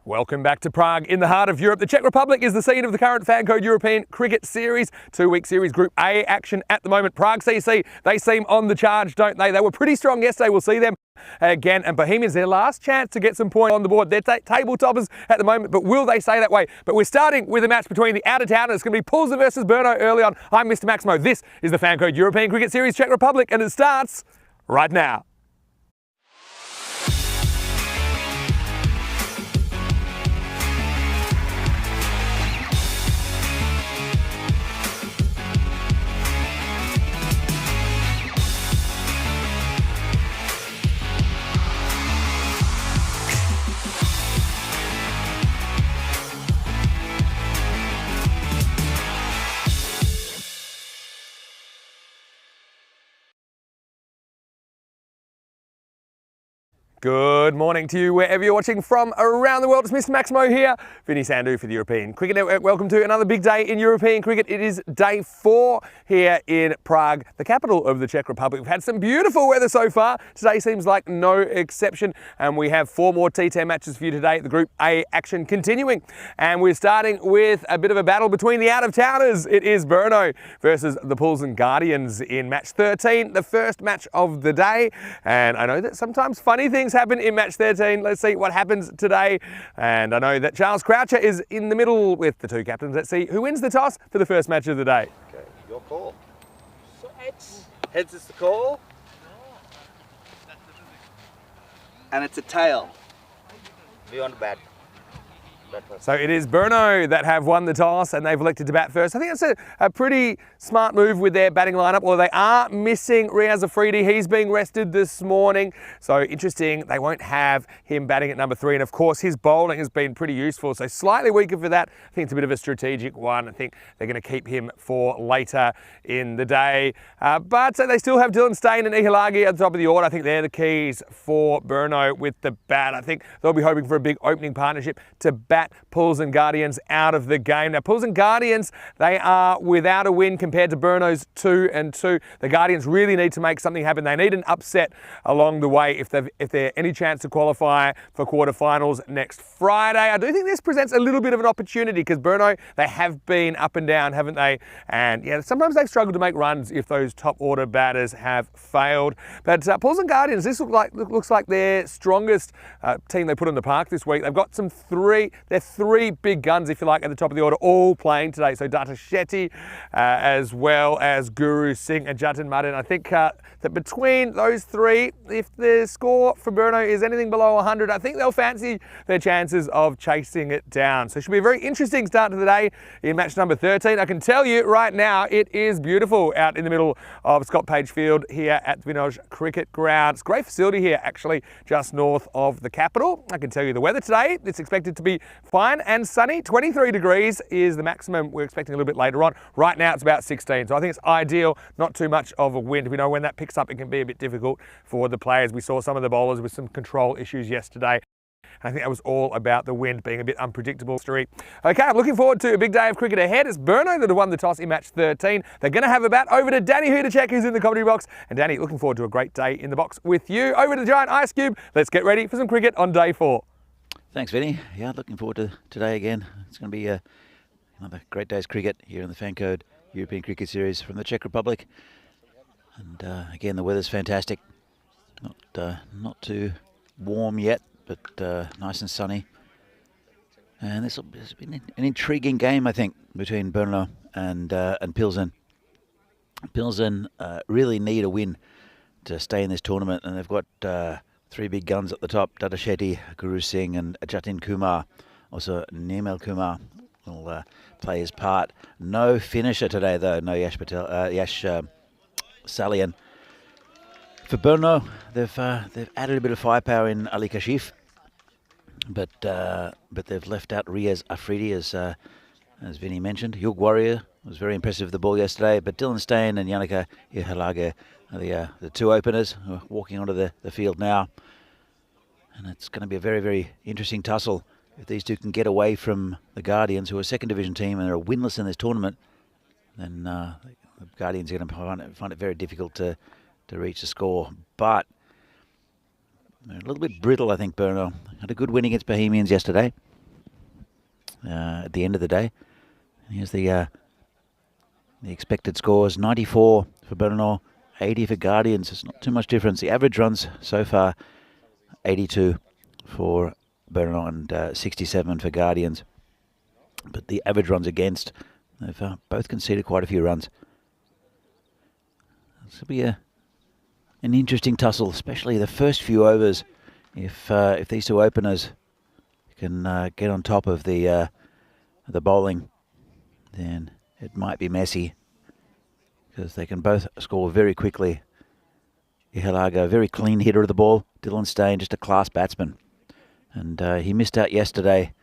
Welcome back to Prague in the heart of Europe. The Czech Republic is the scene of the current FanCode European Cricket Series. Two-week series Group A action at the moment. Prague CC, they seem on the charge, don't they? They were pretty strong yesterday. We'll see them again. And Bohemians, their last chance to get some points on the board. They're table toppers at the moment, but will they stay that way? But we're starting with a match between the out-of-towners. It's going to be Poulsen versus Brno early on. I'm Mr. Maximo. This is the FanCode European Cricket Series Czech Republic, and it starts right now. Good morning to you wherever you're watching from around the world. It's Mr. Maximo here, Vinny Sandhu for the European Cricket Network. Welcome to another big day in European cricket. It is day 4 here in Prague, the capital of the Czech Republic. We've had some beautiful weather so far. Today seems like no exception, and we have 4 more T10 matches for you today. The Group A action continuing, and we're starting with a bit of a battle between the out-of-towners. It is Brno versus the Poulsen Guardians in match 13, the first match of the day. And I know that sometimes funny things happen in match 13. Let's see what happens today. And I know that Charles Croucher is in the middle with the two captains. Let's see who wins the toss for the first match of the day. Okay, your call. So heads. Heads is the call. And it's a tail. We on the bat. So it is Brno that have won the toss, and they've elected to bat first. I think that's a pretty smart move with their batting lineup, although they are missing Riaz Afridi. He's being rested this morning. So interesting, they won't have him batting at number 3. And of course, his bowling has been pretty useful. So slightly weaker for that. I think it's a bit of a strategic one. I think they're going to keep him for later in the day. But they still have Dylan Steyn and Ihilagi at the top of the order. I think they're the keys for Brno with the bat. I think they'll be hoping for a big opening partnership to bat Poulsen Guardians out of the game. Now, Poulsen Guardians, they are without a win compared to Brno's 2-2. The Guardians really need to make something happen. They need an upset along the way if they're any chance to qualify for quarterfinals next Friday. I do think this presents a little bit of an opportunity because Brno, they have been up and down, haven't they? And yeah, sometimes they've struggled to make runs if those top order batters have failed. But Poulsen Guardians, this looks like their strongest team they put on the park this week. They've got they're 3 big guns, if you like, at the top of the order, all playing today. So Data Shetty, as well as Guru Singh and Jatin Madin. I think that between those 3, if the score for Brno is anything below 100, I think they'll fancy their chances of chasing it down. So it should be a very interesting start to the day in match number 13. I can tell you right now, it is beautiful out in the middle of Scott Page Field here at Vinoj Cricket Ground. It's a great facility here, actually, just north of the capital. I can tell you the weather today, it's expected to be fine and sunny. 23 degrees is the maximum we're expecting a little bit later on. Right now it's about 16, so I think it's ideal, not too much of a wind. We know when that picks up it can be a bit difficult for the players. We saw some of the bowlers with some control issues yesterday. I think that was all about the wind being a bit unpredictable. Okay, I'm looking forward to a big day of cricket ahead. It's Brno that have won the toss in match 13. They're going to have a bat over to Danny Hudacek, who's in the commentary box. And Danny, looking forward to a great day in the box with you. Over to the giant ice cube. Let's get ready for some cricket on day 4. Thanks, Vinny. Yeah, looking forward to today again. It's going to be another great day's cricket here in the FanCode European Cricket Series from the Czech Republic. And again, the weather's fantastic. Not too warm yet, but nice and sunny. And this has been an intriguing game, I think, between Brno and Pilsen. Pilsen really need a win to stay in this tournament, and they've got 3 big guns at the top: Data Shetty, Guru Singh and Jatin Kumar. Also Nirmal Kumar will play his part. No finisher today though, no Yash Salian. For Brno, they've added a bit of firepower in Ali Kashif, but they've left out Riaz Afridi, as Vinny mentioned. Yug Warrior was very impressive with the ball yesterday, but Dylan Steyn and Yannicka Ihilagi are the 2 openers who are walking onto the field now. And it's going to be a very, very interesting tussle. If these 2 can get away from the Guardians, who are a second division team and are winless in this tournament, then the Guardians are going to find it very difficult to reach the score. But a little bit brittle, I think, Brno. Had a good win against Bohemians yesterday. at the end of the day. And here's the expected scores: 94 for Bernard, 80 for Guardians. It's not too much difference. The average runs so far, 82 for Bernard and 67 for Guardians. But the average runs against, they've both conceded quite a few runs. This will be an interesting tussle, especially the first few overs. If these two openers can get on top of the bowling, then it might be messy, because they can both score very quickly. Ihalaga, very clean hitter of the ball. Dylan Steyn, just a class batsman. And he missed out yesterday,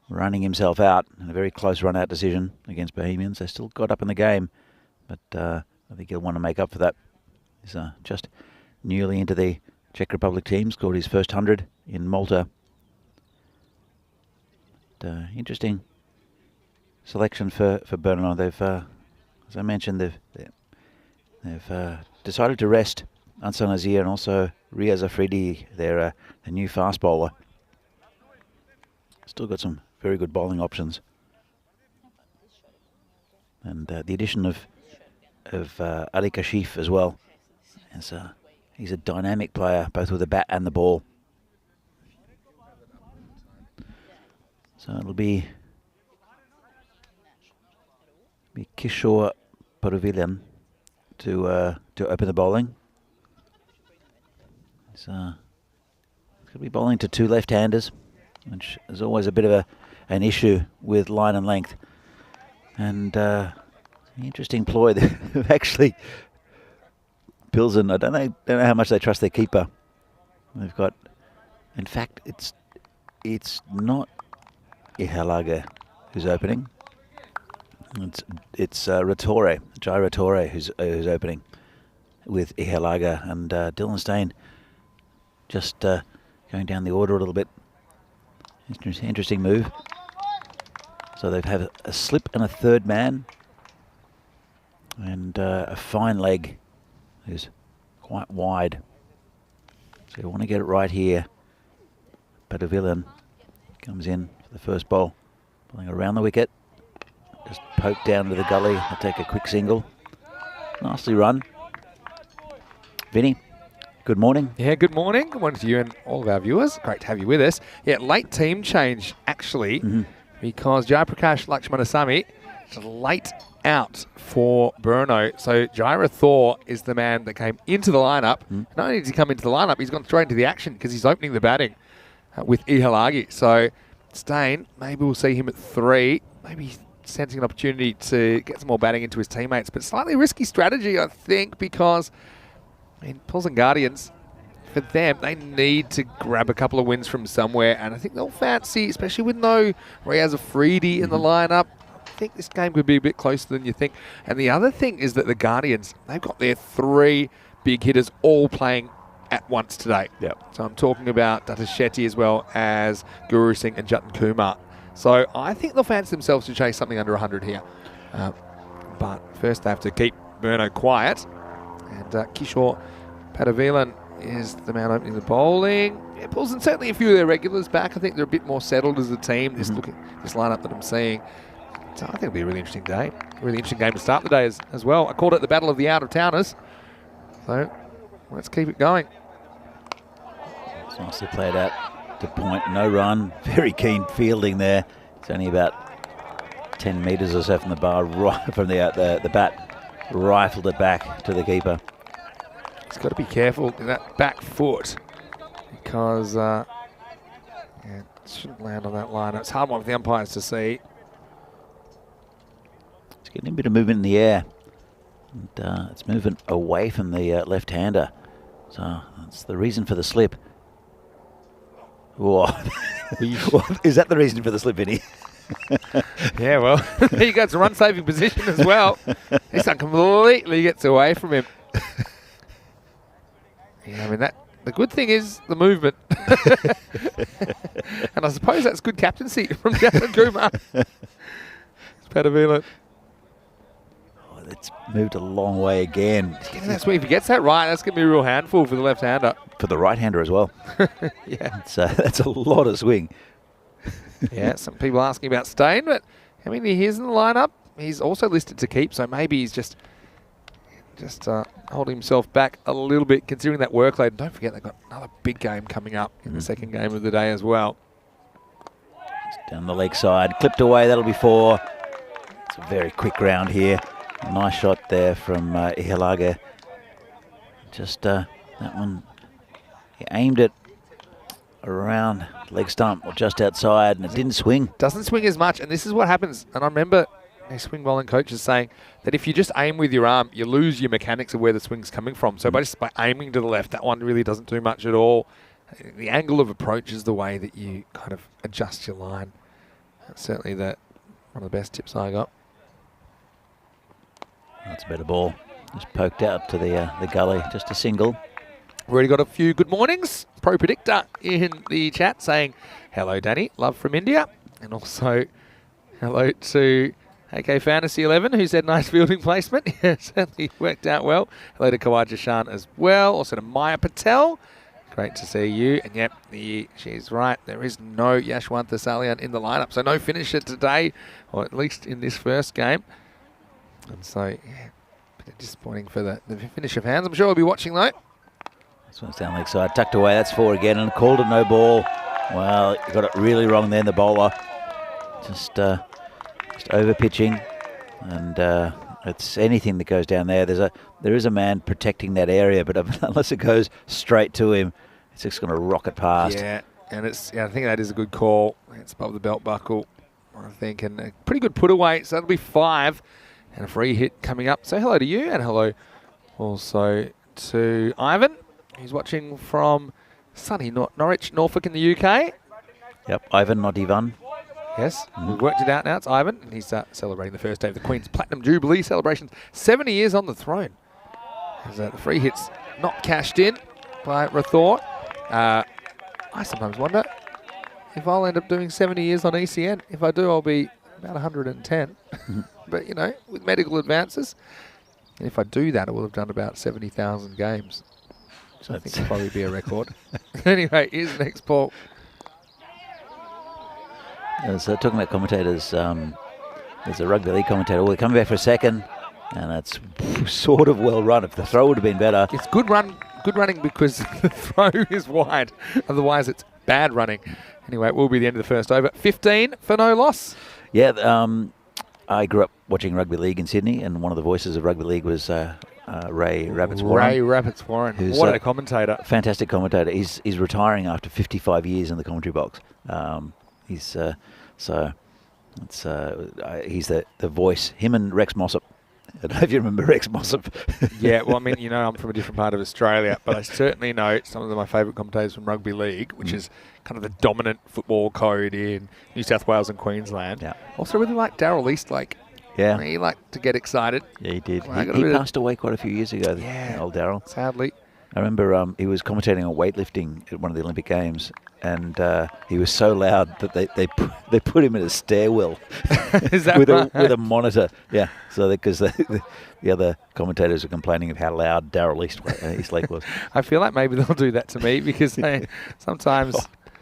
running himself out in a very close run-out decision against Bohemians. They still got up in the game, but I think he'll want to make up for that. He's just newly into the Czech Republic team, scored his first 100 in Malta. But, interesting selection for Bernard. They've, as I mentioned, they've decided to rest Ansan Azir and also Riaz Afridi, their new fast bowler. Still got some very good bowling options, and the addition of Ali Kashif as well. He's a dynamic player, both with the bat and the ball. So it'll be Kishore Paravilan to open the bowling. He's going to be bowling to two left-handers, which is always a bit of an issue with line and length. And interesting ploy. They've actually, Pilsen, I don't know how much they trust their keeper. They've got, in fact, it's not Ihalaga who's opening. It's Jai Ratore who's opening with Ihalaga, and Dylan Steyn just going down the order a little bit. Interesting move. So they've had a slip and a third man, and a fine leg who's quite wide. So you want to get it right here. Padavillan comes in for the first bowl, bowling around the wicket. Just poke down to the gully. I'll take a quick single. Nicely run. Vinny, good morning. Yeah, good morning. Good morning to you and all of our viewers. Great to have you with us. Yeah, late team change, actually, because Jayaprakash Lakshmanasamy is late out for Burno. So Jaira Thor is the man that came into the lineup. Not only did he come into the lineup, he's gone straight into the action because he's opening the batting with Ihalagi. So Steyn, maybe we'll see him at 3. Maybe he's sensing an opportunity to get some more batting into his teammates, but slightly risky strategy, I think, because Pulls and Guardians, for them, they need to grab a couple of wins from somewhere, and I think they'll fancy, especially with no Riaz Afridi in the lineup, I think this game could be a bit closer than you think. And the other thing is that the Guardians, they've got their 3 big hitters all playing at once today. So I'm talking about Dutta Shetty as well as Guru Singh and Jatin Kumar. So I think they'll fancy themselves to chase something under 100 here. But first they have to keep Burno quiet. And Kishore Padavilan is the man opening the bowling. Yeah, pulls in certainly a few of their regulars back. I think they're a bit more settled as a team, this lineup that I'm seeing. So I think it'll be a really interesting day. A really interesting game to start the day as well. I called it the Battle of the Out-of-Towners. So let's keep it going. It's nicely played out to point, no run. Very keen fielding there. It's only about 10 metres or so from the bar, right from the bat. Rifled it back to the keeper. He's got to be careful with that back foot because it shouldn't land on that line. It's a hard one for the umpires to see. It's getting a bit of movement in the air. And, it's moving away from the left-hander. So that's the reason for the slip. Whoa. Is that the reason for the slip, Vinny? Yeah, well, he got to run-saving position as well. This one completely gets away from him. Yeah, I mean, the good thing is the movement. And I suppose that's good captaincy from Jatin Kumar. It's Padavilan. Oh, that's moved a long way again. That's where if he gets that right, that's going to be a real handful for the left-hander. For the right-hander as well. Yeah. That's a lot of swing. Yeah, some people asking about Stain, but how many he is in the lineup? He's also listed to keep, so maybe he's just holding himself back a little bit, considering that workload. Don't forget, they've got another big game coming up in the second game of the day as well. Down the leg side, clipped away, that'll be 4. It's a very quick round here. A nice shot there from Ihalaga. Just that one, he aimed it around leg stump or just outside, and it didn't swing. Doesn't swing as much, and this is what happens. And I remember swing bowling coaches saying that if you just aim with your arm, you lose your mechanics of where the swing's coming from. So by aiming to the left, that one really doesn't do much at all. The angle of approach is the way that you kind of adjust your line. That's certainly one of the best tips I got. That's a better ball. Just poked out to the gully, just a single. We've already got a few good mornings. Pro Predictor in the chat saying, hello, Danny, love from India. And also, hello to AK Fantasy 11, who said nice fielding placement. Yeah, certainly worked out well. Hello to Kawaja Shan as well. Also to Maya Patel. Great to see you. And yep, she's right. There is no Yashwant Thasalian in the lineup. So no finisher today, or at least in this first game. And so, yeah, a bit disappointing for the finish of hands. I'm sure we'll be watching though. This one's down leg side, tucked away. That's 4 again, and called it no ball. Well, you got it really wrong then, the bowler. Just over pitching, and it's anything that goes down there. There is a man protecting that area, but unless it goes straight to him, it's just going to rocket past. Yeah, and I think that is a good call. It's above the belt buckle, I think, and a pretty good put away. So that'll be 5, and a free hit coming up. So hello to you, and hello also to Ivan, who's watching from sunny Norwich, Norfolk in the UK. Yep, Ivan, not Ivan. Yes, we've worked it out now. It's Ivan, and he's celebrating the first day of the Queen's Platinum Jubilee celebrations. 70 years on the throne. As the free hit's not cashed in by Rathor. I sometimes wonder if I'll end up doing 70 years on ECN. If I do, I'll be about 110. But, you know, with medical advances, and if I do that, I will have done about 70,000 games. So I think will probably be a record. Anyway, here's the next ball. So talking about commentators, there's a rugby league commentator. We're coming back for a second, and that's sort of well run. If the throw would have been better. It's good running because the throw is wide. Otherwise, it's bad running. Anyway, it will be the end of the first over. 15 for no loss. Yeah, I grew up watching rugby league in Sydney, and one of the voices of rugby league was Ray Rabbits-Warren. Ray Rabbits-Warren. What a commentator. Fantastic commentator. He's retiring after 55 years in the commentary box. He's the voice. Him and Rex Mossop. I don't know if you remember Rex Mossop. Yeah, well, I mean, you know, I'm from a different part of Australia, but I certainly know some of my favourite commentators from rugby league, which is kind of the dominant football code in New South Wales and Queensland. Yeah. Also really like Daryl Eastlake. Yeah. He liked to get excited. Yeah, he did. He passed away quite a few years ago, old Daryl. Sadly. I remember he was commentating on weightlifting at one of the Olympic Games, and he was so loud that they put him in a stairwell Is that with right? a monitor. Yeah, so because the other commentators were complaining of how loud Daryl Eastlake was. I feel like maybe they'll do that to me because they sometimes.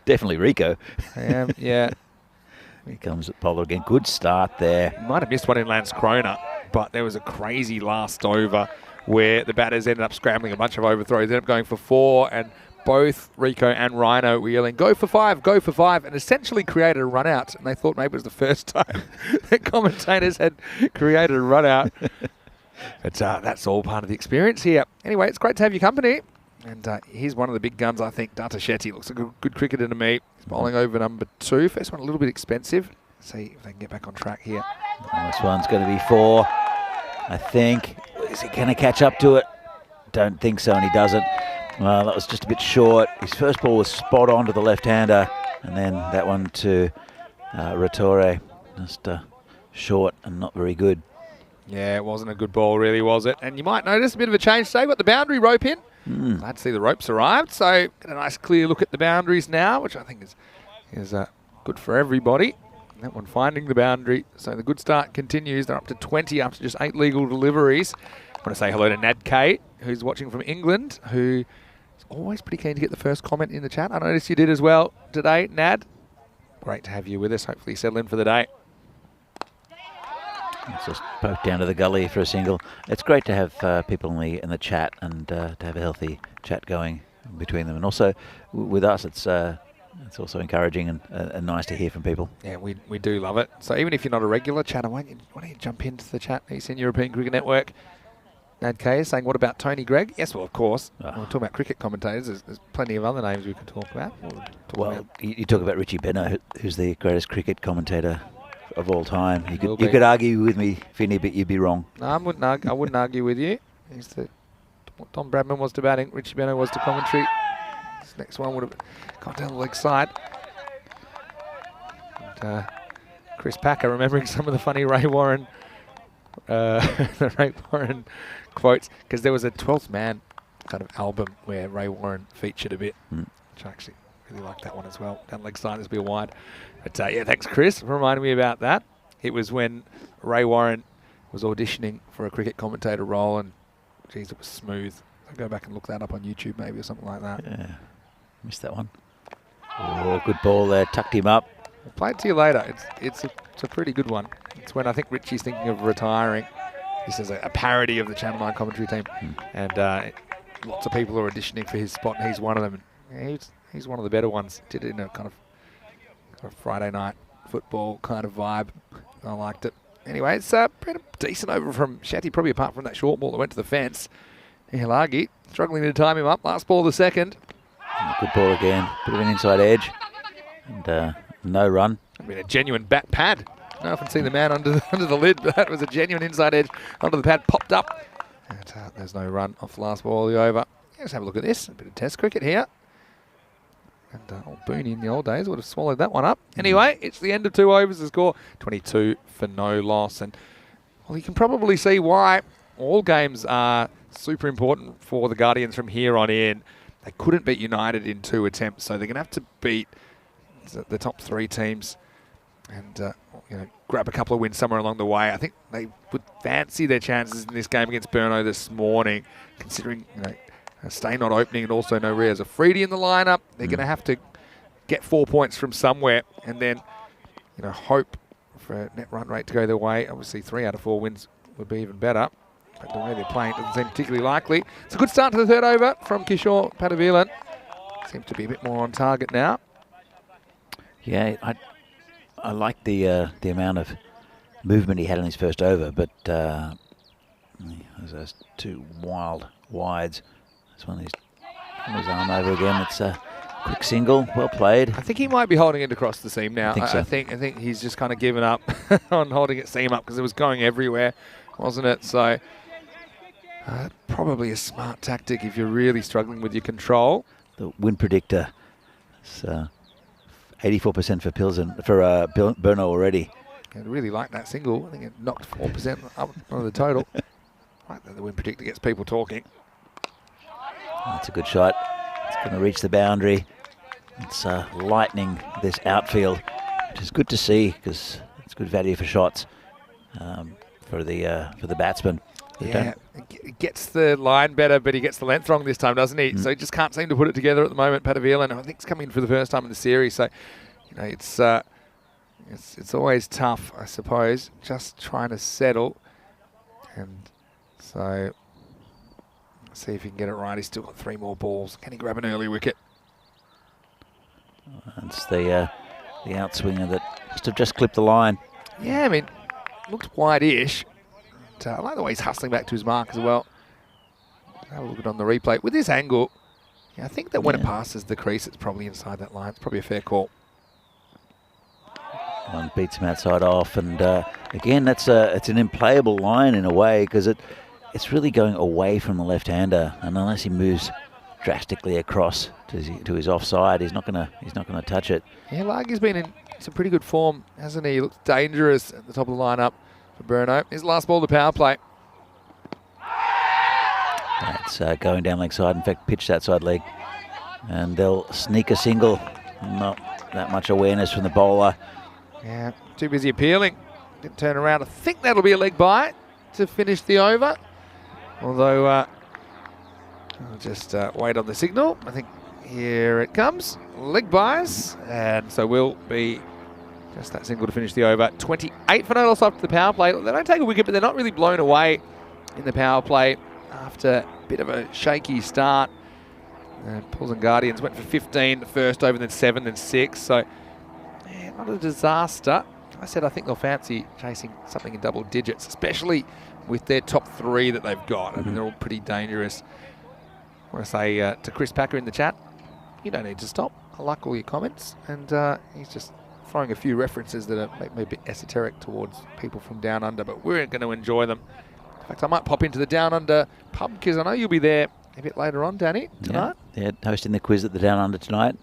Definitely Rico. Yeah. Here comes at Polo again. Good start there. Might have missed one in Landskrona, but there was a crazy last over where the batters ended up scrambling a bunch of overthrows. Ended up going for 4, and both Rico and Rhino were yelling, go for 5, and essentially created a run out. And they thought maybe it was the first time that commentators had created a run out. But that's all part of the experience here. Anyway, it's great to have your company. And here's one of the big guns, I think. Data Shetty looks like a good cricketer to me. He's bowling over number 2. First one a little bit expensive. Let's see if they can get back on track here. This one's going to be 4, I think. Is he going to catch up to it? Don't think so, and he doesn't. Well, that was just a bit short. His first ball was spot on to the left-hander, and then that one to Rattore, just short and not very good. Yeah, it wasn't a good ball, really, was it? And you might notice a bit of a change today. Got the boundary rope in. Glad to see the ropes arrived. So, get a nice clear look at the boundaries now, which I think is good for everybody. That one finding the boundary. So the good start continues. They're up to 20 after just 8 legal deliveries. I want to say hello to Nad Kate, who's watching from England, who is always pretty keen to get the first comment in the chat. I noticed you did as well today, Nad. great to have you with us. Hopefully you settle in for the day. It's just poked down to the gully for a single. It's great to have people in the chat and to have a healthy chat going between them. And also with us, it's also encouraging and nice to hear from people. Yeah, we do love it. So even if you're not a regular chatter, why don't you jump into the chat? Eastern European Cricket Network. Nad K is saying, what about Tony Gregg? Yes, well, of course. We're talking about cricket commentators. There's plenty of other names we could talk about. You talk about Richie Benno, who's the greatest cricket commentator of all time. You could argue with me, Finney, but you'd be wrong. No, I wouldn't argue with you. What Tom Bradman was to batting, Richie Benno was to commentary. This next one would have gone down the leg side. And, Chris Packer remembering some of the funny Ray Warren quotes, because there was a 12th Man kind of album where Ray Warren featured a bit, which I actually really like that one as well. Down leg side is a bit wide. But yeah, thanks Chris for reminding me about that. It was when Ray Warren was auditioning for a cricket commentator role, and geez, it was smooth. I'll go back and look that up on YouTube maybe or something like that. Yeah, missed that one. Oh, good ball there, tucked him up. I'll play it to you later. It's a pretty good one. It's when I think Richie's thinking of retiring. This is a parody of the Channel 9 commentary team. And lots of people are auditioning for his spot, and he's one of them. And yeah, he's one of the better ones. Did it in a kind of Friday night football kind of vibe. I liked it. Anyway, it's pretty decent over from Shetty, probably apart from that short ball that went to the fence. Hilagi struggling to time him up. Last ball of the second. Good ball again. Bit of an inside edge. And no run. I mean, a genuine bat pad. I often see the man under the lid, but that was a genuine inside edge onto the pad, popped up. And, there's no run off the last ball of the over. Let's have a look at this. A bit of test cricket here. And old Booney in the old days would have swallowed that one up. Anyway, it's the end of 2 overs. The score 22 for no loss. And well, you can probably see why all games are super important for the Guardians from here on in. They couldn't beat United in 2 attempts, so they're going to have to beat the top 3 teams and grab a couple of wins somewhere along the way. I think they would fancy their chances in this game against Burno this morning, considering Stay not opening and also no Riaz Afridi in the lineup. They're going to have to get 4 points from somewhere and then hope for a net run rate to go their way. Obviously 3 out of 4 wins would be even better, but the way they're playing doesn't seem particularly likely. It's a good start to the 3rd over from Kishore Padavilan. Seems to be a bit more on target now. Yeah, I like the amount of movement he had in his first over, but those 2 wild wides. This one, he's on his arm over again. It's a quick single, well played. I think he might be holding it across the seam now. I think so. I think he's just kind of given up on holding it seam up because it was going everywhere, wasn't it? So probably a smart tactic if you're really struggling with your control. The win predictor. It's 84% for Pilsen for Burno already. I really like that single. I think it knocked 4% up on the total. Like that the win predictor gets people talking. That's a good shot. It's going to reach the boundary. It's lightening this outfield, which is good to see because it's good value for shots for the batsman. Yeah, it gets the line better, but he gets the length wrong this time, doesn't he? So he just can't seem to put it together at the moment. Padavilan, I think, it's coming in for the first time in the series, so it's always tough, I suppose, just trying to settle. And so see if he can get it right. He's still got 3 more balls. Can he grab an early wicket? It's the outswinger that must have just clipped the line. Yeah, I mean, looked wide-ish. I like the way he's hustling back to his mark as well. Have a look at it on the replay. With this angle, I think that when it passes the crease, it's probably inside that line. It's probably a fair call. One beats him outside off, and again, it's an unplayable line in a way because it's really going away from the left-hander, and unless he moves drastically across to his offside, he's not gonna touch it. Yeah, Largy's been in some pretty good form, hasn't he? He looks dangerous at the top of the lineup for Burno. His last ball to power play. That's going down leg side, in fact pitched outside leg, and they'll sneak a single. Not that much awareness from the bowler. Yeah, too busy appealing. Didn't turn around. I think that'll be a leg bye to finish the over. Although, I'll just wait on the signal. I think here it comes. Leg byes. And so we'll be Just that single to finish the over. 28 for no loss after the power play. They don't take a wicket, but they're not really blown away in the power play after a bit of a shaky start. Pulls and Guardians went for 15 the first over, then 7, then 6. So, yeah, not a disaster. I said I think they'll fancy chasing something in double digits, especially with their top 3 that they've got. I mean, they're all pretty dangerous. I want to say to Chris Packer in the chat, you don't need to stop. I like all your comments. And he's just throwing a few references that are make me a bit esoteric towards people from Down Under, but we're going to enjoy them. In fact, I might pop into the Down Under pub because I know you'll be there a bit later on, Danny, tonight. Yeah, hosting the quiz at the Down Under tonight.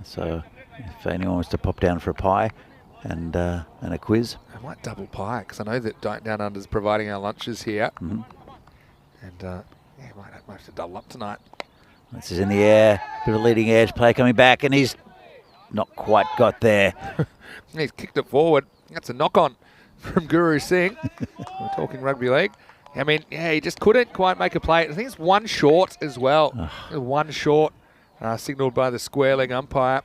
So if anyone wants to pop down for a pie and a quiz. I might double pie because I know that Down Under's providing our lunches here. And yeah, might have to double up tonight. This is in the air. Bit of a leading edge play coming back, and he's not quite got there. He's kicked it forward. That's a knock-on from Guru Singh. We're talking rugby league. I mean, yeah, he just couldn't quite make a play. I think it's one short as well. One short, signalled by the square leg umpire.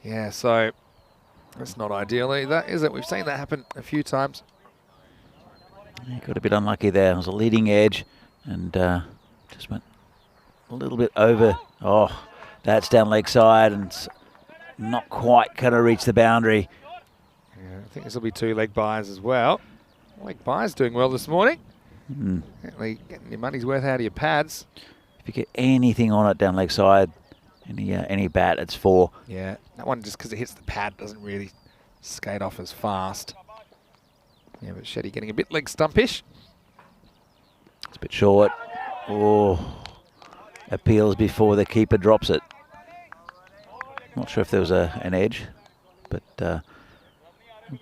Yeah, so that's not ideal either, is it? We've seen that happen a few times. He got a bit unlucky there. It was a leading edge and just went a little bit over. Oh, that's down leg side and not quite going to reach the boundary. Yeah, I think this will be 2 leg buys as well. Leg buys doing well this morning. Getting your money's worth out of your pads. If you get anything on it down leg side, any bat, it's 4. Yeah, that one just because it hits the pad doesn't really skate off as fast. Yeah, but Shetty getting a bit leg stumpish. It's a bit short. Oh, appeals before the keeper drops it. Not sure if there was an edge, but the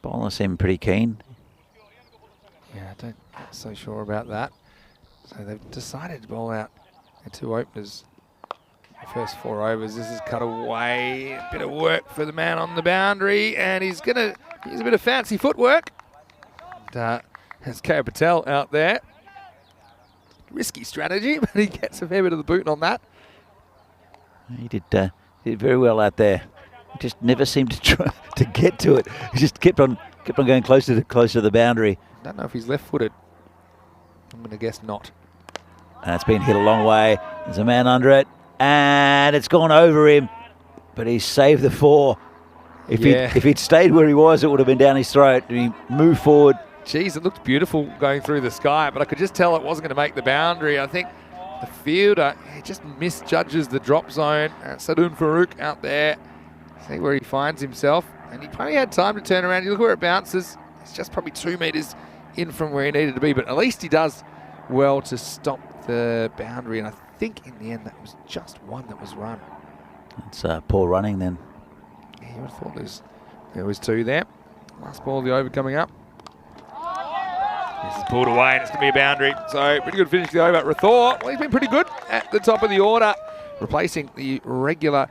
bowler seemed pretty keen. Yeah, I'm not so sure about that. So they've decided to bowl out their 2 openers. The first 4 overs. This is cut away. A bit of work for the man on the boundary, and he's going to use a bit of fancy footwork. And, there's K. Patel out there. Risky strategy, but he gets a fair bit of the boot on that. He did very well out there. He just never seemed to try to get to it. He just kept on going closer to the boundary. I don't know if he's left-footed. I'm going to guess not. And it's been hit a long way. There's a man under it, and it's gone over him, but he saved the 4. If he'd stayed where he was, it would have been down his throat. He moved forward. Geez, it looked beautiful going through the sky, but I could just tell it wasn't going to make the boundary. I think the fielder, he just misjudges the drop zone. Sadun Farouk out there. See where he finds himself. And he probably had time to turn around. You look where it bounces. It's just probably 2 metres in from where he needed to be, but at least he does well to stop the boundary. And I think in the end that was just 1 that was run. It's poor running then. Yeah, you would have thought there was 2 there. Last ball of the over coming up. This is pulled away and it's going to be a boundary. So pretty good finish to the over. Rathore, well, he's been pretty good at the top of the order, replacing the regular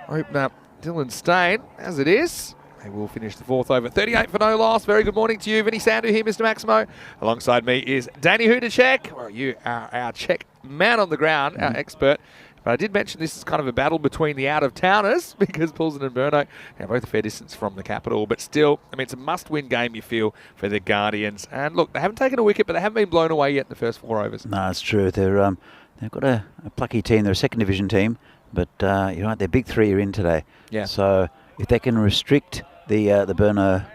opener Dylan Stain. As it is, they will finish the 4th over. 38 for no loss. Very good morning to you. Vinny Sandu here, Mr. Maximo. Alongside me is Danny Czech. Well, you are our Czech man on the ground, our expert. But I did mention this is kind of a battle between the out-of-towners because Poulsen and Burno are both a fair distance from the capital. But still, I mean, it's a must-win game, you feel, for the Guardians. And look, they haven't taken a wicket, but they haven't been blown away yet in the first 4 overs. No, it's true. They've got a plucky team. They're a 2nd division team, but you're right, their big 3 are in today. Yeah. So if they can restrict the Burno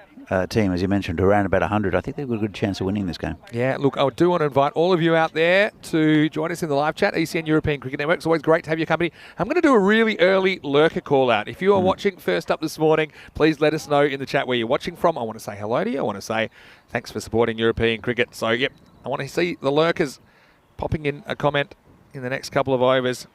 team, as you mentioned, to around about 100, I think they've got a good chance of winning this game. Yeah, look, I do want to invite all of you out there to join us in the live chat, ECN European Cricket Network. It's always great to have your company. I'm going to do a really early lurker call out. If you are watching first up this morning, please let us know in the chat where you're watching from. I want to say hello to you. I want to say thanks for supporting European cricket. So, yep, I want to see the lurkers popping in a comment in the next couple of overs.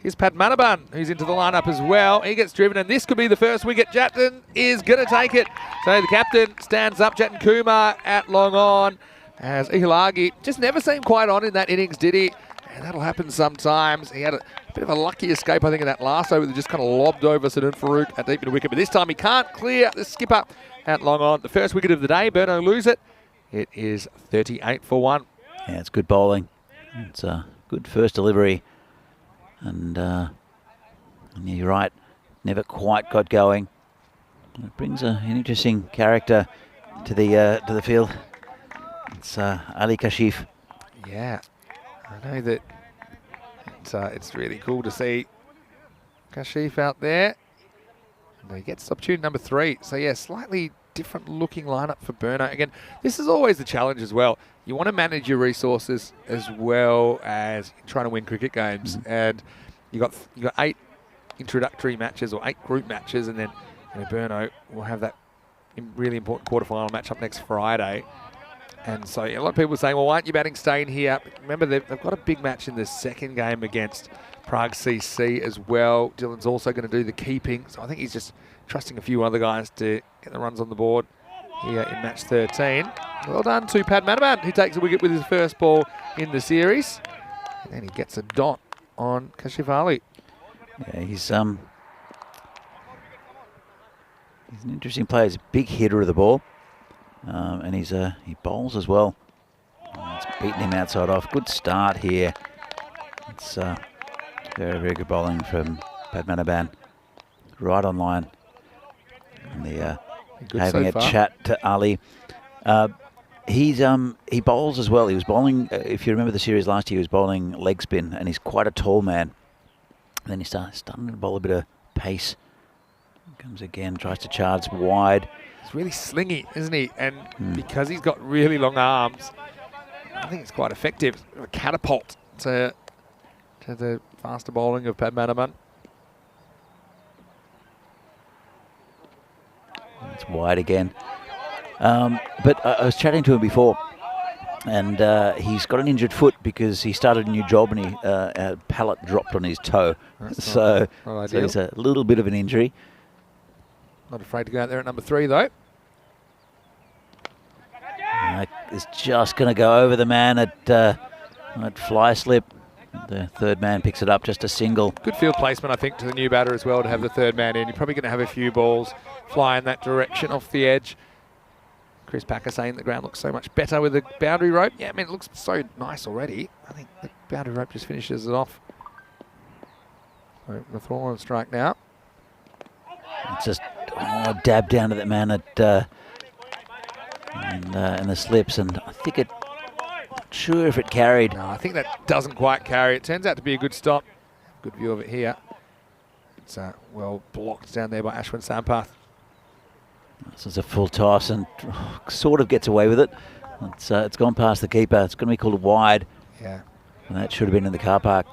Here's Pat Manaban, who's into the lineup as well. He gets driven, and this could be the first wicket. Jatin is going to take it. So the captain stands up. Jatin Kumar at long on, as Ihilagi just never seemed quite on in that innings, did he? And that'll happen sometimes. He had a bit of a lucky escape, I think, in that last over that just kind of lobbed over Sadun Farouk at deep in the wicket. But this time he can't clear the skipper at long on. The first wicket of the day. Burno lose it. It is 38 for 1. Yeah, it's good bowling. It's a good first delivery. And you're right, never quite got going. It brings an interesting character to the field. It's Ali Kashif. Yeah, I know that it's really cool to see Kashif out there. And he gets opportunity number 3. So yeah, slightly different looking lineup for Burno. Again, this is always the challenge as well. You want to manage your resources as well as trying to win cricket games. And you got 8 introductory matches or 8 group matches, and then Burno will have that really important quarterfinal match up next Friday. And so a lot of people are saying, well, why aren't you batting staying here? But remember, they've got a big match in the second game against Prague CC as well. Dylan's also going to do the keeping. So I think he's just trusting a few other guys to get the runs on the board here in match 13. Well done to Padmanabhan, who takes a wicket with his first ball in the series. And then he gets a dot on Kashif Ali. Yeah, he's an interesting player. He's a big hitter of the ball. And he bowls as well. It's beaten him outside off. Good start here. It's very, very good bowling from Padmanabhan. Right on line. And having a chat to Ali. He bowls as well. He was bowling, if you remember the series last year, he was bowling leg spin, and he's quite a tall man. And then he starting to bowl a bit of pace. Comes again, tries to charge wide. He's really slingy, isn't he? And because he's got really long arms, I think it's quite effective. A catapult to the faster bowling of Padmanabhan. It's wide again. But I was chatting to him before, and he's got an injured foot because he started a new job and a pallet dropped on his toe. So it's a little bit of an injury. Not afraid to go out there at number 3, though. It's just going to go over the man at fly slip. The third man picks it up, just a single. Good field placement, I think, to the new batter as well to have the third man in. You're probably going to have a few balls fly in that direction off the edge. Chris Packer saying the ground looks so much better with the boundary rope. Yeah, I mean, it looks so nice already. I think the boundary rope just finishes it off. So the throw on strike now. It's just dab down to that man at and the slips, and I think not sure if it carried. No, I think that doesn't quite carry. It turns out to be a good stop. Good view of it here. It's well blocked down there by Ashwin Sampath. This is a full toss and sort of gets away with it. It's gone past the keeper. It's going to be called a wide. Yeah. And that should have been in the car park.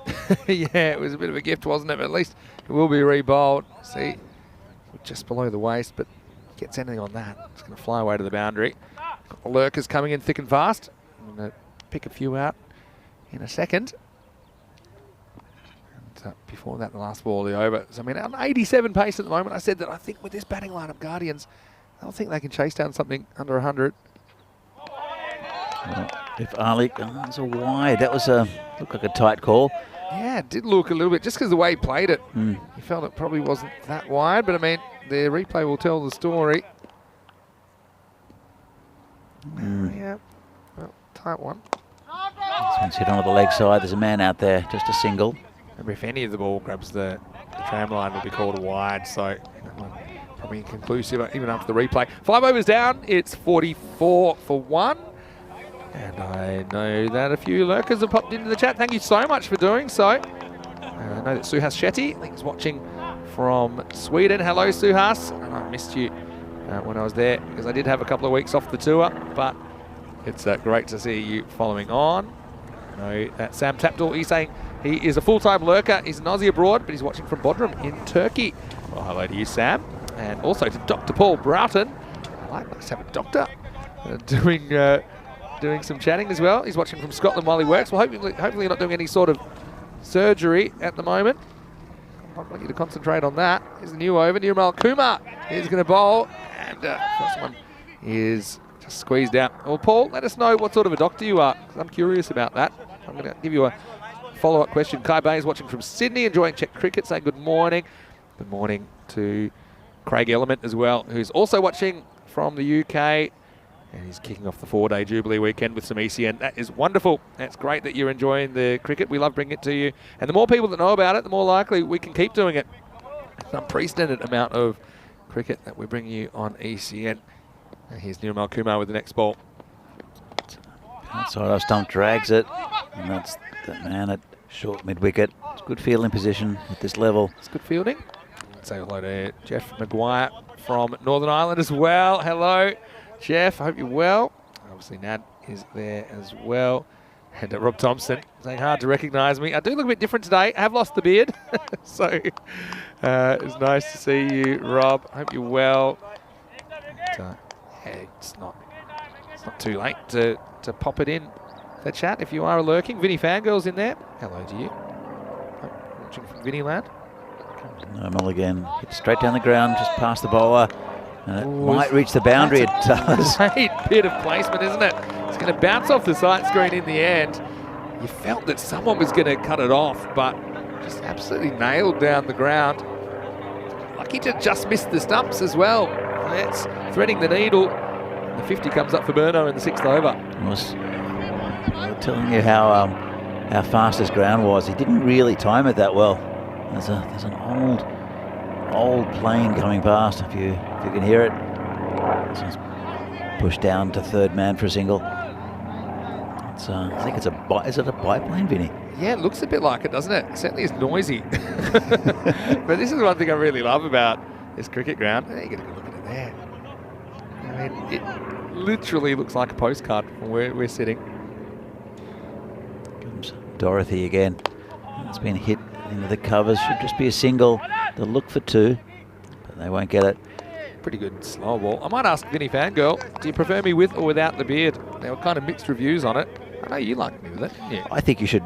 Yeah, it was a bit of a gift, wasn't it? But at least it will be re-bowled. See, just below the waist, but gets anything on that, it's going to fly away to the boundary. Got the lurkers coming in thick and fast. I'm going to pick a few out in a second. And before that, the last ball of the over. So, I mean, on 87 pace at the moment, I said that I think with this batting lineup, Guardians, I don't think they can chase down something under 100. Well, if Ali, that's a wide. That was looked like a tight call. Yeah, it did look a little bit, just because the way he played it. He felt it probably wasn't that wide, but I mean, the replay will tell the story. Yeah, well, tight one. This one's hit onto the leg side. There's a man out there, just a single. Remember, if any of the ball grabs the tram line, will be called a wide, so probably inconclusive even after the replay. 5 overs down, it's 44 for 1. And I know that a few lurkers have popped into the chat. Thank you so much for doing so. I know that Suhas Shetty, I think, is watching from Sweden. Hello, Suhas. And I missed you when I was there because I did have a couple of weeks off the tour, but it's great to see you following on. I know that Sam Tapdal, he's saying he is a full-time lurker. He's an Aussie abroad, but he's watching from Bodrum in Turkey. Well, hello to you, Sam. And also to Dr. Paul Broughton. I like to have a doctor doing some chatting as well. He's watching from Scotland while he works. Well, hopefully not doing any sort of surgery at the moment. I want you to concentrate on that. Here's the new over. Nirmal Kumar is going to bowl. And first one is just squeezed out. Well, Paul, let us know what sort of a doctor you are, because I'm curious about that. I'm going to give you a follow-up question. Kai Bay is watching from Sydney, enjoying Czech cricket, saying good morning. Good morning to Craig Element as well, who's also watching from the UK. And he's kicking off the 4-day Jubilee weekend with some ECN. That is wonderful. That's great that you're enjoying the cricket. We love bringing it to you. And the more people that know about it, the more likely we can keep doing it. an unprecedented amount of cricket that we bring you on ECN. And here's Nirmal Kumar with the next ball. Outside off stump drags it, and that's the man at short mid-wicket. It's good fielding position at this level. It's good fielding. Say hello to Jeff Maguire from Northern Ireland as well. Hello, Jeff. Hope you're well. Obviously, Nad is there as well. And Rob Thompson saying hard to recognise me. I do look a bit different today. I have lost the beard. So it's nice to see you, Rob. Hope you're well. And, yeah, it's not too late to pop it in the chat if you are lurking. Vinny Fangirl's in there. Hello to you. Watching from Vinny Land. No mulligan. Hit straight down the ground, just past the bowler. And it might reach the boundary. It does. Great bit of placement, isn't it? It's going to bounce off the sight screen in the end. You felt that someone was going to cut it off, but just absolutely nailed down the ground. Lucky to just miss the stumps as well. It's threading the needle. The 50 comes up for Burno in the 6th over. I was telling you how fast his ground was. He didn't really time it that well. There's an old plane coming past. If you can hear it, it's pushed down to third man for a single. It's I think it's is it a biplane, Vinny? Yeah, it looks a bit like it, doesn't it? It certainly is noisy. But this is one thing I really love about this cricket ground. You get a good look at it there. I mean, it literally looks like a postcard from where we're sitting. Comes Dorothy again. It's been hit into the covers. Should just be a single. They'll look for 2, but they won't get it. Pretty good slow ball. I might ask Vinny Fangirl, do you prefer me with or without the beard? There were kind of mixed reviews on it. I know you like me with it. Yeah. I think you should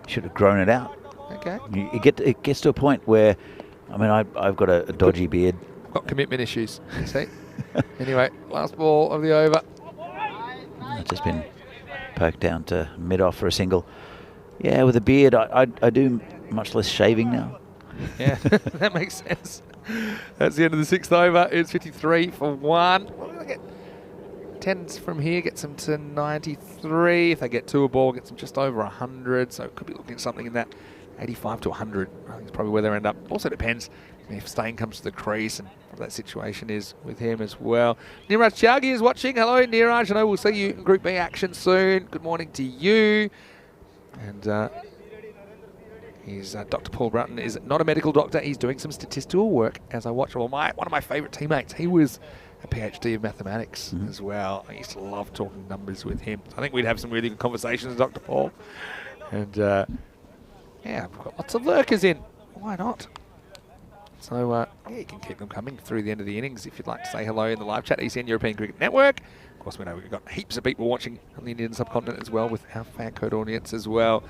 have grown it out. Okay. It gets to a point where, I mean, I've got a dodgy beard. Got commitment issues, you see. Anyway, last ball of the over. It's just been poked down to mid-off for a single. Yeah, with a beard, I do much less shaving now. Yeah, that makes sense. That's the end of the 6th over. It's 53 for 1. What do I get? 10s from here gets them to 93. If they get 2 a ball, gets them just over 100. So it could be looking at something in that 85 to 100. I think it's probably where they end up. Also depends if Stain comes to the crease and what that situation is with him as well. Niraj Chowgi is watching. Hello, Niraj. I know we'll see you in Group B action soon. Good morning to you. And he's Dr. Paul Brunton is not a medical doctor. He's doing some statistical work as I watch. Well, one of my favourite teammates. He was a PhD of mathematics as well. I used to love talking numbers with him. I think we'd have some really good conversations with Dr. Paul. And yeah, I've got lots of lurkers in. Why not? So yeah, you can keep them coming through the end of the innings if you'd like to say hello in the live chat. ECN European Cricket Network. Of course, we know we've got heaps of people watching on the Indian subcontinent as well with our FanCode audience as well.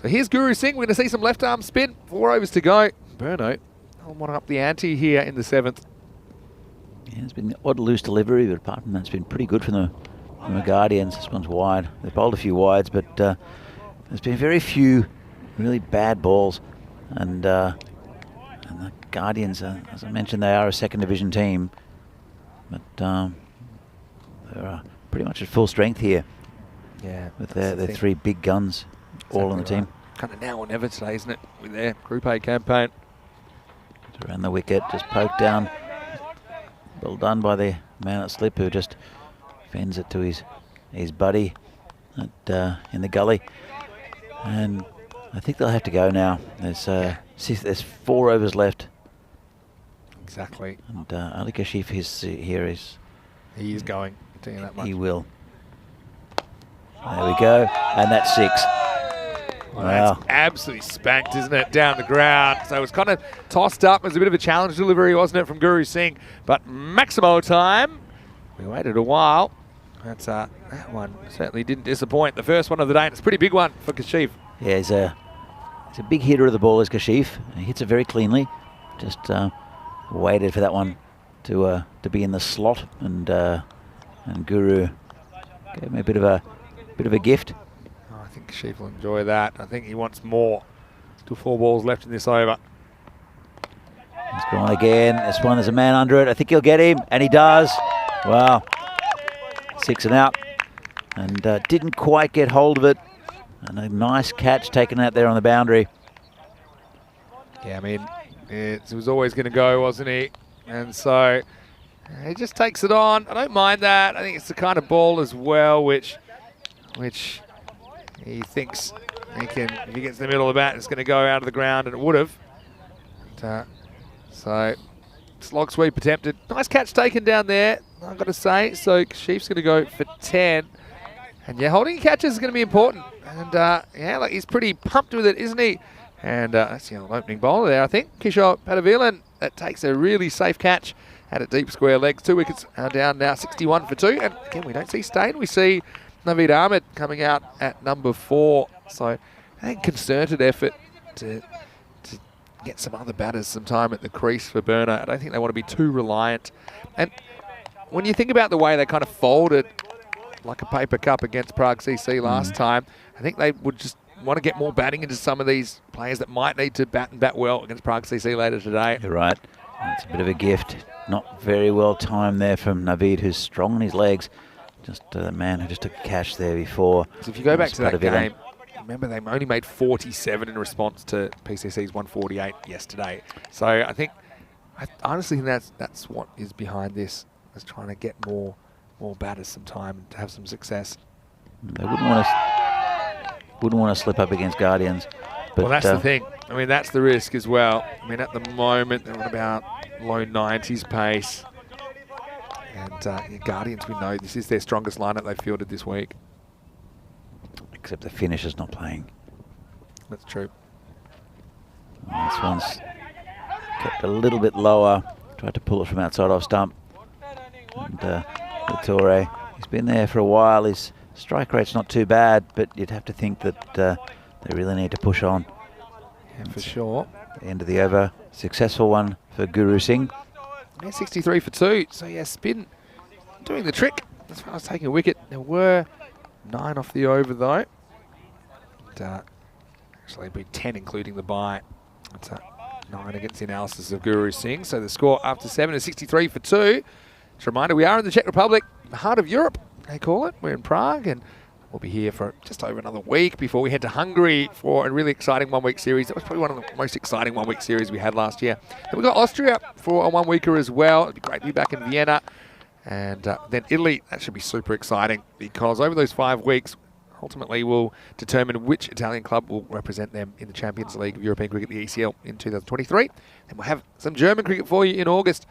So here's Guru Singh. We're going to see some left arm spin. 4 overs to go. Burno, I'll want up the ante here in the 7th. Yeah, it's been the odd loose delivery, but apart from that, it's been pretty good from the Guardians. This one's wide. They've bowled a few wides, but there's been very few really bad balls. And the Guardians, as I mentioned, they are a 2nd division team, but they're pretty much at full strength here. Yeah, with their 3 big guns all on the team. Kind of now or never today, isn't it? With their Group A campaign. It's around the wicket, just poked down. Well done by the man at slip who just fends it to his buddy in the gully. And I think they'll have to go now. There's 4 overs left. Exactly. And Ali Kashif He is going. I'll tell you that much. He will. There we go. And that's 6. Well, wow. That's absolutely spanked, isn't it, down the ground. So it was kind of tossed up. It was a bit of a challenge delivery, wasn't it, from Guru Singh? But Maximo time. We waited a while. That's that one certainly didn't disappoint. The first one of the day, and it's a pretty big one for Kashif. Yeah, he's a big hitter of the ball, is Kashif. He hits it very cleanly. Just waited for that one to be in the slot, and Guru gave him a bit of a gift. I think Kashif will enjoy that. I think he wants more. Still 4 balls left in this over. He's gone again. This one, there's a man under it. I think he'll get him, and he does. Wow. 6 and out. And didn't quite get hold of it. And a nice catch taken out there on the boundary. Yeah, I mean, It was always going to go, wasn't he? And so he just takes it on. I don't mind that. I think it's the kind of ball as well which he thinks he can, if he gets in the middle of the bat, it's going to go out of the ground, and it would have. So slog sweep attempted. Nice catch taken down there, I've got to say. So Sheaf's going to go for 10. And yeah, holding catches is going to be important. And yeah, like he's pretty pumped with it, isn't he? And that's the opening bowler there, I think. Kishore Padavilan, that takes a really safe catch at a deep square legs. 2 wickets are down now, 61 for 2. And again, we don't see Stain. We see Naveed Ahmed coming out at number 4. So I think concerted effort to get some other batters some time at the crease for Burner. I don't think they want to be too reliant. And when you think about the way they kind of folded like a paper cup against Prague CC last time, I think they would just want to get more batting into some of these players that might need to bat and bat well against Prague CC later today. You're right. It's a bit of a gift. Not very well timed there from Naveed, who's strong on his legs. Just the man who just took a catch there before. So if you go back to that game, remember they only made 47 in response to PCC's 148 yesterday. So I honestly think that's what is behind this, is trying to get more batters some time and to have some success. They wouldn't want to slip up against Guardians. But well, that's the thing. I mean, that's the risk as well. I mean, at the moment, they're on about low 90s pace. And Guardians, we know this is their strongest lineup they've fielded this week. Except the finisher's not playing. That's true. And this one's kept a little bit lower. Tried to pull it from outside off stump. And Torre, he's been there for a while. His strike rate's not too bad, but you'd have to think that they really need to push on. Yeah, for sure. The end of the over. Successful one for Guru Singh. Yeah, 63 for 2. So yeah, spin doing the trick. That's why I was taking a wicket. There were 9 off the over though. And, actually, it'd be 10 including the bye. That's 9 against the analysis of Guru Singh. So the score after 7 is 63 for 2. Just a reminder, we are in the Czech Republic, the heart of Europe, they call it. We're in Prague, and we'll be here for just over another week before we head to Hungary for a really exciting one-week series. That was probably one of the most exciting one-week series we had last year. Then we've got Austria for a one-weeker as well. It'd be great to be back in Vienna. And then Italy, that should be super exciting, because over those 5 weeks, ultimately will determine which Italian club will represent them in the Champions League of European Cricket, the ECL, in 2023. And we'll have some German cricket for you in August.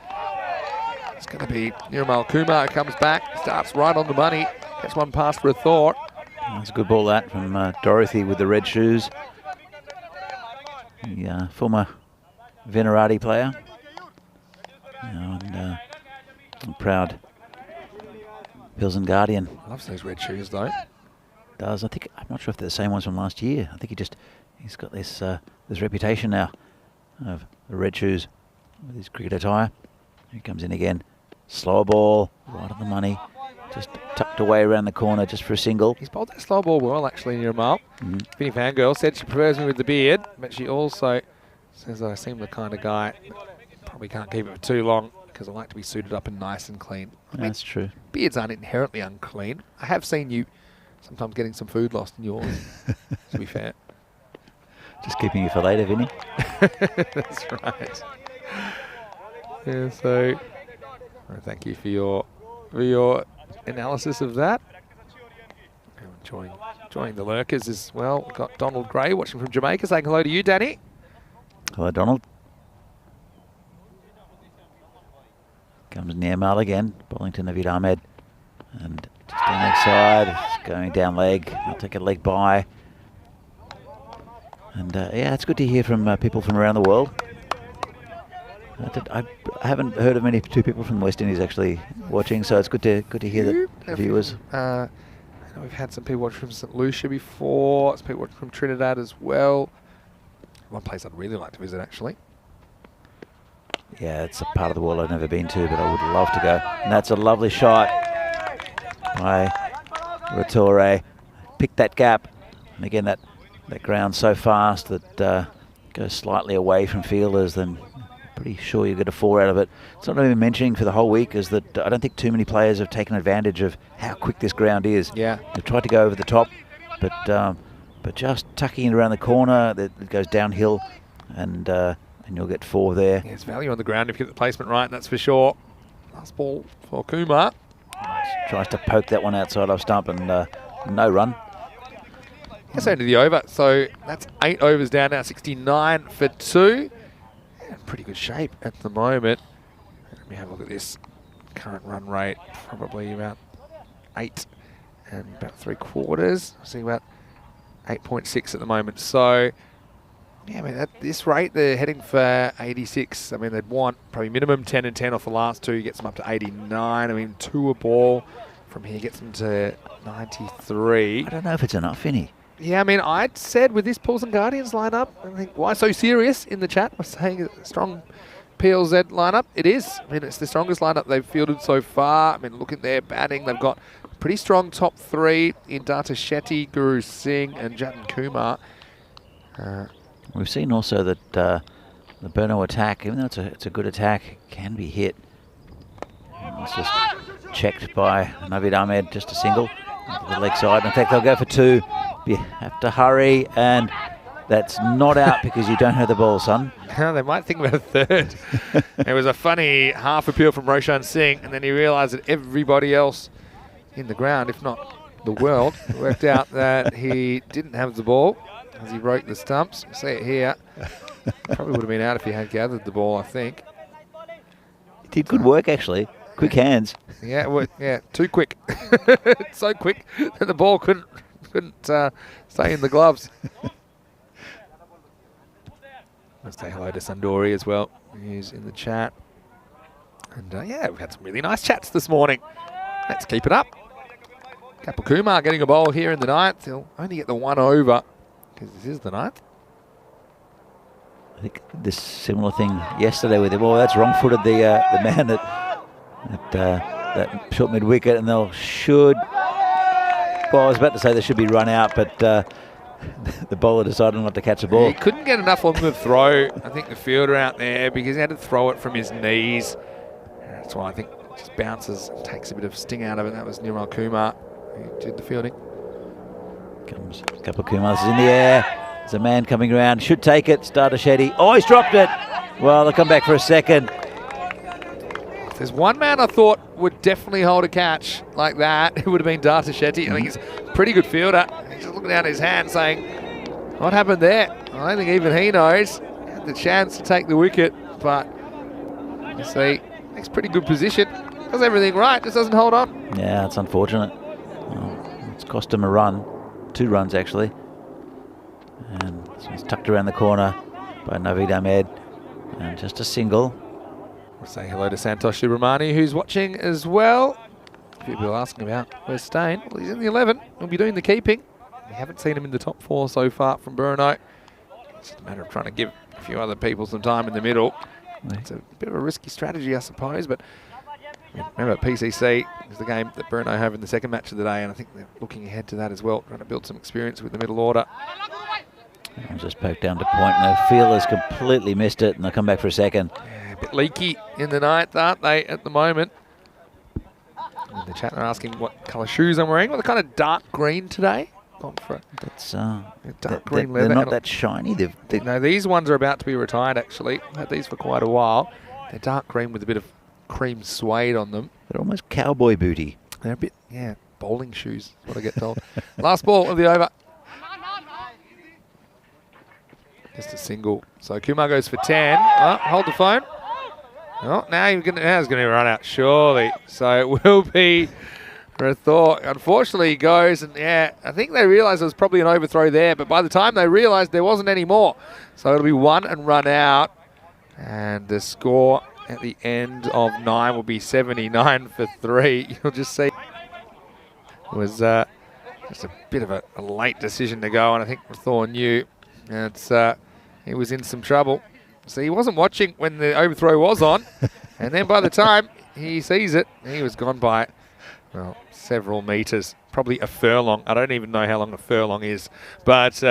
It's going to be Nirmal Kumar who comes back, starts right on the money, gets one pass for a thought. That's a good ball that from Dorothy with the red shoes. The former Venerati player. And a proud Pilsen Guardian. Loves those red shoes though. Does. I'm not sure if they're the same ones from last year. I think he's got this reputation now of the red shoes with his cricket attire. He comes in again. Slower ball, right on the money. Just tucked away around the corner just for a single. He's bowled that slow ball well, actually, Nirmal. Vinny Fangirl said she prefers me with the beard, but she also says I seem the kind of guy that probably can't keep it for too long because I like to be suited up and nice and clean. I mean, that's true. Beards aren't inherently unclean. I have seen you sometimes getting some food lost in yours, to be fair. Just keeping you for later, Vinny. That's right. Yeah, so thank you for your analysis of that. Enjoying the lurkers as well. We've got Donald Gray watching from Jamaica, saying hello to you, Danny. Hello, Donald. Comes Nirmal again, bowling to Naveed Ahmed. And just on leg side, it's going down leg. I'll take a leg by. And yeah, it's good to hear from people from around the world. I haven't heard of many people from the West Indies actually watching, so it's good to hear that viewers. I know we've had some people watch from St. Lucia before. Some people watch from Trinidad as well. One place I'd really like to visit, actually. Yeah, it's a part of the world I've never been to, but I would love to go. And that's a lovely shot by Torre. Picked that gap, and again that ground so fast that goes slightly away from fielders, then pretty sure you get a 4 out of it. It's not even mentioning for the whole week is that I don't think too many players have taken advantage of how quick this ground is. Yeah. They've tried to go over the top, but just tucking it around the corner, it goes downhill, and and you'll get 4 there. There's value on the ground if you get the placement right, that's for sure. Last ball for Kumar. Tries to poke that one outside off stump and no run. That's into the over, so that's 8 overs down now, 69 for 2. Pretty good shape at the moment. Let me have a look at this current run rate, probably about 8 and about 3/4. See about 8.6 at the moment. So, yeah, I mean, at this rate, they're heading for 86. I mean, they'd want probably minimum 10 and 10 off the last 2, gets them up to 89. I mean, 2 a ball from here gets them to 93. I don't know if it's enough, Finny. Yeah, I mean, I'd said with this Pools and Guardians lineup, I think, why so serious in the chat? I was saying a strong PLZ lineup. It is. I mean, it's the strongest lineup they've fielded so far. I mean, look at their batting. They've got pretty strong top 3 in Data Shetty, Guru Singh, and Jatin Kumar. We've seen also that the Burno attack, even though it's a good attack, can be hit. And it's just checked by Navid Ahmed, just a single. The leg side. In fact, they'll go for 2. You have to hurry, and that's not out because you don't have the ball, son. They might think about a third. It was a funny half appeal from Roshan Singh, and then he realised that everybody else in the ground, if not the world, worked out that he didn't have the ball as he broke the stumps. You see it here. Probably would have been out if he had gathered the ball, I think. He did good work, actually. Quick hands. Yeah, well, yeah, too quick. So quick that the ball couldn't stay in the gloves. Let's say hello to Sundori as well, who's in the chat. And yeah, we've had some really nice chats this morning. Let's keep it up. Kapil Kumar getting a bowl here in the 9th. He'll only get the 1 over because this is the 9th. I think this similar thing yesterday with him. Oh, that's wrong-footed the man that short mid wicket, and they'll should. Well, I was about to say they should be run out, but the bowler decided not to catch the ball. He couldn't get enough on the throw. I think the fielder out there, because he had to throw it from his knees. That's why I think it just bounces and takes a bit of sting out of it. That was Nirmal Kumar who did the fielding. Comes a couple of Kumars in the air. There's a man coming around. Should take it. Starter Shetty. Oh, he's dropped it. Well, they'll come back for a second. There's one man I thought would definitely hold a catch like that. It would have been Data Shetty. I think he's a pretty good fielder. He's just looking down at his hand saying, what happened there? I don't think even he knows. He had the chance to take the wicket, but you see, he's pretty good position. Does everything right, just doesn't hold on. Yeah, it's unfortunate. Well, it's cost him a run. 2 runs, actually. And so it's tucked around the corner by Navid Ahmed. And just a single. We'll say hello to Santosh Subramani, who's watching as well. People are asking about where's Stain. Well, he's in the 11. He'll be doing the keeping. We haven't seen him in the top 4 so far from Burno. It's just a matter of trying to give a few other people some time in the middle. It's a bit of a risky strategy, I suppose, but remember, PCC is the game that Burno have in the second match of the day, and I think they're looking ahead to that as well, trying to build some experience with the middle order. I'll just poke down to point, and the fielders completely missed it, and they'll come back for a second. Yeah, a bit leaky in the 9th, aren't they, at the moment? In the chat, they're asking what colour shoes I'm wearing. Well, they're kind of dark green today. Gone for That's dark green leather. They're not that shiny. No, these ones are about to be retired, actually. I've had these for quite a while. They're dark green with a bit of cream suede on them. They're almost cowboy booty. They're a bit, yeah, bowling shoes, is what I get told. Last ball of the over. Just a single. So Kumar goes for 10. Oh, hold the phone. Oh, now he's going to run out, surely. So it will be for a thought. Unfortunately, he goes, and yeah, I think they realised there was probably an overthrow there, but by the time they realised there wasn't any more. So it'll be 1 and run out. And the score at the end of 9 will be 79 for 3. You'll just see it was just a bit of a late decision to go, and I think Thor knew he was in some trouble. So he wasn't watching when the overthrow was on, and then by the time he sees it, he was gone by, well, several metres, probably a furlong. I don't even know how long a furlong is, but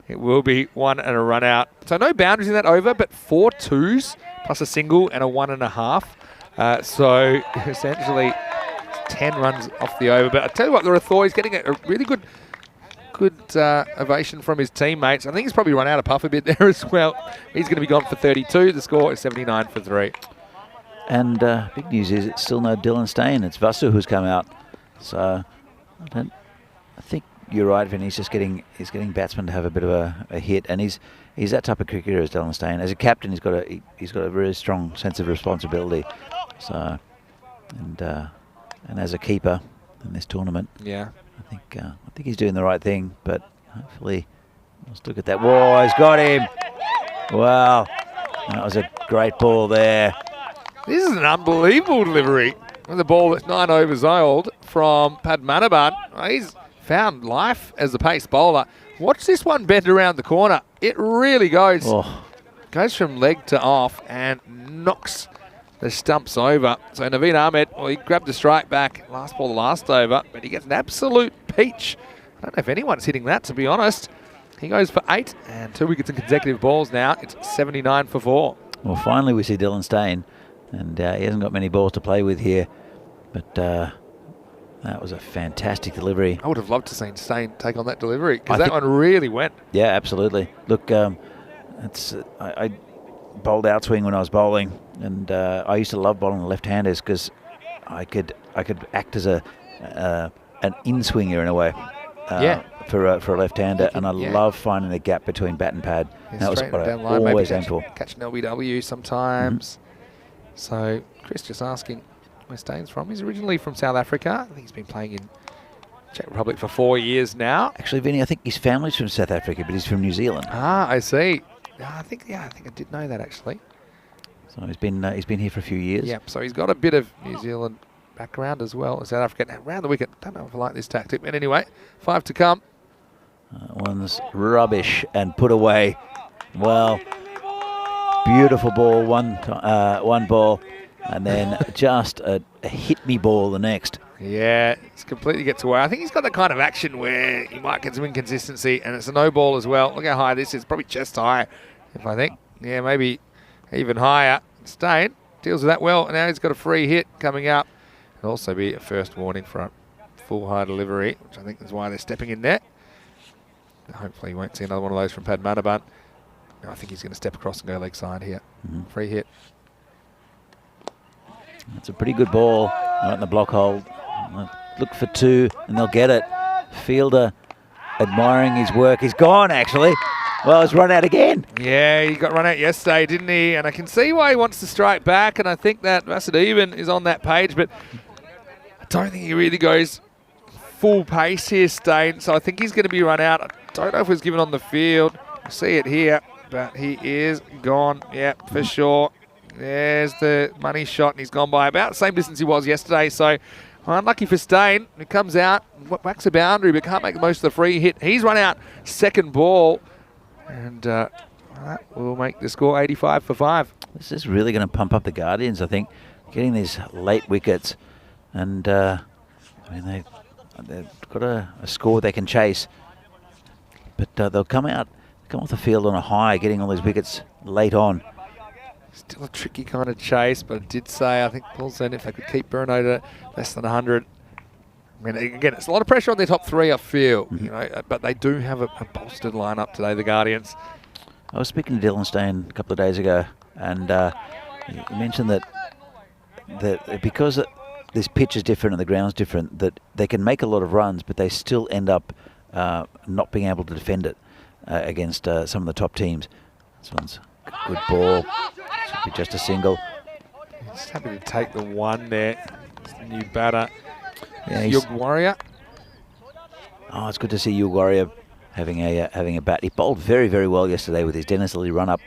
it will be 1 and a run out. So no boundaries in that over, but 4 twos plus a single and a 1.5. So essentially 10 runs off the over. But I tell you what, the Thor is getting a really good good ovation from his teammates. I think he's probably run out of puff a bit there as well. He's going to be gone for 32. The score is 79 for 3. And big news is it's still no Dylan Stain. It's Vasu who's come out. So I think you're right, Vin. He's getting batsmen to have a bit of a hit, and he's that type of cricketer as Dylan Stain. As a captain, he's got a very strong sense of responsibility. So and as a keeper in this tournament, yeah, I think he's doing the right thing. But hopefully, let's look at that. Whoa, he's got him! Wow, that was a great ball there. This is an unbelievable delivery. With the ball that's 9 overs old from Padmanabhan. He's found life as a pace bowler. Watch this one bend around the corner. It really goes. Oh. Goes from leg to off and knocks the stumps over. So Naveen Ahmed, well, he grabbed the strike back last ball, the last over, but he gets an absolute peach. I don't know if anyone's hitting that, to be honest. He goes for 8 and 2 wickets in consecutive balls now. It's 79 for 4. Well, finally we see Dylan Stain, and he hasn't got many balls to play with here, but that was a fantastic delivery. I would have loved to see Stain take on that delivery, because that one really went. Yeah, absolutely. Look, I bowled outswing when I was bowling, and I used to love bowling the left-handers because I could act as an in-swinger in a way. For a left-hander, and I love finding the gap between bat and pad. That was what I always aimed for. Catch an LBW sometimes. So Chris just asking where Stain's from. He's originally from South Africa. I think he's been playing in Czech Republic for 4 years now. Actually, Vinny, I think his family's from South Africa, but he's from New Zealand. Ah, I see. I think I did know that actually. So he's been here for a few years. Yeah, so he's got a bit of New Zealand background as well as South Africa. Now, round the wicket. Don't know if I like this tactic, but anyway, 5 to come. One's rubbish and put away. Well, beautiful ball, one ball, and then just a hit me ball the next. Yeah, it's completely gets away. I think he's got that kind of action where he might get some inconsistency, and it's a no ball as well. Look how high this is, probably chest high, if I think. Yeah, maybe even higher. Stain deals with that well, and now he's got a free hit coming up. It'll also be a first warning for a full high delivery, which I think is why they're stepping in there. Hopefully you won't see another one of those from Padmanabhan. I think he's going to step across and go leg side here. Free hit. That's a pretty good ball right in the block hole. Look for 2 and they'll get it. Fielder admiring his work. He's gone actually. Well, he's run out again. Yeah, he got run out yesterday, didn't he? And I can see why he wants to strike back, and I think that Vasudevan is on that page, but I don't think he really goes full pace here, Stain. So I think he's going to be run out. I don't know if he's given on the field. We'll see it here, but he is gone. Yeah, for sure. There's the money shot, and he's gone by about the same distance he was yesterday. So unlucky for Stain. He comes out, whacks a boundary, but can't make the most of the free hit. He's run out second ball, and that will make the score 85 for 5. This is really going to pump up the Guardians, I think, getting these late wickets, and I mean they've got a score they can chase, but they'll come off the field on a high, getting all these wickets late on. Still a tricky kind of chase, but I did say I think Paul said if they could keep Bruno to less than 100. I mean, again, it's a lot of pressure on their top 3, I feel, you know, but they do have a bolstered lineup today, the Guardians. I was speaking to Dylan Stain a couple of days ago, and he mentioned that because this pitch is different and the ground's different, that they can make a lot of runs, but they still end up not being able to defend it against some of the top teams. This one's a good ball. Should be just a single. Just happy to take the one there. It's the new batter. Yeah, Yug Warrior. Oh, it's good to see Yug Warrior having a bat. He bowled very, very well yesterday with his Dennis Lilly run up.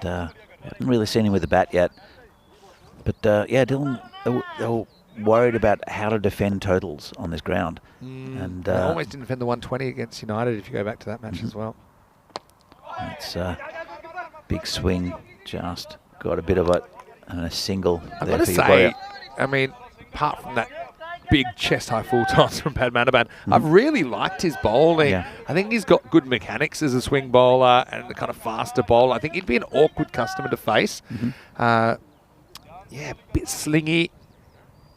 Haven't really seen him with the bat yet. But yeah, Dylan, they were worried about how to defend totals on this ground. And they almost didn't defend the 120 against United if you go back to that match as well. It's big swing, just got a bit of it, and a single. I've got to say, I mean, apart from that big chest-high full toss from Padmanabhan, I've really liked his bowling. Yeah. I think he's got good mechanics as a swing bowler and a kind of faster bowler. I think he'd be an awkward customer to face. Yeah, a bit slingy.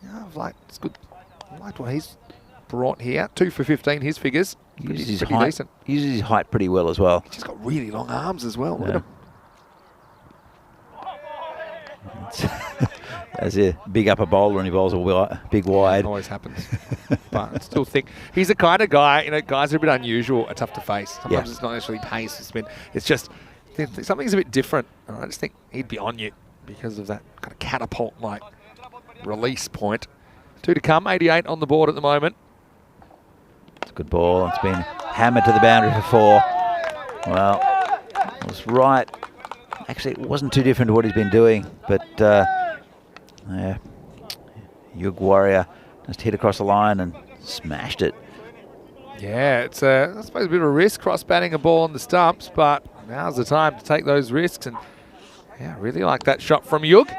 Yeah, it's good. I liked what he's brought here. 2 for 15, his figures. Uses his Pretty height. decent. Uses his height pretty well as well. He's just got really long arms as well. Look at him. As a big upper bowler and he bowls a big wide. Always happens. But I still think he's the kind of guy, guys are a bit unusual, are tough to face. Sometimes it's not necessarily pace, it's spin. It's just something's a bit different. And I just think he'd be on you because of that kind of catapult-like release point. 2 to come, 88 on the board at the moment. It's a good ball. It's been hammered to the boundary for 4. Well, it was right. Actually, it wasn't too different to what he's been doing, but yeah, Yug Warrior just hit across the line and smashed it. Yeah, it's I suppose a bit of a risk cross-batting a ball on the stumps, but now's the time to take those risks. And yeah, really like that shot from Yug.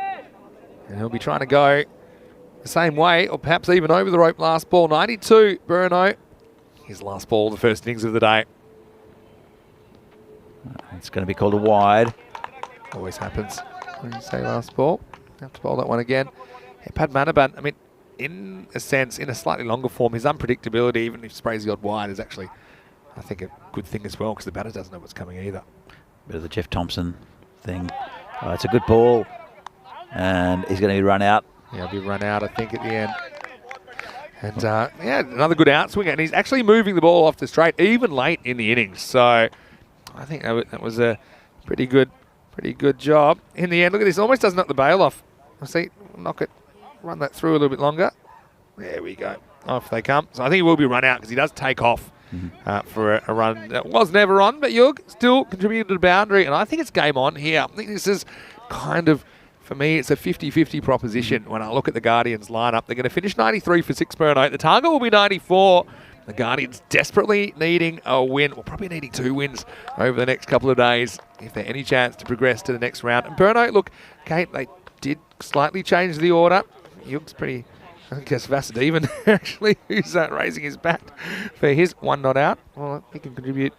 And he'll be trying to go the same way, or perhaps even over the rope last ball. 92, Burno. His last ball, the first innings of the day. It's going to be called a wide. Always happens when you say last ball. Have to bowl that one again. Yeah, Padmanabhan, I mean, in a sense, in a slightly longer form, his unpredictability, even if he sprays the odd wide, is actually, I think, a good thing as well, because the batter doesn't know what's coming either. Bit of the Jeff Thompson thing. It's a good ball, and he's going to be run out. Yeah, he'll be run out, I think, at the end. And, yeah, another good outswinger, and he's actually moving the ball off the straight, even late in the innings. So I think that was a pretty good job. In the end, look at this, almost does knock the bail off. I see, knock it, run that through a little bit longer. There we go. Off they come. So I think he will be run out because he does take off for a run that was never on, but Yug still contributed to the boundary, and I think it's game on here. I think this is kind of, for me, it's a 50-50 proposition when I look at the Guardians lineup. They're going to finish 93 for 6 per night. The target will be 94. The Guardians desperately needing a win, or probably needing 2 wins over the next couple of days if there's any chance to progress to the next round. And Burno, look, Kate, they did slightly change the order. Yug's pretty, I think that's Vasudevan actually, who's raising his bat for his 1 not out. Well, he can contribute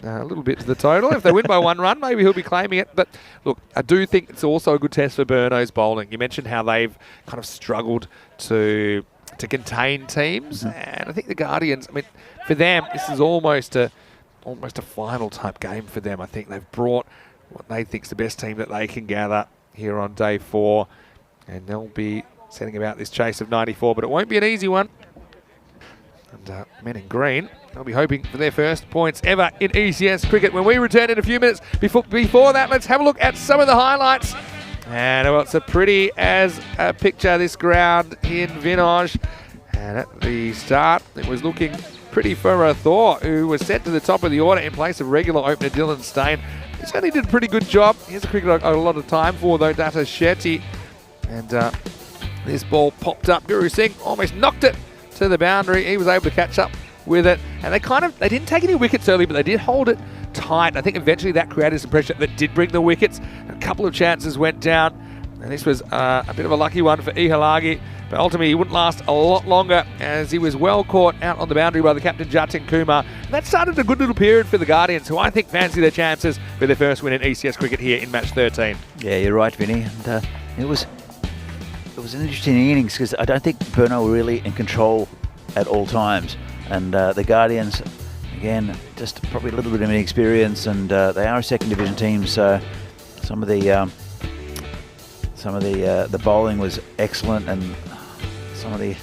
a little bit to the total. If they win by 1 run, maybe he'll be claiming it. But look, I do think it's also a good test for Burno's bowling. You mentioned how they've kind of struggled to contain teams, and I think the Guardians, I mean, for them, this is almost a final type game for them. I think they've brought what they think is the best team that they can gather here on day 4, and they'll be setting about this chase of 94, but it won't be an easy one. And men in green, they'll be hoping for their first points ever in ECS cricket. When we return in a few minutes, before that, let's have a look at some of the highlights. And well, it's a pretty as a picture, this ground in Vinoj. And at the start, it was looking pretty for Thor, who was sent to the top of the order in place of regular opener Dylan Steyn. He certainly did a pretty good job. Here's a cricketer I got a lot of time for, though, Data Shetty. And this ball popped up. Guru Singh almost knocked it to the boundary. He was able to catch up with it. And they didn't take any wickets early, but they did hold it tight. I think eventually that created some pressure that did bring the wickets. A couple of chances went down, and this was a bit of a lucky one for Ihalagi, but ultimately he wouldn't last a lot longer as he was well caught out on the boundary by the captain Jatin Kumar. And that started a good little period for the Guardians, who I think fancy their chances for their first win in ECS cricket here in match 13. Yeah, you're right, Vinny. And it was an interesting innings because I don't think Burno were really in control at all times, and the Guardians, again, just probably a little bit of inexperience, and they are a second division team, so some of the bowling was excellent, and some of the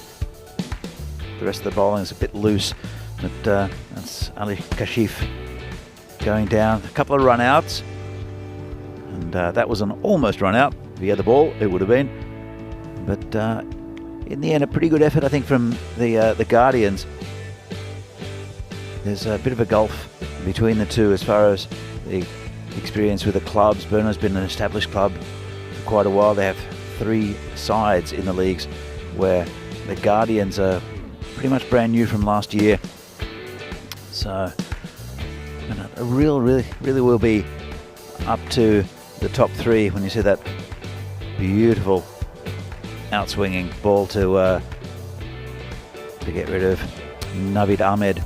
rest of the bowling is a bit loose. But that's Ali Kashif going down. A couple of run outs, and that was an almost run out. If he had the ball, it would have been. But in the end, a pretty good effort, I think, from the Guardians. There's a bit of a gulf between the two as far as the experience with the clubs. Burno's been an established club for quite a while. They have 3 sides in the leagues, where the Guardians are pretty much brand new from last year. So it really will be up to the top 3 when you see that beautiful outswinging ball to get rid of Navid Ahmed.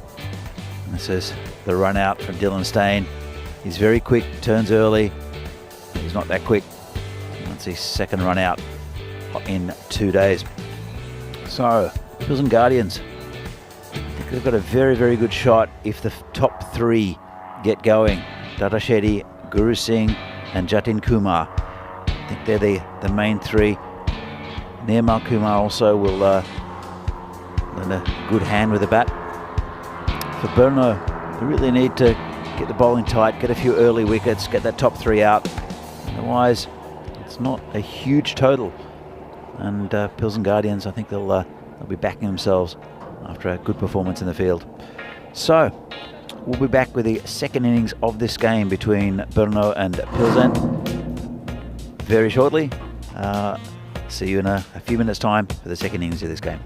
And this is the run out from Dylan Steyn. He's very quick, turns early. He's not that quick. That's his second run out in 2 days. So, Bills and Guardians think they've got a very, very good shot if the top three get going. Dada Shetty, Guru Singh and Jatin Kumar. I think they're the main three. Nirmal Kumar also will lend a good hand with the bat. For Brno, they really need to get the bowling tight, get a few early wickets, get that top three out. Otherwise, it's not a huge total. And Pilsen Guardians, I think they'll be backing themselves after a good performance in the field. So, we'll be back with the second innings of this game between Brno and Pilsen very shortly. See you in a few minutes' time for the second innings of this game.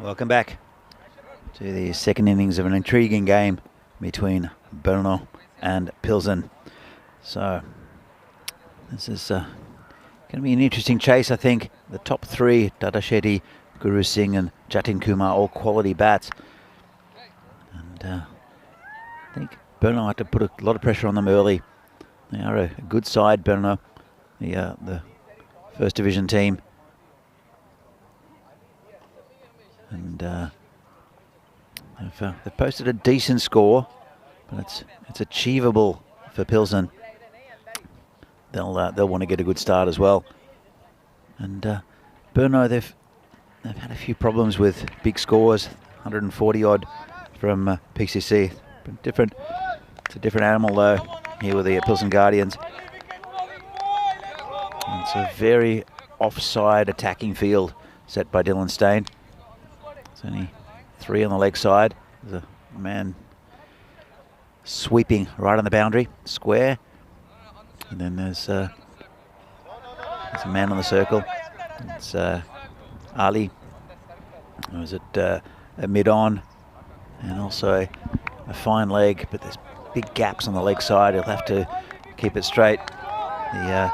Welcome back to the second innings of an intriguing game between Brno and Pilsen. So this is going to be an interesting chase, I think. The top three, Dada Shetty, Guru Singh and Jatin Kumar, all quality bats. And I think Brno had to put a lot of pressure on them early. They are a good side, Brno, the first division team. And they've posted a decent score, but it's achievable for Pilsen. They'll want to get a good start as well. And Brno, they've had a few problems with big scores, 140 odd from PCC. It's a different animal though here with the Pilsen Guardians. And it's a very offside attacking field set by Dylan Stain. There's only 3 on the leg side. There's a man sweeping right on the boundary, square. And then there's a man on the circle. It's Ali, who's at mid-on, and also a fine leg, but there's big gaps on the leg side. He'll have to keep it straight. The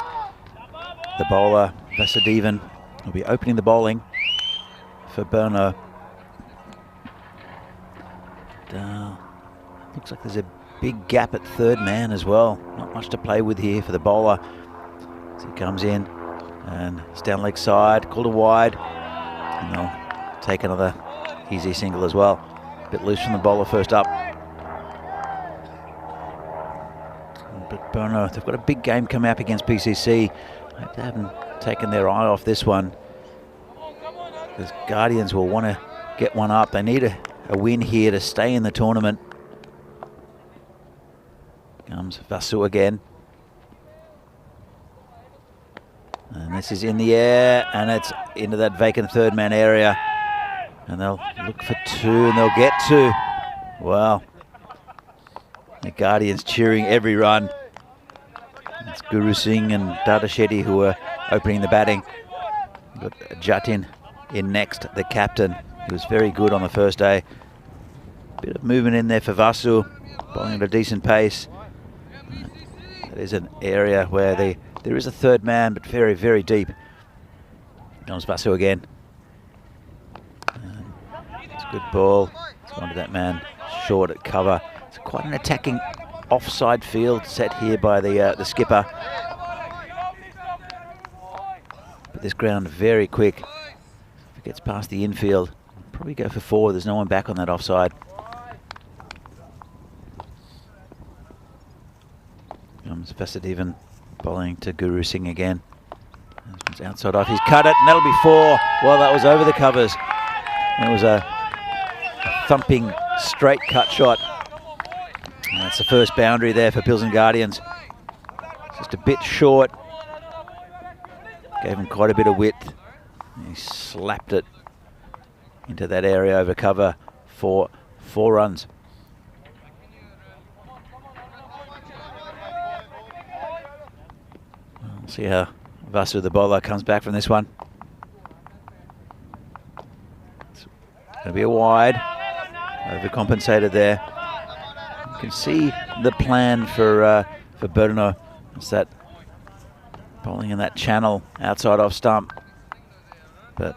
bowler, Vasudevan, will be opening the bowling for Brno. Looks like there's a big gap at third man as well. Not much to play with here for the bowler. As he comes in and it's down leg side, called a wide, and they'll take another easy single as well. A bit loose from the bowler first up. But Brno, they've got a big game coming up against PCC. I hope they haven't taken their eye off this one, because Guardians will want to get one up. They need a win here to stay in the tournament. Comes Vasu again. And this is in the air, and it's into that vacant third man area. And they'll look for 2, and they'll get 2. Wow. The Guardians cheering every run. It's Guru Singh and Dada Shetty who are opening the batting. We've got Jatin in next, the captain. He was very good on the first day. Bit of movement in there for Vasu, bowling at a decent pace. That is an area where there is a third man, but very, very deep. Comes Vasu again. And it's a good ball. It's gone to that man short at cover. It's quite an attacking offside field set here by the skipper. But this ground very quick. If it gets past the infield, probably go for 4. There's no one back on that offside. Comes Vasudevan bowling to Guru Singh again. It's outside off. He's cut it, and that'll be 4. Well, that was over the covers. It was a thumping straight cut shot. And that's the first boundary there for Pilsen Guardians. Just a bit short. Gave him quite a bit of width. He slapped it into that area over cover for 4 runs. We'll see how Vasu the bowler comes back from this one. It's going to be a wide. Overcompensated there. You can see the plan for Brno. It's that bowling in that channel outside off stump. But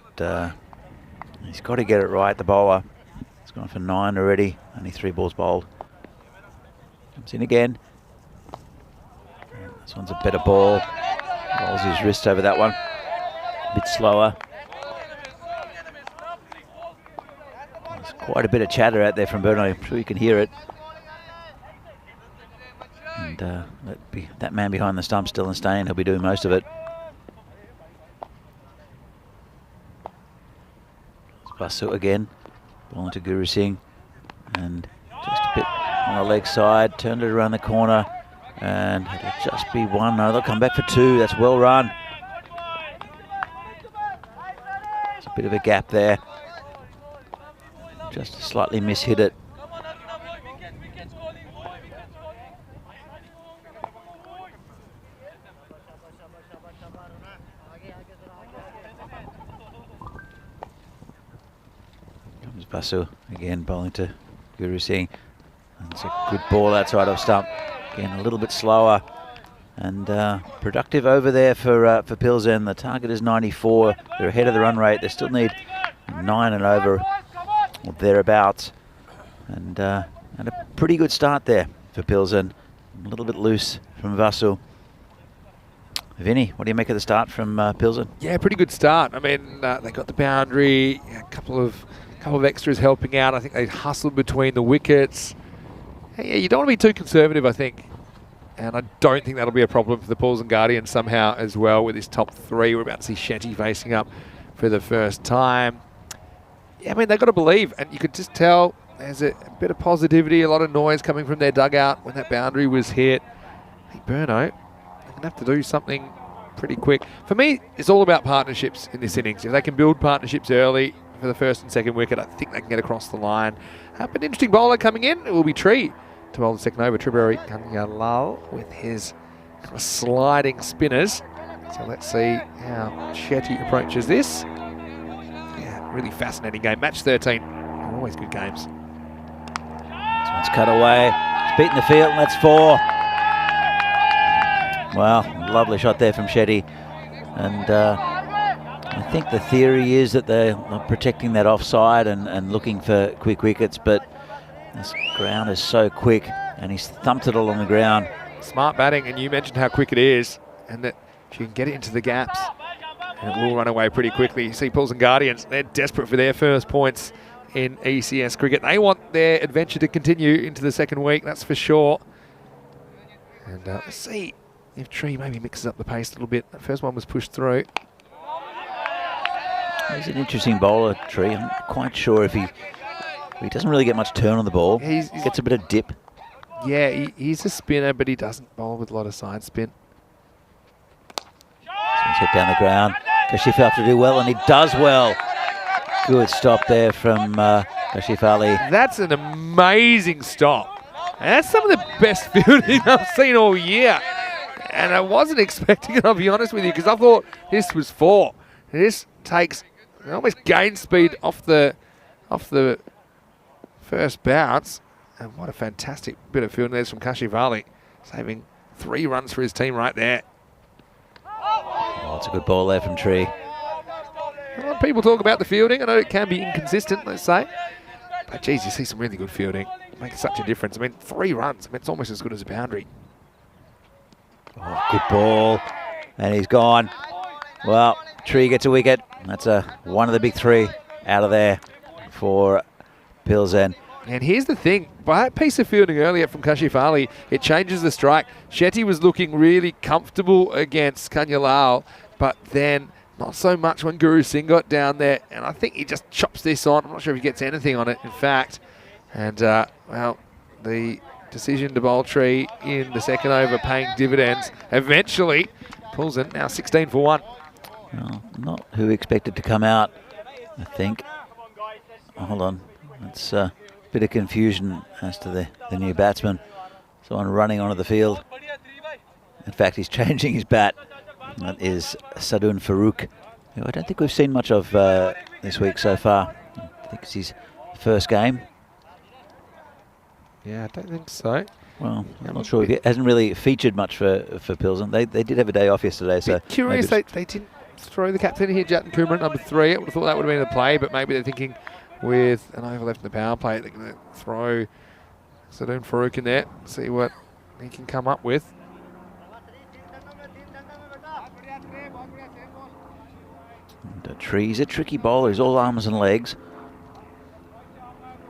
he's got to get it right, the bowler. He's gone for 9 already. Only 3 balls bowled. Comes in again. This one's a better ball. Rolls his wrist over that one. A bit slower. There's quite a bit of chatter out there from Brno. I'm sure you can hear it. And that man behind the stump still in Stain. He'll be doing most of it. Vasu again. Ball into Guru Singh. And just a bit on the leg side. Turned it around the corner. And it'll just be 1. No, they'll come back for 2. That's well run. It's a bit of a gap there. Just slightly mishit it. Vasu again bowling to Guru Singh. It's a good ball outside of stump. Again, a little bit slower and productive over there for Pilsen. The target is 94. They're ahead of the run rate. They still need 9 and over or thereabouts. And a pretty good start there for Pilsen. A little bit loose from Vasu. Vinny, what do you make of the start from Pilsen? Yeah, pretty good start. I mean, they got the boundary, a couple of extras helping out. I think they hustled between the wickets. Yeah, you don't want to be too conservative, I think. And I don't think that'll be a problem for the Pilsen Guardians somehow as well with this top 3. We're about to see Shetty facing up for the first time. Yeah, I mean, they've got to believe, and you could just tell there's a bit of positivity, a lot of noise coming from their dugout when that boundary was hit. Hey, Burno, they're going to have to do something pretty quick. For me, it's all about partnerships in this innings. If they can build partnerships early for the first and second wicket, I think they can get across the line. But an interesting bowler coming in. It will be Tree to bowl the second over. Tribhuwan Kanyalal with his kind of sliding spinners. So let's see how Shetty approaches this. Yeah, really fascinating game. Match 13. Always good games. This one's cut away. It's beaten the field, and that's 4. Wow, lovely shot there from Shetty. And I think the theory is that they're protecting that offside and looking for quick wickets, but this ground is so quick, and he's thumped it along the ground. Smart batting, and you mentioned how quick it is, and that if you can get it into the gaps, and it will run away pretty quickly. You see Pilsen Guardians, they're desperate for their first points in ECS cricket. They want their adventure to continue into the second week, that's for sure. And let's see if Tree maybe mixes up the pace a little bit. That first one was pushed through. He's an interesting bowler, Tree. I'm not quite sure if he doesn't really get much turn on the ball. He gets a bit of dip. Yeah, he's a spinner, but he doesn't bowl with a lot of side spin. This one's hit down the ground. Kashif have to do well, and he does well. Good stop there from Kashif Ali. That's an amazing stop. And that's some of the best fielding I've seen all year. And I wasn't expecting it, I'll be honest with you, because I thought this was 4. This takes almost gain speed off the first bounce. And what a fantastic bit of fielding there's from Kashif Ali, saving 3 runs for his team right there. Oh, it's a good ball there from Tree. A lot of people talk about the fielding. I know it can be inconsistent, let's say. But geez, you see some really good fielding. It makes such a difference. I mean, 3 runs. I mean, it's almost as good as a boundary. Oh, good ball. And he's gone. Well, Tree gets a wicket. That's one of the big 3 out of there for Pilsen. And here's the thing, by that piece of fielding earlier from Kashif Ali, it changes the strike. Shetty was looking really comfortable against Kanyalal, but then not so much when Guru Singh got down there. And I think he just chops this on. I'm not sure if he gets anything on it, in fact. And, well, the decision to bowl Tree in the second over paying dividends. Eventually, Pilsen now 16 for 1. Well, not who expected to come out, I think. Oh, hold on. It's a bit of confusion as to the new batsman. Someone running onto the field. In fact, he's changing his bat. That is Sadun Farooq, who I don't think we've seen much of this week so far. I think it's his first game. Yeah, I don't think so. Well, I'm not sure. He hasn't really featured much for Pilsen. They did have a day off yesterday. So curious they didn't throw the captain here, Jatin Kumar at number 3. I would have thought that would have been the play, but maybe they're thinking with an over left in the power play, they're going to throw Sadun Farooq in there, see what he can come up with. And Tree's a tricky bowler. He's all arms and legs.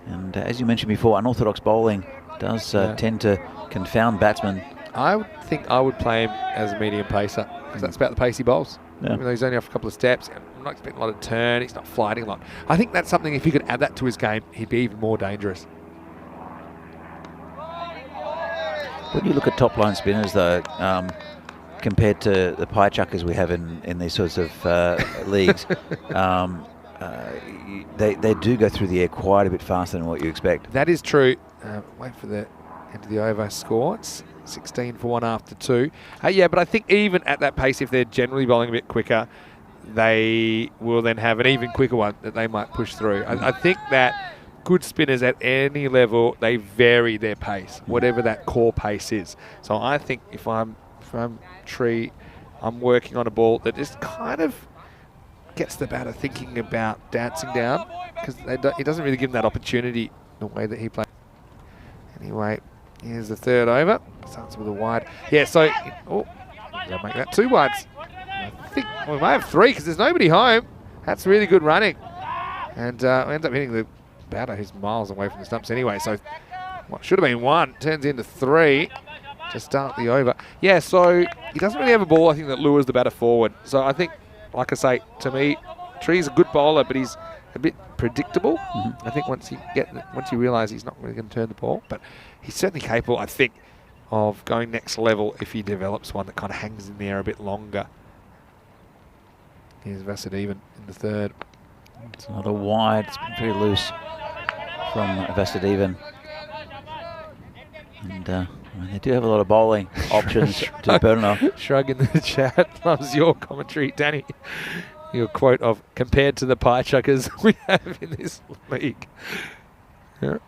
And as you mentioned before, unorthodox bowling does tend to confound batsmen. I would think I would play him as a medium pacer, because that's about the pace he bowls. Yeah. Even though he's only off a couple of steps, I'm not expecting a lot of turn, he's not flighting a lot. I think that's something, if he could add that to his game, he'd be even more dangerous. When you look at top line spinners though, compared to the pie chuckers we have in these sorts of leagues, they do go through the air quite a bit faster than what you expect. That is true. Wait for the end of the over score. It's 16 for 1 after 2. Yeah, but I think even at that pace, if they're generally bowling a bit quicker, they will then have an even quicker one that they might push through. I think that good spinners at any level, they vary their pace, whatever that core pace is. So I think if I'm Tree, I'm working on a ball that just kind of gets the batter thinking about dancing down, because he doesn't really give them that opportunity the way that he plays. Anyway, here's the third over. Starts with a wide. Yeah, so, oh, they'll make that 2 wides. I think we might have 3 because there's nobody home. That's really good running. And we end up hitting the batter who's miles away from the stumps anyway. So what should have been 1 turns into 3 to start the over. Yeah, so he doesn't really have a ball, I think, that lures the batter forward. So I think, like I say, to me, Tree's a good bowler, but he's a bit predictable. I think once you realise he's not really going to turn the ball, but he's certainly capable, I think, of going next level if he develops one that kind of hangs in the air a bit longer. Here's Vasudevan in the third. It's another wide. It's been very loose from Vasudevan. And they do have a lot of bowling options to Bernard. Shrug in the chat. Loves your commentary, Danny. Your quote of, compared to the pie chuckers we have in this league. Yeah.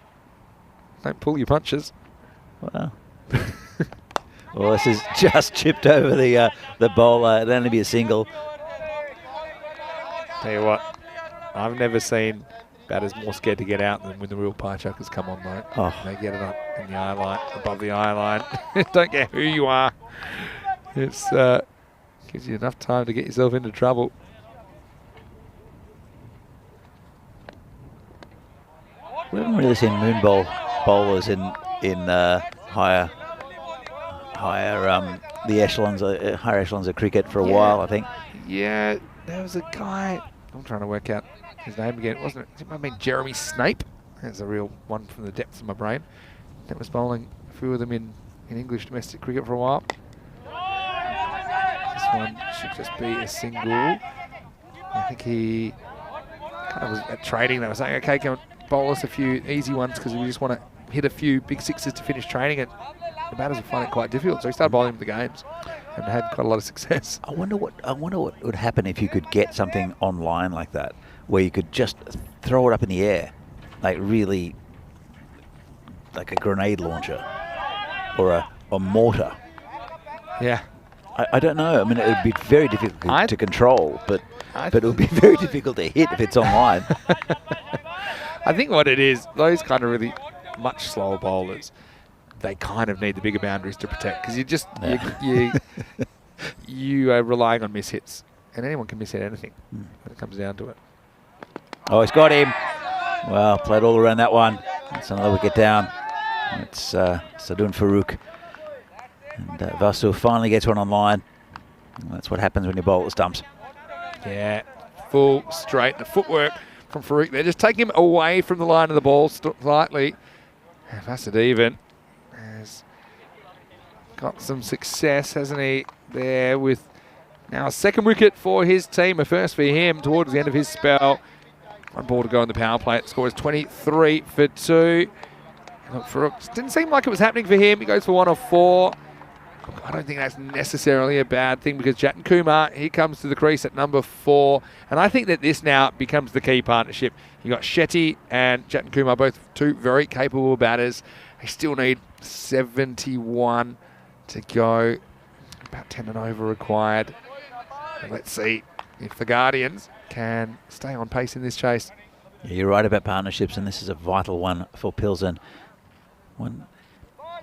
Don't pull your punches. Wow. Well, this is just chipped over the bowler. It'll only be a single. Tell you what, I've never seen batters more scared to get out than when the real pie chuckers come on, mate. Oh. They get it up in the eye line, above the eye line. Don't care who you are. It's gives you enough time to get yourself into trouble. We haven't really seen moon bowlers in higher the echelons, higher echelons of cricket for a while, I think. Yeah, there was a guy. I'm trying to work out his name again. Wasn't it? It might have been Jeremy Snape. That's a real one from the depths of my brain. That was bowling a few of them in English domestic cricket for a while. This one should just be a single. I think he kind of was at training. They were saying, okay, can bowl us a few easy ones because we just want to hit a few big sixes to finish training, and the batters were finding it quite difficult. So he started bowling the games and had quite a lot of success. I wonder what would happen if you could get something online like that, where you could just throw it up in the air, like really, like a grenade launcher or a mortar. Yeah. I don't know. I mean, it would be very difficult to control, but it would be very difficult to hit if it's online. I think what it is, those kind of really much slower bowlers, they kind of need the bigger boundaries to protect, because you are relying on mishits, and anyone can mishit anything when it comes down to it. Oh, he's got him. Well, played all around that one. That's another wicket down. It's Sadun Farooq. And Vasu finally gets one on line. That's what happens when you bowl at the stumps. Yeah, full straight. The footwork from Farooq there, just taking him away from the line of the ball slightly. Vasudevan has got some success, hasn't he, there with now a second wicket for his team, a first for him towards the end of his spell. One ball to go in the power play. The score is 23 for 2. Look, Farooq didn't seem like it was happening for him. He goes for 1 of 4. I don't think that's necessarily a bad thing, because Jatin Kumar, he comes to the crease at number 4. And I think that this now becomes the key partnership. You got Shetty and Jatin Kumar, both 2 very capable batters. They still need 71 to go. About 10 and over required. And let's see if the Guardians can stay on pace in this chase. Yeah, you're right about partnerships, and this is a vital one for Pilsen.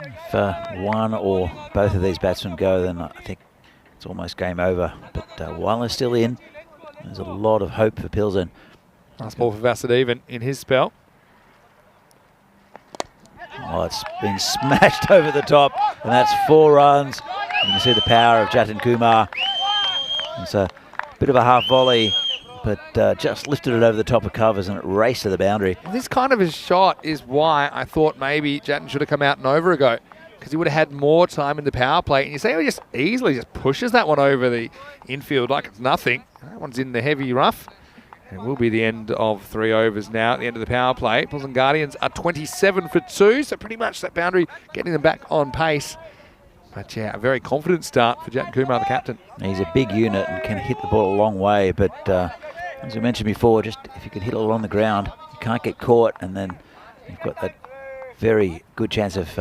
If one or both of these batsmen go, then I think it's almost game over. But while they're still in, there's a lot of hope for Pilsen. Last ball for Vasudevan in his spell. Oh, it's been smashed over the top, and that's 4 runs. You can see the power of Jatin Kumar. It's a bit of a half volley, but just lifted it over the top of covers, and it raced to the boundary. Well, this kind of a shot is why I thought maybe Jatin should have come out and over ago, because he would have had more time in the power play. And you see how he just easily just pushes that one over the infield like it's nothing. That one's in the heavy rough. And it will be the end of 3 overs now at the end of the power play. Pilsen Guardians are 27 for 2, so pretty much that boundary getting them back on pace. But yeah, a very confident start for Jatin Kumar, the captain. He's a big unit and can hit the ball a long way, but as we mentioned before, just if you can hit it along the ground, you can't get caught, and then you've got that very good chance of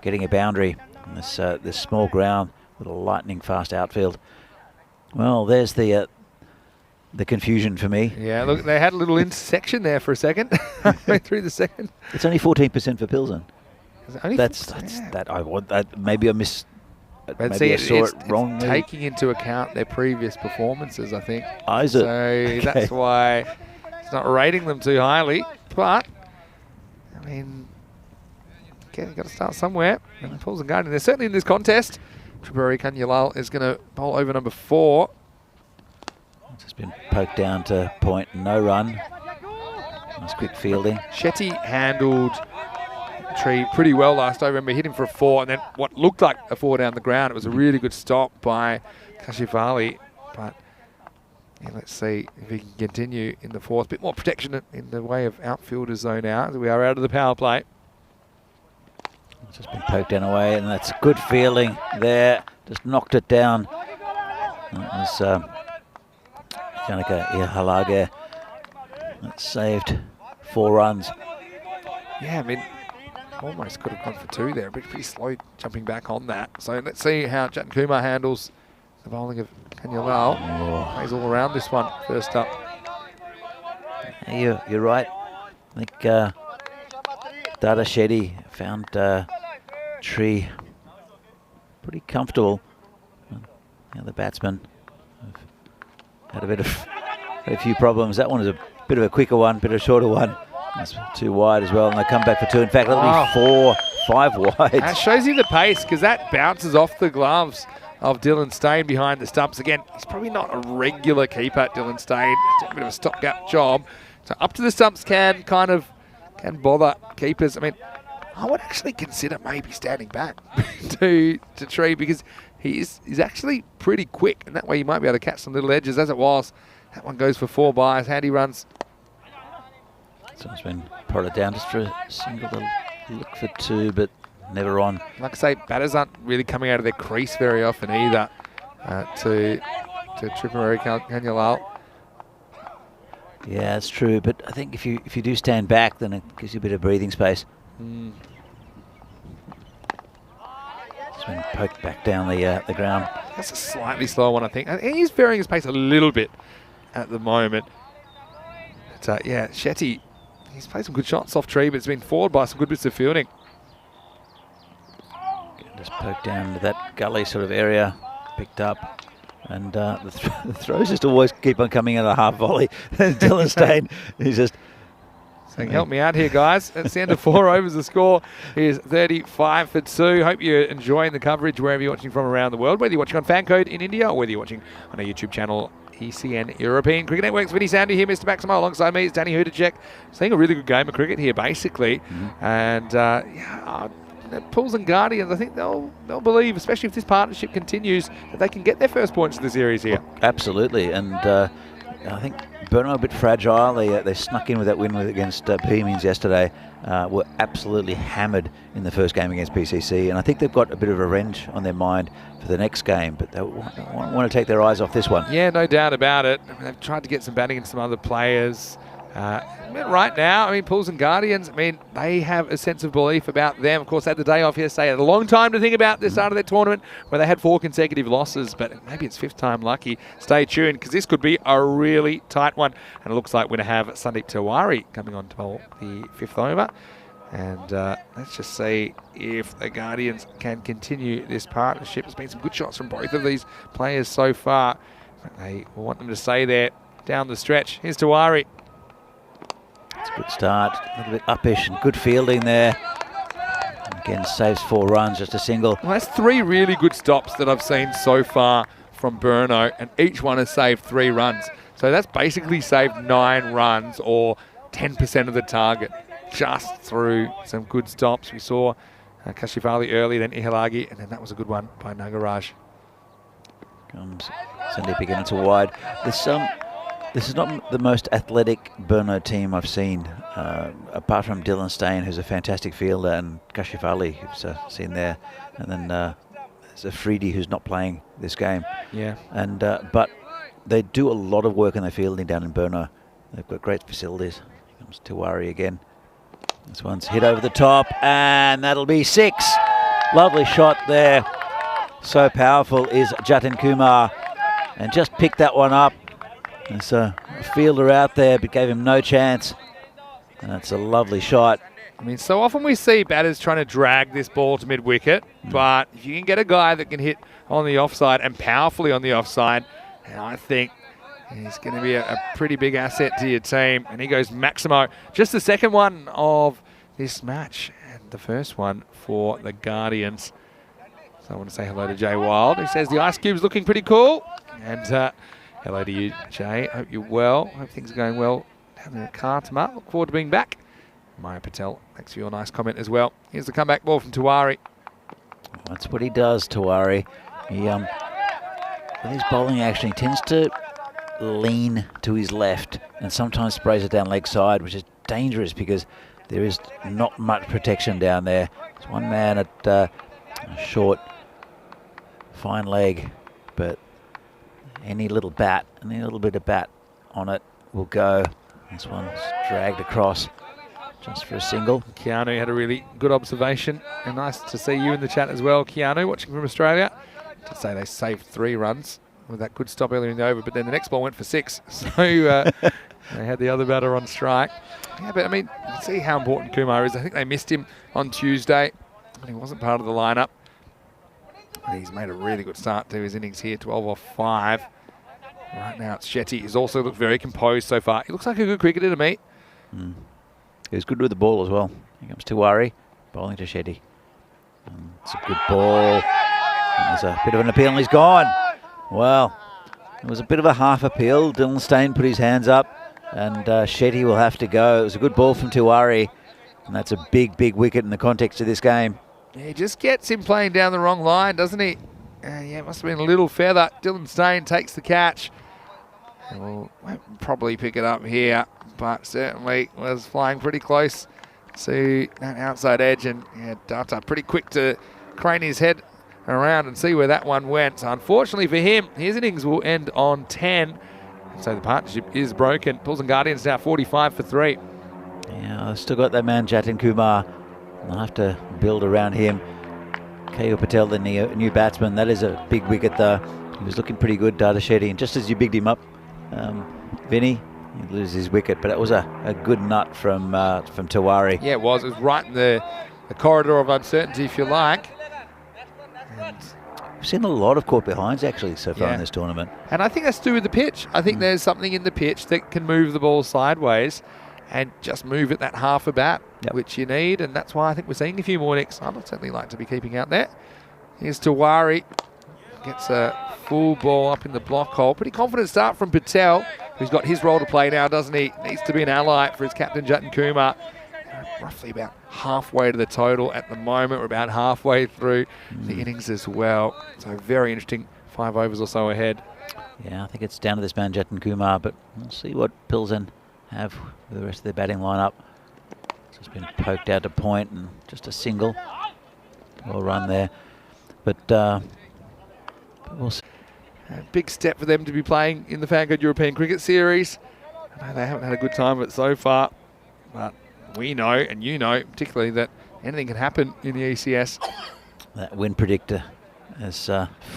getting a boundary on this small ground with a lightning fast outfield. Well, there's the confusion for me. Yeah, look, they had a little intersection there for a second, halfway through the second. It's only 14% for Pilsen. Only That's yeah. that I want. That maybe I missed. But maybe see, I saw it wrongly. It's taking into account their previous performances, I think. Oh, is it? So Okay. that's why it's not rating them too highly. But, I mean, you've got to start somewhere. And Paul's and Guardian, they're certainly in this contest. Tripuri Kanyalal is going to bowl over number 4. Just been poked down to point, no run. Nice quick fielding. Shetty handled Tree pretty well last over. Remember, hit him for a 4, and then what looked like a 4 down the ground. It was a really good stop by Kashifali. But yeah, let's see if he can continue in the 4th. Bit more protection in the way of outfielders though now, as we are out of the power play. Just been poked down away, and that's good fielding there. Just knocked it down. That was Janika Ihalage. That saved 4 runs. Yeah, I mean, almost could have gone for 2 there. Pretty slow jumping back on that. So let's see how Jatin Kumar handles the bowling of Kanyalal. Oh. Plays all around this one, first up. Hey, you're right. I think Dada Shetty found Tree pretty comfortable. Yeah, the batsmen have had a few problems. That one is a bit of a quicker one, bit of a shorter one. That's too wide as well, and they come back for 2. In fact, it'll be 4, 5 wide. That shows you the pace, because that bounces off the gloves of Dylan Stain behind the stumps. Again, he's probably not a regular keeper, Dylan Stain. It's a bit of a stopgap job. So up to the stumps can bother keepers. I mean, I would actually consider maybe standing back to Tree, because he's actually pretty quick, and that way you might be able to catch some little edges. As it was, that one goes for 4 byes. Handy runs. So it's been prodded down just for a single. They'll look for 2, but never on. Like I say, batters aren't really coming out of their crease very often either to Tripuri Kanyalal. Yeah, that's true. But I think if you do stand back, then it gives you a bit of breathing space. It's been poked back down the ground. That's a slightly slower one, I think. He's varying his pace a little bit at the moment. But yeah, Shetty, he's played some good shots off Tree, but it's been forward by some good bits of fielding. Just poked down to that gully sort of area, picked up, and the throws just always keep on coming in a half volley. Dylan Stain, he's just saying, help me out here, guys. It's the end of 4 overs. The score is 35 for 2. Hope you're enjoying the coverage wherever you're watching from around the world, whether you're watching on FanCode in India or whether you're watching on our YouTube channel, ECN European Cricket Network's Vinny Sandy here, Mr. Maximo, alongside me is Danny Hudacek. Seeing a really good game of cricket here, basically. And Pools and Guardians, I think they'll believe, especially if this partnership continues, that they can get their first points of the series here. Absolutely, and I think Burno a bit fragile. They snuck in with that win against Bohemians yesterday. Were absolutely hammered in the first game against PCC, and I think they've got a bit of revenge on their mind for the next game, but they want to take their eyes off this one. Yeah, no doubt about it. I mean, they've tried to get some batting in some other players. Right now, Pools and Guardians, they have a sense of belief about them. Of course, they had the day off yesterday. They had a long time to think about this start of their tournament where they had 4 consecutive losses, but maybe it's 5th time lucky. Stay tuned, because this could be a really tight one. And it looks like we're going to have Sandeep Tiwari coming on to bowl the 5th over. And let's just see if the Guardians can continue this partnership. There's been some good shots from both of these players so far. But they will want them to stay there down the stretch. Here's Tiwari. It's a good start, a little bit uppish and good fielding there. Again, saves 4 runs, just a single. Well, that's 3 really good stops that I've seen so far from Burno, and each one has saved 3 runs. So that's basically saved 9 runs, or 10% of the target, just through some good stops. We saw Kashifali early, then Ihalagi, and then that was a good one by Nagaraj. Comes Sandeep again to wide. This is not the most athletic Burno team I've seen, apart from Dylan Stain, who's a fantastic fielder, and Kashifali, who's seen there. And then it's Afridi who's not playing this game. Yeah. And but they do a lot of work in the fielding down in Brno. They've got great facilities. Here comes Tiwari again. This one's hit over the top, and that'll be 6. Lovely shot there. So powerful is Jatin Kumar, and just picked that one up. There's a fielder out there, but gave him no chance. And that's a lovely shot. I mean, so often we see batters trying to drag this ball to mid-wicket, but if you can get a guy that can hit on the offside and powerfully on the offside, I think he's going to be a pretty big asset to your team. And he goes Maximo. Just the second one of this match, and the first one for the Guardians. So I want to say hello to Jay Wild, who says the Ice Cube's looking pretty cool. And hello to you, Jay. Hope you're well. Hope things are going well down in Kartama. Look forward to being back. Maya Patel, thanks for your nice comment as well. Here's the comeback ball from Tiwari. That's what he does, Tiwari. He, with his bowling action, he tends to lean to his left and sometimes sprays it down leg side, which is dangerous because there is not much protection down there. There's one man at a short, fine leg, but any little bat, any little bit of bat on it will go. This one's dragged across. Just for a single. Keanu had a really good observation, and nice to see you in the chat as well, Keanu, watching from Australia. To say they saved 3 runs with that good stop earlier in the over, but then the next ball went for 6, so they had the other batter on strike. Yeah, but I mean, you can see how important Kumar is. I think they missed him on Tuesday, and he wasn't part of the lineup. And he's made a really good start to his innings here, 12 off 5. Right now it's Shetty. He's also looked very composed so far. He looks like a good cricketer to me. He was good with the ball as well. Here comes Tiwari, bowling to Shetty. It's a good ball. And there's a bit of an appeal and he's gone. Well, it was a bit of a half appeal. Dylan Steyn put his hands up and Shetty will have to go. It was a good ball from Tiwari, and that's a big, big wicket in the context of this game. Yeah, he just gets him playing down the wrong line, doesn't he? Yeah, it must have been a little feather. Dylan Steyn takes the catch. We'll probably pick it up here, but certainly was flying pretty close to that outside edge, and yeah, Data pretty quick to crane his head around and see where that one went. So unfortunately for him, his innings will end on 10. So the partnership is broken. Bulls and Guardians now 45 for 3. Yeah, I've still got that man Jatin Kumar. I'll have to build around him. K.O. Patel, the new batsman. That is a big wicket though. He was looking pretty good, Data Shetty, and just as you bigged him up, Vinny, he loses his wicket, but it was a good nut from Tiwari. Yeah, it was. It was right in the corridor of uncertainty, if you like. And we've seen a lot of caught behinds actually so far in this tournament. And I think that's to do with the pitch. I think there's something in the pitch that can move the ball sideways and just move it that half a bat, which you need, and that's why I think we're seeing a few more nicks. I'd certainly like to be keeping out there. Here's Tiwari. Gets a full ball up in the block hole. Pretty confident start from Patel, who's got his role to play now, doesn't he? Needs to be an ally for his captain, Jatin Kumar. Roughly about halfway to the total at the moment. We're about halfway through the innings as well. So very interesting. 5 overs or so ahead. Yeah, I think it's down to this man, Jatin Kumar, but we'll see what Pilsen have with the rest of their batting lineup. It's just been poked out to point and just a single. Well run there. But we'll see. A big step for them to be playing in the FanCode European Cricket Series. I know they haven't had a good time of it so far, but we know, and you know, particularly, that anything can happen in the ECS. That win predictor is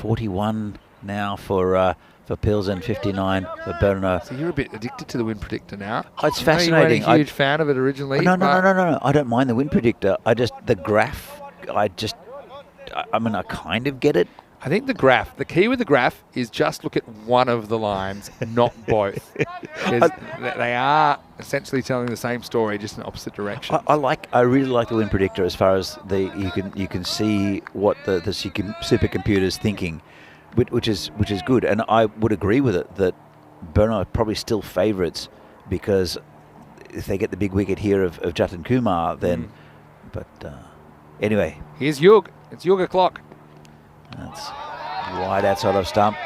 41 now for Pilsen, 59 for Brno. So you're a bit addicted to the win predictor now. Oh, it's fascinating. You weren't a huge fan of it originally. No. I don't mind the win predictor. The graph, I mean, I kind of get it. I think the key with the graph is just look at one of the lines, not both. They are essentially telling the same story, just in opposite directions. I really like the win predictor as far as you can see what the supercomputer's thinking, which is good. And I would agree with it that Brno are probably still favourites because if they get the big wicket here of Jatin Kumar, then. But anyway, here's Yug. It's Yug o'clock. That's wide outside of stump.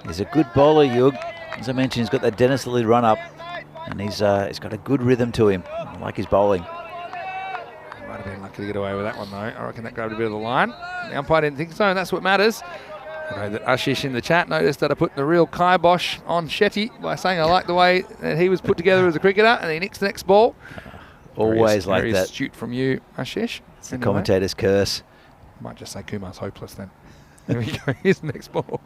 He's a good bowler, Yug. As I mentioned, he's got that Dennis Lilly run up, and he's got a good rhythm to him. I like his bowling. Might have been like lucky to get away with that one, though. I reckon that grabbed a bit of the line. The umpire didn't think so, and that's what matters. I know that Ashish in the chat noticed that I put the real kibosh on Shetty by saying I like the way that he was put together as a cricketer, and he nicks the next ball. Always like very that. Astute from you, Ashish. It's the commentator's curse. Might just say Kumar's hopeless then. There we go. Here's the next ball.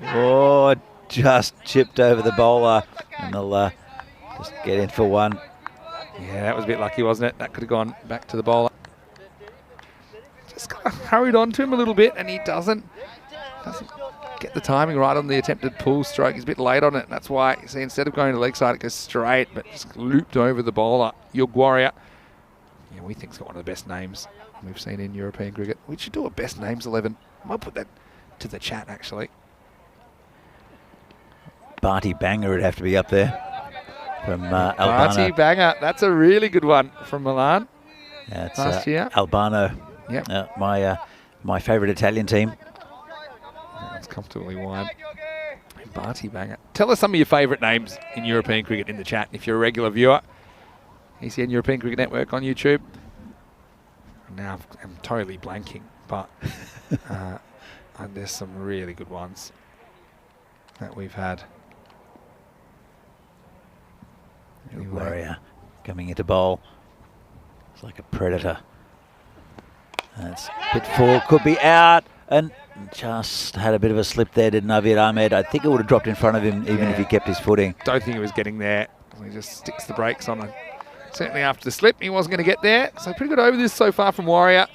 Oh, just chipped over the bowler, and they'll just get in for one. Yeah, that was a bit lucky, wasn't it? That could have gone back to the bowler. Just kind of hurried on to him a little bit, and he doesn't get the timing right on the attempted pull stroke. He's a bit late on it. That's why, you see, instead of going to leg side, it goes straight, but just looped over the bowler. Yug Warrior. Yeah, we think he's got one of the best names we've seen in European cricket. We should do a best names 11. I might put that to the chat, actually. Barty Banger would have to be up there from Albano. Barty Banger. That's a really good one from Milan. Yeah, it's last year. Albano. Yep. My favourite Italian team. That's comfortably wide. Barty Banger. Tell us some of your favourite names in European cricket in the chat if you're a regular viewer. ECN European Cricket Network on YouTube. Now I'm totally blanking, but there's some really good ones that we've had. Anyway. Warrior coming into bowl. It's like a predator. That's a bit full, could be out, and just had a bit of a slip there, did Naveed Ahmed. I think it would have dropped in front of him even if he kept his footing. Don't think he was getting there. He just sticks the brakes on it. Certainly after the slip, he wasn't going to get there. So pretty good over this so far from Warrior.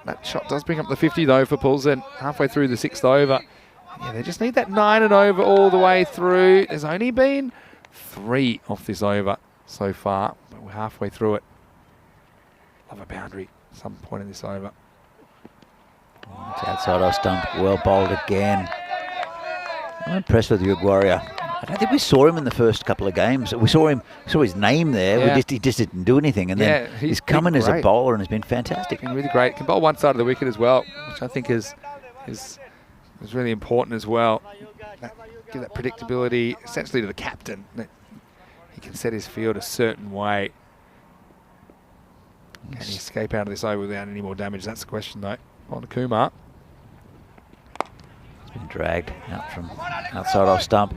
That shot does bring up the 50 though for Poulsen, halfway through the 6th over. Yeah, they just need that 9 and over all the way through. There's only been 3 off this over so far, but we're halfway through it. Love a boundary at some point in this over. It's outside off stump, well bowled again. I'm impressed with Yug Warrior. I don't think we saw him in the first couple of games. We saw his name there. Yeah. He just didn't do anything, and then he's coming as a bowler and has been fantastic. Been really great. Can bowl one side of the wicket as well, which I think is really important as well. Give that predictability essentially to the captain. That he can set his field a certain way. Can he escape out of this over without any more damage? That's the question, though. On to Kumar. He's been dragged out from outside off stump.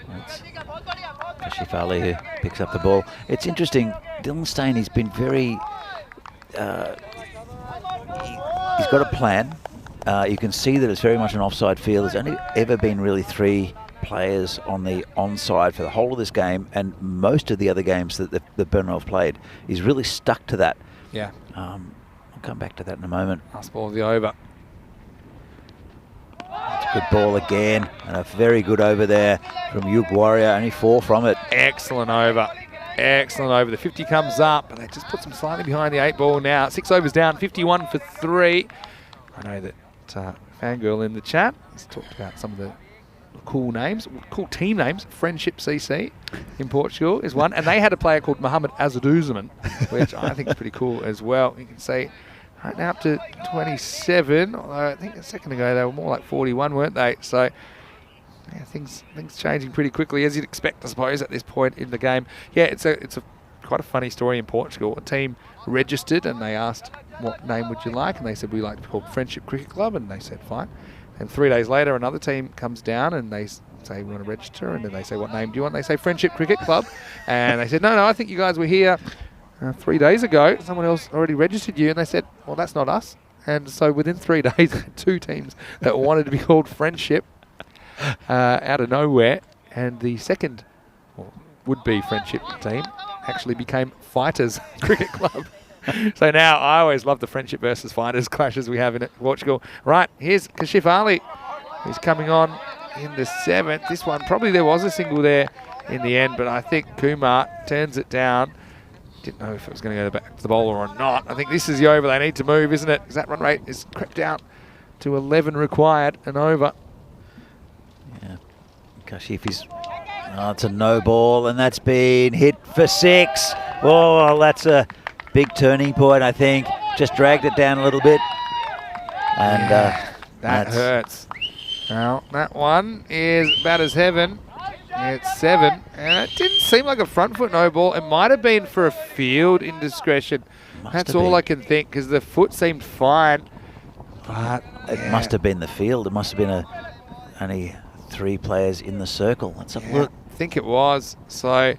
That's Kashif Ali who picks up the ball. It's interesting. Dylan Stain, he's been very... he's got a plan. You can see that it's very much an offside field. There's only ever been really 3 players on the onside for the whole of this game, and most of the other games that Bernal have played. He's really stuck to that. Yeah. I'll come back to that in a moment. Last ball of the over. It's a good ball again, and a very good over there from Yug Warrior. Only 4 from it. Excellent over. Excellent over. The 50 comes up, but they just put them slightly behind the 8 ball now. 6 overs down, 51 for 3. I know that Fangirl in the chat has talked about some of the cool names, cool team names. Friendship CC in Portugal is one, and they had a player called Mohamed Azaduzaman, which I think is pretty cool as well. You can see right now up to 27, although I think a second ago they were more like 41, weren't they? So yeah, things changing pretty quickly, as you'd expect, I suppose, at this point in the game. Yeah, it's a quite a funny story in Portugal. A team registered and they asked, what name would you like? And they said, we like to be called Friendship Cricket Club, and they said fine. And 3 days later, another team comes down and they say, we want to register. And then they say, what name do you want? They say Friendship Cricket Club. And they said, no, I think you guys were here 3 days ago. Someone else already registered you. And they said, well, that's not us. And so within 3 days, 2 teams that wanted to be called Friendship out of nowhere. And the second would-be Friendship team actually became Fighters Cricket Club. So now I always love the Friendship versus Fighters clashes we have in Portugal. Right, here's Kashif Ali, who's coming on in the 7th. This one, probably there was a single there in the end, but I think Kumar turns it down. Didn't know if it was going to go back to the bowler or not. I think this is the over they need to move, isn't it? Because that run rate is crept out to 11 required and over. Yeah, Kashif is... Oh, it's a no ball, and that's been hit for 6. Oh, that's a big turning point, I think. Just dragged it down a little bit. And that hurts. Now, that one is bad as heaven. It's 7, and it didn't seem like a front foot no ball. It might have been for a field indiscretion. That's all I can think, because the foot seemed fine. But it must have been the field. It must have been only 3 players in the circle. Let's have a look. I think it was. So,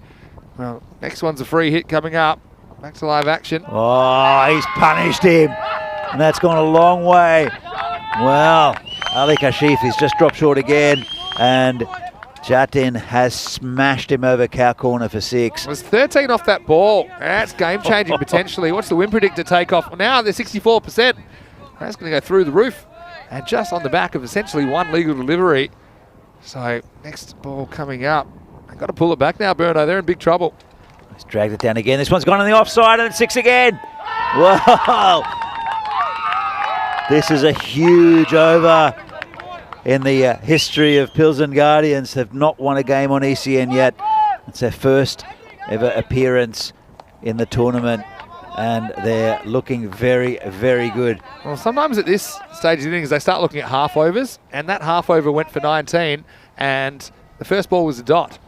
well, next one's a free hit coming up. Back to live action. Oh, he's punished him. And that's gone a long way. Well, Ali Kashif has just dropped short again. And Jatin has smashed him over cow corner for 6. It was 13 off that ball. That's game-changing potentially. What's the win predictor take off? Well, now they're 64%. That's going to go through the roof. And just on the back of essentially 1 legal delivery. So, next ball coming up. They've got to pull it back now, Burno. They're in big trouble. He's dragged it down again. This one's gone on the offside and it's 6 again. Whoa! This is a huge over in the history of Pilsen Guardians. Have not won a game on ECN yet. It's their first ever appearance in the tournament. And they're looking very, very good. Well, sometimes at this stage of the innings, they start looking at half overs, and that half over went for 19, and the first ball was a dot.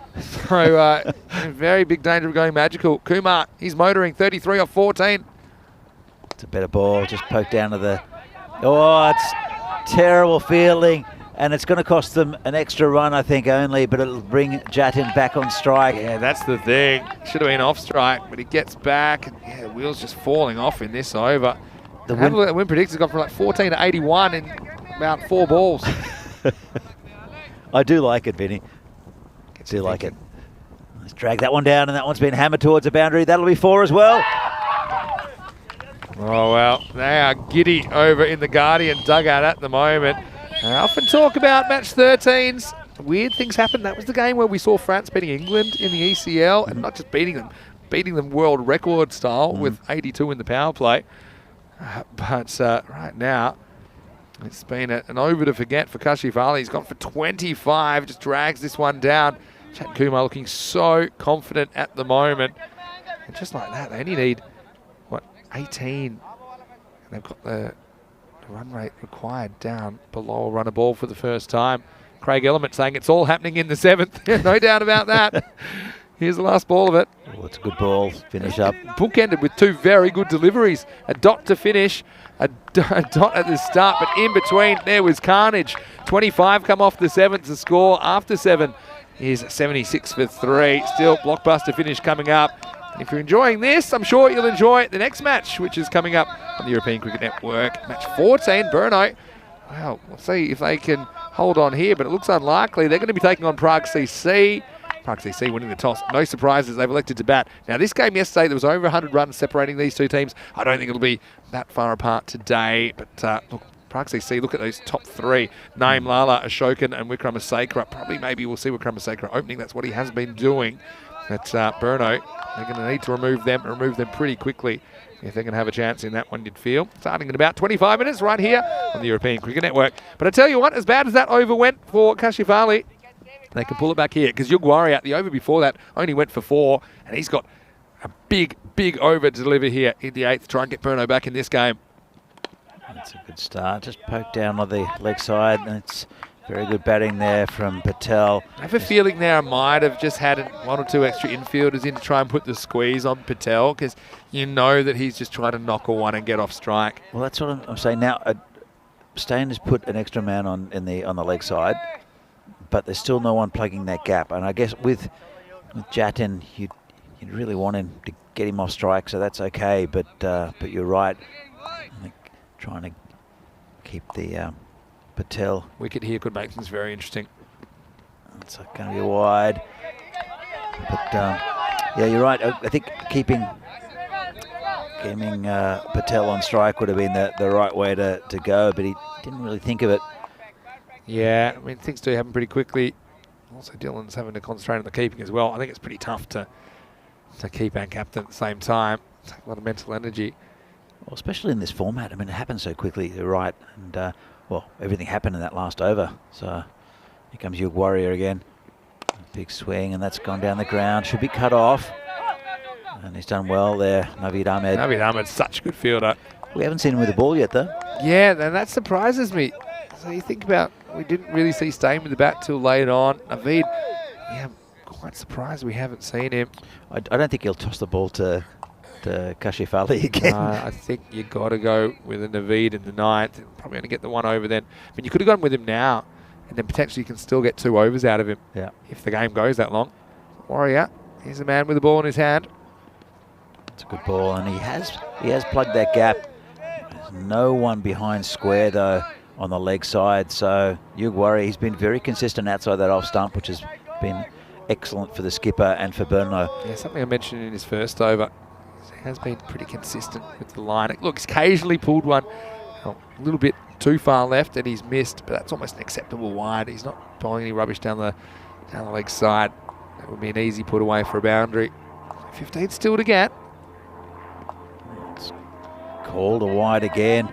So, in very big danger of going magical. Kumar, he's motoring 33 off 14. It's a better ball, just poked down to the... Oh, it's terrible fielding, and it's going to cost them an extra run, I think, only, but it'll bring Jatin back on strike. Yeah, that's the thing. Should have been off strike, but he gets back, and yeah, the wheel's just falling off in this over. The win predictor's gone from like 14 to 81 in about 4 balls. I do like it, Vinny. I do like it. Let's drag that one down, and that one's been hammered towards the boundary. That'll be 4 as well. Oh, well, they are giddy over in the Guardian dugout at the moment. I often talk about match 13s. Weird things happen. That was the game where we saw France beating England in the ECL, and not just beating them world record style with 82 in the power play. But right now, it's been an over to forget for Kashif Ali. He's gone for 25, just drags this one down. Chat Kumar looking so confident at the moment. And just like that, they only need, 18. And they've got the run rate required down below a runner ball for the first time. Craig Element saying it's all happening in the 7th. No doubt about that. Here's the last ball of it. Oh, it's a good ball. Finish up. Bookended with 2 very good deliveries. A dot to finish, a dot at the start, but in between there was carnage. 25 come off the 7th to score. After 7 is 76 for 3. Still blockbuster finish coming up. And if you're enjoying this, I'm sure you'll enjoy the next match, which is coming up on the European Cricket Network. Match 14, Brno. Well, we'll see if they can hold on here, but it looks unlikely. They're going to be taking on Prague CC. Prague CC winning the toss. No surprises, they've elected to bat. Now, this game yesterday, there was over 100 runs separating these 2 teams. I don't think it'll be that far apart today, but look, Prague CC, look at those top 3. Naeem Lala, Ashokan, and Wickramasekara. Probably maybe we'll see Wickramasekara opening. That's what he has been doing. But Brno, they're going to need to remove them pretty quickly if they're going to have a chance in that one, you'd feel. Starting in about 25 minutes right here on the European Cricket Network. But I tell you what, as bad as that over went for Kashif Ali, they can pull it back here because Yug Warrior, the over before that, only went for 4, and he's got a big, big over to deliver here in the 8th. Try and get Brno back in this game. That's a good start. Just poked down on the leg side, and it's very good batting there from Patel. I have a feeling there I might have just had 1 or 2 extra infielders in to try and put the squeeze on Patel, because you know that he's just trying to knock a 1 and get off strike. Well, that's what I'm saying now. Stain has put an extra man on the leg side, but there's still no one plugging that gap. And I guess with Jatin, you'd really want him to get him off strike, so that's okay. But you're right. I think trying to keep the Patel wicket here could make things very interesting. It's going to be wide. But yeah, you're right. I think keeping Patel on strike would have been the right way to go, but he didn't really think of it. Yeah, I mean, things do happen pretty quickly. Also, Dylan's having to concentrate on the keeping as well. I think it's pretty tough to keep and captain at the same time. It's a lot of mental energy. Well, especially in this format. I mean, it happens so quickly, you're right. And, well, everything happened in that last over. So here comes Yug Warrior again. Big swing, and that's gone down the ground. Should be cut off. And he's done well there, Naveed Ahmed. Naveed Ahmed's such a good fielder. We haven't seen him with the ball yet, though. Yeah, and that surprises me. So you think about, we didn't really see Stain with the bat till late on. Naveed, yeah, I'm quite surprised we haven't seen him. I don't think he'll toss the ball to Kashif again. I think you got to go with a Naveed in the 9th. Probably going to get the 1 over then. I mean, you could have gone with him now, and then potentially you can still get 2 overs out of him. Yeah. If the game goes that long. Warrior, he's a man with the ball in his hand. It's a good ball, and he has plugged that gap. There's no one behind square though on the leg side. So Warrior, he's been very consistent outside that off stump, which has been excellent for the skipper and for Berno. Yeah, something I mentioned in his first over. He has been pretty consistent with the line. Look, he's occasionally pulled one a little bit too far left and he's missed, but that's almost an acceptable wide. He's not bowling any rubbish down the leg side. That would be an easy put away for a boundary. 15 still to get. It's called a wide again.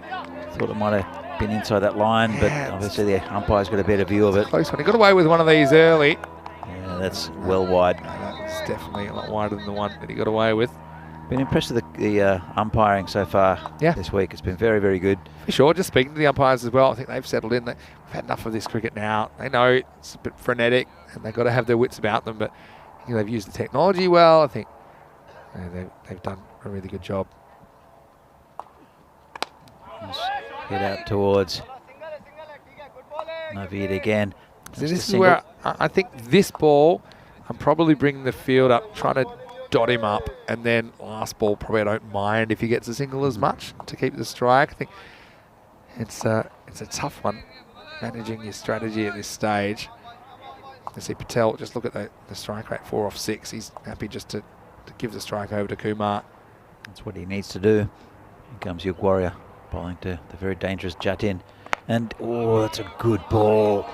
Thought it might have been inside that line, but obviously the umpire's got a better view of it. Close one. He got away with one of these early. Yeah, that's well wide. That's definitely a lot wider than the one that he got away with. Been impressed with the umpiring so far this week. It's been very, very good. For sure. Just speaking to the umpires as well, I think they've settled in. We've had enough of this cricket now. They know it's a bit frenetic and they've got to have their wits about them, but they've used the technology well. I think they've done a really good job. Let's head out towards Naveed again. So this is where I think this ball, I'm probably bringing the field up, trying to dot him up, and then last ball probably I don't mind if he gets a single as much to keep the strike. I think it's a tough one, managing your strategy at this stage. You see Patel, just look at the strike rate, 4 off 6. He's happy just to give the strike over to Kumar. That's what he needs to do. Here comes Warrior bowling to the very dangerous Jatin. And, oh, that's a good ball.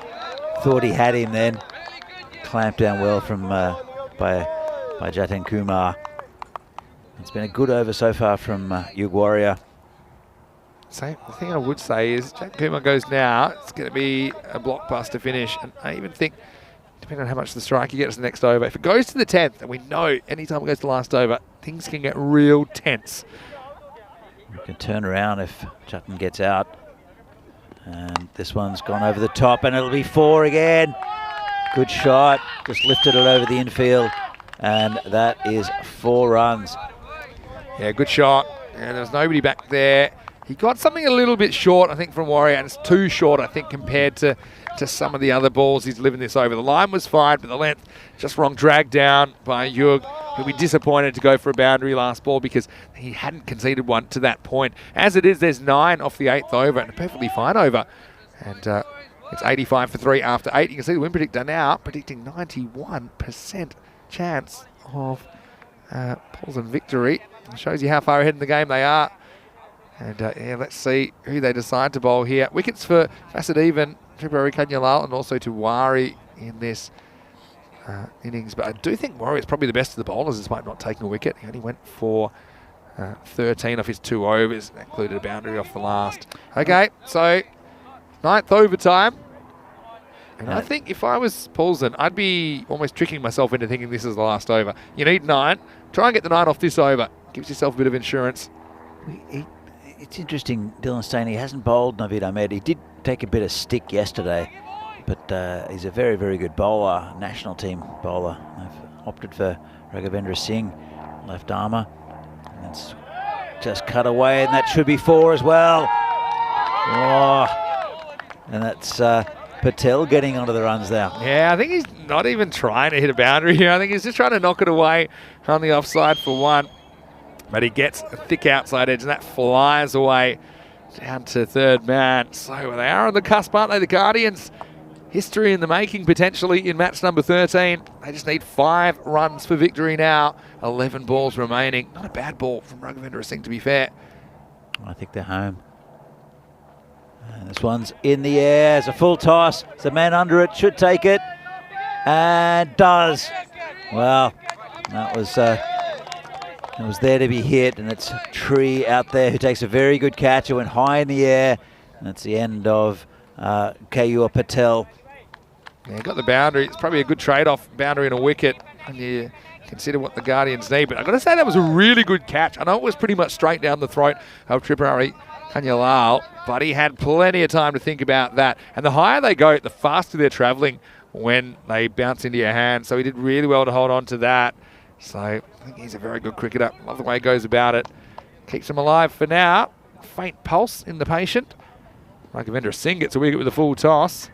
Thought he had him then. Clamped down well from by Jatin Kumar. It's been a good over so far from Warrior. So the thing I would say is Jatin Kumar goes now. It's going to be a blockbuster finish. And I even think, depending on how much the strike he gets the next over, if it goes to the 10th, and we know anytime it goes to the last over, things can get real tense. We can turn around if Jatin gets out. And this one's gone over the top, and it'll be 4 again. Good shot. Just lifted it over the infield. And that is 4 runs. Yeah, good shot. And there's nobody back there. He got something a little bit short, I think, from Warrior, and it's too short, I think, compared to some of the other balls he's living this over. The line was fine, but the length just wrong. Dragged down by Yug, who'll be disappointed to go for a boundary last ball because he hadn't conceded one to that point. As it is, there's 9 off the 8th over, and a perfectly fine over. And it's 85 for 3 after 8. You can see the win predictor now predicting 91% chance of pulls and victory. It shows you how far ahead in the game they are. And let's see who they decide to bowl here. Wickets for Fasid, Tripurari, Kanyalal, and also Tiwari in this innings. But I do think Warrior is probably the best of the bowlers despite not taking a wicket. He only went for 13 off his 2 overs. That included a boundary off the last. Okay, so 9th overtime. And I think if I was Paulson, I'd be almost tricking myself into thinking this is the last over. You need 9. Try and get the 9 off this over. Gives yourself a bit of insurance. It's interesting, Dylan Staney hasn't bowled Naveed Ahmed. He did take a bit of stick yesterday, but he's a very, very good bowler, national team bowler. They've opted for Raghavendra Singh, left armour. And it's just cut away, and that should be 4 as well. Oh, and that's Patel getting onto the runs now. Yeah, I think he's not even trying to hit a boundary here. I think he's just trying to knock it away on the offside for 1. But he gets a thick outside edge, and that flies away down to 3rd man. So they are on the cusp, aren't they, the Guardians? History in the making, potentially, in match number 13. They just need 5 runs for victory now. 11 balls remaining. Not a bad ball from Raghavendra Singh, to be fair. I think they're home. And this one's in the air. It's a full toss. There's a man under it. Should take it. And does. Well, that was... It was there to be hit, and it's Tree out there who takes a very good catch. It went high in the air, and that's the end of Kayur Patel. Yeah, got the boundary. It's probably a good trade-off, boundary and a wicket, when you consider what the Guardians need. But I've got to say that was a really good catch. I know it was pretty much straight down the throat of Tripurari Kanyalal, but he had plenty of time to think about that. And the higher they go, the faster they're travelling when they bounce into your hand. So he did really well to hold on to that. So I think he's a very good cricketer. Love the way he goes about it. Keeps him alive for now. Faint pulse in the patient. Raghavendra Singh gets a wicket with a full toss.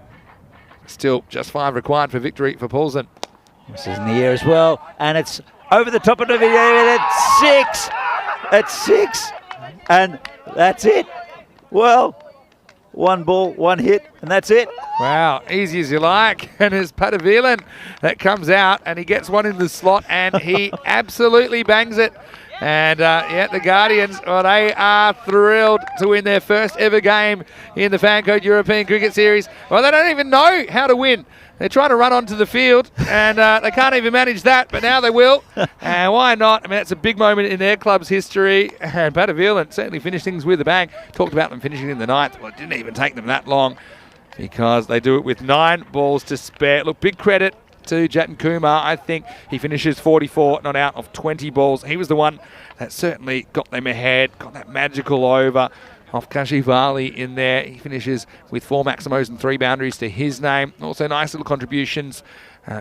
Still just 5 required for victory for Poulsen. This is in the air as well, and it's over the top of the video. It's 6. It's 6, and that's it. Well, 1 ball, 1 hit, and that's it. Wow, easy as you like. And it's Patavilan that comes out, and he gets one in the slot, and he absolutely bangs it. And yeah, the Guardians, well, they are thrilled to win their first ever game in the FanCode European Cricket Series. Well, they don't even know how to win. They're trying to run onto the field, and they can't even manage that, but now they will. And why not? I mean, it's a big moment in their club's history. And Patavilan certainly finished things with a bang. Talked about them finishing in the 9th. Well, it didn't even take them that long because they do it with 9 balls to spare. Look, big credit to Jatin Kumar. I think he finishes 44 not out of 20 balls. He was the one that certainly got them ahead, got that magical over off Kashif Ali in there. He finishes with 4 Maximos and 3 boundaries to his name. Also nice little contributions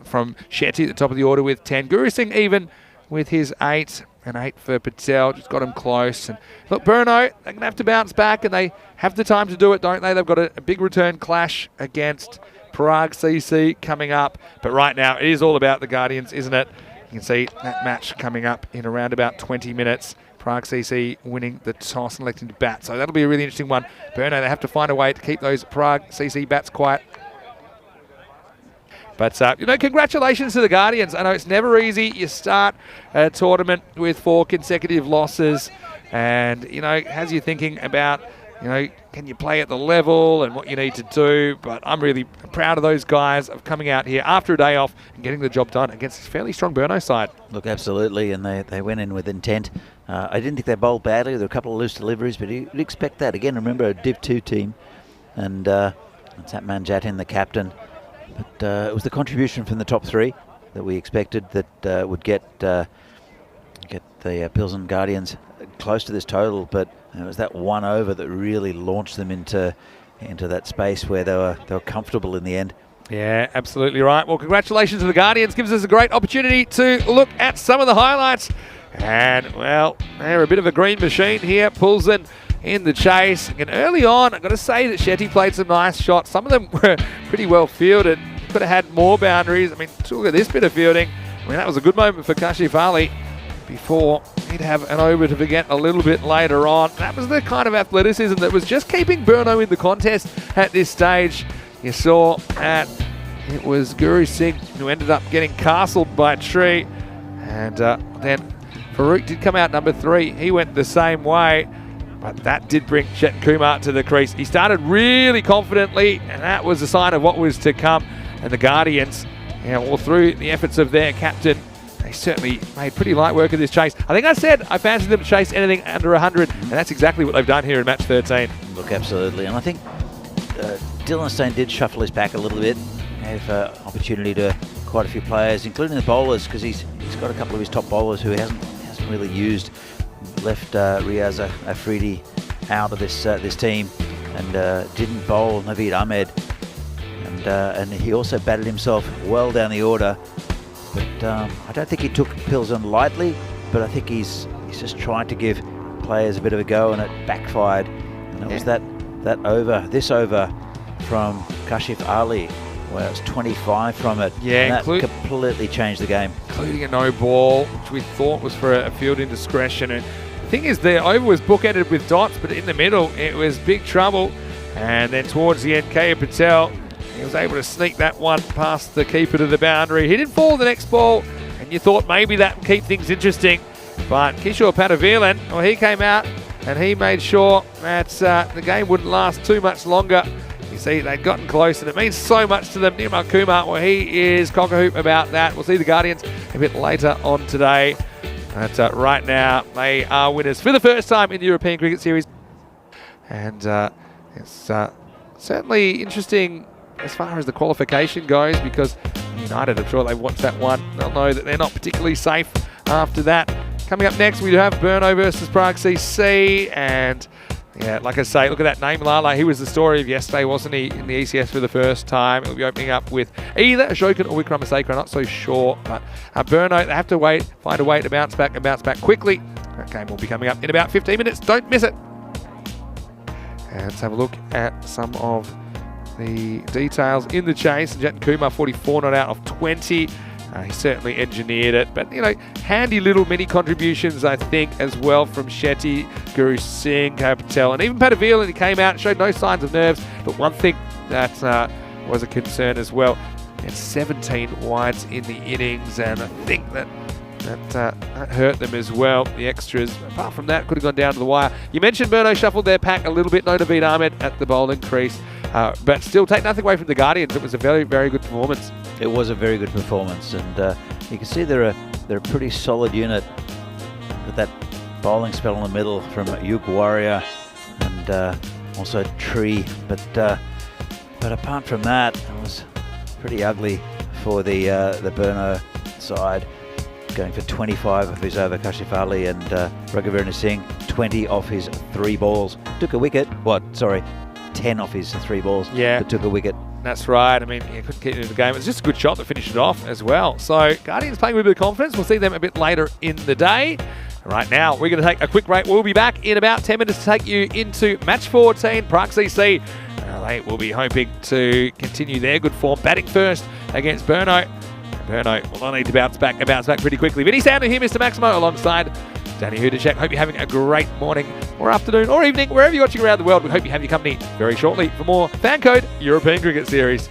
from Shetty at the top of the order with 10. Guru Singh even with his 8, and 8 for Patel. Just got him close. And look, Burno, they're going to have to bounce back, and they have the time to do it, don't they? They've got a big return clash against Parag CC coming up. But right now, it is all about the Guardians, isn't it? You can see that match coming up in around about 20 minutes. Prague CC winning the toss and electing to bat. So that'll be a really interesting one. Burno, they have to find a way to keep those Prague CC bats quiet. But, you know, congratulations to the Guardians. I know it's never easy. You start a tournament with 4 consecutive losses and, you know, has you thinking about, you know, can you play at the level and what you need to do? But I'm really proud of those guys of coming out here after a day off and getting the job done against this fairly strong Burno side. Look, absolutely, and they went in with intent. I didn't think they bowled badly. There were a couple of loose deliveries, but you'd expect that. Again, remember a Div 2 team, and it's that man Jatin, the captain. But it was the contribution from the top 3 that we expected that would get the Pilsen Guardians close to this total, but it was that 1 over that really launched them into that space where they were comfortable in the end. Yeah, absolutely right. Well, congratulations to the Guardians. Gives us a great opportunity to look at some of the highlights. And, well, they're a bit of a green machine here. Poulsen in the chase. And early on, I've got to say that Shetty played some nice shots. Some of them were pretty well fielded. Could have had more boundaries. I mean, look at this bit of fielding. I mean, that was a good moment for Kashif Ali before he'd have an over to forget a little bit later on. That was the kind of athleticism that was just keeping Burno in the contest at this stage. You saw that it was Guru Singh who ended up getting castled by a tree. And then Farooq did come out number 3. He went the same way. But that did bring Jatin Kumar to the crease. He started really confidently, and that was a sign of what was to come. And the Guardians, you know, all through the efforts of their captain, they certainly made pretty light work of this chase. I think I said I fancied them to chase anything under 100, and that's exactly what they've done here in match 13. Look, absolutely. And I think Dylan Stain did shuffle his pack a little bit, gave opportunity to quite a few players, including the bowlers, because he's got a couple of his top bowlers who he hasn't really used. Left Riaz Afridi out of this team and didn't bowl Naveed Ahmed. And he also batted himself well down the order. But I don't think he took Pilsen lightly, but I think he's just trying to give players a bit of a go, and it backfired. And it was that this over from Kashif Ali, where it was 25 from it. Yeah, and that completely changed the game. Including a no ball, which we thought was for a field indiscretion. And the thing is, the over was bookended with dots, but in the middle, it was big trouble. And then towards the end, K. Patel, he was able to sneak that one past the keeper to the boundary. He didn't fall the next ball, and you thought maybe that would keep things interesting. But Kishore Patavilan, well, he came out and he made sure that the game wouldn't last too much longer. You see, they'd gotten close, and it means so much to them. Nirmal Kumar, well, he is cock-a-hoop about that. We'll see the Guardians a bit later on today. But right now, they are winners for the first time in the European Cricket Series. And it's certainly interesting as far as the qualification goes, because United, I'm sure they watched that one. They'll know that they're not particularly safe after that. Coming up next, we have Burno versus Prague CC, and Yeah, like I say, look at that name, Lala. He was the story of yesterday, wasn't he, in the ECS for the first time. He'll be opening up with either Ashokan or Wickramasacre. I'm not so sure. But Burno, they have to find a way to bounce back and bounce back quickly. That game will be coming up in about 15 minutes. Don't miss it. And let's have a look at some of the details in the chase. Jet Kumar, 44 not out of 20. He certainly engineered it, but handy little mini contributions, I think, as well from Shetty, Guru Singh, Patel, and even Patavilan. He came out and showed no signs of nerves, but one thing that was a concern as well. He had 17 wides in the innings, and I think that hurt them as well, the extras. Apart from that, could have gone down to the wire. You mentioned Burno shuffled their pack a little bit, no David Ahmed at the bowling crease, but still take nothing away from the Guardians. It was a very, very good performance. It was a very good performance, and you can see they're a pretty solid unit with that bowling spell in the middle from Yuk Warrior and also Tree. But apart from that, it was pretty ugly for the Burno side. Going for 25 of his over Kashif and Raghuveer Singh, 20 off his 3 balls. Took a wicket. 10 off his 3 balls. Yeah. But took a wicket. That's right. I mean, he couldn't keep it in the game. It was just a good shot to finish it off as well. So Guardians playing with a bit of confidence. We'll see them a bit later in the day. Right now, we're going to take a quick break. We'll be back in about 10 minutes to take you into match 14, Prague CC. They will be hoping to continue their good form, batting first against Burno. Burno will not need to bounce back pretty quickly. Vinny Sander here, Mr. Maximo, alongside Danny Hudacek. Hope you're having a great morning or afternoon or evening, wherever you're watching around the world. We hope you have your company very shortly for more FanCode European Cricket Series.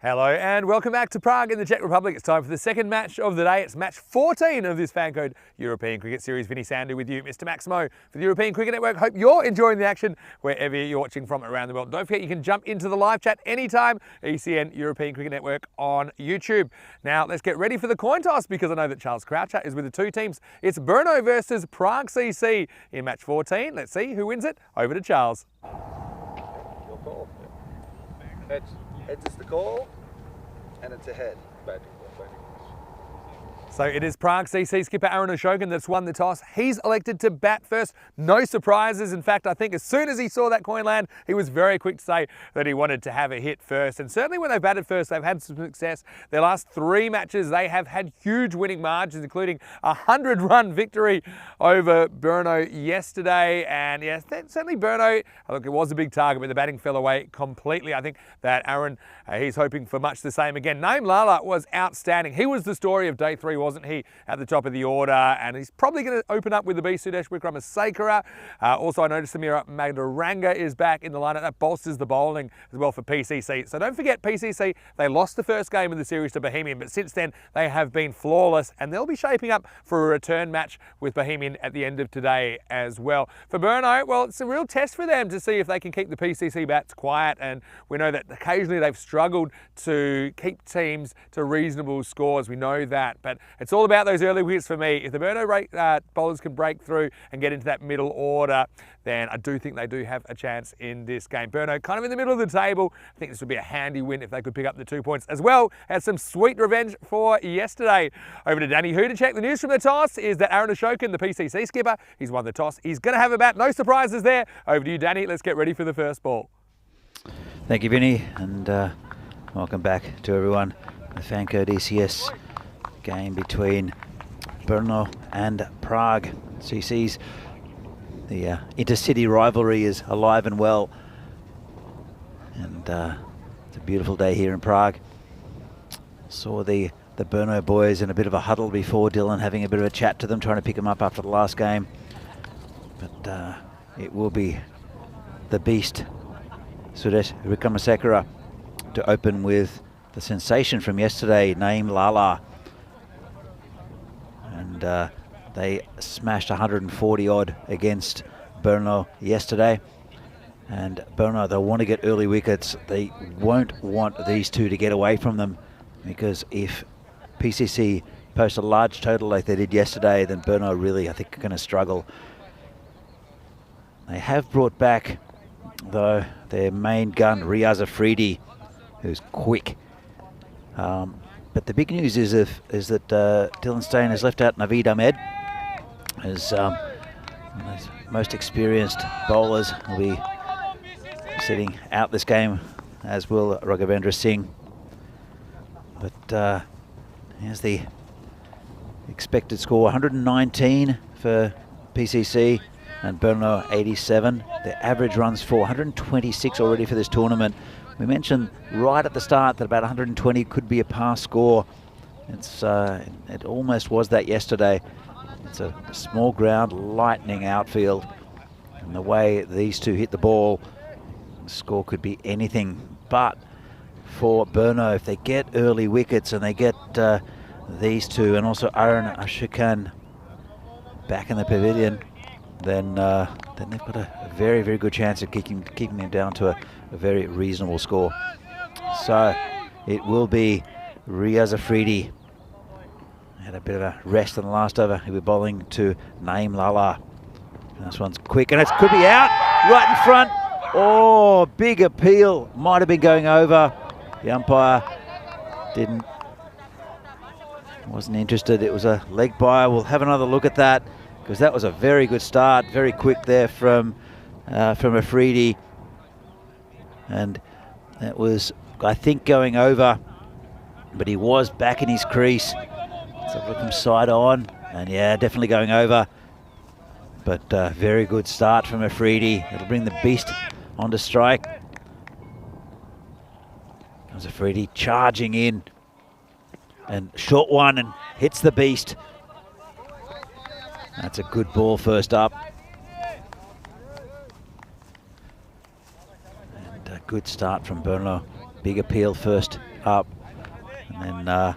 Hello and welcome back to Prague in the Czech Republic. It's time for the second match of the day. It's match 14 of this FanCode European Cricket Series. Vinny Sandu with you, Mr. Maximo for the European Cricket Network. Hope you're enjoying the action wherever you're watching from around the world. Don't forget you can jump into the live chat anytime, ECN European Cricket Network on YouTube. Now let's get ready for the coin toss because I know that Charles Croucher is with the two teams. It's Brno versus Prague CC in match 14. Let's see who wins it. Over to Charles. Your call. Heads is the call, and it's a head. So it is Prague CC skipper Aaron Ashokan that's won the toss. He's elected to bat first. No surprises. In fact, I think as soon as he saw that coin land, he was very quick to say that he wanted to have a hit first. And certainly when they've batted first, they've had some success. Their last 3 matches, they have had huge winning margins, including a 100-run victory over Brno yesterday. And yes, certainly Brno, look, it was a big target, but the batting fell away completely. I think that Aaron, he's hoping for much the same again. Naeem Lala was outstanding. He was the story of day 3, wasn't he, at the top of the order, and he's probably going to open up with the B Sudesh Wickramasekara. Also, I noticed Samira Madaranga is back in the lineup. That bolsters the bowling as well for PCC. So don't forget, PCC, they lost the first game of the series to Bohemian, but since then they have been flawless, and they'll be shaping up for a return match with Bohemian at the end of today as well. For Brno, well, it's a real test for them to see if they can keep the PCC bats quiet, and we know that occasionally they've struggled to keep teams to reasonable scores. We know that, but it's all about those early wickets for me. If the Brno bowlers can break through and get into that middle order, then I do think they do have a chance in this game. Brno kind of in the middle of the table. I think this would be a handy win if they could pick up the 2 points, as well as some sweet revenge for yesterday. Over to Danny Hu to check the news from the toss is that Aaron Ashokan, the PCC skipper, he's won the toss. He's going to have a bat. No surprises there. Over to you, Danny. Let's get ready for the first ball. Thank you, Vinny, and welcome back to everyone. The FanCode ECS game between Brno and Prague CCs. The intercity rivalry is alive and well, and it's a beautiful day here in Prague. Saw the Brno boys in a bit of a huddle before, Dylan having a bit of a chat to them, trying to pick them up after the last game. But it will be the beast Sudesh Wickramasekara to open with the sensation from yesterday, Naeem Lala. And they smashed 140 odd against Brno yesterday. And Brno, they'll want to get early wickets. They won't want these two to get away from them, because if PCC post a large total like they did yesterday, then Brno really, I think, are going to struggle. They have brought back, though, their main gun, Riaz Afridi, who's quick. But the big news is that Dylan Steyn has left out Naveed Ahmed as one of those most experienced bowlers. Will be sitting out this game, as will Raghavendra Singh. But here's the expected score: 119 for PCC and Brno 87. The average runs for 126 already for this tournament. We mentioned right at the start that about 120 could be a pass score. It almost was that yesterday. It's a small ground, lightning outfield, and the way these two hit the ball, the score could be anything. But for Brno, if they get early wickets and they get these two, and also Aaron Ashokan back in the pavilion, then they've got a very, very good chance of keeping them down to a very reasonable score. So it will be Riaz Afridi. Had a bit of a rest in the last over. He'll be bowling to Naeem Lala. This one's quick, and it could be out right in front. Oh, big appeal. Might have been going over. The umpire wasn't interested. It was a leg bye. We'll have another look at that, because that was a very good start, very quick there from Afridi, and that was, I think, going over, but he was back in his crease. Let's have a look from side on, and yeah, definitely going over, but very good start from Afridi. It'll bring the beast onto strike. Comes Afridi charging in, and short one, and hits the beast. That's a good ball first up. And a good start from Brno. Big appeal first up. And then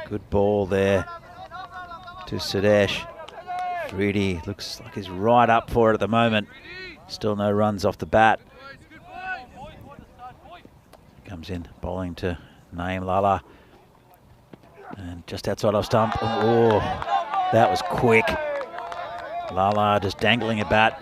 good ball there to Sudesh. Freedy looks like he's right up for it at the moment. Still no runs off the bat. Comes in bowling to Naeem Lala. And just outside off stump. Oh, that was quick. Lala just dangling a bat.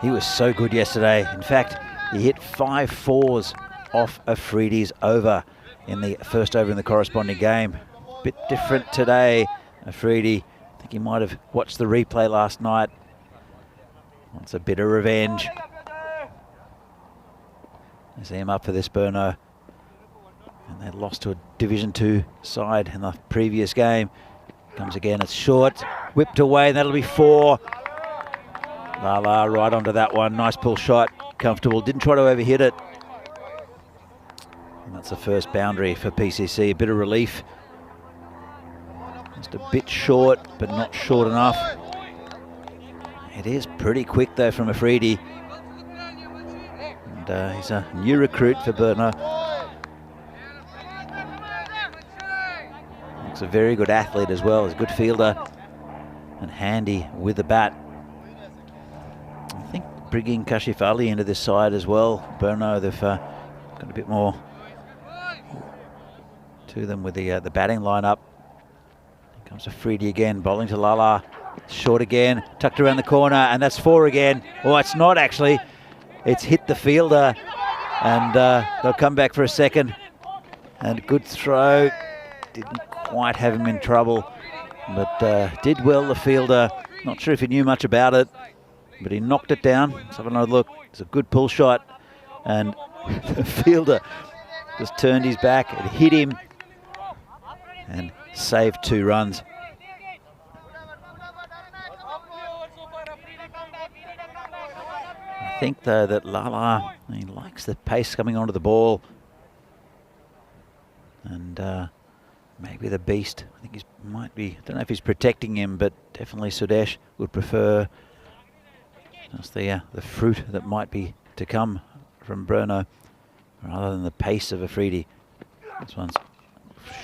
He was so good yesterday. In fact, he hit 5 fours off Afridi's over in the first over in the corresponding game. Bit different today. Afridi, I think he might have watched the replay last night. Wants a bit of revenge. I see him up for this, Burno. And they lost to a Division 2 side in the previous game. Comes again, it's short, whipped away, and that'll be 4. Lala right onto that one. Nice pull shot, comfortable. Didn't try to overhit it. And that's the first boundary for PCC. A bit of relief. Just a bit short, but not short enough. It is pretty quick though from Afridi. And he's a new recruit for Burno. Looks a very good athlete as well. He's a good fielder and handy with the bat. I think bringing Kashif Ali into this side as well. Burno, they've got a bit more to them with the batting lineup. Here comes Afridi again, bowling to Lala. Short again, tucked around the corner, and that's 4 again. Oh, it's not actually. It's hit the fielder, and they'll come back for a second. And good throw. Didn't quite have him in trouble, but did well, the fielder. Not sure if he knew much about it, but he knocked it down. Let's have another look. It's a good pull shot, and the fielder just turned his back and hit him and saved 2 runs. I think though that Lala, he likes the pace coming onto the ball, and maybe the beast. I think he might be, I don't know if he's protecting him, but definitely Sudesh would prefer just the fruit that might be to come from Burno rather than the pace of Afridi. This one's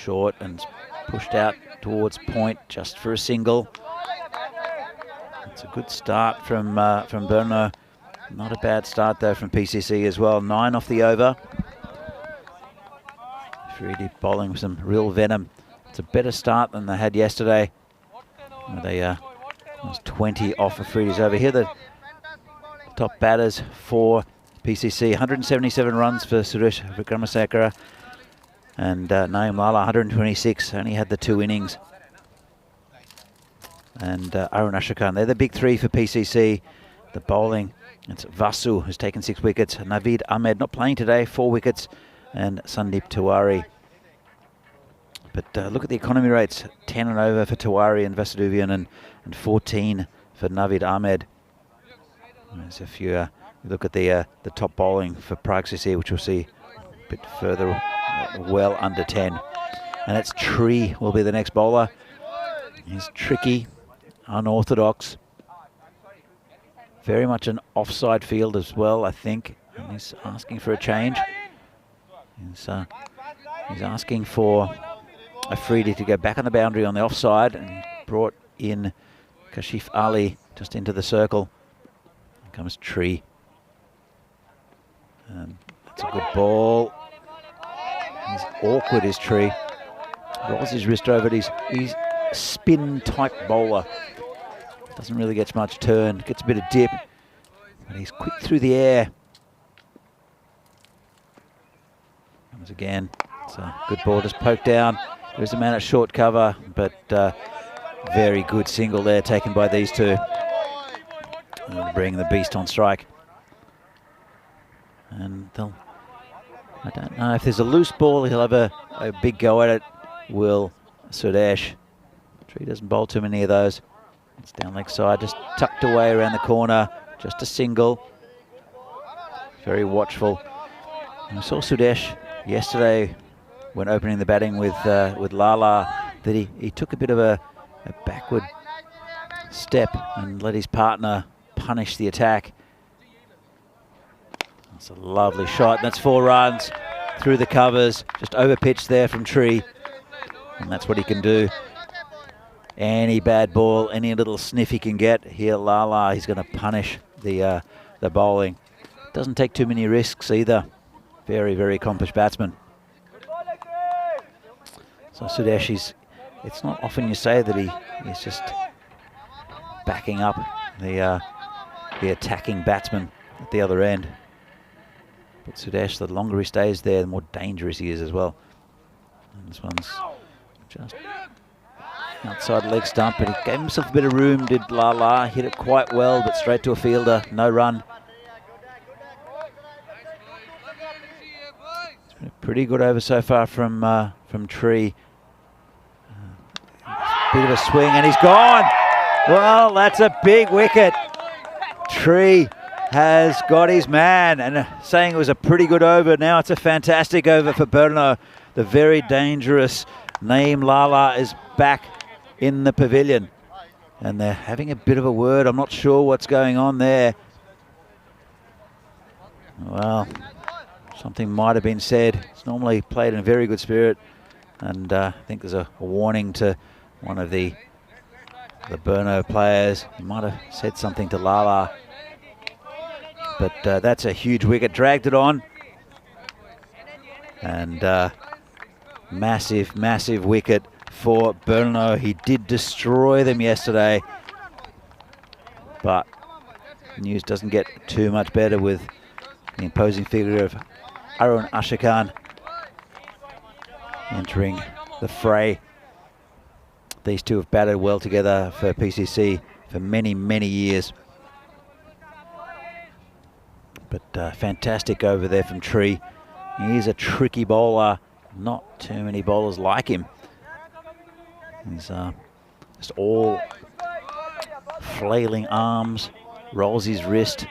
short and pushed out towards point just for a single. It's a good start from Burno. Not a bad start though from PCC as well. 9 off the over. Afridi bowling with some real venom. It's a better start than they had yesterday. They was 20 off Afridi's over. Here the top batters for PCC. 177 runs for Suresh Vikramasakara. And Naeem Lala, 126. Only had the 2 innings. And Arun Ashokan. They're the big 3 for PCC. The bowling, it's Vasu, who's taken 6 wickets. Naveed Ahmed not playing today, 4 wickets. And Sandeep Tiwari. But look at the economy rates. 10 and over for Tiwari and Vasudevan, and 14 for Naveed Ahmed. There's a few. Look at the top bowling for Praxis, which we'll see a bit further, well under 10. And it's Tree will be the next bowler. He's tricky, unorthodox. Very much an offside field as well, I think. And he's asking for a change. He's asking for Afridi to go back on the boundary on the offside, and brought in Kashif Ali just into the circle. Here comes Tree. And that's a good ball. He's awkward, is Tree. Rolls his wrist over it. He's a spin type bowler. Doesn't really get much turn. Gets a bit of dip, but he's quick through the air. Comes again. It's a good ball, just poked down. There's a man at short cover, but very good single there taken by these 2. And bring the beast on strike. And I don't know if there's a loose ball, he'll have a big go at it. Will Sudesh. Tree doesn't bowl too many of those. It's down leg side, just tucked away around the corner. Just a single. Very watchful. And we saw Sudesh yesterday when opening the batting with Lala, that he took a bit of a backward step and let his partner punish the attack. That's a lovely shot. That's 4 runs. through the covers, just over pitch there from Tree, and that's what he can do. Any bad ball, any little sniff he can get here, Lala, he's going to punish the bowling. Doesn't take too many risks either. Very, very accomplished batsman. So Sudesh, it's not often you say that he's just backing up the attacking batsman at the other end. But Sudesh, the longer he stays there, the more dangerous he is as well. And this one's just outside leg stump, but he gave himself a bit of room, did Lala. Hit it quite well, but straight to a fielder, no run. It's been a pretty good over so far from Tree. Bit of a swing and he's gone. Well, that's a big wicket. Tree has got his man, and saying it was a pretty good over, now it's a fantastic over for Berno. The very dangerous Naeem Lala is back in the pavilion, and they're having a bit of a word. I'm not sure what's going on there. Well, something might have been said. It's normally played in a very good spirit, and I think there's a warning to one of the Berno players. He might have said something to Lala, but that's a huge wicket. Dragged it on, and massive, massive wicket for Berno. He did destroy them yesterday, but news doesn't get too much better with the imposing figure of Arun Ashokan entering the fray. These two have batted well together for PCC for many, many years. But fantastic over there from Tree. He's a tricky bowler. Not too many bowlers like him. He's just all flailing arms, rolls his wrist.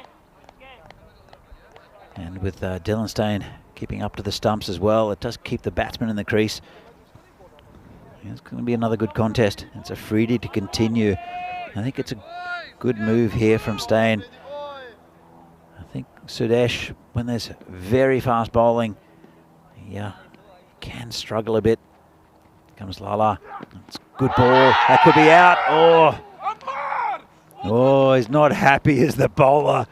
And with Dylan Steyn keeping up to the stumps as well, it does keep the batsman in the crease. It's going to be another good contest. It's a freebie to continue. I think it's a good move here from Steyn. I think Sudesh, when there's very fast bowling, yeah, can struggle a bit. Comes Lala. It's a good ball. That could be out. Oh, he's not happy as the bowler.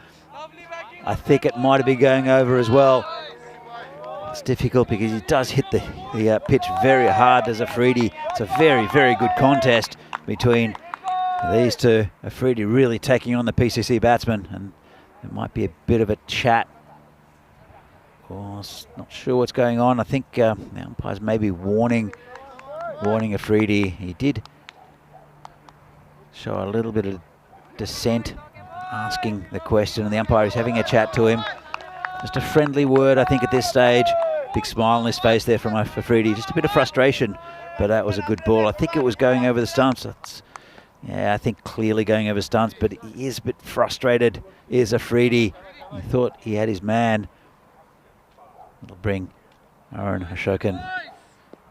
I think it might have been going over as well. It's difficult because he does hit the pitch very hard as Afridi. It's a very, very good contest between these two. Afridi really taking on the PCC batsman, and there might be a bit of a chat. Oh, not sure what's going on. I think the umpire's maybe warning Afridi. He did show a little bit of dissent, asking the question, and the umpire is having a chat to him. Just a friendly word, I think, at this stage. Big smile on his face there from Afridi. Just a bit of frustration, but that was a good ball. I think it was going over the stumps. Yeah, I think clearly going over stumps, but he is a bit frustrated, is Afridi. He thought he had his man. It'll bring Arun Ashokan,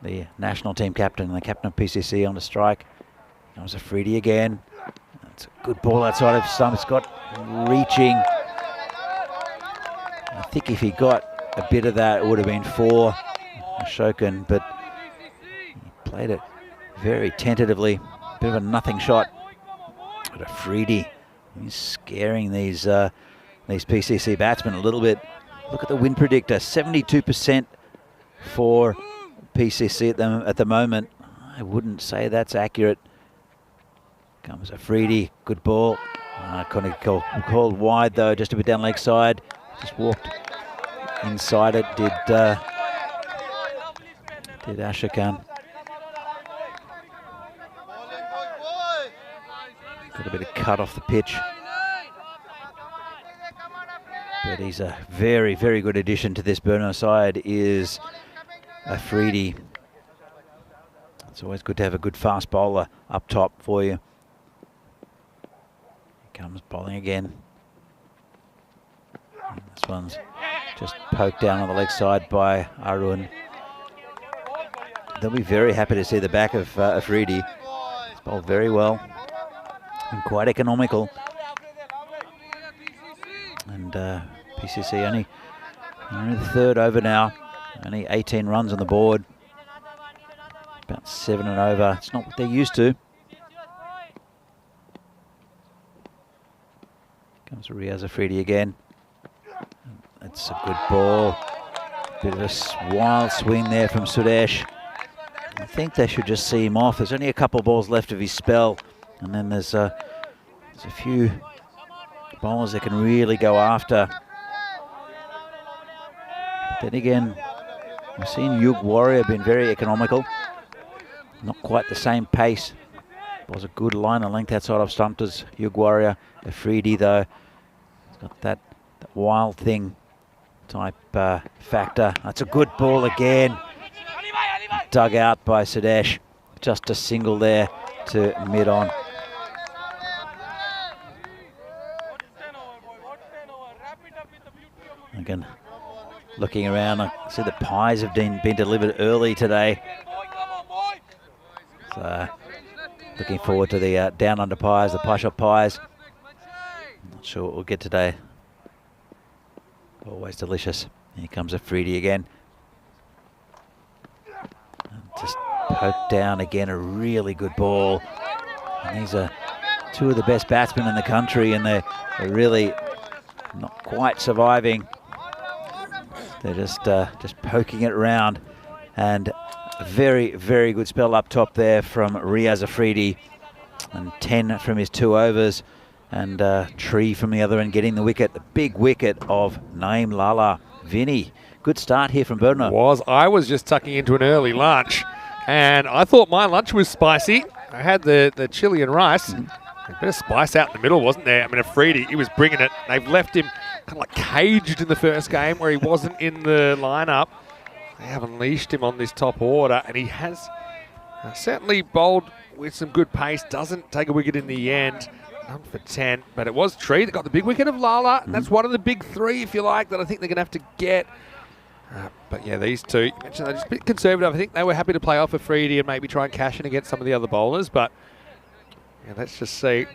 the national team captain and the captain of PCC, on the strike. Comes Afridi again. That's a good ball outside of stumps. Got reaching. I think if he got a bit of that, it would have been for Ashokan, but he played it very tentatively. Bit of a nothing shot. But Afridi, he's scaring these PCC batsmen a little bit. Look at the win predictor, 72% for PCC at the moment. I wouldn't say that's accurate. Comes Afridi, good ball. Couldn't called wide though, just a bit down leg side. Just walked inside it, did Ashokan. Got a bit of cut off the pitch. But he's a very, very good addition to this Berno side, is Afridi. It's always good to have a good fast bowler up top for you. Here comes bowling again. And this one's just poked down on the leg side by Arun. They'll be very happy to see the back of Afridi. He's bowled very well and quite economical. And PCC only the third over now. Only 18 runs on the board. About 7 and over. It's not what they're used to. Comes Riaz Afridi again. That's a good ball. Bit of a wild swing there from Sudesh. I think they should just see him off. There's only a couple of balls left of his spell. And then there's a few bowlers that can really go after. Then again, we've seen Yug Warrior been very economical. Not quite the same pace. Was a good line and length outside of stumped as Yug Warrior. Afridi though, he's got that wild thing type factor. That's a good ball again. Dug out by Sudesh. Just a single there to mid-on. Again, looking around, I see the pies have been delivered early today. So, looking forward to the down under pies, the pie shop pies. Not sure what we'll get today. Always delicious. Here comes Afridi again. And just poked down again, a really good ball. And these are two of the best batsmen in the country, and they're really not quite surviving. They're just poking it around, and a very, very good spell up top there from Riaz Afridi, and 10 from his 2 overs, and Tree from the other end getting the wicket, the big wicket of Naeem Lala. Vinny, good start here from Burner. I was just tucking into an early lunch, and I thought my lunch was spicy. I had the chili and rice. A bit of spice out in the middle, wasn't there? I mean, Afridi, he was bringing it. They've left him kind of like caged in the first game where he wasn't in the lineup. They have unleashed him on this top order, and he has certainly bowled with some good pace. Doesn't take a wicket in the end. None for 10, but it was Tree that got the big wicket of Lala, and that's one of the big 3, if you like, that I think they're going to have to get. But yeah, these two, you mentioned they're just a bit conservative. I think they were happy to play off Afridi and maybe try and cash in against some of the other bowlers, but yeah, let's just see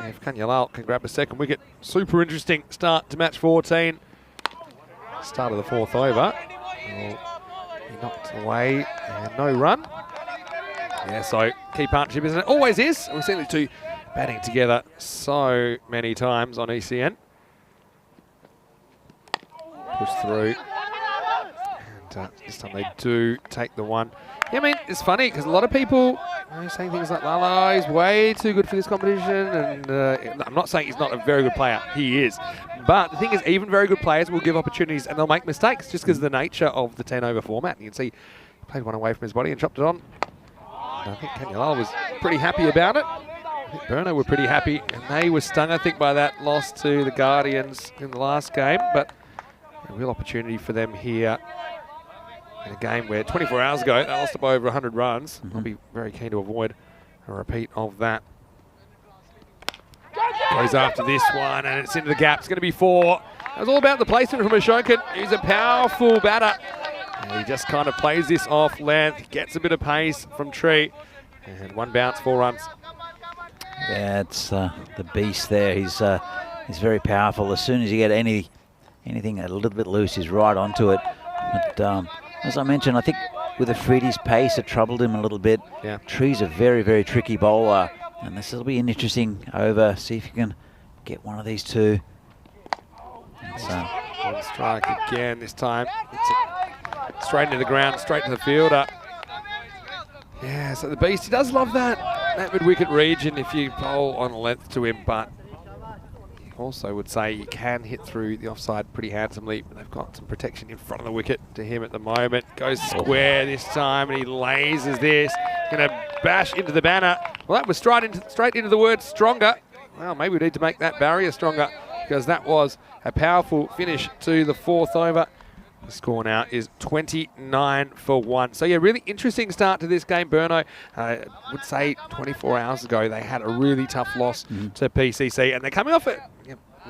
if Kanyalal can grab a second wicket. Super interesting start to match 14. Start of the 4th over. Well, he knocked away and no run. Yeah, so key partnership, isn't it? Always is. We've seen the two batting together so many times on ECN. Push through. And this time they do take the one. Yeah, I mean, it's funny because a lot of people are saying things like, Lala is way too good for this competition. And I'm not saying he's not a very good player. He is. But the thing is, even very good players will give opportunities and they'll make mistakes just because of the nature of the 10 over format. And you can see he played one away from his body and chopped it on. And I think Kanyalal was pretty happy about it. I think Burno were pretty happy, and they were stung, I think, by that loss to the Guardians in the last game. But a real opportunity for them here in a game where 24 hours ago they lost by over 100 runs. I'll be very keen to avoid a repeat of that. Goes after this one, and it's into the gap. It's going to be 4. It was all about the placement from Ashokan. He's a powerful batter. And he just kind of plays this off length, gets a bit of pace from Tree, and 1 bounce, 4 runs. Yeah, it's the beast there. He's very powerful. As soon as you get anything a little bit loose, he's right onto it. But as I mentioned, I think with Afridi's pace, it troubled him a little bit. Yeah. Tree's a very, very tricky bowler, and this will be an interesting over. See if you can get one of these two. One strike again this time. It's straight into the ground, straight to the fielder. Yeah, so the beast, he does love that mid-wicket region if you bowl on a length to him, but also would say you can hit through the offside pretty handsomely. They've got some protection in front of the wicket to him at the moment. Goes square this time, and he lasers this. Going to bash into the banner. Well, that was straight into the word stronger. Well, maybe we need to make that barrier stronger, because that was a powerful finish to the 4th over. The score now is 29 for 1. So, yeah, really interesting start to this game. Burno, I would say 24 hours ago, they had a really tough loss to PCC, and they're coming off a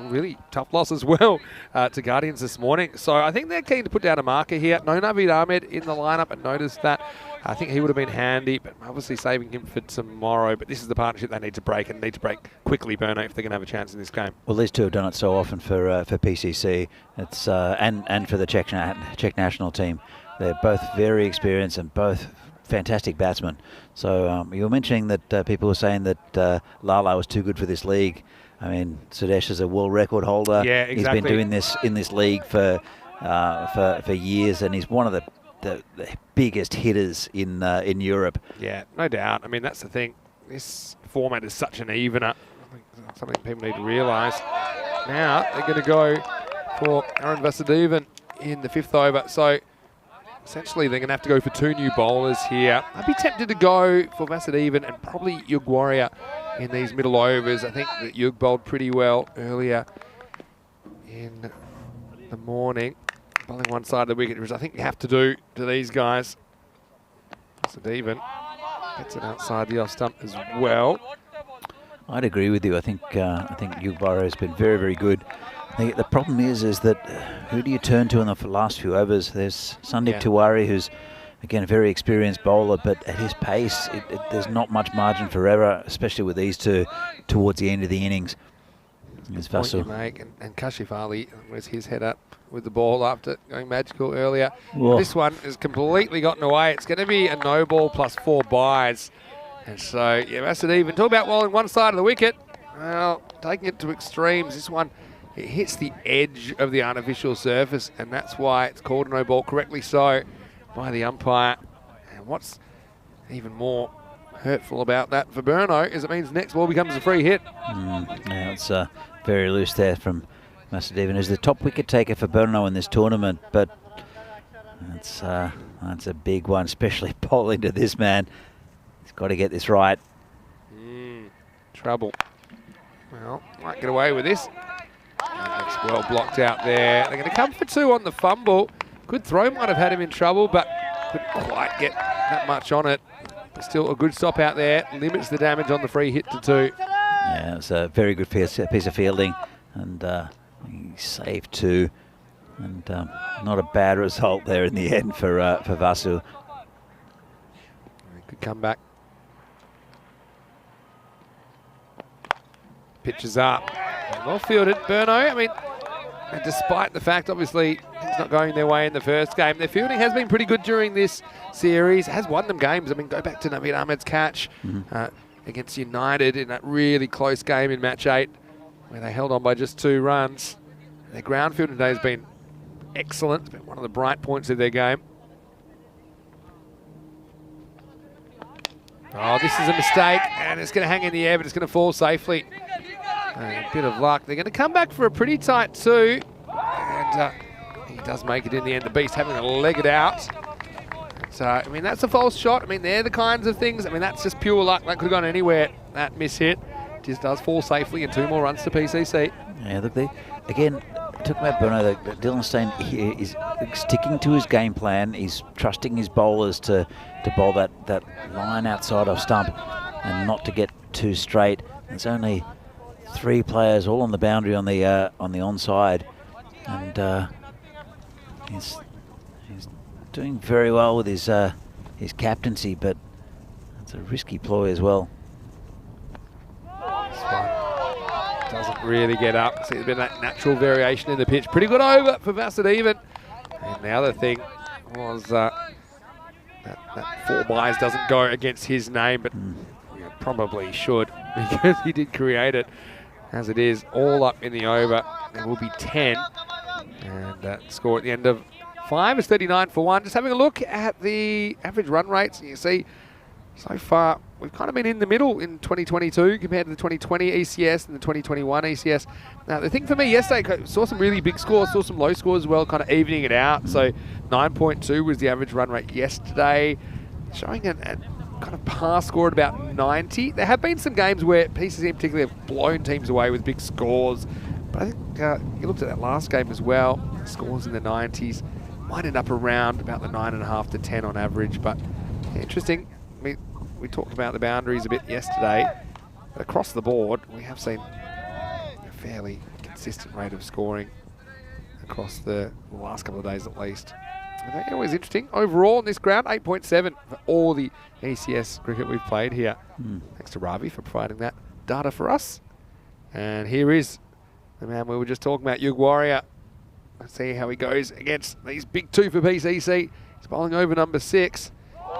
really tough loss as well to Guardians this morning. So I think they're keen to put down a marker here. No Naveed Ahmed in the lineup, and noticed that. I think he would have been handy, but obviously saving him for tomorrow. But this is the partnership they need to break, and need to break quickly, Burno, if they're going to have a chance in this game. Well, these two have done it so often for PCC. It's and for the Czech national team. they're both very experienced and both fantastic batsmen. So you were mentioning that people were saying that Lala was too good for this league. I mean, Sudesh is a world record holder. Yeah, exactly. He's been doing this in this league for years, and he's one of the biggest hitters in Europe. Yeah, no doubt. I mean, that's the thing. This format is such an evener. I think that's something people need to realise. Now they're going to go for Aaron Vasudevan in the 5th over. So essentially they're going to have to go for 2 new bowlers here. I'd be tempted to go for Vasudevan and probably Yug Warrior in these middle overs. I think that Yug bowled pretty well earlier in the morning, bowling one side of the wicket, which I think you have to do to these guys. Vasudevan gets it outside the off stump as well. I'd agree with you. I think Yug Warrior has been very, very good. The problem is that who do you turn to in the last few overs? There's Sandeep Tiwari, who's, again, a very experienced bowler, but at his pace, there's not much margin for error, especially with these two towards the end of the innings. There's Vasu. And Kashif Ali, where's his head up with the ball after going magical earlier. Whoa. This one has completely gotten away. It's going to be a no ball plus 4 byes. And so, yeah, Vasudevan, talk about bowling one side of the wicket. Well, taking it to extremes. This one, it hits the edge of the artificial surface, and that's why it's called a no ball, correctly so, by the umpire. And what's even more hurtful about that for Burno is it means next ball becomes a free hit. Yeah, it's very loose there from Vasudevan, who's the top wicket taker for Burno in this tournament, but that's a big one, especially bowling to this man. He's got to get this right. Trouble. Well, might get away with this. That's well blocked out there. They're going to come for 2 on the fumble. Good throw, might have had him in trouble, but couldn't quite get that much on it. Still a good stop out there. Limits the damage on the free hit to 2. Yeah, it's a very good piece of fielding, and he saved 2. And not a bad result there in the end for Vasu. Good comeback. Pitches up. Well fielded. Burno, I mean, despite the fact, obviously, it's not going their way in the first game, their fielding has been pretty good during this series. Has won them games. I mean, go back to Naveed Ahmed's catch against United in that really close game in match 8, where they held on by just 2 runs. Their ground field today has been excellent. It's been one of the bright points of their game. Oh, this is a mistake, and it's going to hang in the air, but it's going to fall safely. A bit of luck. They're going to come back for a pretty tight 2, and he does make it in the end. The Beast having to leg it out. So, I mean, that's a false shot. I mean, they're the kinds of things. I mean, that's just pure luck. That could have gone anywhere. That miss hit just does fall safely, and 2 more runs to PCC. Yeah, look, again, talking about Burno, Dylan Steyn is sticking to his game plan. He's trusting his bowlers to bowl that line outside of stump and not to get too straight. There's only 3 players all on the boundary on the onside, and he's doing very well with his captaincy, but it's a risky ploy as well. This one doesn't really get up. See, there's been that natural variation in the pitch. Pretty good over for Vasudevan. And the other thing was that 4 byes doesn't go against his name, but probably should, because he did create it. As it is, all up in the over, there will be 10. And that score at the end of 5 is 39 for 1. Just having a look at the average run rates, you see, so far, we've kind of been in the middle in 2022 compared to the 2020 ECS and the 2021 ECS. Now, the thing for me yesterday, saw some really big scores, saw some low scores as well, kind of evening it out. So 9.2 was the average run rate yesterday, showing a kind of par score at about 90. There have been some games where PCC in particular have blown teams away with big scores. But I think you looked at that last game as well, scores in the 90s. Might end up around about the 9.5 to 10 on average, but interesting. We talked about the boundaries a bit yesterday, but across the board, we have seen a fairly consistent rate of scoring across the last couple of days at least. And that always interesting. Overall in this ground, 8.7 for all the ECS cricket we've played here. Thanks to Ravi for providing that data for us. And here is the man we were just talking about, Yug Warrior. Let's see how he goes against these big 2 for PCC. He's bowling over number 6.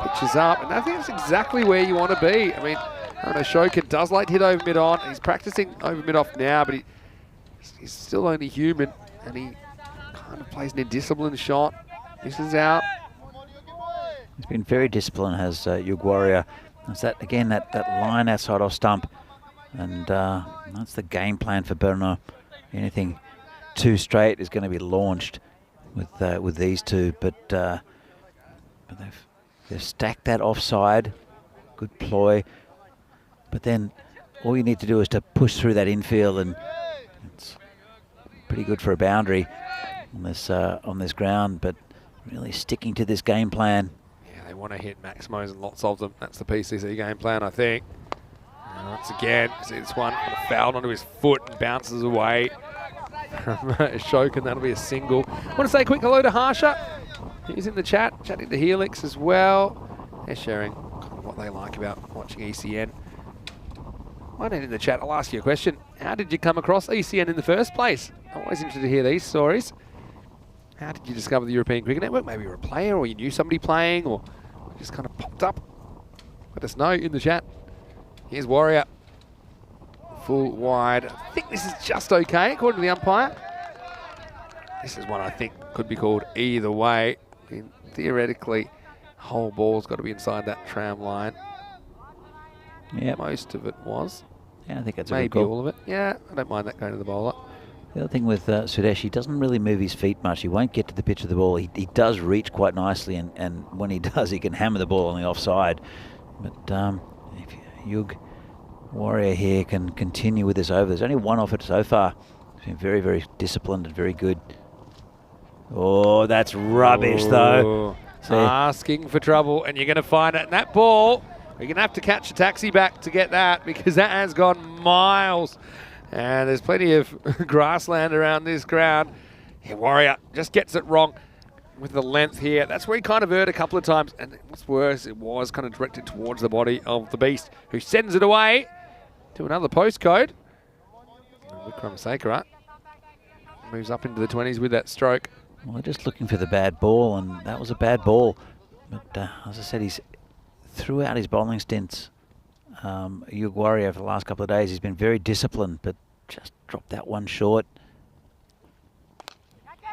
Pitches up, and I think that's exactly where you want to be. I mean, Ashoka does like to hit over mid-on. He's practicing over mid-off now, but he's still only human, and he kind of plays an indisciplined shot. Misses out. He's been very disciplined, has Yug Warrior. That's that again, that line outside off stump, and that's the game plan for Berno. Anything too straight is going to be launched with these two, but they've stacked that offside. Good ploy, but then all you need to do is to push through that infield, and it's pretty good for a boundary on this ground. But really sticking to this game plan. They want to hit Maximos and lots of them. That's the PCC game plan, I think. And once again, see this one fouled onto his foot and bounces away from Ashoka, and that'll be a single. I want to say a quick hello to Harsha. He's in the chat, chatting to Helix as well. They're sharing kind of what they like about watching ECN. Why not in the chat? I'll ask you a question. How did you come across ECN in the first place? I'm always interested to hear these stories. How did you discover the European Cricket Network? Maybe you were a player, or you knew somebody playing, or just kind of popped up. Let us know in the chat. Here's Warrior. Full wide. I think this is just okay, according to the umpire. This is one I think could be called either way. I mean, theoretically, whole ball's got to be inside that tram line. Yeah, most of it was. Yeah, I think that's a maybe good call. all of it. Yeah, I don't mind that going to the bowler. The other thing with Sudesh, he doesn't really move his feet much. He won't get to the pitch of the ball. He does reach quite nicely, and when he does, he can hammer the ball on the offside. But if Yug Warrior here can continue with this over, there's only one off it so far. He's been very, very disciplined and very good. Oh, that's rubbish, though. So asking for trouble, and you're going to find it. And that ball, you're going to have to catch a taxi back to get that, because that has gone miles. And there's plenty of grassland around this ground. Yeah, Warrior just gets it wrong with the length here. That's where he kind of erred a couple of times. And what's worse, it was kind of directed towards the body of the beast, who sends it away to another postcode. Vikram Sekera moves up into the 20s with that stroke. Well, they're just looking for the bad ball, and that was a bad ball. But as I said, he's throughout his bowling stints, Yug Warrior for the last couple of days, he's been very disciplined, but just dropped that one short.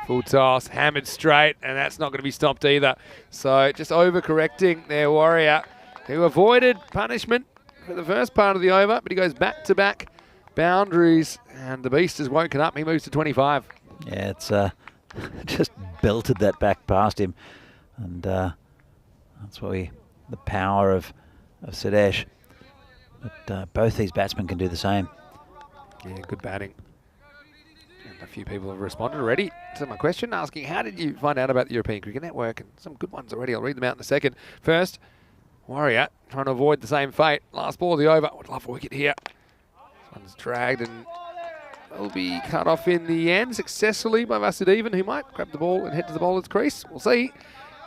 Full toss, hammered straight, and that's not going to be stopped either. So just overcorrecting their Warrior, who avoided punishment for the first part of the over, but he goes back-to-back boundaries, and the beast has woken up. He moves to 25. Yeah, it's just belted that back past him, and that's what the power of Sudesh. But both these batsmen can do the same. Yeah, good batting. And a few people have responded already to my question, asking how did you find out about the European Cricket Network? And some good ones already. I'll read them out in a second. First, Warrior trying to avoid the same fate. Last ball of the over. Would love a wicket here. This one's dragged and will be cut off in the end successfully by Vasudevan, who might grab the ball and head to the bowler's crease. We'll see.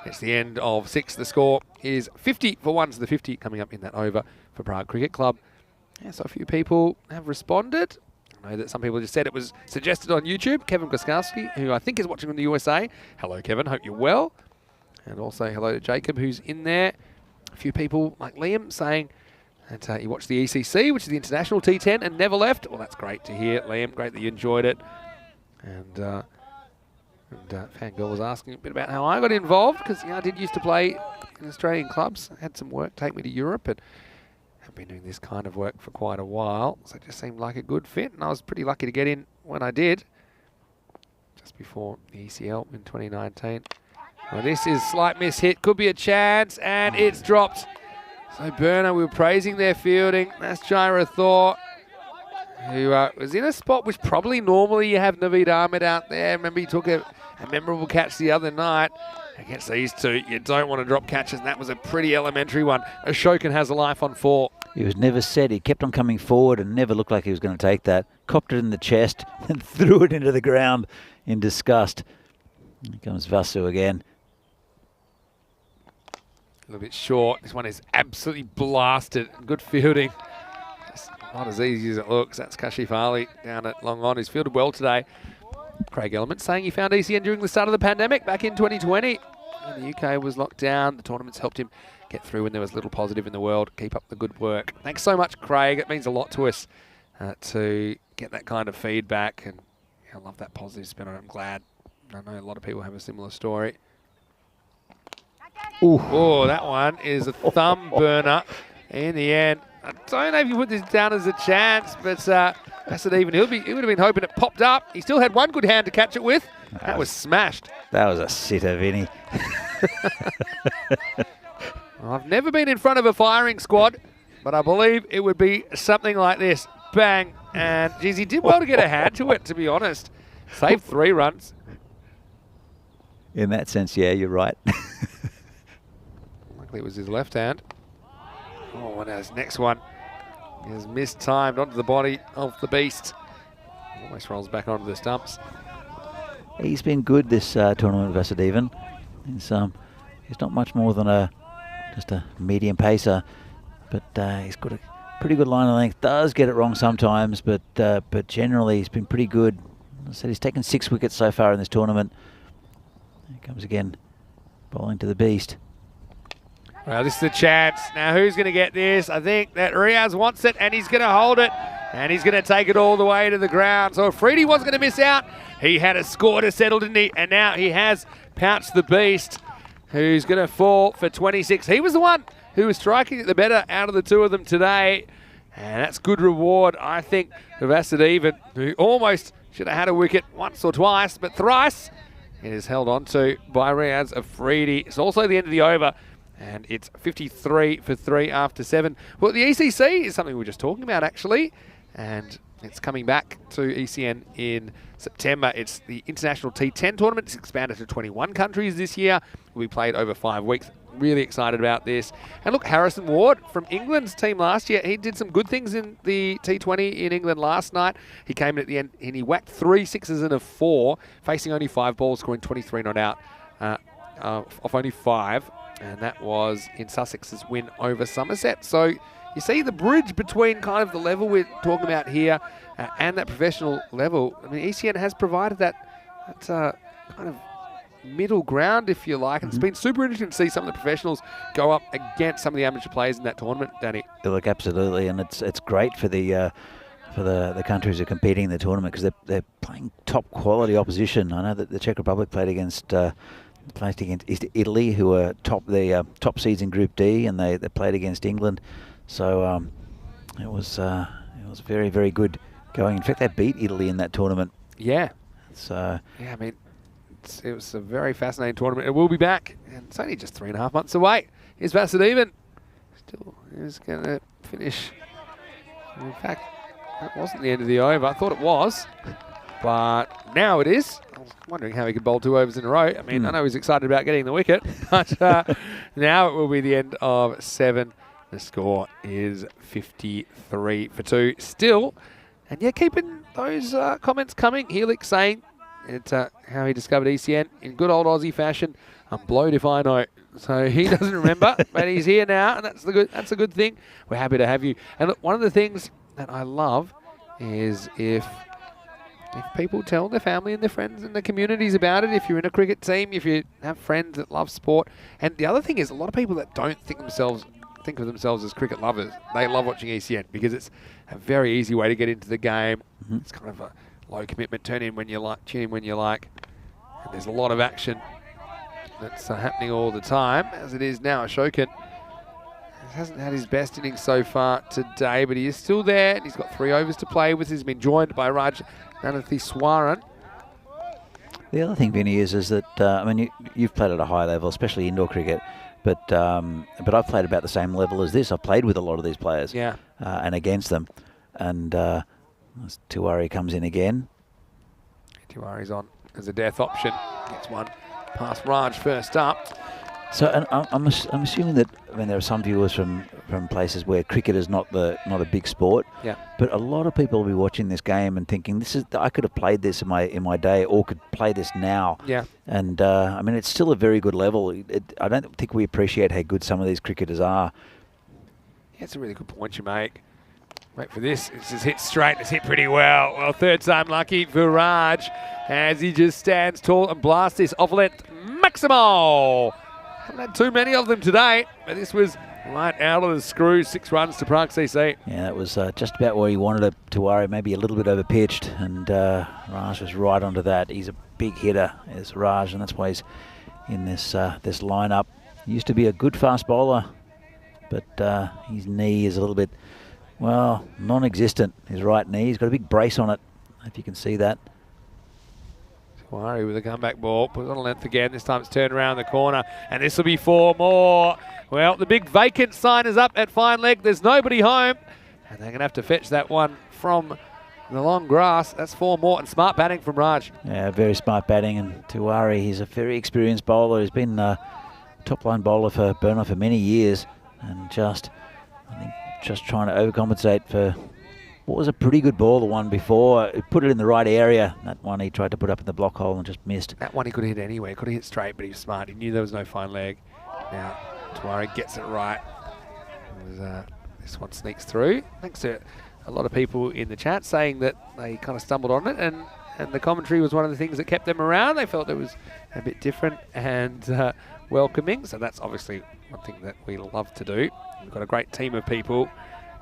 It's the end of 6. The score is 50 for 1 to the 50 coming up in that over for Prague Cricket Club. Yeah, so a few people have responded. I know that some people just said it was suggested on YouTube. Kevin Koskowski, who I think is watching from the USA. Hello, Kevin. Hope you're well. And also hello to Jacob, who's in there. A few people like Liam saying that you watched the ECC, which is the International T10, and never left. Well, that's great to hear, Liam. Great that you enjoyed it. And Fangirl was asking a bit about how I got involved, because I did used to play in Australian clubs. I had some work take me to Europe, and I've been doing this kind of work for quite a while, so it just seemed like a good fit, and I was pretty lucky to get in when I did, just before the ECL in 2019. Well, this is slight miss hit, could be a chance, and it's dropped. So Burner, we were praising their fielding. That's Jaira Thor, who was in a spot which probably normally you have Naveed Ahmed out there. Remember he took a memorable catch the other night. Against these two, you don't want to drop catches, and that was a pretty elementary one. Ashokan has a life on 4. He was never set. He kept on coming forward and never looked like he was going to take that. Copped it in the chest and threw it into the ground in disgust. Here comes Vasu again. A little bit short. This one is absolutely blasted. Good fielding. Just not as easy as it looks. That's Kashif Ali down at long on. He's fielded well today. Craig Element saying he found ECN during the start of the pandemic back in 2020. when the UK was locked down. The tournament's helped him get through when there was little positive in the world. Keep up the good work. Thanks so much, Craig. It means a lot to us to get that kind of feedback. And I love that positive spin on it. I'm glad. I know a lot of people have a similar story. Ooh. Oh, that one is a thumb burner in the end. I don't know if you put this down as a chance, but that's it even. He would have been hoping it popped up. He still had one good hand to catch it with. That was smashed. That was a sitter, Vinny. I've never been in front of a firing squad, but I believe it would be something like this. Bang. And, geez, he did well to get a hand to it, to be honest. Saved 3 runs. In that sense, yeah, you're right. Luckily, it was his left hand. Oh, and his next one is mistimed onto the body of the beast. Almost rolls back onto the stumps. He's been good this tournament, Vasudevin. He's not much more than just a medium pacer, but he's got a pretty good line of length. Does get it wrong sometimes, but generally he's been pretty good. As I said, he's taken 6 wickets so far in this tournament. Here comes again, bowling to the beast. Well, this is the chance. Now, who's going to get this? I think that Riaz wants it, and he's going to hold it, and he's going to take it all the way to the ground. So Afridi wasn't going to miss out. He had a score to settle, didn't he? And now he has pounced the beast, who's going to fall for 26. He was the one who was striking it the better out of the two of them today. And that's good reward, I think, for Vasudevin, who almost should have had a wicket once or twice, but thrice it is held on to by Riaz Afridi. It's also the end of the over. And it's 53 for 3 after 7. Well, the ECC is something we were just talking about, actually. And it's coming back to ECN in September. It's the International T10 tournament. It's expanded to 21 countries this year. We played over 5 weeks. Really excited about this. And look, Harrison Ward from England's team last year, he did some good things in the T20 in England last night. He came in at the end and he whacked 3 sixes and a 4, facing only 5 balls, scoring 23 not out off only 5. And that was in Sussex's win over Somerset. So you see the bridge between kind of the level we're talking about here and that professional level. I mean, ECN has provided that kind of middle ground, if you like. And it's been super interesting to see some of the professionals go up against some of the amateur players in that tournament, Danny. Look, absolutely, and it's great for the countries who are competing in the tournament because they're playing top quality opposition. I know that the Czech Republic played against Italy, who were top seeds in Group D, and they played against England. So it was very, very good going. In fact, they beat Italy in that tournament. Yeah. So yeah, I mean, it was a very fascinating tournament. It will be back, and it's only just 3.5 months away. Here's Vasudevin. Still is going to finish. In fact, that wasn't the end of the over. I thought it was, but now it is. I was wondering how he could bowl 2 overs in a row. I mean, I know he's excited about getting the wicket, but now it will be the end of 7. The score is 53 for 2 still. And yeah, keeping those comments coming. Helix saying it's how he discovered ECN in good old Aussie fashion. I'm blowed if I know. So he doesn't remember, but he's here now, and that's a good thing. We're happy to have you. And look, one of the things that I love is if people tell their family and their friends and their communities about it, if you're in a cricket team, if you have friends that love sport. And the other thing is a lot of people that don't think of themselves as cricket lovers, they love watching ECN because it's a very easy way to get into the game. It's kind of a low commitment, tune in when you like. And there's a lot of action that's happening all the time, as it is now. Ashokan hasn't had his best innings so far today, but he is still there, and he's got 3 overs to play with. He's been joined by Raj Nanatheswaran. the other thing, Vinny, is that I mean, you've played at a high level, especially indoor cricket. But I've played about the same level as this. I've played with a lot of these players, and against them. And Tiwari comes in again. Tiwari's on as a death option. Gets one past Raj first up. So, and I'm assuming that, I mean, there are some viewers from places where cricket is not a big sport. Yeah. But a lot of people will be watching this game and thinking, I could have played this in my day, or could play this now. Yeah. And I mean, it's still a very good level. I don't think we appreciate how good some of these cricketers are. Yeah, it's a really good point you make. Wait for this. It's just hit straight. It's hit pretty well. Well, third time lucky for Raj as he just stands tall and blasts this off length. Maximo. Haven't had too many of them today, but this was right out of the screw. 6 runs to Prague CC. Yeah, that was just about where he wanted it to worry, maybe a little bit over pitched, and Raj was right onto that. He's a big hitter, is Raj, and that's why he's in this this lineup. He used to be a good fast bowler, but his knee is a little bit, well, non-existent. His right knee, he's got a big brace on it, if you can see that. Worry with a comeback ball, put it on length again. This time it's turned around the corner, and this will be 4 more. Well, the big vacant sign is up at fine leg. There's nobody home, and they're going to have to fetch that one from the long grass. That's 4 more, and smart batting from Raj. Yeah, very smart batting, and Tiwari, he's a very experienced bowler. He's been top-line bowler for Burno for many years, and I think just trying to overcompensate for what was a pretty good ball, the one before. He put it in the right area. That one he tried to put up in the block hole and just missed. That one he could have hit anyway. Could have hit straight, but he was smart. He knew there was no fine leg. Now, Tiwari gets it right. This one sneaks through. Thanks to a lot of people in the chat saying that they kind of stumbled on it, and the commentary was one of the things that kept them around. They felt it was a bit different and welcoming. So that's obviously one thing that we love to do. We've got a great team of people.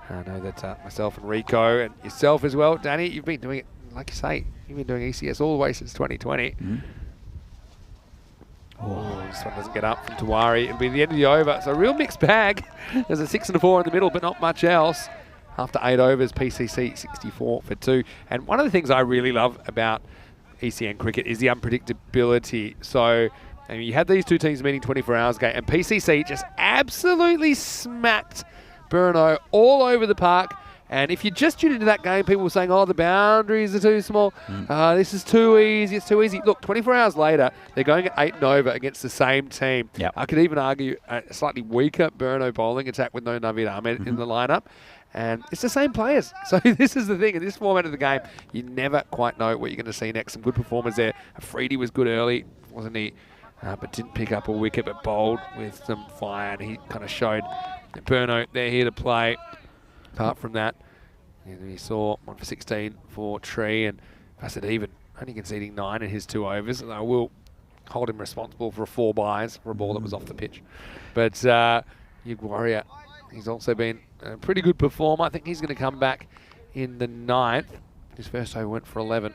I know that myself and Rico and yourself as well, Danny, you've been doing it, like you say, you've been doing ECS all the way since 2020. Mm-hmm. Oh, this one doesn't get up from Tiwari. It'll be the end of the over. So a real mixed bag. There's a 6 and a 4 in the middle, but not much else. After 8 overs, PCC 64 for 2. And one of the things I really love about ECN cricket is the unpredictability. So I mean, you had these two teams meeting 24 hours ago, and PCC just absolutely smacked Burno all over the park. And if you just tuned into that game, people were saying, oh, the boundaries are too small. This is too easy. It's too easy. Look, 24 hours later, they're going at 8 and over against the same team. Yep. I could even argue a slightly weaker Burno bowling attack with no Naveed Ahmed in the lineup. And it's the same players. So this is the thing. In this format of the game, you never quite know what you're going to see next. Some good performers there. Afridi was good early, wasn't he? But didn't pick up a wicket, but bowled with some fire. And he kind of showed that Burno, they're here to play. Apart from that, and we saw 1 for 16 for Tree, and Bassett even only conceding 9 in his 2 overs. And I will hold him responsible for 4 byes for a ball that was off the pitch. But Yug Warrior, he's also been a pretty good performer. I think he's going to come back in the 9th. His first over went for 11.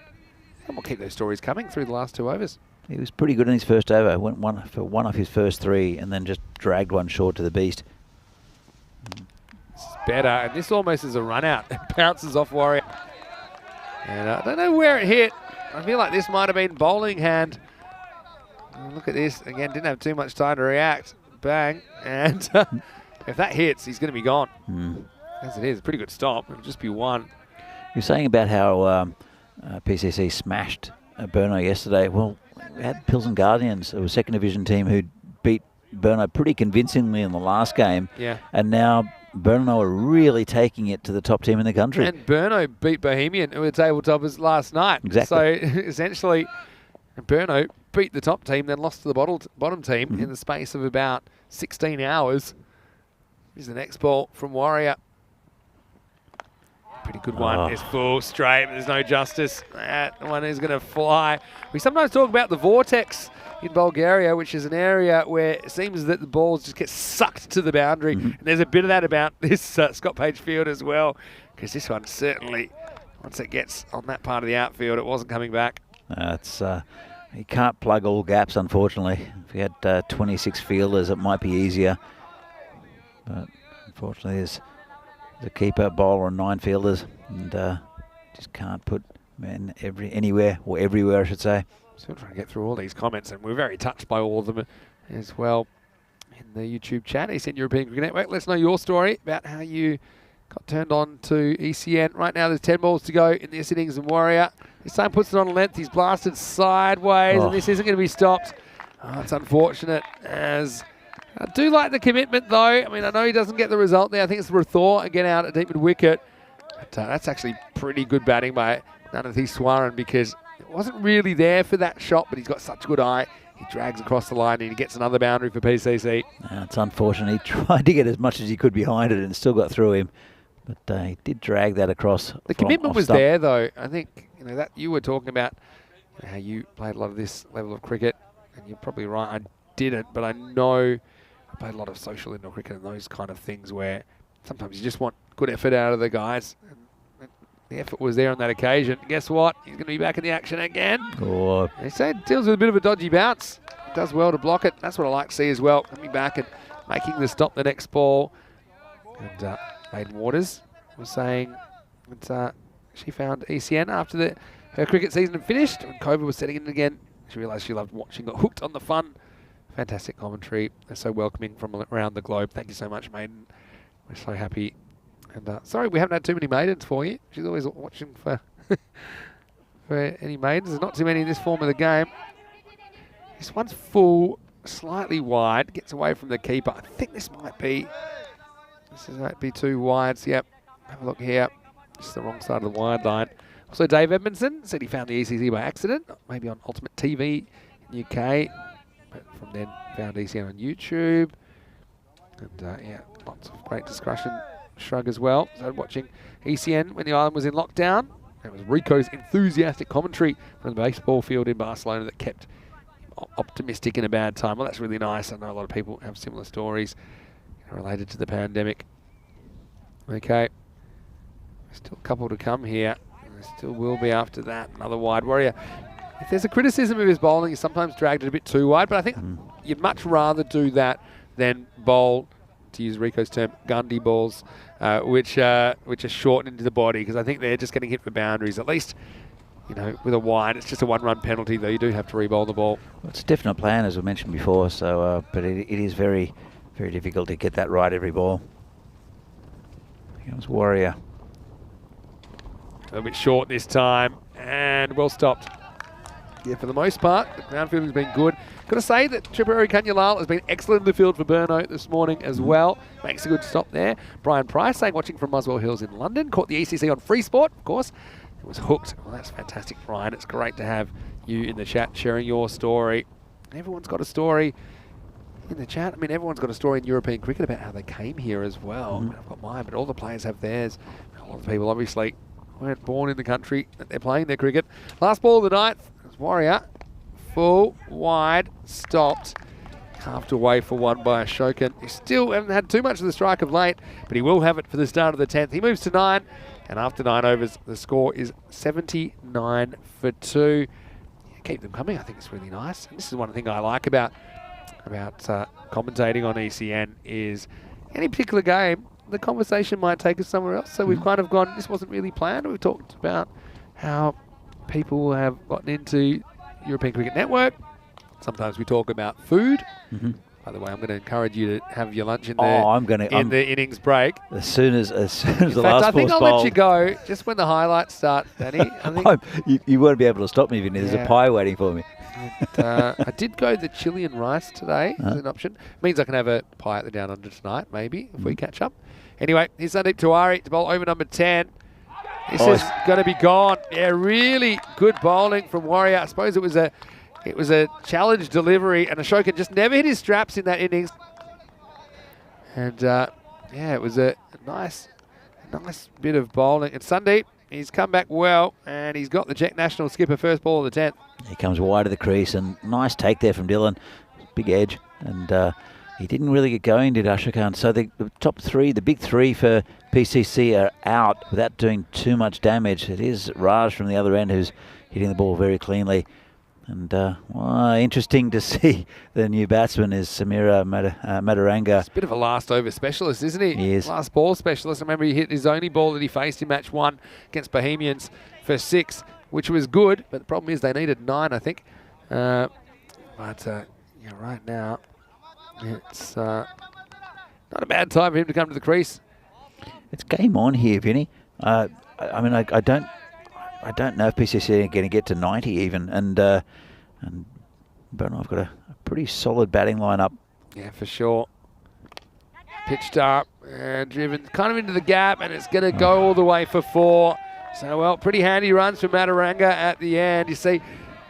And we'll keep those stories coming through the last 2 overs. He was pretty good in his first over. Went for one of his first 3 and then just dragged one short to the beast. This is better, and this almost is a run out. It bounces off Warrior. And I don't know where it hit. I feel like this might have been bowling hand. Look at this. Again, didn't have too much time to react. Bang. And if that hits, he's going to be gone. As it is, a pretty good stop. It'll just be 1. You're saying about how PCC smashed Burno yesterday. Well, we had Pilsen Guardians, a second division team who beat Burno pretty convincingly in the last game. Yeah. And now Burno are really taking it to the top team in the country. And Burno beat Bohemian, who were tabletoppers last night. Exactly. So essentially, Burno beat the top team, then lost to the bottom team in the space of about 16 hours. Here's the next ball from Warrior. Pretty good one. It's full straight. There's no justice. That one is going to fly. We sometimes talk about the vortex in Bulgaria, which is an area where it seems that the balls just get sucked to the boundary. And there's a bit of that about this Scott Page field as well, because this one certainly, once it gets on that part of the outfield, it wasn't coming back. You can't plug all gaps, unfortunately. If you had 26 fielders, it might be easier. But unfortunately, there's a keeper, bowler, and 9 fielders, and just can't put men anywhere, or everywhere, I should say. Still trying to get through all these comments, and we're very touched by all of them as well in the YouTube chat. ECN European Cricket Network. Let's know your story about how you got turned on to ECN. Right now, there's 10 balls to go in this innings, and Warrior this time puts it on length. He's blasted sideways, and this isn't going to be stopped. It's unfortunate, as I do like the commitment, though. I mean, I know he doesn't get the result there. I think it's Rathor again out at deep mid wicket. But that's actually pretty good batting by Nanathi Swaran, because it wasn't really there for that shot, but he's got such a good eye. He drags across the line and he gets another boundary for PCC. It's unfortunate. He tried to get as much as he could behind it and still got through him. But he did drag that across. The commitment was there, though. I think that you were talking about how you played a lot of this level of cricket, and you're probably right, I didn't, but I know I played a lot of social indoor cricket and those kind of things where sometimes you just want good effort out of the guys. And the effort was there on that occasion. Guess what? He's going to be back in the action again. Oh, They say it deals with a bit of a dodgy bounce. Does well to block it. That's what I like to see as well. Coming back and making the stop the next ball. And Maiden Waters was saying that she found ECN after her cricket season had finished. When COVID was setting in again, she realised she loved watching, got hooked on the fun. Fantastic commentary. They're so welcoming from around the globe. Thank you so much, Maiden. We're so happy. And sorry, we haven't had too many maidens for you. She's always watching for for any maidens. There's not too many in this form of the game. This one's full, slightly wide. Gets away from the keeper. I think this might be too wide. So, yep, have a look here. Just the wrong side of the wide line. Also, Dave Edmondson said he found the ECC by accident, maybe on Ultimate TV in UK. But from then, found ECN on YouTube. And yeah, lots of great discussion. Shrug as well. So watching ECN when the island was in lockdown. It was Rico's enthusiastic commentary from the baseball field in Barcelona that kept him optimistic in a bad time. Well, that's really nice. I know a lot of people have similar stories related to the pandemic. Okay. Still a couple to come here. There still will be after that. Another wide warrior. If there's a criticism of his bowling, he's sometimes dragged it a bit too wide, but I think you'd much rather do that than bowl, to use Rico's term, Gundy balls, which are shortened into the body, because I think they're just getting hit for boundaries. At least, you know, with a wide, it's just a one-run penalty, though you do have to re-bowl the ball. well, it's a definite plan, as we mentioned before. So, but it is very, very difficult to get that right every ball. Here comes Warrior. A little bit short this time, and well stopped. Yeah, for the most part, the ground fielding's been good. Got to say that Tripurari Kanyalal has been excellent in the field for Burno this morning as well. Makes a good stop there. Brian Price saying, watching from Muswell Hills in London. Caught the ECC on Free Sport, of course. It was hooked. Well, that's fantastic, Brian. It's great to have you in the chat sharing your story. Everyone's got a story in the chat. I mean, everyone's got a story in European cricket about how they came here as well. I mean, I've got mine, but all the players have theirs. A lot of people obviously weren't born in the country that they're playing their cricket. Last ball of the night. Warrior, full, wide, stopped, carved away for one by Ashokan. He still hasn't had too much of the strike of late, but he will have it for the start of the 10th. He moves to 9, and after 9 overs, the score is 79 for 2. Yeah, keep them coming. I think it's really nice. And this is one thing I like about commentating on ECN is any particular game, the conversation might take us somewhere else. So we've kind of gone, this wasn't really planned. We've talked about how people have gotten into European Cricket Network. Sometimes we talk about food. By the way, I'm going to encourage you to have your lunch in there. I'm going to in the innings break. as soon as the In last fact, I think ball's I'll let bowled. you go just when the highlights start, Danny. I think You won't be able to stop me, Vinny. There's Yeah. a pie waiting for me. I did go the chili and rice today as an option. Means I can have a pie at the Down Under tonight, maybe, if we catch up. Anyway, here's Sandeep Tiwari to bowl over number 10. This is going to be gone. Yeah, really good bowling from Warrior. I suppose it was a challenge delivery, and Ashokan just never hit his straps in that innings. And yeah, it was a nice bit of bowling. And Sandeep, he's come back well, and he's got the Czech national skipper first ball of the 10th. He comes wide of the crease, and nice take there from Dylan. Big edge, and he didn't really get going, did Ashokan. So the top three, the big three for PCC are out without doing too much damage. It is Raj from the other end who's hitting the ball very cleanly. And well, interesting to see the new batsman is Samira Madaranga. He's a bit of a last over specialist, isn't he? He is. Last ball specialist. I remember he hit his only ball that he faced in match 1 against Bohemians for 6, which was good. But the problem is they needed 9, I think. Yeah, right now it's not a bad time for him to come to the crease. It's game on here, Vinny. I mean, I don't know if PCC are going to get to 90 even, but I've got a pretty solid batting lineup. Yeah, for sure. Pitched up and driven kind of into the gap, and it's going to go all the way for 4. So, well, pretty handy runs from Madaranga at the end. You see,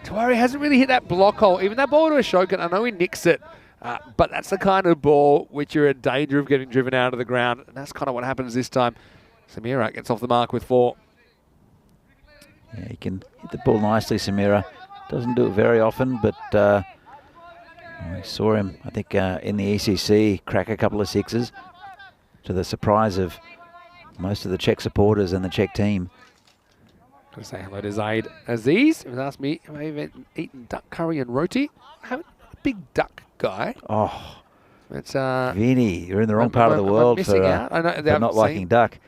Tiwari hasn't really hit that block hole. Even that ball to Ashokan, I know he nicks it, but that's the kind of ball which you're in danger of getting driven out of the ground, and that's kind of what happens this time. Samira gets off the mark with 4. Yeah, he can hit the ball nicely, Samira. Doesn't do it very often, but We saw him, I think, in the ECC crack a couple of sixes to the surprise of most of the Czech supporters and the Czech team. I'll say hello to Zaid Aziz. He was asked me, have I even eaten duck curry and roti? I'm a big duck guy. Oh, It's Vinny, you're in the wrong part of the world for not liking duck.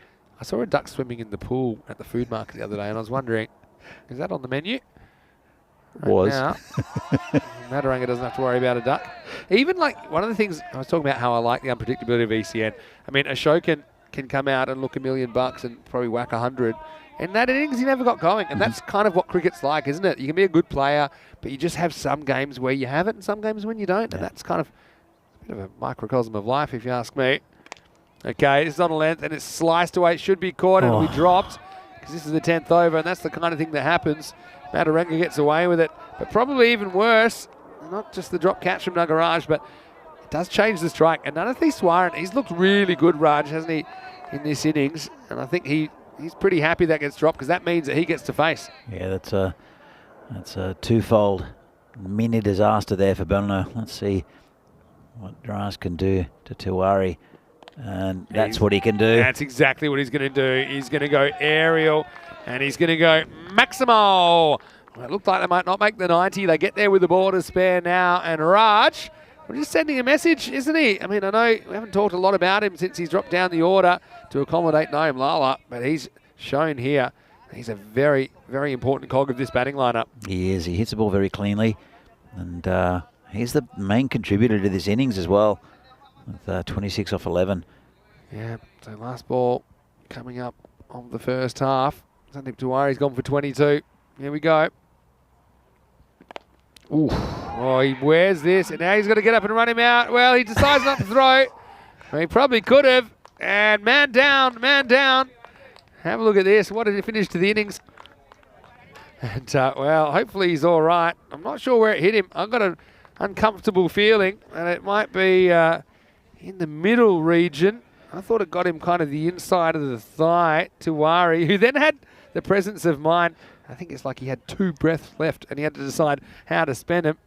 I saw a duck swimming in the pool at the food market the other day, and I was wondering, is that on the menu? Was. Now, Madaranga doesn't have to worry about a duck. Even like one of the things I was talking about, how I like the unpredictability of ECN. I mean, Ashokan can come out and look $1 million and probably whack 100. And that innings he never got going. And that's kind of what cricket's like, isn't it? You can be a good player, but you just have some games where you have it and some games when you don't. And that's kind of a bit of a microcosm of life, if you ask me. Okay, it's on a length and it's sliced away. It should be caught and it'll be dropped because this is the 10th over, and that's the kind of thing that happens. Madaranga gets away with it. But probably even worse, not just the drop catch from Nagaraj, but it does change the strike. And Nanathi Swaran, he's looked really good, Raj, hasn't he, in this innings? And I think he's pretty happy that gets dropped because that means that he gets to face. Yeah, that's a twofold mini disaster there for Berno. Let's see what Dras can do to Tiwari. And that's what he can do. That's exactly what he's going to do. He's going to go aerial and he's going to go Maximo. Well, it looked like they might not make the 90. They get there with the ball to spare now. And Raj, we're just sending a message, isn't he? I mean, I know we haven't talked a lot about him since he's dropped down the order to accommodate Naeem Lala, but he's shown here he's a very, very important cog of this batting lineup. He is. He hits the ball very cleanly. And he's the main contributor to this innings as well, with 26 off 11. Yeah, so last ball coming up of the first half. Sandeep Tiwari's gone for 22. Here we go. Ooh. Oh, he wears this, and now he's got to get up and run him out. Well, he decides not to throw. Well, he probably could have. And man down, man down. Have a look at this. What did he finish to the innings? And, well, hopefully he's all right. I'm not sure where it hit him. I've got an uncomfortable feeling, and it might be in the middle region. I thought it got him kind of the inside of the thigh, Tiwari, who then had the presence of mind. I think it's like he had 2 breaths left, and he had to decide how to spend them.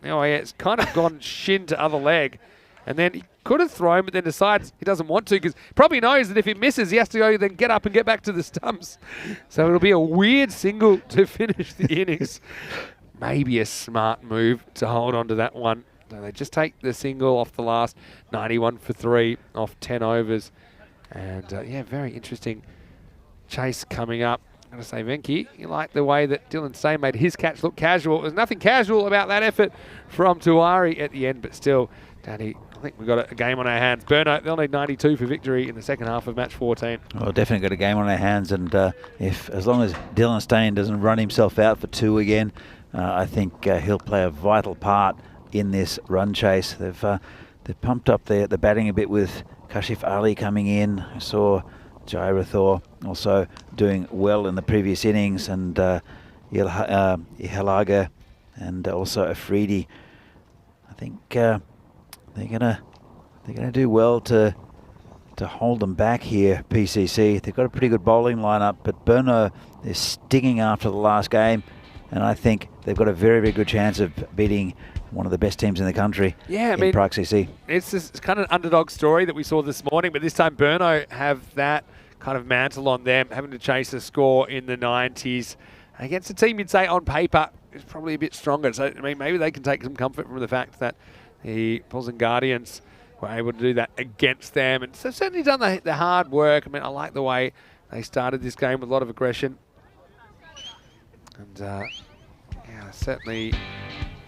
Oh, yeah, it's kind of gone shin to other leg. And then he could have thrown, but then decides he doesn't want to because probably knows that if he misses, he has to go then get up and get back to the stumps. So it'll be a weird single to finish the innings. Maybe a smart move to hold on to that one. So they just take the single off the last 91 for 3 off 10 overs. And, yeah, very interesting chase coming up. I'm going to say, Venki, you like the way that Dylan Say made his catch look casual. There's nothing casual about that effort from Tiwari at the end, but still, Danny, I think we've got a game on our hands. Berno, they'll need 92 for victory in the second half of match 14. Well, definitely got a game on our hands, and as long as Dylan Stain doesn't run himself out for 2 again, I think he'll play a vital part in this run chase. They've pumped up the batting a bit with Kashif Ali coming in. I saw Jai Rathore also doing well in the previous innings, and Ihalaga and also Afridi. I think they're gonna do well to hold them back here. PCC, they've got a pretty good bowling lineup, but Berno is stinging after the last game, and I think they've got a very, very good chance of beating one of the best teams in the country. Yeah, I mean, Prague CC. It's kind of an underdog story that we saw this morning, but this time Berno have that kind of mantle on them, having to chase a score in the 90s against a team you'd say on paper is probably a bit stronger. So, I mean, maybe they can take some comfort from the fact that the Bulls and Guardians were able to do that against them. And so certainly done the hard work. I mean, I like the way they started this game with a lot of aggression. And, yeah, certainly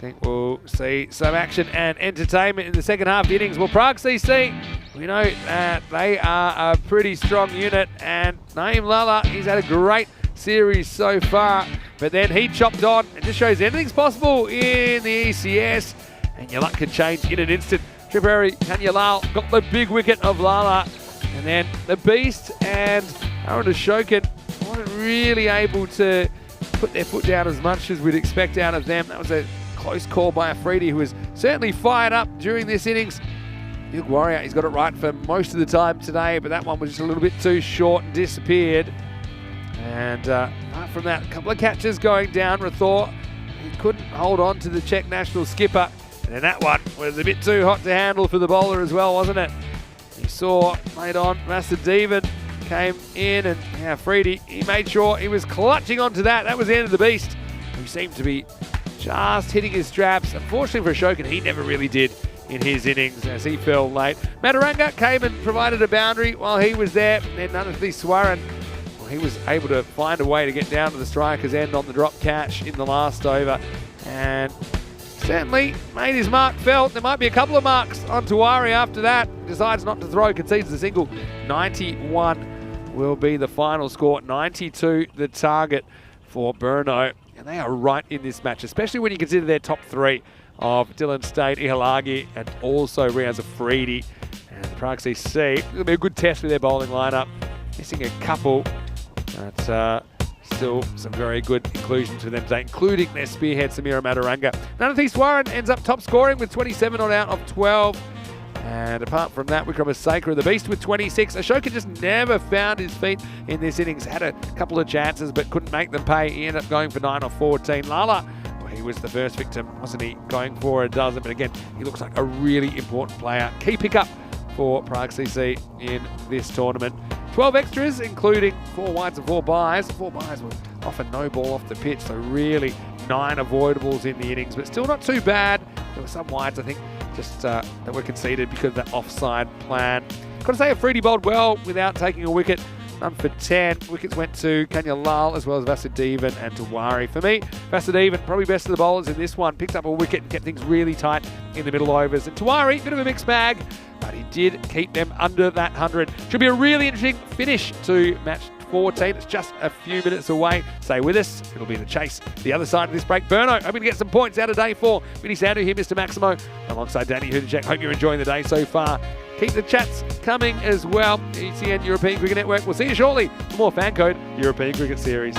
think we'll see some action and entertainment in the second half innings. Well, Prague CC, we know that they are a pretty strong unit, and Naeem Lala, he's had a great series so far, but then he chopped on. It just shows anything's possible in the ECS, and your luck can change in an instant. Tripperary Kanyalal got the big wicket of Lala, and then the Beast and Aaron Ashokan weren't really able to put their foot down as much as we'd expect out of them. That was a close call by Afridi, who was certainly fired up during this innings. Big Warrior, he's got it right for most of the time today, but that one was just a little bit too short and disappeared. And apart from that, a couple of catches going down. Rathore, he couldn't hold on to the Czech national skipper. And that one was a bit too hot to handle for the bowler as well, wasn't it? You saw late on, Master Devan came in and Freedy, he made sure he was clutching onto that. That was the end of the beast, who seemed to be just hitting his straps. Unfortunately for Ashokan, he never really did in his innings as he fell late. Mataranga came and provided a boundary while he was there. And then Nanathy Swaran, well, he was able to find a way to get down to the striker's end on the drop catch in the last over. And certainly made his mark felt. There might be a couple of marks on Tawari after that. Decides not to throw, concedes the single. 91 will be the final score. 92 the target for Burno. And they are right in this match, especially when you consider their top three of Dylan State, Ihalagi, and also Riaz Afridi. And Prague CC, it'll be a good test with their bowling lineup. Missing a couple, but still some very good inclusions for them today, including their spearhead, Samira Mataranga. Nanathi Swaran ends up top scoring with 27 on out of 12. And apart from that, Wickramasacre, the beast, with 26. Ashoka just never found his feet in this innings. Had a couple of chances, but couldn't make them pay. He ended up going for 9 off 14. Lala, well, he was the first victim, wasn't he? Going for a dozen, but again, he looks like a really important player. Key pickup for Prague CC in this tournament. 12 extras, including 4 wides and 4 byes. 4 byes were often no ball off the pitch, so really 9 avoidables in the innings, but still not too bad. There were some wides, I think, just that were conceded because of that offside plan. Got to say, Afridi bowled well without taking a wicket. None for 10. Wickets went to Kanya Lal as well as Vasudevan and Tawari. For me, Vasudevan, probably best of the bowlers in this one. Picked up a wicket and kept things really tight in the middle overs. And Tawari, bit of a mixed bag, but he did keep them under that 100. Should be a really interesting finish to match 14. It's just a few minutes away. Stay with us. It'll be the chase. The other side of this break. Burno hoping to get some points out of day 4. Vinny Sandu here, Mr. Maximo, alongside Danny Hudacek. Hope you're enjoying the day so far. Keep the chats coming as well. ECN European Cricket Network. We'll see you shortly for more FanCode European Cricket Series.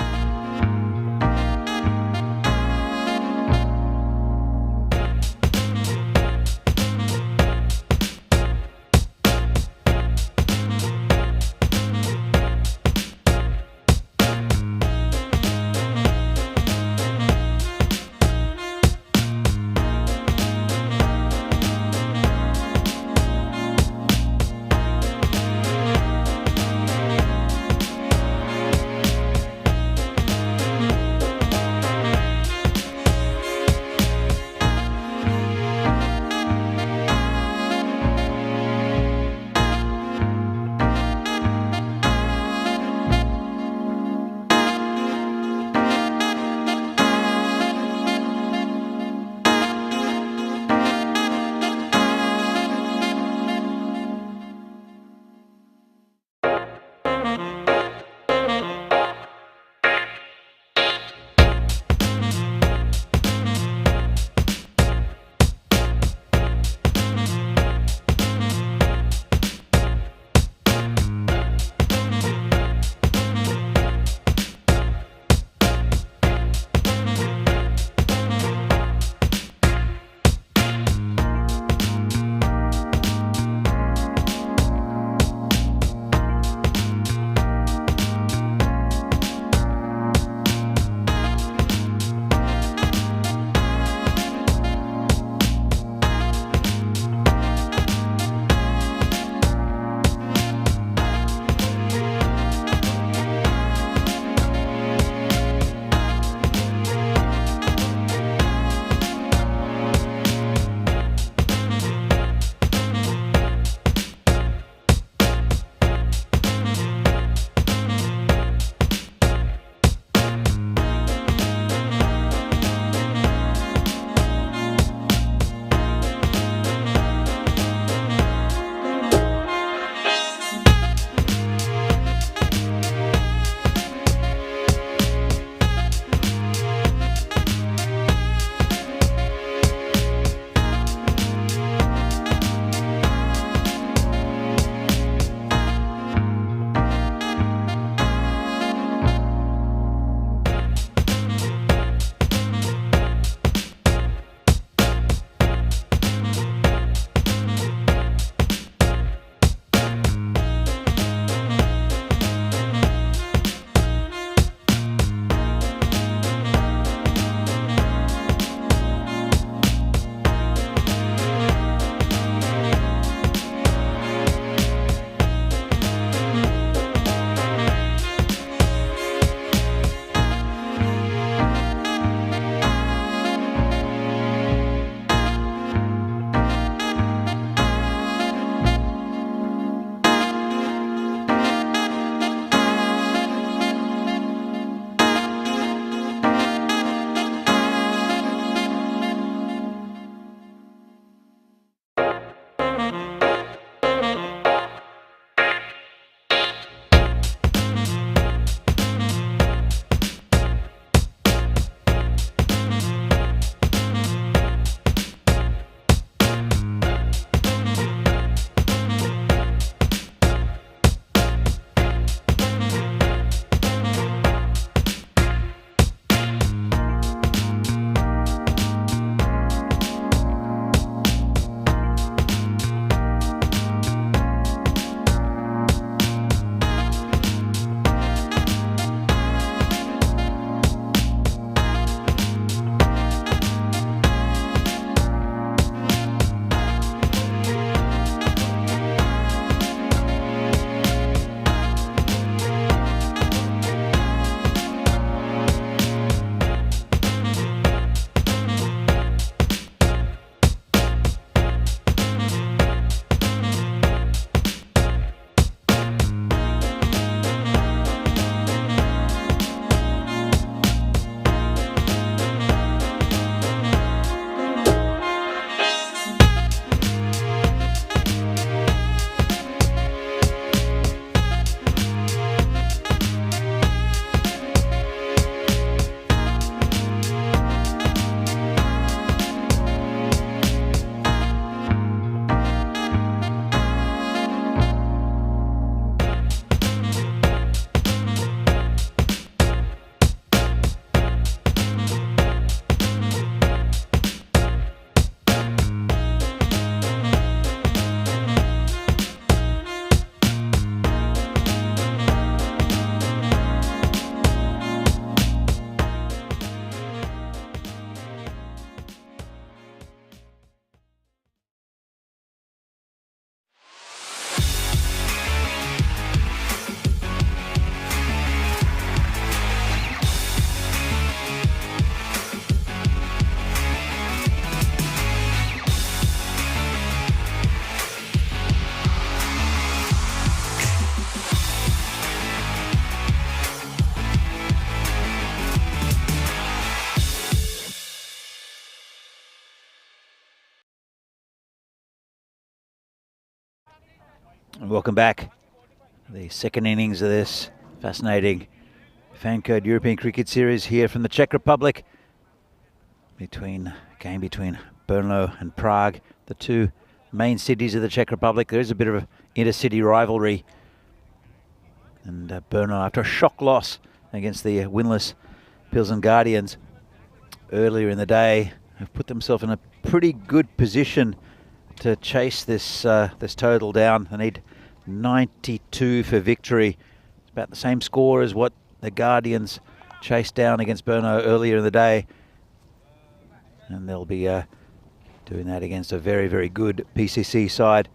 Welcome back. The second innings of this fascinating FanCode European Cricket Series here from the Czech Republic. Game between Brno and Prague, the two main cities of the Czech Republic. There is a bit of an intercity rivalry. And Brno, after a shock loss against the winless Pilsen Guardians earlier in the day, have put themselves in a pretty good position to chase this total down. They need 92 for victory. It's about the same score as what the Guardians chased down against Brno earlier in the day. And they'll be doing that against a very, very good PCC side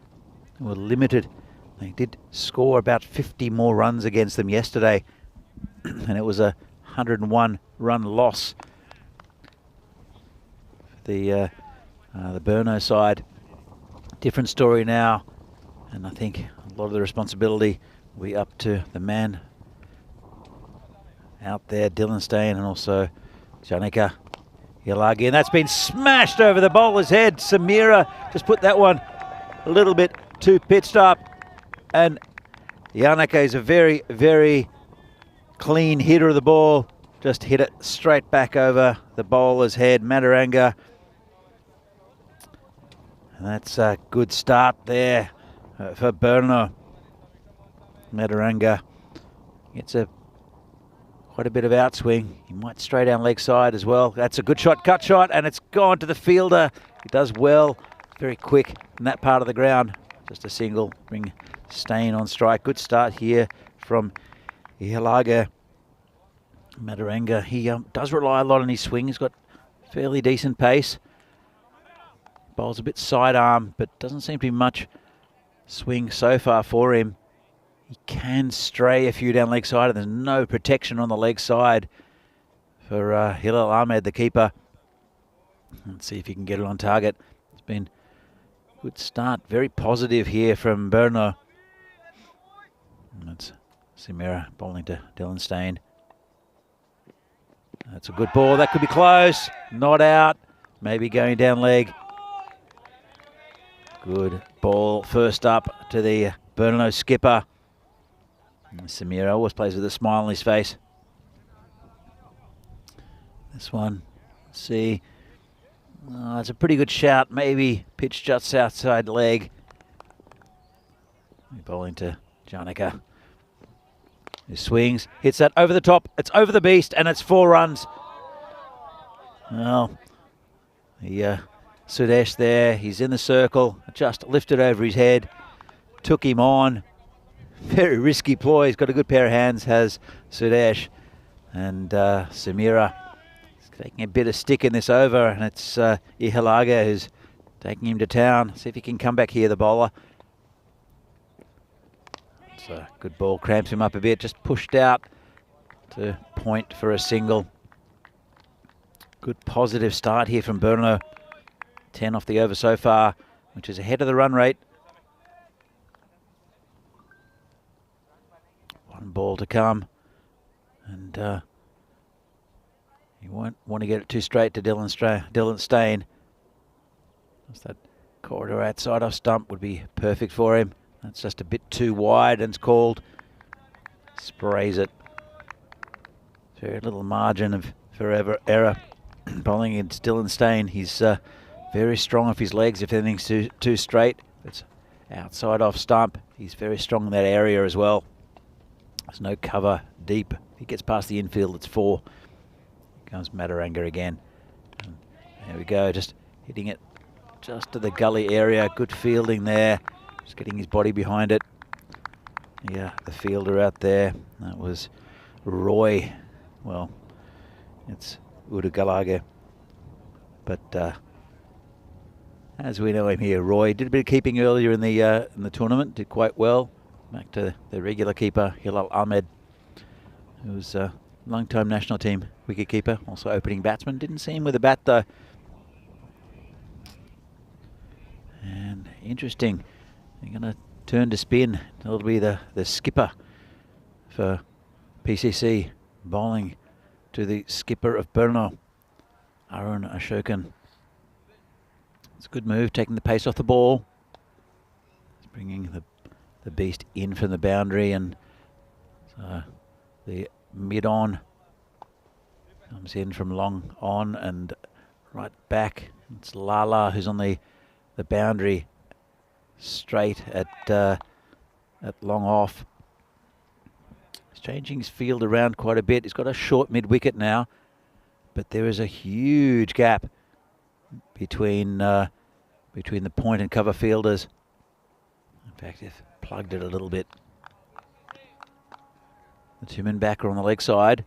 who were limited. They did score about 50 more runs against them yesterday, and it was a 101-run loss. The Brno side, different story now, and I think a lot of the responsibility will be up to the man out there, Dylan Stein, and also Janika Yalagi, and that's been smashed over the bowler's head. Samira just put that one a little bit too pitched up, and Janika is a very, very clean hitter of the ball. Just hit it straight back over the bowler's head. Mataranga. And that's a good start there for Brno. Mataranga gets quite a bit of outswing. He might stray down leg side as well. That's a good shot, cut shot, and it's gone to the fielder. He does well, very quick in that part of the ground. Just a single, bring Stein on strike. Good start here from Ihalaga. Mataranga, he does rely a lot on his swing. He's got fairly decent pace. Bowls a bit sidearm, but doesn't seem to be much swing so far for him. He can stray a few down leg side, and there's no protection on the leg side for Hilal Ahmed, the keeper. Let's see if he can get it on target. It's been a good start, very positive here from Brno. That's Samira bowling to Dylan Stein. That's a good ball. That could be close. Not out. Maybe going down leg. Good ball first up to the Brno skipper. And Samira always plays with a smile on his face. This one, see. It's a pretty good shout. Maybe pitch just outside leg. Bowling to Janika. He swings, hits that over the top. It's over the beast, and it's 4 runs. Well, Sudesh there, he's in the circle, just lifted over his head, took him on. Very risky ploy. He's got a good pair of hands, has Sudesh. And Samira is taking a bit of stick in this over, and it's Ihalaga who's taking him to town. See if he can come back here, the bowler. It's a good ball, cramps him up a bit, just pushed out to point for a single. Good positive start here from Brno. 10 off the over so far, which is ahead of the run rate. One ball to come, and you won't want to get it too straight to Dylan Stein. Just that corridor outside off stump would be perfect for him. That's just a bit too wide, and it's called. Sprays it. Very little margin of forever error. Bowling against Dylan Stein. He's very strong off his legs if anything's too straight. It's outside off stump. He's very strong in that area as well. There's no cover deep. If he gets past the infield, it's 4. Here comes Mataranga again. And there we go, just hitting it just to the gully area. Good fielding there. Just getting his body behind it. Yeah, the fielder out there. That was Roy. Well, it's Udagalaga. But as we know him here, Roy did a bit of keeping earlier in the tournament. Did quite well. Back to the regular keeper, Hilal Ahmed, who was a long-time national team wicketkeeper, also opening batsman. Didn't see him with a bat though. And interesting. They're going to turn to spin. That'll be the skipper for PCC, bowling to the skipper of Brno, Arun Ashokan. It's a good move, taking the pace off the ball. It's bringing the the beast in from the boundary, and the mid-on comes in from long on and right back. It's Lala who's on the boundary straight at long off. He's changing his field around quite a bit. He's got a short mid-wicket now, but there is a huge gap between the point and cover fielders. In fact, they've plugged it a little bit. The two men back are on the leg side,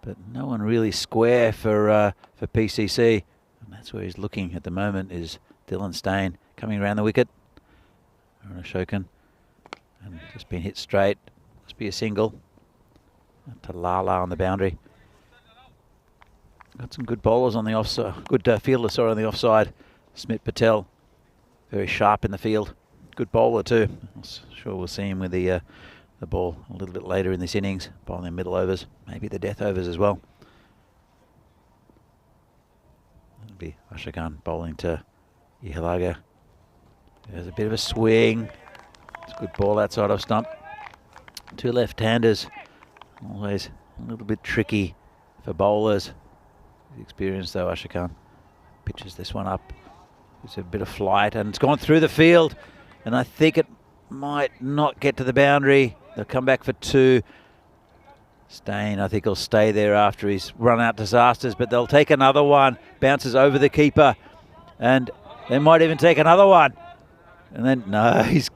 but no one really square for PCC, and that's where he's looking at the moment is Dylan Stain coming around the wicket. Shokin, and just been hit straight. Must be a single. To Lala on the boundary. Got some good bowlers on the offside, good fielders on the offside. Smit Patel, very sharp in the field. Good bowler too. I'm sure we'll see him with the ball a little bit later in this innings, bowling the middle overs, maybe the death overs as well. That'll be Ashraf Khan bowling to Ihalaga. There's a bit of a swing. It's a good ball outside off stump. Two left-handers, always a little bit tricky for bowlers. He's experienced though, Ashraf Khan. Pitches this one up. It's a bit of flight and it's gone through the field. And I think it might not get to the boundary. They'll come back for two. Stain, I think he'll stay there after he's run out disasters, but they'll take another one. Bounces over the keeper. And they might even take another one. And then, no, he's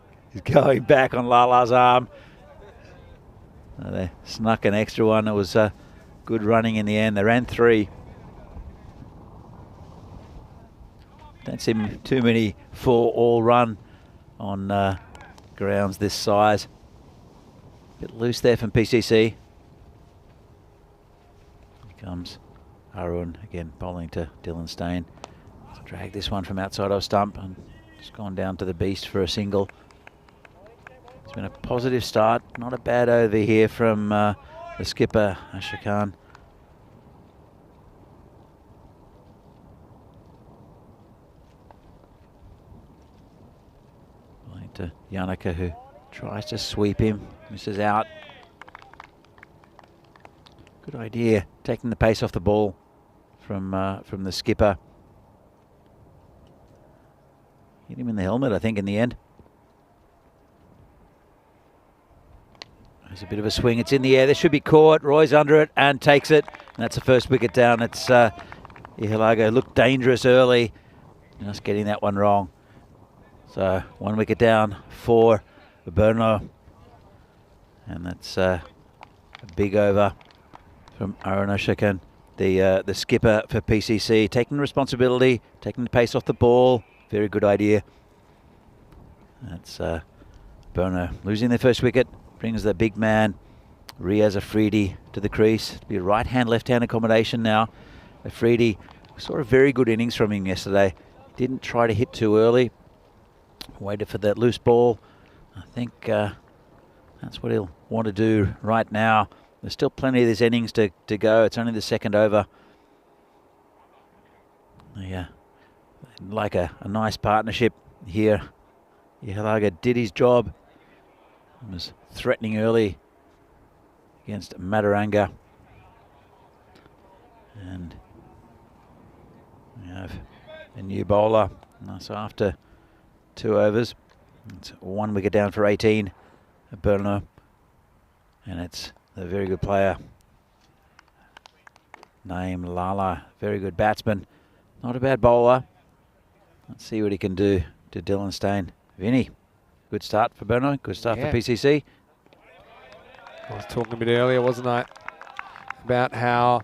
going back on Lala's arm. They snuck an extra one. It was good running in the end. They ran three. Don't see too many 4-all run on grounds this size. Bit loose there from PCC. Here comes Arun again, bowling to Dylan Stain. Let's drag this one from outside off stump and just gone down to the beast for a single. It's been a positive start. Not a bad over here from the skipper, Ashraf Khan. Bowling to Yannicka, who tries to sweep him, misses out. Good idea, taking the pace off the ball from the skipper. Hit him in the helmet, I think, in the end. There's a bit of a swing. It's in the air. This should be caught. Roy's under it and takes it. And that's the first wicket down. It's Ihalaga looked dangerous early. Just getting that one wrong. So 1 wicket down for Burno. And that's a big over from Arun Ashokan, the skipper for PCC. Taking responsibility, taking the pace off the ball. Very good idea. That's Burno losing their first wicket. Brings the big man, Riaz Afridi, to the crease. It'll be a right-hand, left-hand accommodation now. Afridi saw a very good innings from him yesterday. Didn't try to hit too early. Waited for that loose ball. I think that's what he'll want to do right now. There's still plenty of this innings to go. It's only the second over. Yeah, like a nice partnership here. Ihalaga did his job. Was threatening early against Madaranga. And we have a new bowler. So after 2 overs, it's 1 wicket down for 18, Burno. And it's a very good player named Lala. Very good batsman. Not a bad bowler. Let's see what he can do to Dylan Stain. Vinny. Good start for Burno, good start for PCC. I was talking a bit earlier, wasn't I, about how,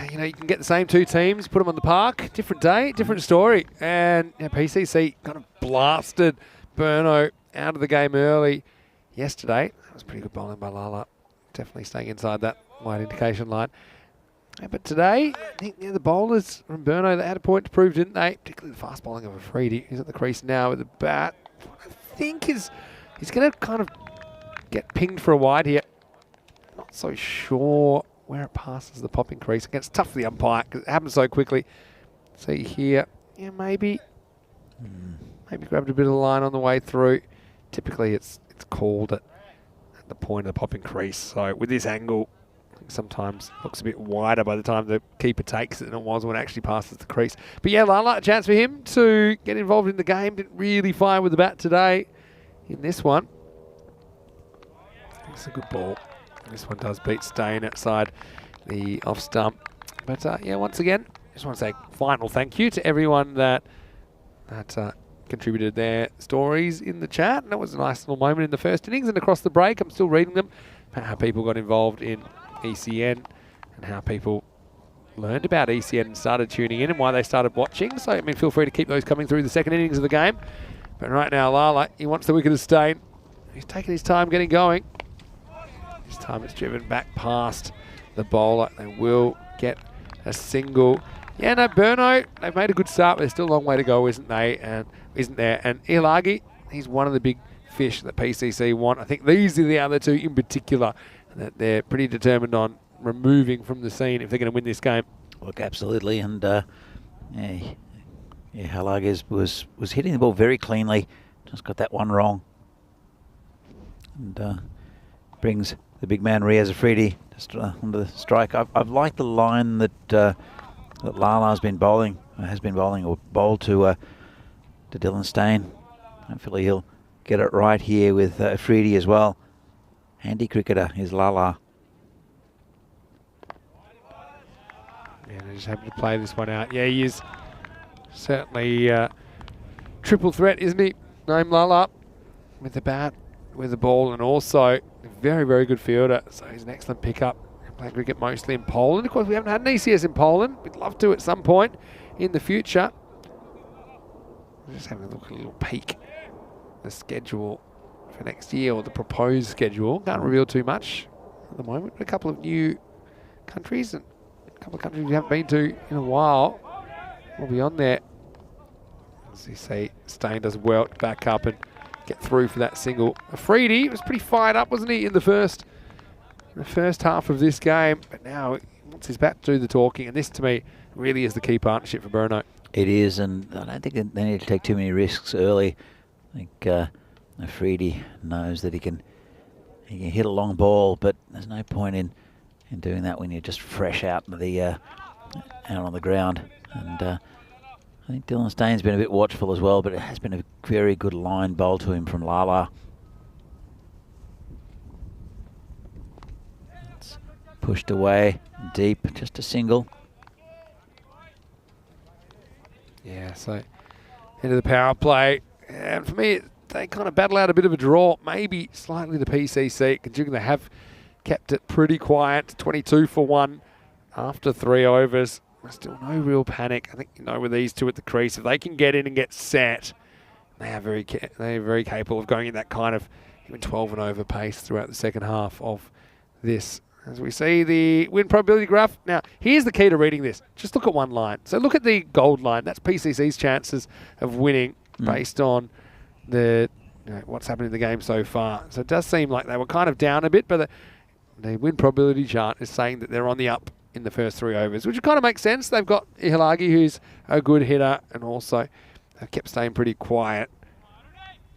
you know, you can get the same two teams, put them on the park, different day, different story. And PCC kind of blasted Burno out of the game early yesterday. That was pretty good bowling by Lala. Definitely staying inside that wide indication line. But today, I think the bowlers from Burno, they had a point to prove, didn't they? Particularly the fast bowling of Afridi. He's at the crease now with the bat. I think he's going to kind of get pinged for a wide here. Not so sure where it passes the popping crease. It's tough for the umpire because it happens so quickly. See here, yeah, maybe Maybe grabbed a bit of the line on the way through. Typically, it's called at the point of the popping crease. So with this angle, I think sometimes it looks a bit wider by the time the keeper takes it than it was when it actually passes the crease. But yeah, Lala, a chance for him to get involved in the game. Didn't really fire with the bat today in this one. It's a good ball. This one does beat Stain outside the off stump. But yeah, once again, just want to say final thank you to everyone that contributed their stories in the chat. And that was a nice little moment in the first innings and across the break. I'm still reading them about how people got involved in ECN and how people learned about ECN and started tuning in and why they started watching. So, I mean, feel free to keep those coming through the second innings of the game. But right now, Lala, he wants the wicket to Stain. He's taking his time getting going. This time it's driven back past the bowler. They will get a single. Yeah, no, Burno, they've made a good start, but there's still a long way to go, isn't they? And isn't there? And Ilagi, he's one of the big fish that PCC want. I think these are the other two in particular that they're pretty determined on removing from the scene if they're going to win this game. Look, absolutely, and Halagi was hitting the ball very cleanly. Just got that one wrong, and brings the big man Riaz Afridi just under the strike. I've liked the line that that Lala's been bowling, or bowled to Dylan Stain. Hopefully he'll get it right here with Afridi as well. Handy cricketer is Lala. Yeah, they're just happy to play this one out. Yeah, he is certainly triple threat, isn't he? Name Lala with the bat, with the ball, and also a very, very good fielder. So he's an excellent pickup. Playing cricket mostly in Poland. Of course, we haven't had an ECS in Poland. We'd love to at some point in the future. We're just having a look at a little peek at the schedule for next year, or the proposed schedule. Can't reveal too much at the moment. A couple of new countries and a couple of countries we haven't been to in a while will be on there. As you see, Stain does well to back up and get through for that single. Afridi was pretty fired up, wasn't he, in the first half of this game, but now he wants his bat to do the talking, and this to me really is the key partnership for Burno. It is, and I don't think they need to take too many risks early. I think Afridi knows that he can hit a long ball, but there's no point in doing that when you're just fresh out on the ground. And I think Dylan Stain's been a bit watchful as well, but it has been a very good line bowl to him from Lala. Pushed away deep, just a single. Yeah, so into the power play. And for me, they kind of battle out a bit of a draw, maybe slightly the PCC, considering they have kept it pretty quiet. 22 for 1 after 3 overs. Still no real panic. I think, with these two at the crease, if they can get in and get set, they are very capable of going in that kind of even 12 and over pace throughout the second half of this. As we see the win probability graph. Now, here's the key to reading this. Just look at one line. So look at the gold line. That's PCC's chances of winning based on the what's happened in the game so far. So it does seem like they were kind of down a bit, but the win probability chart is saying that they're on the up in the first 3 overs, which kind of makes sense. They've got Ihilagi, who's a good hitter, and also they've kept staying pretty quiet.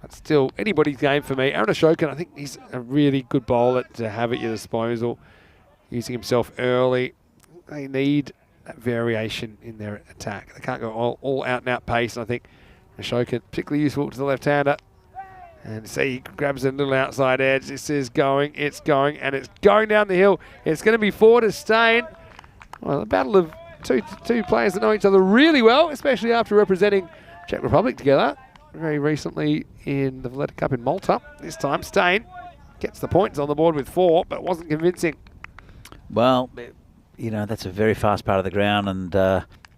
But still, anybody's game for me. Aaron Ashokan, I think he's a really good bowler to have at your disposal, using himself early. They need that variation in their attack. They can't go all out and out pace. And I think Ashokan particularly useful to the left-hander. And see, he grabs a little outside edge. This is going, and it's going down the hill. It's going to be 4 to Stain. Well, a battle of two players that know each other really well, especially after representing Czech Republic together very recently in the Valletta Cup in Malta. This time, Stain gets the points on the board with 4, but it wasn't convincing. Well, that's a very fast part of the ground, and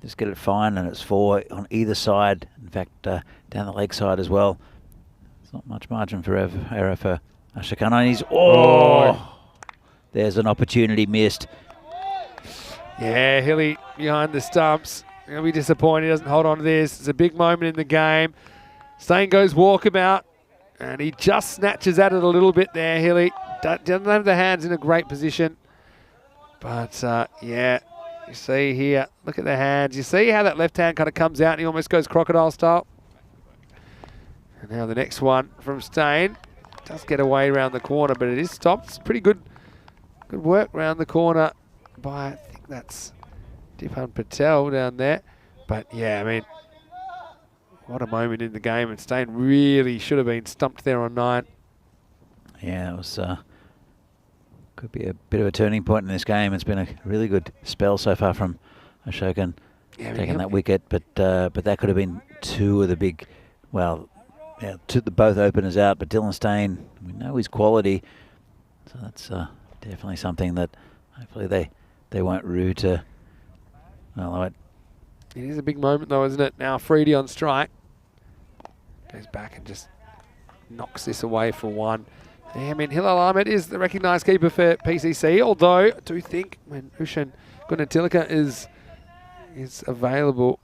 just get it fine, and it's 4 on either side. In fact, down the leg side as well. It's not much margin for error for Ashokan. There's an opportunity missed. Yeah, Hilly behind the stumps. He'll be disappointed he doesn't hold on to this. It's a big moment in the game. Stain goes walkabout, and he just snatches at it a little bit there, Hilly. Doesn't have the hands in a great position. But, yeah, you see here, look at the hands. You see how that left hand kind of comes out and he almost goes crocodile style? And now the next one from Stain. Does get away around the corner, but it is stopped. It's pretty good work around the corner by, I think that's Dipan Patel down there. But yeah, I mean, what a moment in the game. And Stain really should have been stumped there on 9. Yeah, it was could be a bit of a turning point in this game. It's been a really good spell so far from Ashokan, taking that wicket, but that could have been two of the big, well, yeah, the both openers out. But Dylan Stain, we know his quality, so that's definitely something that hopefully they won't rue to. Well, it is a big moment though, isn't it? Now Freedy on strike. Goes back and just knocks this away for 1. Yeah, I mean, Hilal Ahmed is the recognised keeper for PCC, although I do think when Ushan Gunatilaka is available,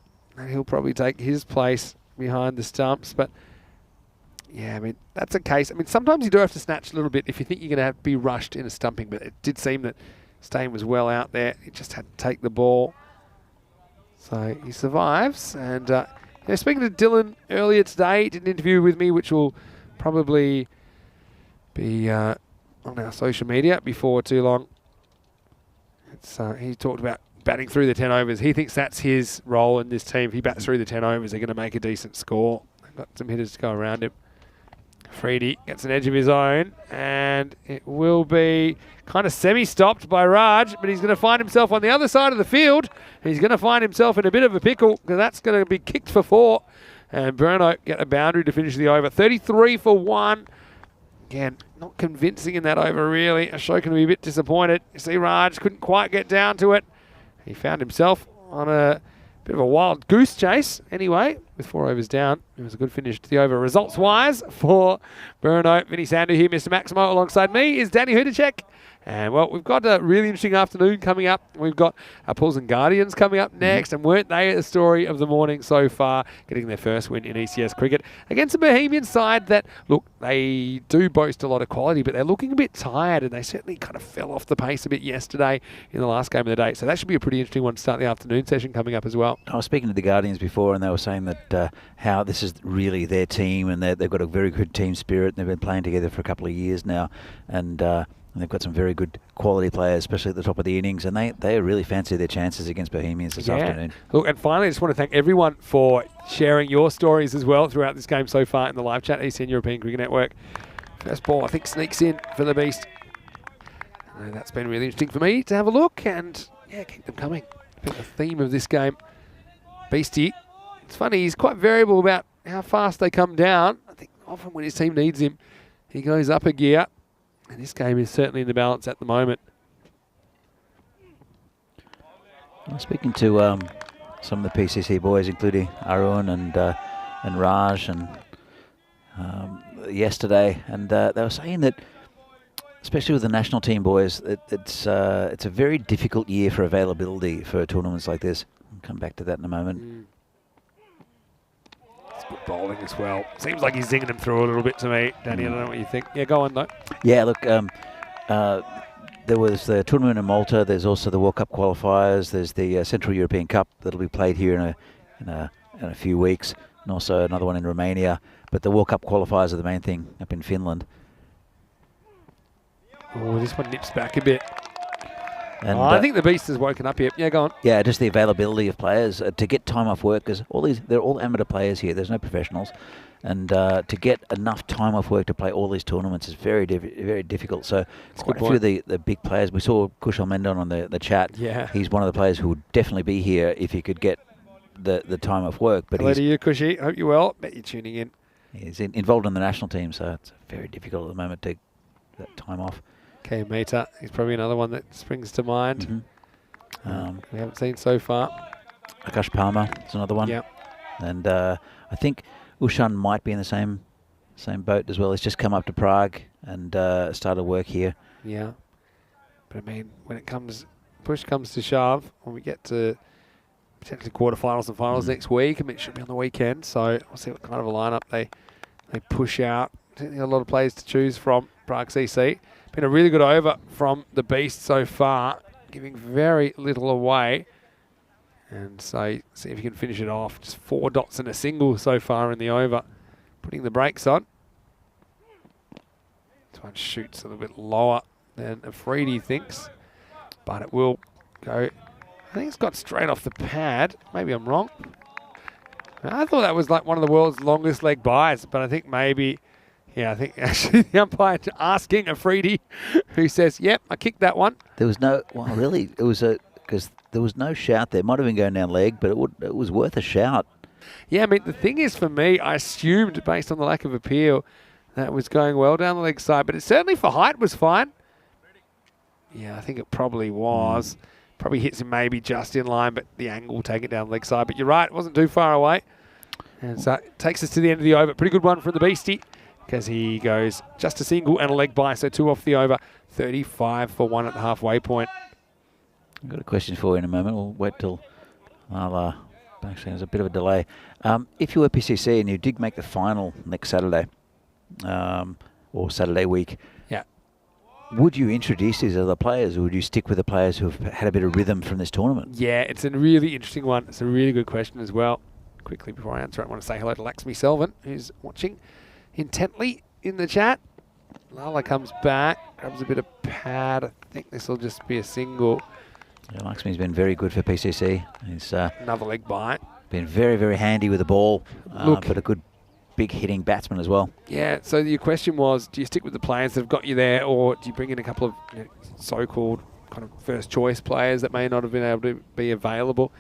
he'll probably take his place behind the stumps. But yeah, I mean, that's a case. I mean, sometimes you do have to snatch a little bit if you think you're going to have to be rushed in a stumping, but it did seem that Stain was well out there. He just had to take the ball. So he survives. And speaking to Dylan earlier today, he did an interview with me, which will probably be on our social media before too long. He talked about batting through the 10 overs. He thinks that's his role in this team. If he bats through the 10 overs, they're going to make a decent score. They've got some hitters to go around him. Freedy gets an edge of his own, and it will be kind of semi-stopped by Raj, but he's going to find himself on the other side of the field. He's going to find himself in a bit of a pickle because that's going to be kicked for 4. And Burno get a boundary to finish the over. 33 for 1. Again, not convincing in that over, really. Ashokan will be a bit disappointed. You see Raj couldn't quite get down to it. He found himself on a bit of a wild goose chase. Anyway, with 4 overs down, it was a good finish to the over. Results-wise for Burno, Vinny Sandu here, Mr. Maximo. Alongside me is Danny Hudacek. And, well, we've got a really interesting afternoon coming up. We've got our Pulls and Guardians coming up next. And weren't they the story of the morning so far, getting their first win in ECS cricket against a Bohemian side that, look, they do boast a lot of quality, but they're looking a bit tired, and they certainly kind of fell off the pace a bit yesterday in the last game of the day. So that should be a pretty interesting one to start the afternoon session coming up as well. I was speaking to the Guardians before, and they were saying that how this is really their team, and they've got a very good team spirit, and they've been playing together for a couple of years now, and they've got some very good quality players, especially at the top of the innings, and they really fancy their chances against Bohemians this afternoon. Look, and finally, I just want to thank everyone for sharing your stories as well throughout this game so far in the live chat, ECN European Cricket Network. First ball, I think, sneaks in for the Beast. And that's been really interesting for me to have a look, and yeah, keep them coming. I think the theme of this game, Beastie, it's funny, he's quite variable about how fast they come down. I think often when his team needs him, he goes up a gear. And this game is certainly in the balance at the moment. I'm speaking to some of the PCC boys, including Arun and Raj, and yesterday, and they were saying that, especially with the national team boys, it's a very difficult year for availability for tournaments like this. I'll come back to that in a moment. Good bowling as well. Seems like he's zinging them through a little bit to me. Danny, I don't know what you think. Yeah, go on though. Yeah, look, there was the tournament in Malta. There's also the World Cup qualifiers. There's the Central European Cup that'll be played here in a few weeks, and also another one in Romania. But the World Cup qualifiers are the main thing up in Finland. Oh, this one nips back a bit. And, I think the Beast has woken up here. Yeah, go on. Yeah, just the availability of players to get time off work, because they're all amateur players here. There's no professionals, and to get enough time off work to play all these tournaments is very difficult. So quite a few of the big players. We saw Kushal Mendon on the chat. Yeah, he's one of the players who would definitely be here if he could get the time off work. But hello to you, Cushy. Hope you're well. Bet you're tuning in. He's involved in the national team, so it's very difficult at the moment to get that time off. Okay, Meta, he's probably another one that springs to mind. We haven't seen so far. Akash Palmer is another one. Yeah. And I think Ushan might be in the same boat as well. He's just come up to Prague and started work here. Yeah. But I mean, when push comes to shove, when we get to potentially quarterfinals and finals next week, I mean, it should be on the weekend, so we'll see what kind of a lineup they push out. I think a lot of players to choose from. Prague CC. Been a really good over from the Beast so far, giving very little away. And so see if you can finish it off. Just 4 dots and a single so far in the over. putting the brakes on. This one shoots a little bit lower than Afridi thinks, but it will go. I think it's got straight off the pad. Maybe I'm wrong. I thought that was like one of the world's longest leg buys, but I think maybe, yeah, I think actually the umpire asking Afridi, who says, yep, I kicked that one. There was no, well, really, it was because there was no shout there. Might have been going down leg, but it was worth a shout. Yeah, I mean, the thing is for me, I assumed based on the lack of appeal that it was going well down the leg side, but it certainly for height was fine. Yeah, I think it probably was. Probably hits him maybe just in line, but the angle will take it down the leg side. But you're right, it wasn't too far away. And so it takes us to the end of the over. Pretty good one from the Beastie because he goes just a single and a leg by, so 2 off the over. 35 for 1 at the halfway point. I've got a question for you in a moment. We'll wait till actually there's a bit of a delay. If you were PCC and you did make the final next Saturday or Saturday week, yeah, would you introduce these other players, or would you stick with the players who have had a bit of rhythm from this tournament? Yeah, it's a really interesting one. It's a really good question as well. Quickly before I answer it, I want to say hello to Laxmi Selvin, who's watching intently in the chat. Lala comes back, grabs a bit of pad. I think this will just be a single. Yeah, Laxmi's been very good for PCC. He's Another leg bite. been very, very handy with the ball, Look, but a good big hitting batsman as well. Yeah, so your question was, do you stick with the players that have got you there, or do you bring in a couple of so-called kind of first choice players that may not have been able to be available?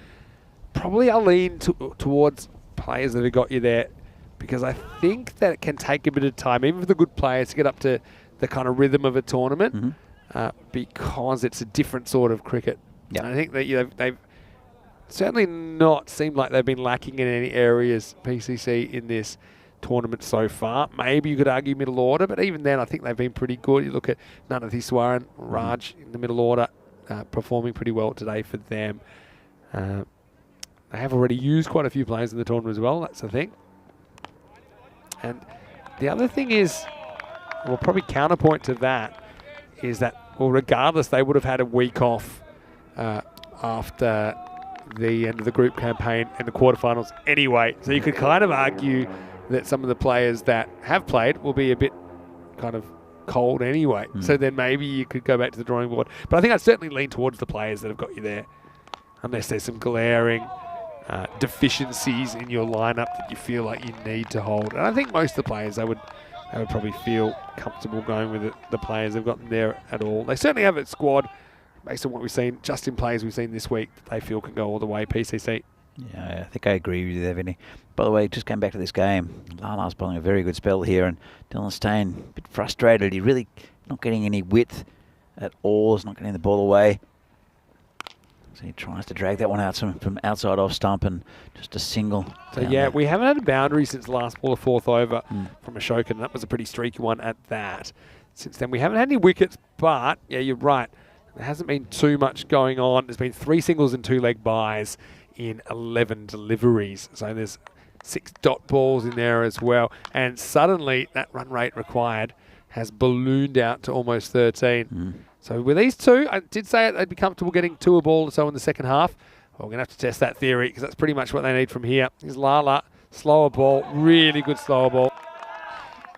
Probably I'll lean towards players that have got you there, because I think that it can take a bit of time, even for the good players, to get up to the kind of rhythm of a tournament, because it's a different sort of cricket. Yep. And I think that they've certainly not seemed like they've been lacking in any areas, PCC, in this tournament so far. Maybe you could argue middle order, but even then I think they've been pretty good. You look at Nanathiswaran, Raj in the middle order, performing pretty well today for them. They have already used quite a few players in the tournament as well, that's the thing. And the other thing is, well, probably counterpoint to that is that, well, regardless, they would have had a week off after the end of the group campaign and the quarterfinals anyway. So you could kind of argue that some of the players that have played will be a bit kind of cold anyway. So then maybe you could go back to the drawing board. But I think I'd certainly lean towards the players that have got you there, unless there's some glaring deficiencies in your lineup that you feel like you need to hold. And I think most of the players, they would probably feel comfortable going with the players they've got there at all. They certainly have a squad, based on what we've seen, just in players we've seen this week, that they feel can go all the way, PCC. Yeah, I think I agree with you there, Vinny. By the way, just going back to this game, Lala's bowling a very good spell here, and Dylan Stain a bit frustrated. He really not getting any width at all. He's not getting the ball away. So he tries to drag that one out from outside off stump, and just a single. So yeah, we haven't had a boundary since the last ball of fourth over from Ashoka, and that was a pretty streaky one at that. Since then, we haven't had any wickets, but yeah, you're right. There hasn't been too much going on. There's been 3 singles and 2 leg buys in 11 deliveries. So there's 6 dot balls in there as well. And suddenly that run rate required has ballooned out to almost 13. So with these two, I did say they'd be comfortable getting 2 a ball or so in the second half. Well, we're going to have to test that theory, because that's pretty much what they need from here. Here's Lala, slower ball, really good slower ball.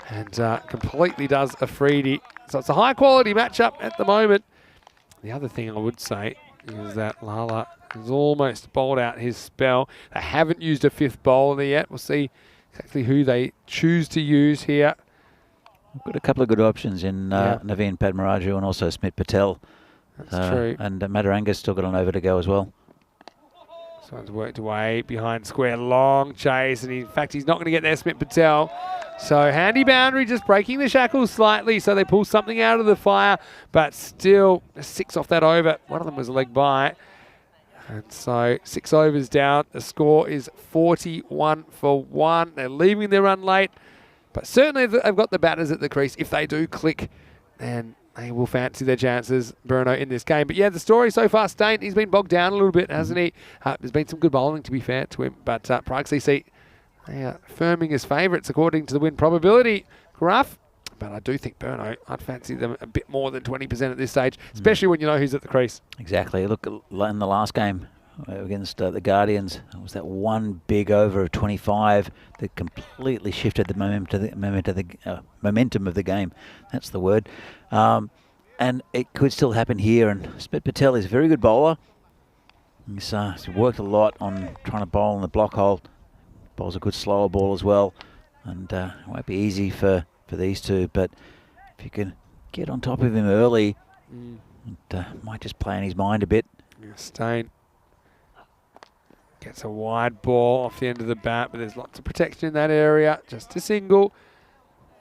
And completely does Afridi. So it's a high quality matchup at the moment. The other thing I would say is that Lala has almost bowled out his spell. They haven't used a 5th bowler yet. We'll see exactly who they choose to use here. We've got a couple of good options in Naveen Padmaraju and also Smit Patel. That's true. And Madaranga's still got an over to go as well. This one's worked away behind square, long chase, and in fact he's not going to get there, Smit Patel. So handy boundary, just breaking the shackles slightly, so they pull something out of the fire, but still 6 off that over. One of them was a leg by. And so 6 overs down. The score is 41 for 1. They're leaving their run late, but certainly they've got the batters at the crease. If they do click, then they will fancy their chances, Bruno, in this game. But yeah, the story so far, Stain, he's been bogged down a little bit, hasn't he? There's been some good bowling, to be fair to him, but Prague CC, they are firming as favourites according to the win probability graph. But I do think Burno, I'd fancy them a bit more than 20% at this stage, especially when you know who's at the crease. Exactly. Look, in the last game, against the Guardians. It was that one big over of 25 that completely shifted the momentum of the game. That's the word. And it could still happen here. And Smit Patel is a very good bowler. He's worked a lot on trying to bowl in the block hole. Bowls a good slower ball as well. And it won't be easy for these two. But if you can get on top of him early, it might just play in his mind a bit. Steyn gets a wide ball off the end of the bat, but there's lots of protection in that area. Just a single.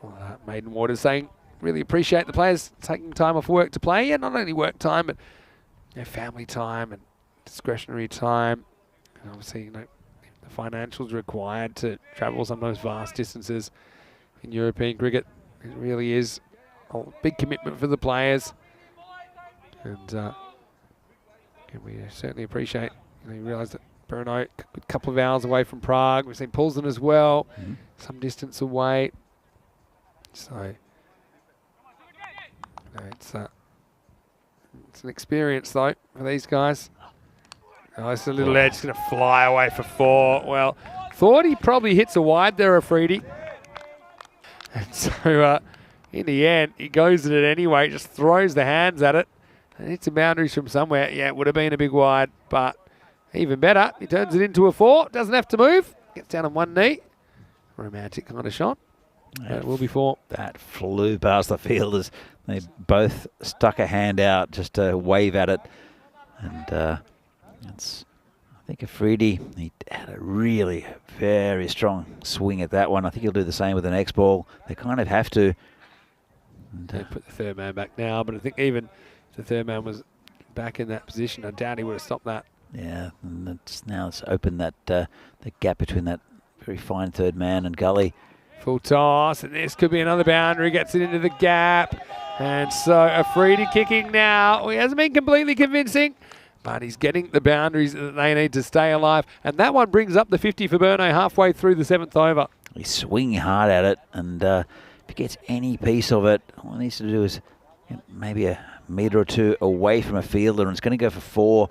Well, Maiden Water saying, really appreciate the players taking time off work to play. Yeah, not only work time, but family time and discretionary time. And obviously, the financials required to travel some of those vast distances in European cricket. It really is a big commitment for the players. And we certainly appreciate, you realise that Brno, a good couple of hours away from Prague. We've seen Poulsen as well, some distance away. So it's an experience though for these guys. Oh, it's a little edge, going to fly away for 4. Well, thought he probably hits a wide there, Afridi. And so in the end, he goes at it anyway, just throws the hands at it. And hits some boundaries from somewhere. Yeah, it would have been a big wide, but even better, he turns it into a 4. Doesn't have to move. Gets down on one knee. Romantic kind of shot. But it will be 4. That flew past the fielders. They both stuck a hand out just to wave at it. And I think Afridi, he had a really very strong swing at that one. I think he'll do the same with the next ball. They kind of have to. And, they put the third man back now, but I think even if the third man was back in that position, I doubt he would have stopped that. Yeah, and it's opened that the gap between that very fine third man and Gully. Full toss, and this could be another boundary. Gets it into the gap, and so Afridi kicking now. He hasn't been completely convincing, but he's getting the boundaries that they need to stay alive. And that one brings up the 50 for Brno halfway through the 7th over. He's swinging hard at it, and if he gets any piece of it, all he needs to do is maybe a metre or 2 away from a fielder, and it's going to go for 4.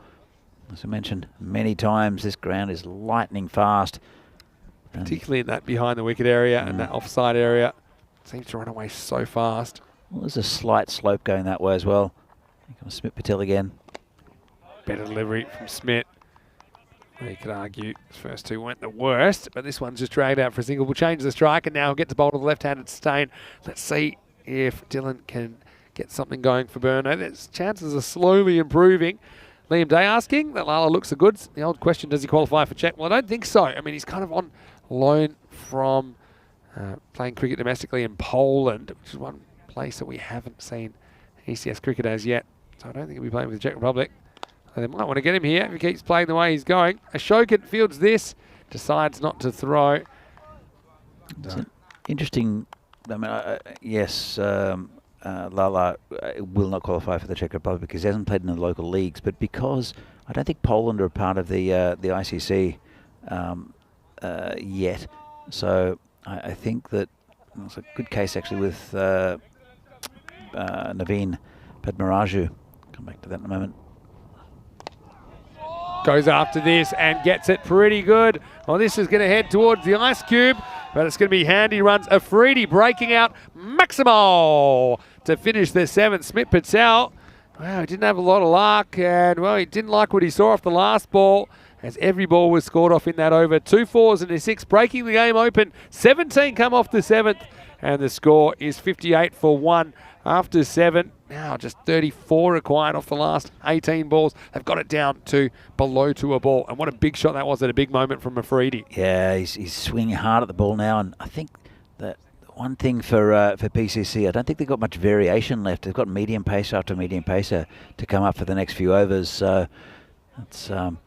As I mentioned many times, this ground is lightning fast. Particularly in that behind the wicket area and that offside area. Seems to run away so fast. Well, there's a slight slope going that way as well. Smit Patel again. Better delivery from Smit. You could argue his first 2 weren't the worst, but this one's just dragged out for a single. We'll change the strike, and now he'll get to bowl to the left-handed Steyn. Let's see if Dylan can get something going for Brno. There's chances are slowly improving. Liam Day asking that Lala looks so good. The old question, does he qualify for Czech? Well, I don't think so. I mean, he's kind of on loan from playing cricket domestically in Poland, which is one place that we haven't seen ECS cricket as yet. So I don't think he'll be playing with the Czech Republic. They might want to get him here if he keeps playing the way he's going. Ashokan fields this, decides not to throw. It's an interesting, I mean, yes, Lala will not qualify for the Czech Republic because he hasn't played in the local leagues, but because I don't think Poland are a part of the ICC yet. So I think that it's a good case actually with Naveen Padmaraju. Come back to that in a moment. Goes after this and gets it pretty good. Well, this is going to head towards the ice cube, but it's going to be handy runs. Afridi breaking out Maximo to finish the 7th. Smit Patel, wow, he didn't have a lot of luck, and well, he didn't like what he saw off the last ball, as every ball was scored off in that over. 2 4s and a 6, breaking the game open. 17 come off the 7th, and the score is 58 for 1 after 7. Now just 34 required off the last 18 balls. They've got it down to below 2 a ball. And what a big shot that was at a big moment from Afridi. Yeah, he's swinging hard at the ball now. And I think that one thing for PCC, I don't think they've got much variation left. They've got medium pacer after medium pacer to come up for the next few overs. So it's it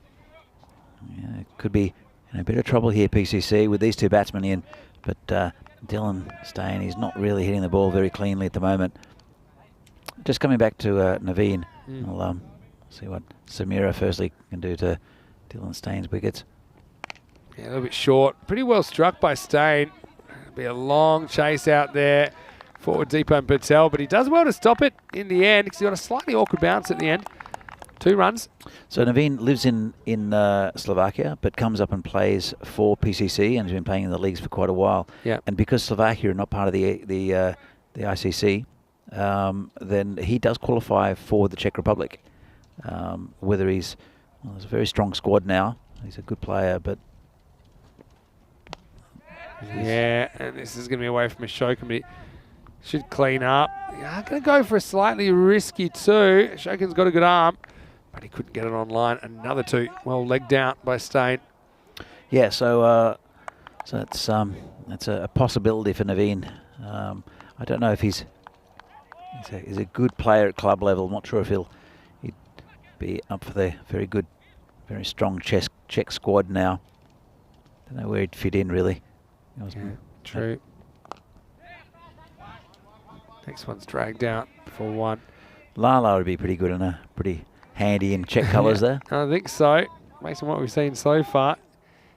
could be in a bit of trouble here, PCC, with these 2 batsmen in. But Dylan Steyn, he's not really hitting the ball very cleanly at the moment. Just coming back to Naveen, I'll see what Samira firstly can do to Dylan Steyn's wickets. Yeah, a little bit short. Pretty well struck by Steyn. It'll be a long chase out there for Deepan Patel, but he does well to stop it in the end because he got a slightly awkward bounce at the end. 2 runs. So Naveen lives in Slovakia, but comes up and plays for PCC and has been playing in the leagues for quite a while. Yeah. And because Slovakia are not part of the ICC, then he does qualify for the Czech Republic. Whether there's a very strong squad now. He's a good player, but yeah, and this is going to be away from Ashokan, but he should clean up. Yeah, I'm going to go for a slightly risky 2. Ashokan's got a good arm, but he couldn't get it online. Another 2, well legged out by Stain. yeah. So that's a possibility for Naveen. I don't know if he's a good player at club level. I'm not sure if he'd be up for the very strong Czech squad now. Don't know where he'd fit in really. True. Next one's dragged out for 1. Lala would be pretty good and pretty handy in Czech colours there. I think so. Based on what we've seen so far,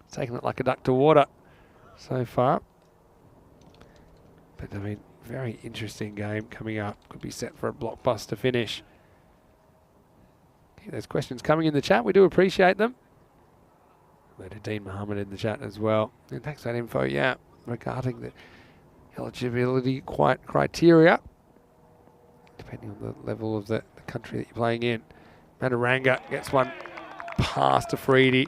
taking it like a duck to water so far. But I mean, very interesting game coming up. Could be set for a blockbuster finish. There's questions coming in the chat. We do appreciate them. Dean Muhammad in the chat as well. And thanks for that info, yeah, regarding the eligibility criteria, depending on the level of the country that you're playing in. Mataranga gets one past Afridi.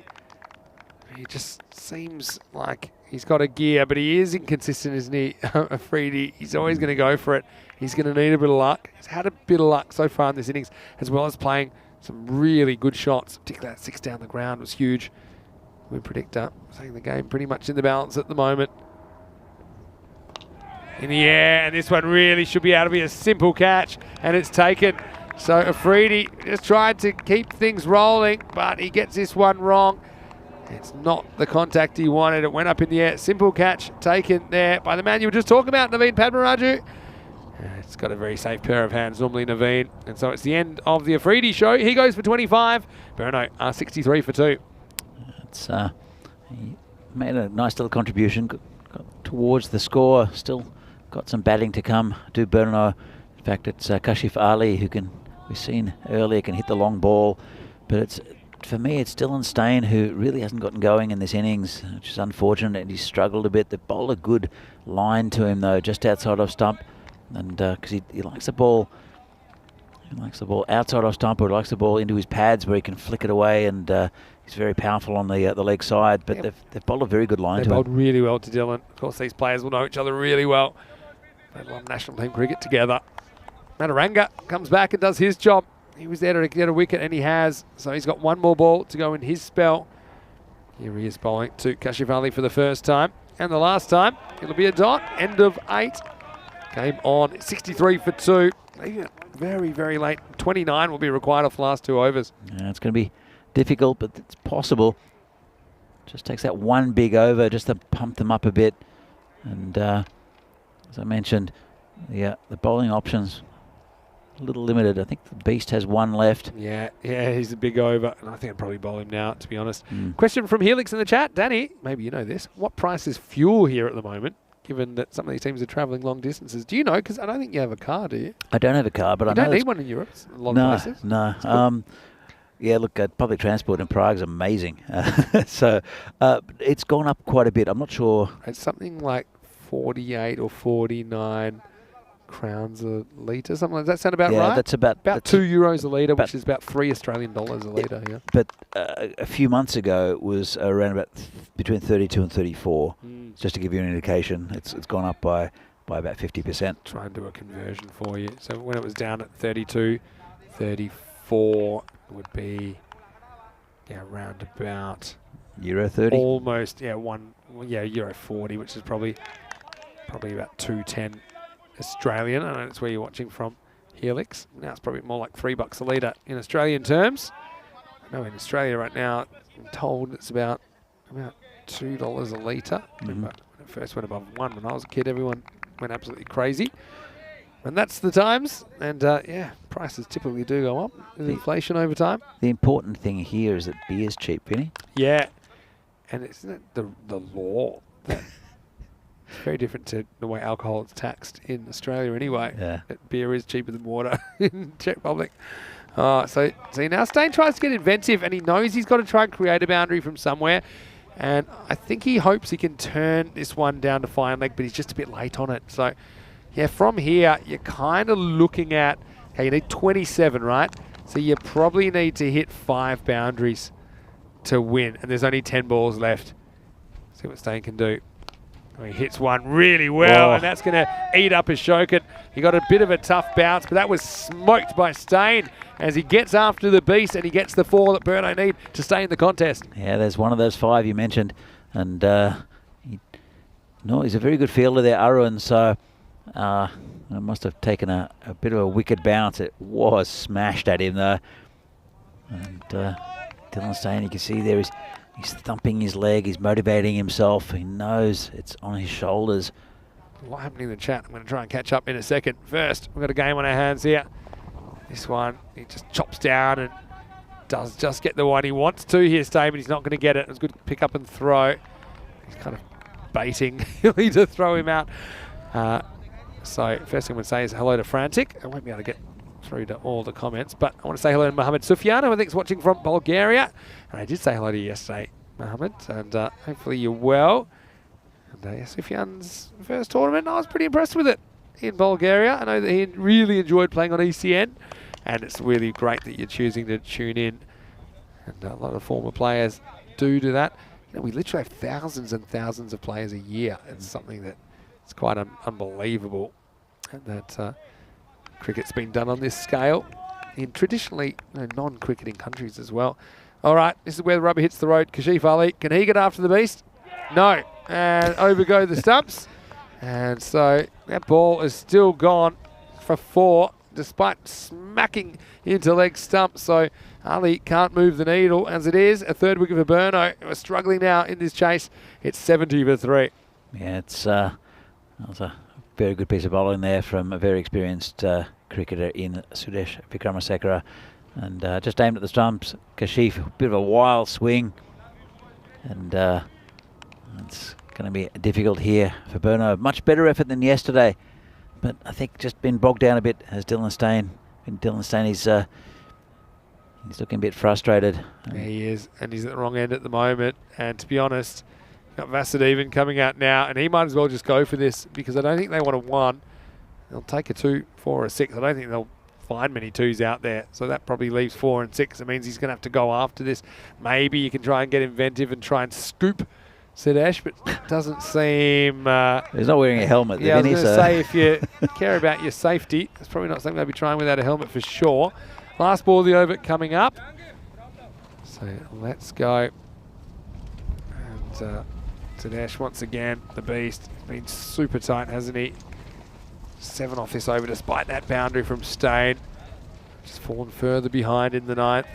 He just seems like he's got a gear, but he is inconsistent, isn't he? Afridi, he's always going to go for it. He's going to need a bit of luck. He's had a bit of luck so far in this innings, as well as playing some really good shots. Particularly that 6 down the ground was huge. Win predictor saying the game pretty much in the balance at the moment. In the air, and this one really should be able to be a simple catch, and it's taken. So Afridi just tried to keep things rolling, but he gets this one wrong. It's not the contact he wanted. It went up in the air. Simple catch taken there by the man you were just talking about, Naveen Padmaraju. It's got a very safe pair of hands, normally Naveen. And so it's the end of the Afridi show. He goes for 25. Berno, 63 for 2. He made a nice little contribution got towards the score. Still got some batting to come. Do Berno. In fact, it's Kashif Ali who we've seen earlier can hit the long ball, but for me it's Dylan Stain who really hasn't gotten going in this innings, which is unfortunate, and he's struggled a bit. They bowled a good line to him though, just outside of stump, and because he likes the ball. He likes the ball outside off stump, or he likes the ball into his pads where he can flick it away, and he's very powerful on the leg side. But they've bowled a very good line to him. They bowled really well to Dylan. Of course, these players will know each other really well. They love national team cricket together. Mataranga comes back and does his job. He was there to get a wicket, and he has. So he's got one more ball to go in his spell. Here he is bowling to Kashif Ali for the first time. And the last time, it'll be a dot. End of 8. Game on, 63 for 2. Very, very late. 29 will be required off the last 2 overs. Yeah, it's going to be difficult, but it's possible. Just takes that one big over just to pump them up a bit. And as I mentioned, the bowling options a little limited. I think the Beast has 1 left. Yeah, he's a big over, and I think I'd probably bowl him now, to be honest. Question from Helix in the chat. Danny, maybe you know this. What price is fuel here at the moment, given that some of these teams are travelling long distances? Do you know? Because I don't think you have a car, do you? I don't have a car, but I know... You don't need one in Europe. A lot of places. No. Yeah, look, public transport in Prague is amazing. So it's gone up quite a bit. I'm not sure. It's something like 48 or 49 crowns a litre, something like that. Does that sound about right? Yeah, that's about €2 a litre, which is about $3 Australian a litre. Yeah. But a few months ago it was around about between 32 and 34. Just to give you an indication, it's gone up by about 50%. Try and do a conversion for you. So when it was down at 32, 34 would be around about Euro 30. Almost Euro 40, which is probably about 210 Australian. I know that's where you're watching from, Helix. Now it's probably more like $3 a litre in Australian terms. I know in Australia right now, I'm told it's about $2 a litre. When it first went above 1 when I was a kid, everyone went absolutely crazy. And that's the times. And prices typically do go up with inflation over time. The important thing here is that beer's cheap, Vinny. Yeah. And isn't it the law that it's very different to the way alcohol is taxed in Australia anyway. Yeah. That beer is cheaper than water in Czech Republic. So see, now Stain tries to get inventive, and he knows he's got to try and create a boundary from somewhere. And I think he hopes he can turn this one down to fine leg, but he's just a bit late on it. So, yeah, from here, you're kind of looking at, okay, you need 27, right? So you probably need to hit 5 boundaries to win, and there's only 10 balls left. See what Stain can do. He hits one really well, and that's going to eat up Ashokan. He got a bit of a tough bounce, but that was smoked by Stain as he gets after the beast, and he gets the 4 that Burno need to stay in the contest. Yeah, there's one of those 5 you mentioned, and he's a very good fielder there, Arun, so it must have taken a bit of a wicked bounce. It was smashed at him, though. And Dylan Stain, you can see there, he's thumping his leg, he's motivating himself, he knows it's on his shoulders. A lot happening in the chat. I'm going to try and catch up in a second. First, we've got a game on our hands here. This one, he just chops down and does just get the one he wants to here, Stain, but he's not going to get it. It's good to pick up and throw. He's kind of baiting Hilly to throw him out. So first thing I would say is hello to Frantic. I won't be able to get through to all the comments, but I want to say hello to Mohamed Sufyan, who I think is watching from Bulgaria. And I did say hello to you yesterday, Mohamed, and hopefully you're well. And Sufyan's first tournament, I was pretty impressed with it in Bulgaria. I know that he really enjoyed playing on ECN, and it's really great that you're choosing to tune in. And a lot of former players do that. You know, we literally have thousands and thousands of players a year. It's something that it's quite unbelievable, and that cricket's been done on this scale in traditionally non-cricketing countries as well. All right, this is where the rubber hits the road. Kashif Ali, can he get after the beast? No, and over go the stumps. And so that ball is still gone for 4, despite smacking into leg stumps. So Ali can't move the needle as it is. A 3rd wicket for Burno. We're struggling now in this chase. It's 70 for 3. Yeah, it's that was a very good piece of bowling there from a very experienced cricketer in Sudesh Vikramasekaran. And just aimed at the stumps. Kashif, a bit of a wild swing. And it's going to be difficult here for Burno. Much better effort than yesterday, but I think just been bogged down a bit as Dylan Stain. And Dylan Stain, he's looking a bit frustrated. Yeah, he is, and he's at the wrong end at the moment. And to be honest, got Vasudevan coming out now, and he might as well just go for this, because I don't think they want a 1. They'll take a 2, 4, or a 6. I don't think they'll find many 2s out there, so that probably leaves 4 and 6. It means he's going to have to go after this. Maybe you can try and get inventive and try and scoop Sudesh, but it doesn't seem... He's not wearing a helmet. Yeah, I was going to say, if you care about your safety, it's probably not something they'll be trying without a helmet for sure. Last ball of the over coming up. So let's go. And Sudesh, once again, the beast. Been super tight, hasn't he? 7 off this over despite that boundary from Stain. Just fallen further behind in the 9th.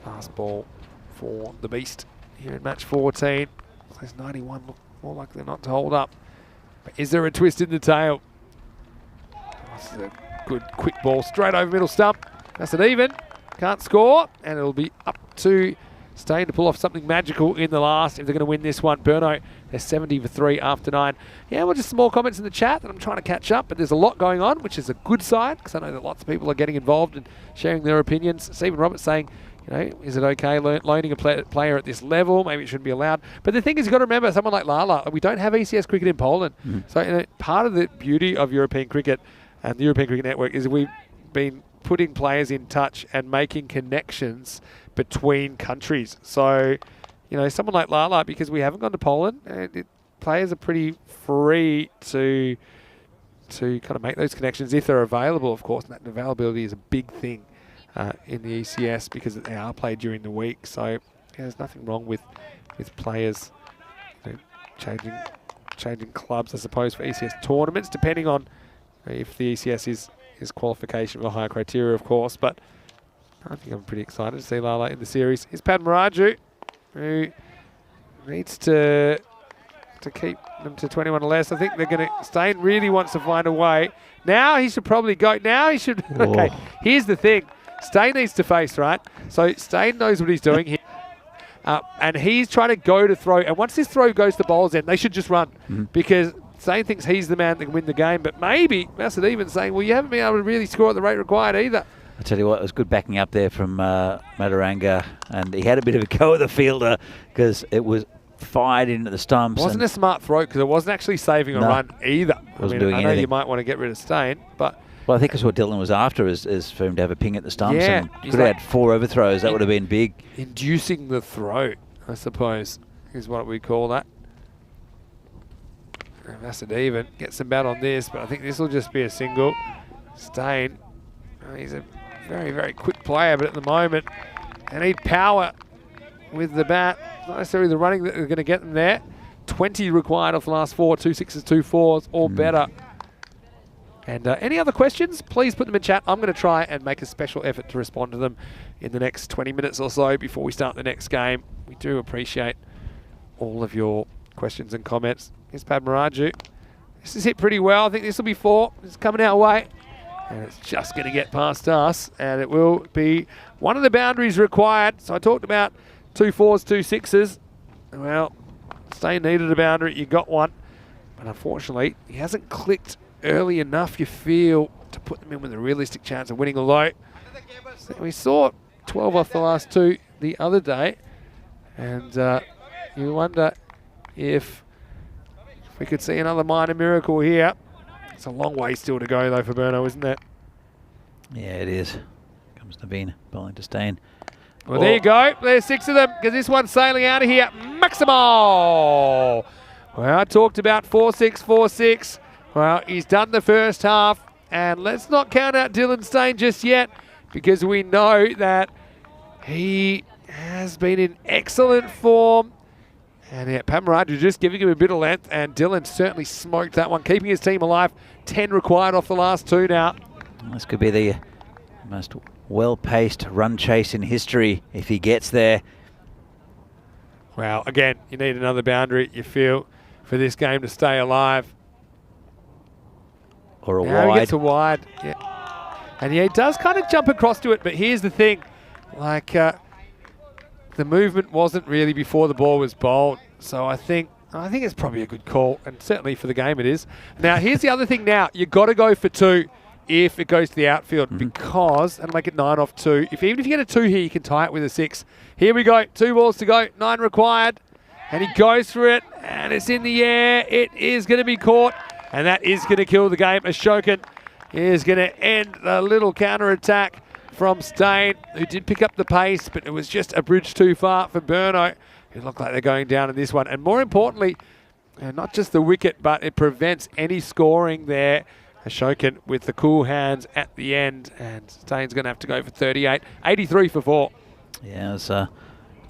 Last ball for the beast here in match 14. Those 91 look more likely not to hold up. But is there a twist in the tail? This is a good quick ball straight over middle stump. That's an even. Can't score, and it'll be up to Stain to pull off something magical in the last if they're going to win this one. Burno, they're 70 for 3 after 9. Yeah, well, just some more comments in the chat that I'm trying to catch up, but there's a lot going on, which is a good sign, because I know that lots of people are getting involved and sharing their opinions. Stephen Roberts saying, you know, is it okay loaning a player at this level? Maybe it shouldn't be allowed. But the thing is, you've got to remember, someone like Lala, we don't have ECS cricket in Poland. So you know, part of the beauty of European cricket and the European Cricket Network is we've been putting players in touch and making connections between countries. So, you know, someone like Lala, because we haven't gone to Poland, players are pretty free to kind of make those connections if they're available, of course. And that availability is a big thing in the ECS because they are played during the week. So yeah, there's nothing wrong with players, you know, changing clubs, I suppose, for ECS tournaments, depending on if the ECS is qualification for higher criteria, of course. But I think I'm pretty excited to see Lala in the series. Here's Padmaraju, who needs to keep them to 21 or less. I think they're going to... Stain really wants to find a way. Now he should probably go. Now he should... Okay, here's the thing. Stain needs to face, right? So Stain knows what he's doing here. And he's trying to go to throw. And once this throw goes to the bowler's end, they should just run. Because Stain thinks he's the man that can win the game, but maybe Massad even saying, well, you haven't been able to really score at the rate required either. I tell you what, it was good backing up there from Mataranga, and he had a bit of a go at the fielder because it was fired into the stumps. It wasn't a smart throw because it wasn't actually saving a run either. I know anything. You might want to get rid of Stain, but... Well, I think that's what Dylan was after, is for him to have a ping at the stumps. Yeah, and could have had 4 overthrows. That would have been big. Inducing the throw, I suppose, is what we call that. Massad even gets some bat on this, but I think this will just be a single. Stain, he's a very, very quick player, but at the moment, they need power with the bat. Not necessarily the running that are going to get them there. 20 required off the last 4, 2 6s, 2 4s, all better. And any other questions, please put them in chat. I'm going to try and make a special effort to respond to them in the next 20 minutes or so before we start the next game. We do appreciate all of your questions and comments. Here's Padmaraju. This is hit pretty well. I think this will be 4. It's coming our way. And it's just going to get past us. And it will be one of the boundaries required. So I talked about 2 4s, 2 6s. Well, Stain needed a boundary. You got one. But unfortunately, he hasn't clicked early enough, you feel, to put them in with a realistic chance of winning a low. So we saw 12 off the last 2 the other day. And you wonder if we could see another minor miracle here. It's a long way still to go, though, for Burno, isn't it? Yeah, it is. Comes Naveen bowling to Stain. Well, there you go. There's 6 of them, because this one's sailing out of here. Maximo! Well, I talked about 4-6, 4-6. Well, he's done the first half, and let's not count out Dylan Stain just yet, because we know that he has been in excellent form. And yeah, Padmaraju just giving him a bit of length, and Dylan certainly smoked that one, keeping his team alive. 10 required off the last 2 now. This could be the most well-paced run chase in history if he gets there. Well, again, you need another boundary, you feel, for this game to stay alive. Or a now wide. He gets a wide. Yeah. And yeah, he does kind of jump across to it, but here's the thing. Like, the movement wasn't really before the ball was bowled. So I think it's probably a good call, and certainly for the game it is. Now, here's the other thing now. You've got to go for 2 if it goes to the outfield, because, and make it 9 off 2. Even if you get a 2 here, you can tie it with a 6. Here we go. 2 balls to go. 9 required. And he goes for it, and it's in the air. It is going to be caught, and that is going to kill the game. Ashokan is going to end the little counter-attack from Stain, who did pick up the pace, but it was just a bridge too far for Burno. It looked like they're going down in this one. And more importantly, not just the wicket, but it prevents any scoring there. Ashokan with the cool hands at the end, and Stain's going to have to go for 38. 83 for 4. Yeah, it was a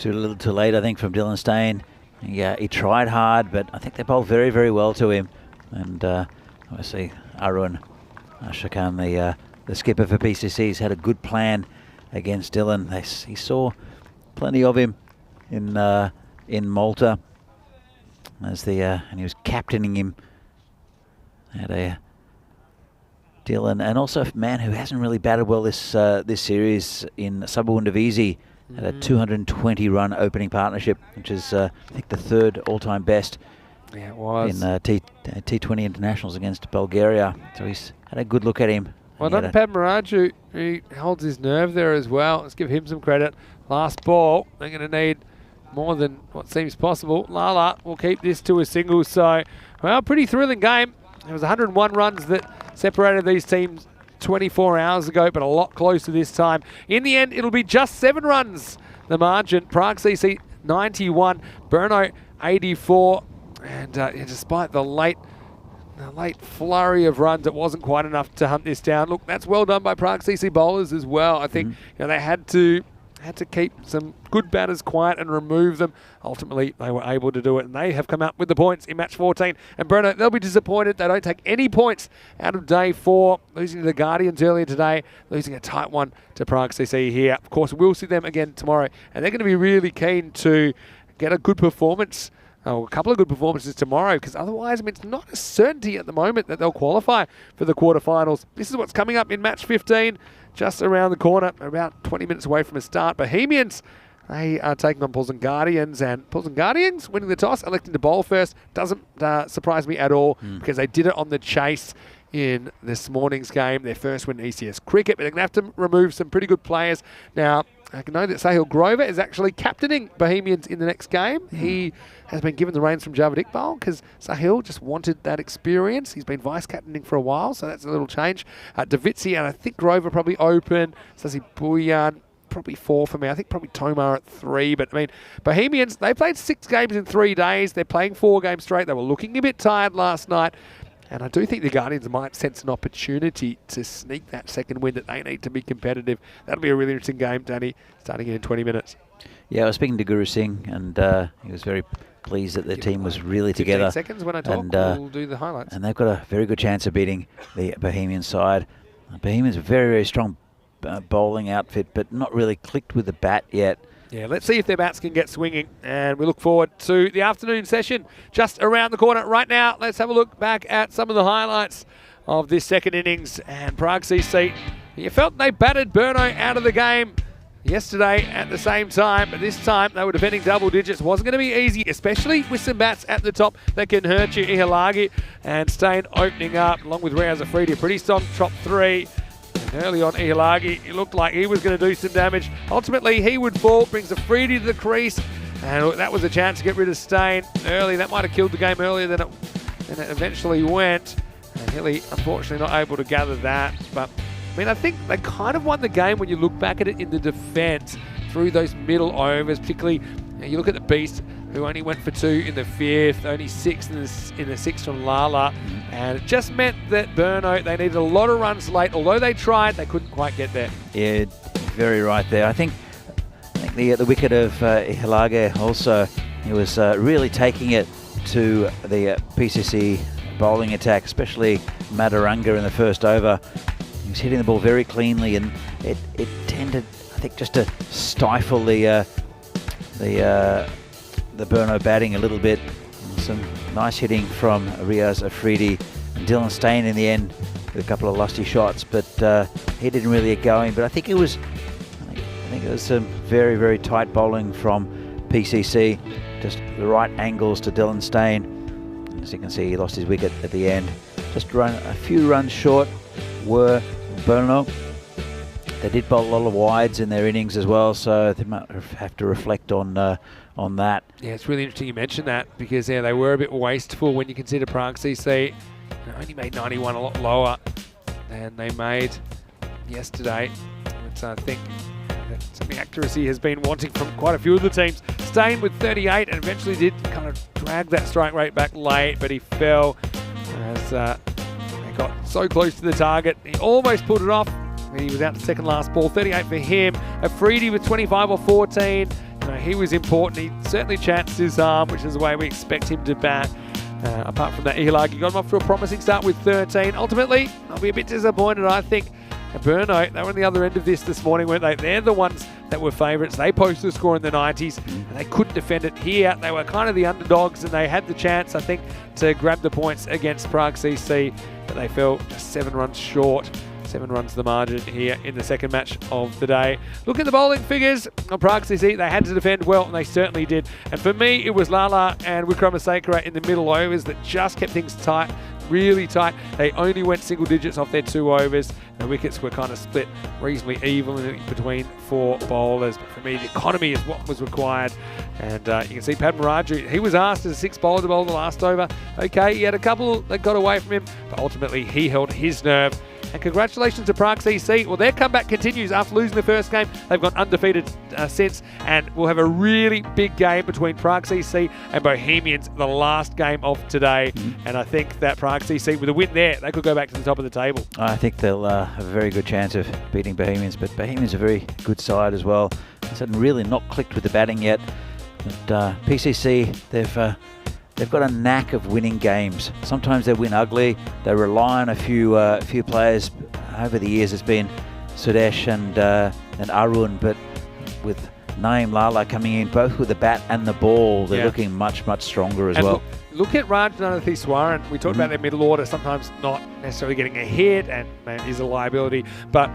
little too late, I think, from Dylan Stain. He tried hard, but I think they bowled very, very well to him. And obviously, Arun Ashokan, the skipper for PCC's, had a good plan against Dylan. He saw plenty of him in Malta, and he was captaining him. Had a Dylan, and also a man who hasn't really batted well this series in Sabawundavisi. Had a 220-run opening partnership, which is I think the 3rd all-time best. Yeah, it was. In T20 internationals against Bulgaria. So he's had a good look at him. Well done, Padmaraju. He holds his nerve there as well. Let's give him some credit. Last ball, they're going to need more than what seems possible. Lala will keep this to a single. So, well, pretty thrilling game. There was 101 runs that separated these teams 24 hours ago, but a lot closer this time. In the end, it'll be just 7 runs, the margin. Prague CC 91, Burno 84. And despite the late flurry of runs, it wasn't quite enough to hunt this down. Look, that's well done by Prague CC bowlers as well. I think they had to keep some good batters quiet and remove them. Ultimately, they were able to do it, and they have come out with the points in match 14. And Burno, they'll be disappointed. They don't take any points out of day 4, losing to the Guardians earlier today, losing a tight one to Prague CC here. Of course, we'll see them again tomorrow, and they're going to be really keen to get a good performance, a couple of good performances tomorrow, because otherwise, it's not a certainty at the moment that they'll qualify for the quarterfinals. This is what's coming up in match 15, just around the corner, about 20 minutes away from a start. Bohemians, They are taking on Bulls and Guardians, and Bulls and Guardians winning the toss, electing to bowl first. Doesn't surprise me at all because they did it on the chase in this morning's game, their first win in ECS cricket, but they're going to have to remove some pretty good players. Now, I know that Sahil Grover is actually captaining Bohemians in the next game. He has been given the reins from Javed Iqbal because Sahil just wanted that experience. He's been vice-captaining for a while, so that's a little change. Davitsi and I think Grover probably open. Sasi Bhuyan, probably 4 for me. I think probably Tomar at 3. But, I mean, Bohemians, they played 6 games in 3 days. They're playing 4 games straight. They were looking a bit tired last night. And I do think the Guardians might sense an opportunity to sneak that second win that they need to be competitive. That'll be a really interesting game, Danny, starting in 20 minutes. Yeah, I was speaking to Guru Singh, and he was very pleased that their team was really together. 15 seconds when I talk, and, we'll do the highlights. And they've got a very good chance of beating the Bohemian side. Bohemians a very, very strong bowling outfit, but not really clicked with the bat yet. Yeah, let's see if their bats can get swinging, and we look forward to the afternoon session just around the corner. Right now, let's have a look back at some of the highlights of this second innings, and Prague CC. You felt they battered Burno out of the game yesterday at the same time, but this time they were defending double digits. Wasn't going to be easy, especially with some bats at the top that can hurt you. Ihalagi and Stain opening up, along with Riaz Afridi, a pretty strong top 3. And early on, Ihalagi, it looked like he was going to do some damage. Ultimately, he would fall, brings Afridi to the crease, and that was a chance to get rid of Stain early. That might have killed the game earlier than it eventually went. And Hilly, unfortunately, not able to gather that. But, I mean, I think they kind of won the game when you look back at it in the defence through those middle overs, particularly, you look at the Beast, who only went for 2 in the 5th, only 6 in the 6th from Lala. And it just meant that Burno, they needed a lot of runs late. Although they tried, they couldn't quite get there. Yeah, very right there. I think the wicket of Ihalage also, he was really taking it to the PCC bowling attack, especially Madaranga in the first over. He was hitting the ball very cleanly, and it tended, I think, just to stifle the Burno batting a little bit. Some nice hitting from Riaz Afridi and Dylan Stain in the end with a couple of lusty shots, but he didn't really get going. But I think it was some very, very tight bowling from PCC, just the right angles to Dylan Stain. As you can see, he lost his wicket at the end. Just a few runs short were Burno. They did bowl a lot of wides in their innings as well, so they might have to reflect on that. Yeah, it's really interesting you mentioned that, because they were a bit wasteful when you consider Prague CC only made 91, a lot lower than they made yesterday. Which I think that some of the accuracy has been wanting from quite a few of the teams. Stain with 38 and eventually did kind of drag that strike rate back late, but he fell as they got so close to the target. He almost pulled it off. He was out to second last ball. 38 for him. Afridi with 25 or 14. He was important. He certainly chanced his arm, which is the way we expect him to bat. Apart from that, Ihalagi got him off to a promising start with 13. Ultimately, I'll be a bit disappointed. I think Burno, they were on the other end of this morning, weren't they? They're the ones that were favourites. They posted a score in the 90s, and they couldn't defend it here. They were kind of the underdogs, and they had the chance, I think, to grab the points against Prague CC, but they fell just 7 runs short. 7 runs the margin here in the second match of the day. Look at the bowling figures on Prague CC. They had to defend well, and they certainly did. And for me, it was Lala and Wickramasinghe in the middle overs that just kept things tight, really tight. They only went single digits off their 2 overs. The wickets were kind of split reasonably evenly between 4 bowlers. But for me, the economy is what was required. And you can see Padmaraju, he was asked as a 6th bowler to bowl the last over. Okay, he had a couple that got away from him, but ultimately he held his nerve. And congratulations to Prague CC. Well, their comeback continues after losing the first game. They've gone undefeated since, and we'll have a really big game between Prague CC and Bohemians, the last game of today. And I think that Prague CC, with a win there, they could go back to the top of the table. I think they'll have a very good chance of beating Bohemians, but Bohemians are a very good side as well. It's really not clicked with the batting yet. But PCC, they've got a knack of winning games. Sometimes they win ugly. They rely on a few players. Over the years, it's been Sudesh and Arun, but with Naeem Lala coming in, both with the bat and the ball. They're Yeah. looking much, much stronger as And well. Look at Raj Nanatheswaran. We talked about their middle order sometimes not necessarily getting a hit and is a liability. But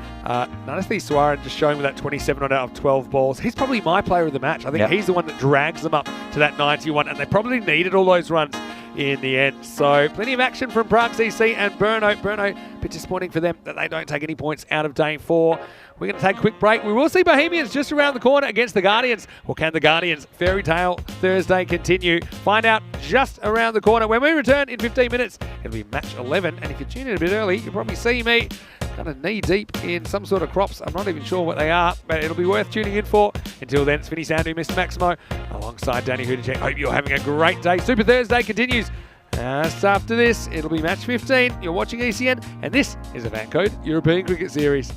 Nanatheswaran just showing with that 27 on out of 12 balls. He's probably my player of the match. I think Yep. he's the one that drags them up to that 91. And they probably needed all those runs in the end. So plenty of action from Prague CC and Burno. Burno, a bit disappointing for them that they don't take any points out of day 4. We're going to take a quick break. We will see Bohemians just around the corner against the Guardians. Or can the Guardians' Fairy Tale Thursday continue? Find out just around the corner. When we return in 15 minutes, it'll be match 11. And if you tune in a bit early, you'll probably see me kind of knee deep in some sort of crops. I'm not even sure what they are, but it'll be worth tuning in for. Until then, it's Vinny Sandu, Mr. Maximo, alongside Danny Hudacek. Hope you're having a great day. Super Thursday continues. Just after this, it'll be match 15. You're watching ECN, and this is a FanCode European Cricket Series.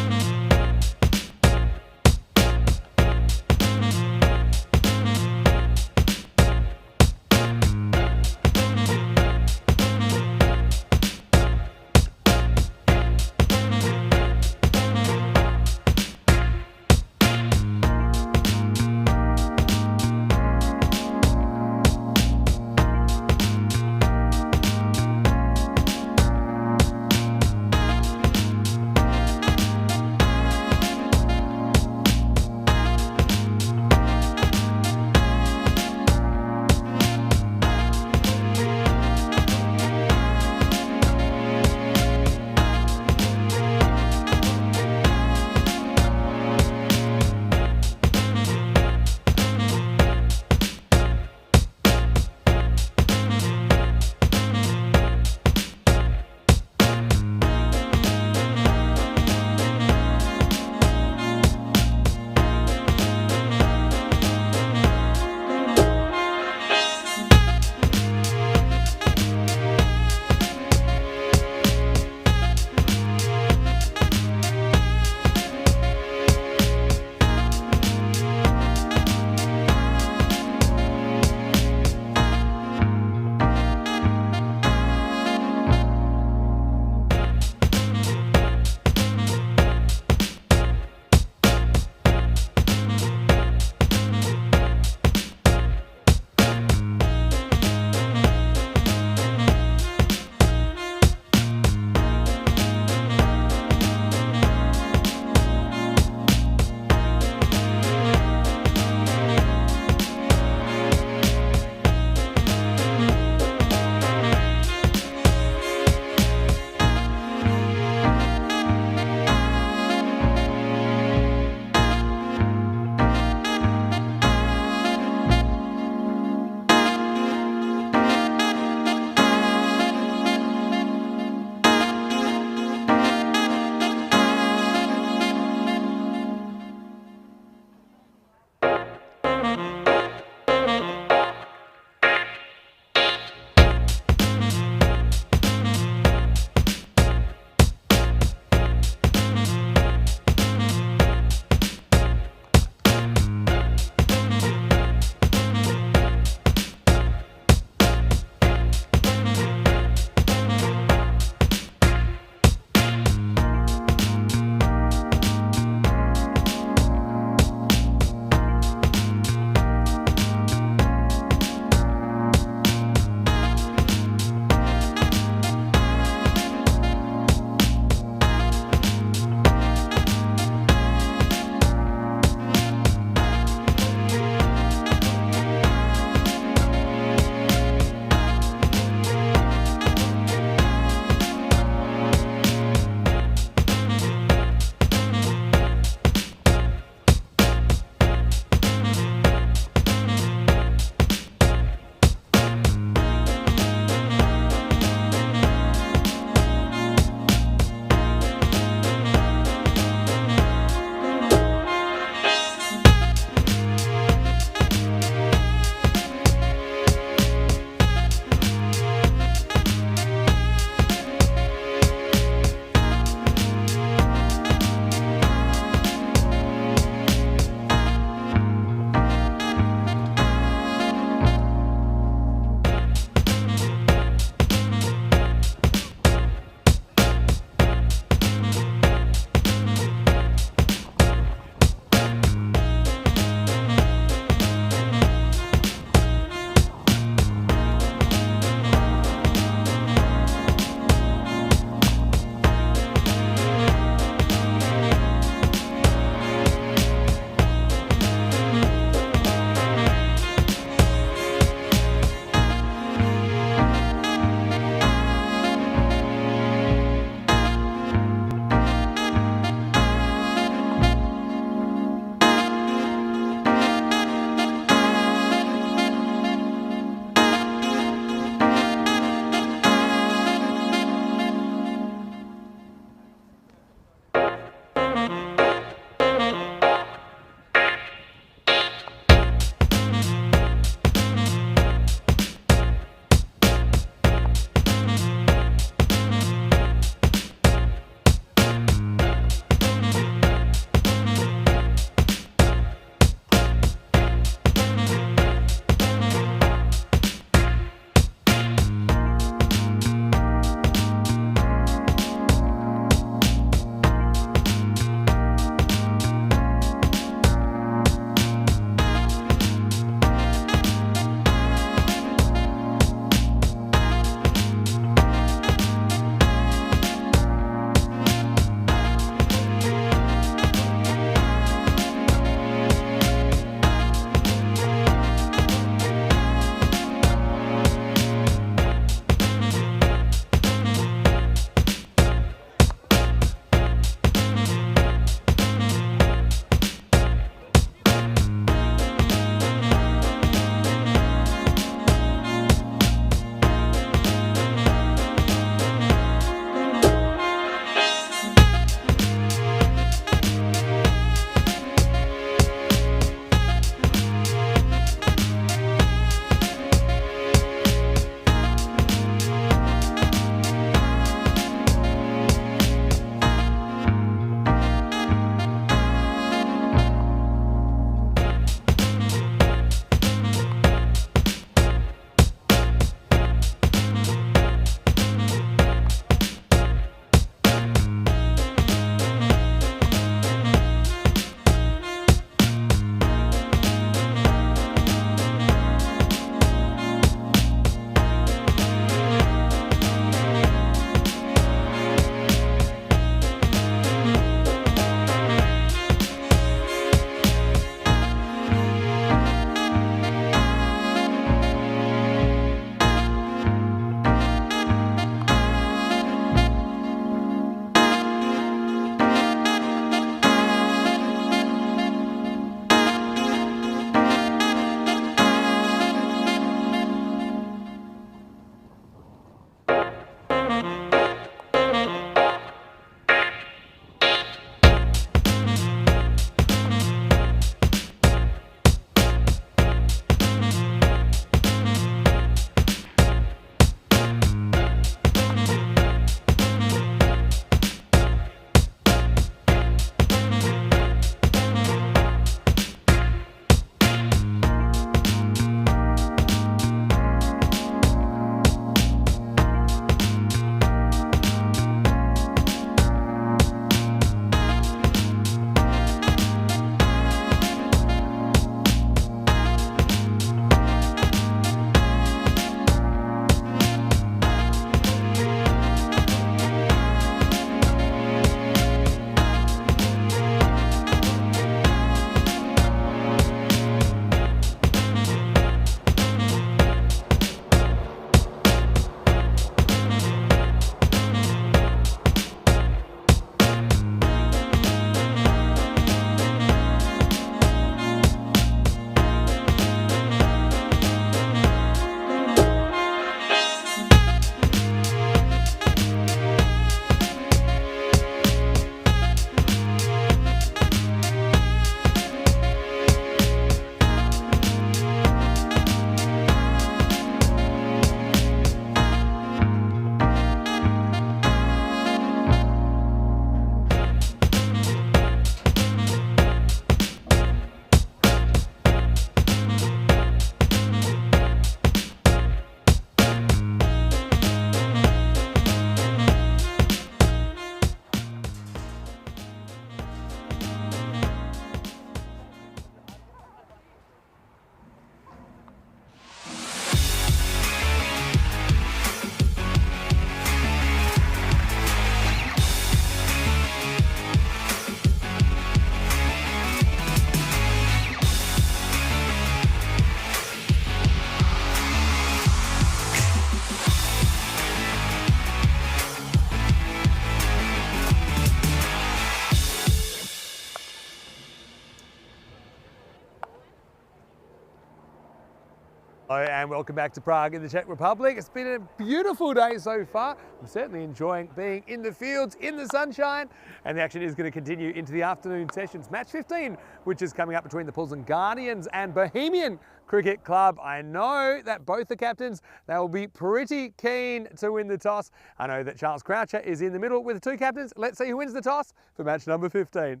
And welcome back to Prague in the Czech Republic. It's been a beautiful day so far. I'm certainly enjoying being in the fields, in the sunshine, and the action is going to continue into the afternoon sessions. Match 15, which is coming up between the Pilsen Guardians and Bohemian Cricket Club. I know that both the captains, they will be pretty keen to win the toss. I know that Charles Croucher is in the middle with the two captains. Let's see who wins the toss for match number 15. Okay,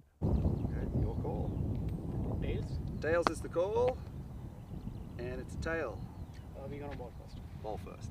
your call. Tails. Tails is the call. And it's a tail. We're gonna ball first. Ball first.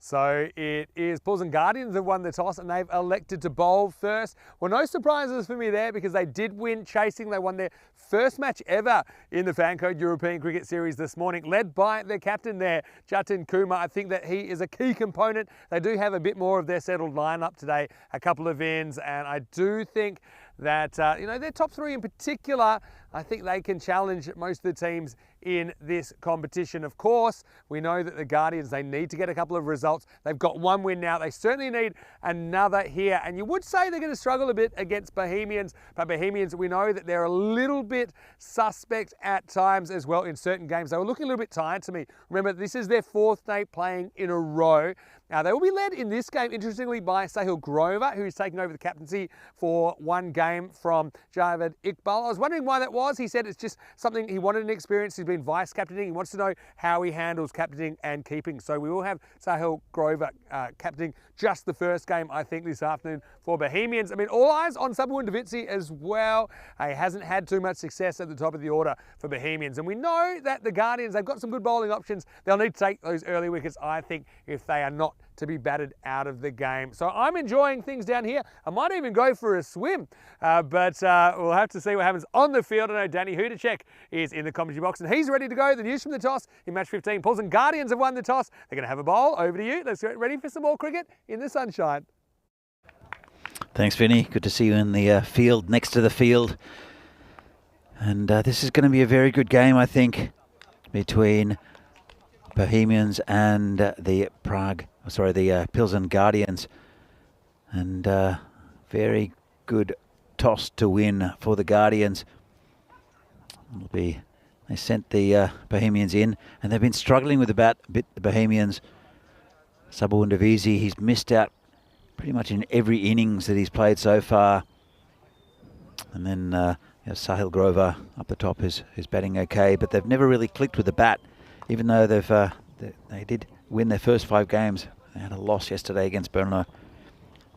So it is Pilsen Guardians that won the toss and they've elected to bowl first. Well, no surprises for me there because they did win chasing. They won their first match ever in the FanCode European Cricket Series this morning, led by their captain there, Jatin Kumar. I think that he is a key component. They do have a bit more of their settled lineup today, a couple of ins, and I do think that, their top three in particular, I think they can challenge most of the teams in this competition. Of course, we know that the Guardians, they need to get a couple of results. They've got one win now. They certainly need another here. And you would say they're going to struggle a bit against Bohemians, but Bohemians, we know that they're a little bit suspect at times as well in certain games. They were looking a little bit tired to me. Remember, this is their fourth day playing in a row. Now, they will be led in this game, interestingly, by Sahil Grover, who is taking over the captaincy for one game from Javed Iqbal. I was wondering why that was. He said it's just something he wanted an experience. He's been vice-captaining. He wants to know how he handles captaining and keeping. So we will have Sahil Grover captaining just the first game, I think, this afternoon for Bohemians. I mean, all eyes on Sabu Ndavitsi as well. He hasn't had too much success at the top of the order for Bohemians. And we know that the Guardians, they've got some good bowling options. They'll need to take those early wickets, I think, if they are not to be batted out of the game. So I'm enjoying things down here. I might even go for a swim, but we'll have to see what happens on the field. I know Danny Hudacek is in the commentary box and he's ready to go. The news from the toss in match 15. Pilsen Guardians have won the toss. They're going to have a bowl. Over to you. Let's get ready for some more cricket in the sunshine. Thanks, Vinny. Good to see you in the field, next to the field. And this is going to be a very good game, I think, between Bohemians and the Pilsen Guardians. And very good toss to win for the Guardians. They sent the Bohemians in, and they've been struggling with the bat a bit, the Bohemians. Sabu Ndavitsi, he's missed out pretty much in every innings that he's played so far. And then Sahil Grover up the top is batting okay, but they've never really clicked with the bat, even though they did win their first 5 games. They had a loss yesterday against Brno.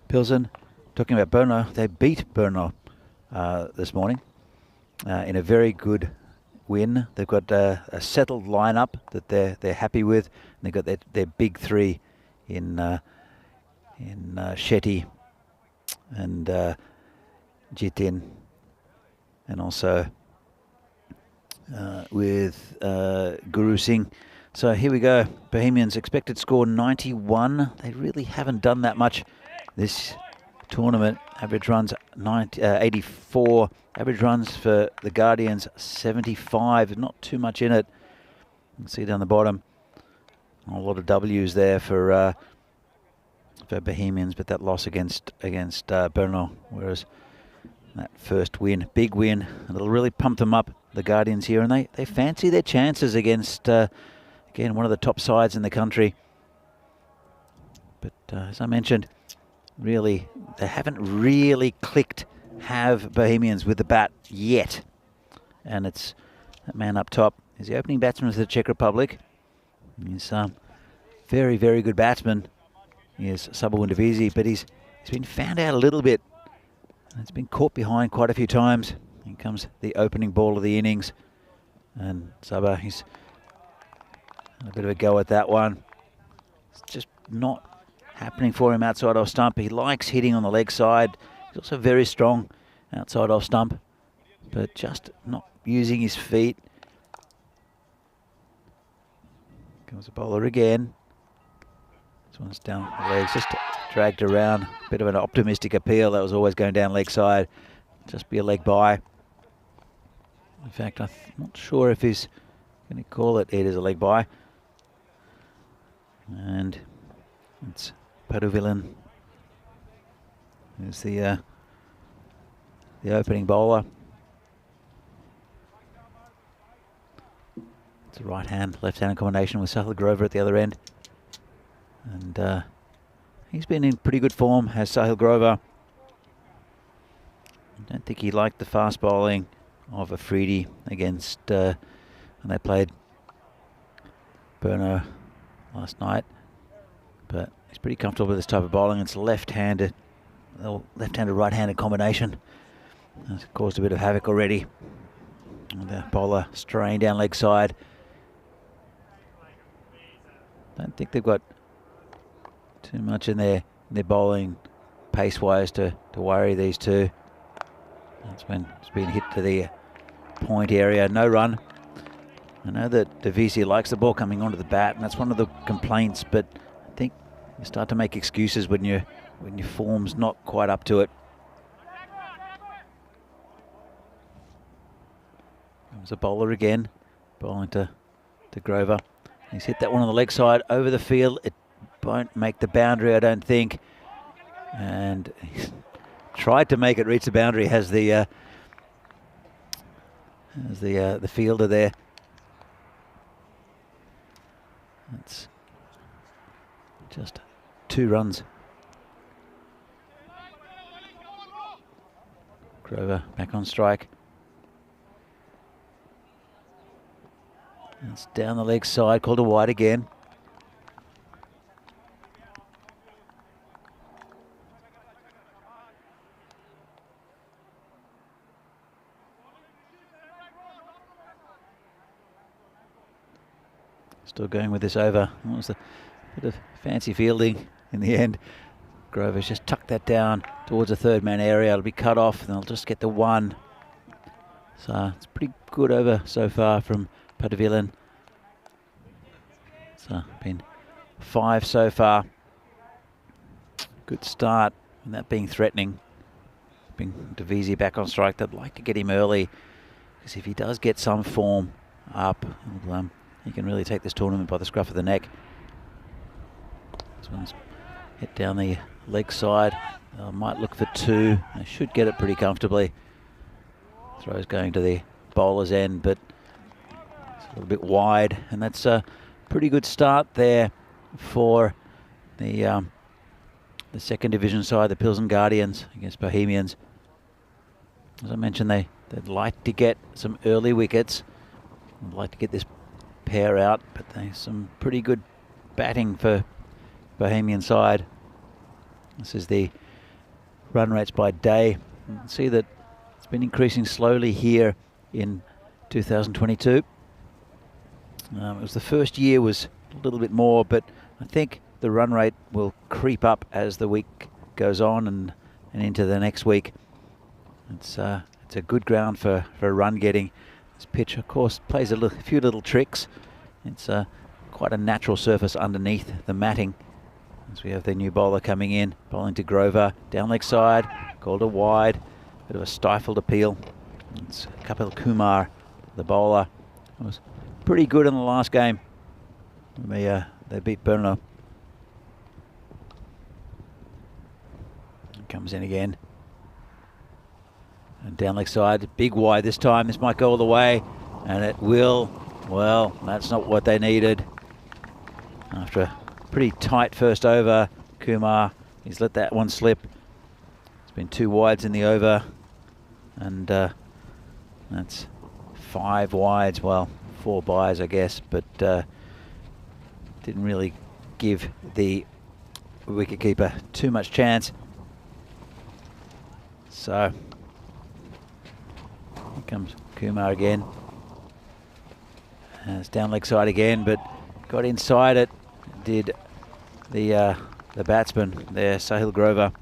Pilsen, talking about Brno, they beat Brno this morning in a very good win. They've got a settled lineup that they're happy with. And they've got their big three in Shetty and Jitin, and also with Guru Singh. So here we go. Bohemians expected score 91. They really haven't done that much this tournament. Average runs 84. Average runs for the Guardians 75. Not too much in it. You can see down the bottom a lot of W's there for Bohemians, but that loss against Brno, whereas that first win, big win, and it'll really pump them up, the Guardians here, and they fancy their chances against again, one of the top sides in the country. But as I mentioned, really, they haven't really clicked, have Bohemians with the bat yet. And it's that man up top is the opening batsman for the Czech Republic. He's very, very good batsman. He is Sabu Ndavitsi, but he's been found out a little bit. It's been caught behind quite a few times. Here comes the opening ball of the innings. And Saba, he's a bit of a go at that one. It's just not happening for him outside off stump. He likes hitting on the leg side. He's also very strong outside off stump, but just not using his feet. Comes the bowler again. This one's down the legs, just dragged around. Bit of an optimistic appeal. That was always going down leg side. Just be a leg by. In fact, I'm not sure if he's going to call it. It is a leg by. And it's Paduvilan who's the opening bowler. It's a right-hand, left-hand combination with Sahil Grover at the other end. And he's been in pretty good form, has Sahil Grover. I don't think he liked the fast bowling of Afridi against, and they played Burno last night. But he's pretty comfortable with this type of bowling. It's left-handed, right-handed combination. It's caused a bit of havoc already. And the bowler straying down leg side. Don't think they've got too much in their bowling pace-wise to worry these two. That's when it's been hit to the point area. No run. I know that Davisi likes the ball coming onto the bat, and that's one of the complaints, but I think you start to make excuses when your form's not quite up to it. There's a bowler again, bowling to Grover. He's hit that one on the leg side over the field. It won't make the boundary, I don't think. And he's tried to make it reach the boundary. Has the fielder there. That's just 2 runs. Grover back on strike. It's down the leg side, called a wide again. Still going with this over. It was a bit of fancy fielding in the end. Grover's just tucked that down towards the third man area. It'll be cut off and they'll just get the 1. So it's pretty good over so far from Padavilan. So been 5 so far. Good start, and that being threatening. Being Davisi back on strike. They'd like to get him early, because if he does get some form up, he can really take this tournament by the scruff of the neck. This one's hit down the leg side. Might look for 2. They should get it pretty comfortably. Throw's going to the bowler's end, but it's a little bit wide, and that's a pretty good start there for the second division side, the Pilsen Guardians against Bohemians. As I mentioned, they'd like to get some early wickets. They'd like to get this pair out, but there's some pretty good batting for Bohemian side. This is the run rates by day. You can see that it's been increasing slowly here in 2022. It was the first year was a little bit more, but I think the run rate will creep up as the week goes on and into the next week. It's a good ground for run getting. This pitch, of course, plays a few little tricks. It's quite a natural surface underneath the matting. As we have the new bowler coming in, bowling to Grover, down leg side, called a wide, bit of a stifled appeal. It's Kapil Kumar, the bowler. It was pretty good in the last game. They beat Burno. Comes in again. And down leg side, big wide this time. This might go all the way, and it will. Well, that's not what they needed. After a pretty tight first over, Kumar, he's let that one slip. It's been 2 wides in the over, and that's 5 wides. Well, 4 byes, I guess, but didn't really give the wicketkeeper too much chance. So here comes Kumar again. And it's down leg side again, but got inside it. Did the batsman there, Sahil Grover.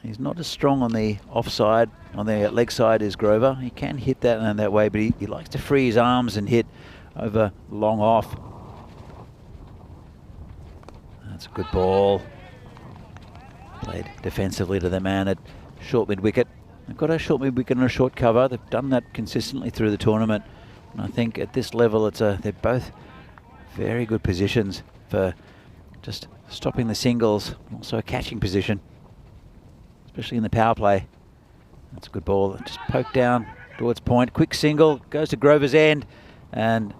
He's not as strong on the offside, on the leg side as Grover. He can hit that and that way, but he likes to free his arms and hit over long off. That's a good ball. Played defensively to the man at short mid-wicket. They've got a short mid-wicket and a short cover. They've done that consistently through the tournament. And I think at this level, they're both very good positions for just stopping the singles, also a catching position, especially in the power play. That's a good ball. Just poked down towards point. Quick single, goes to Grover's end, and,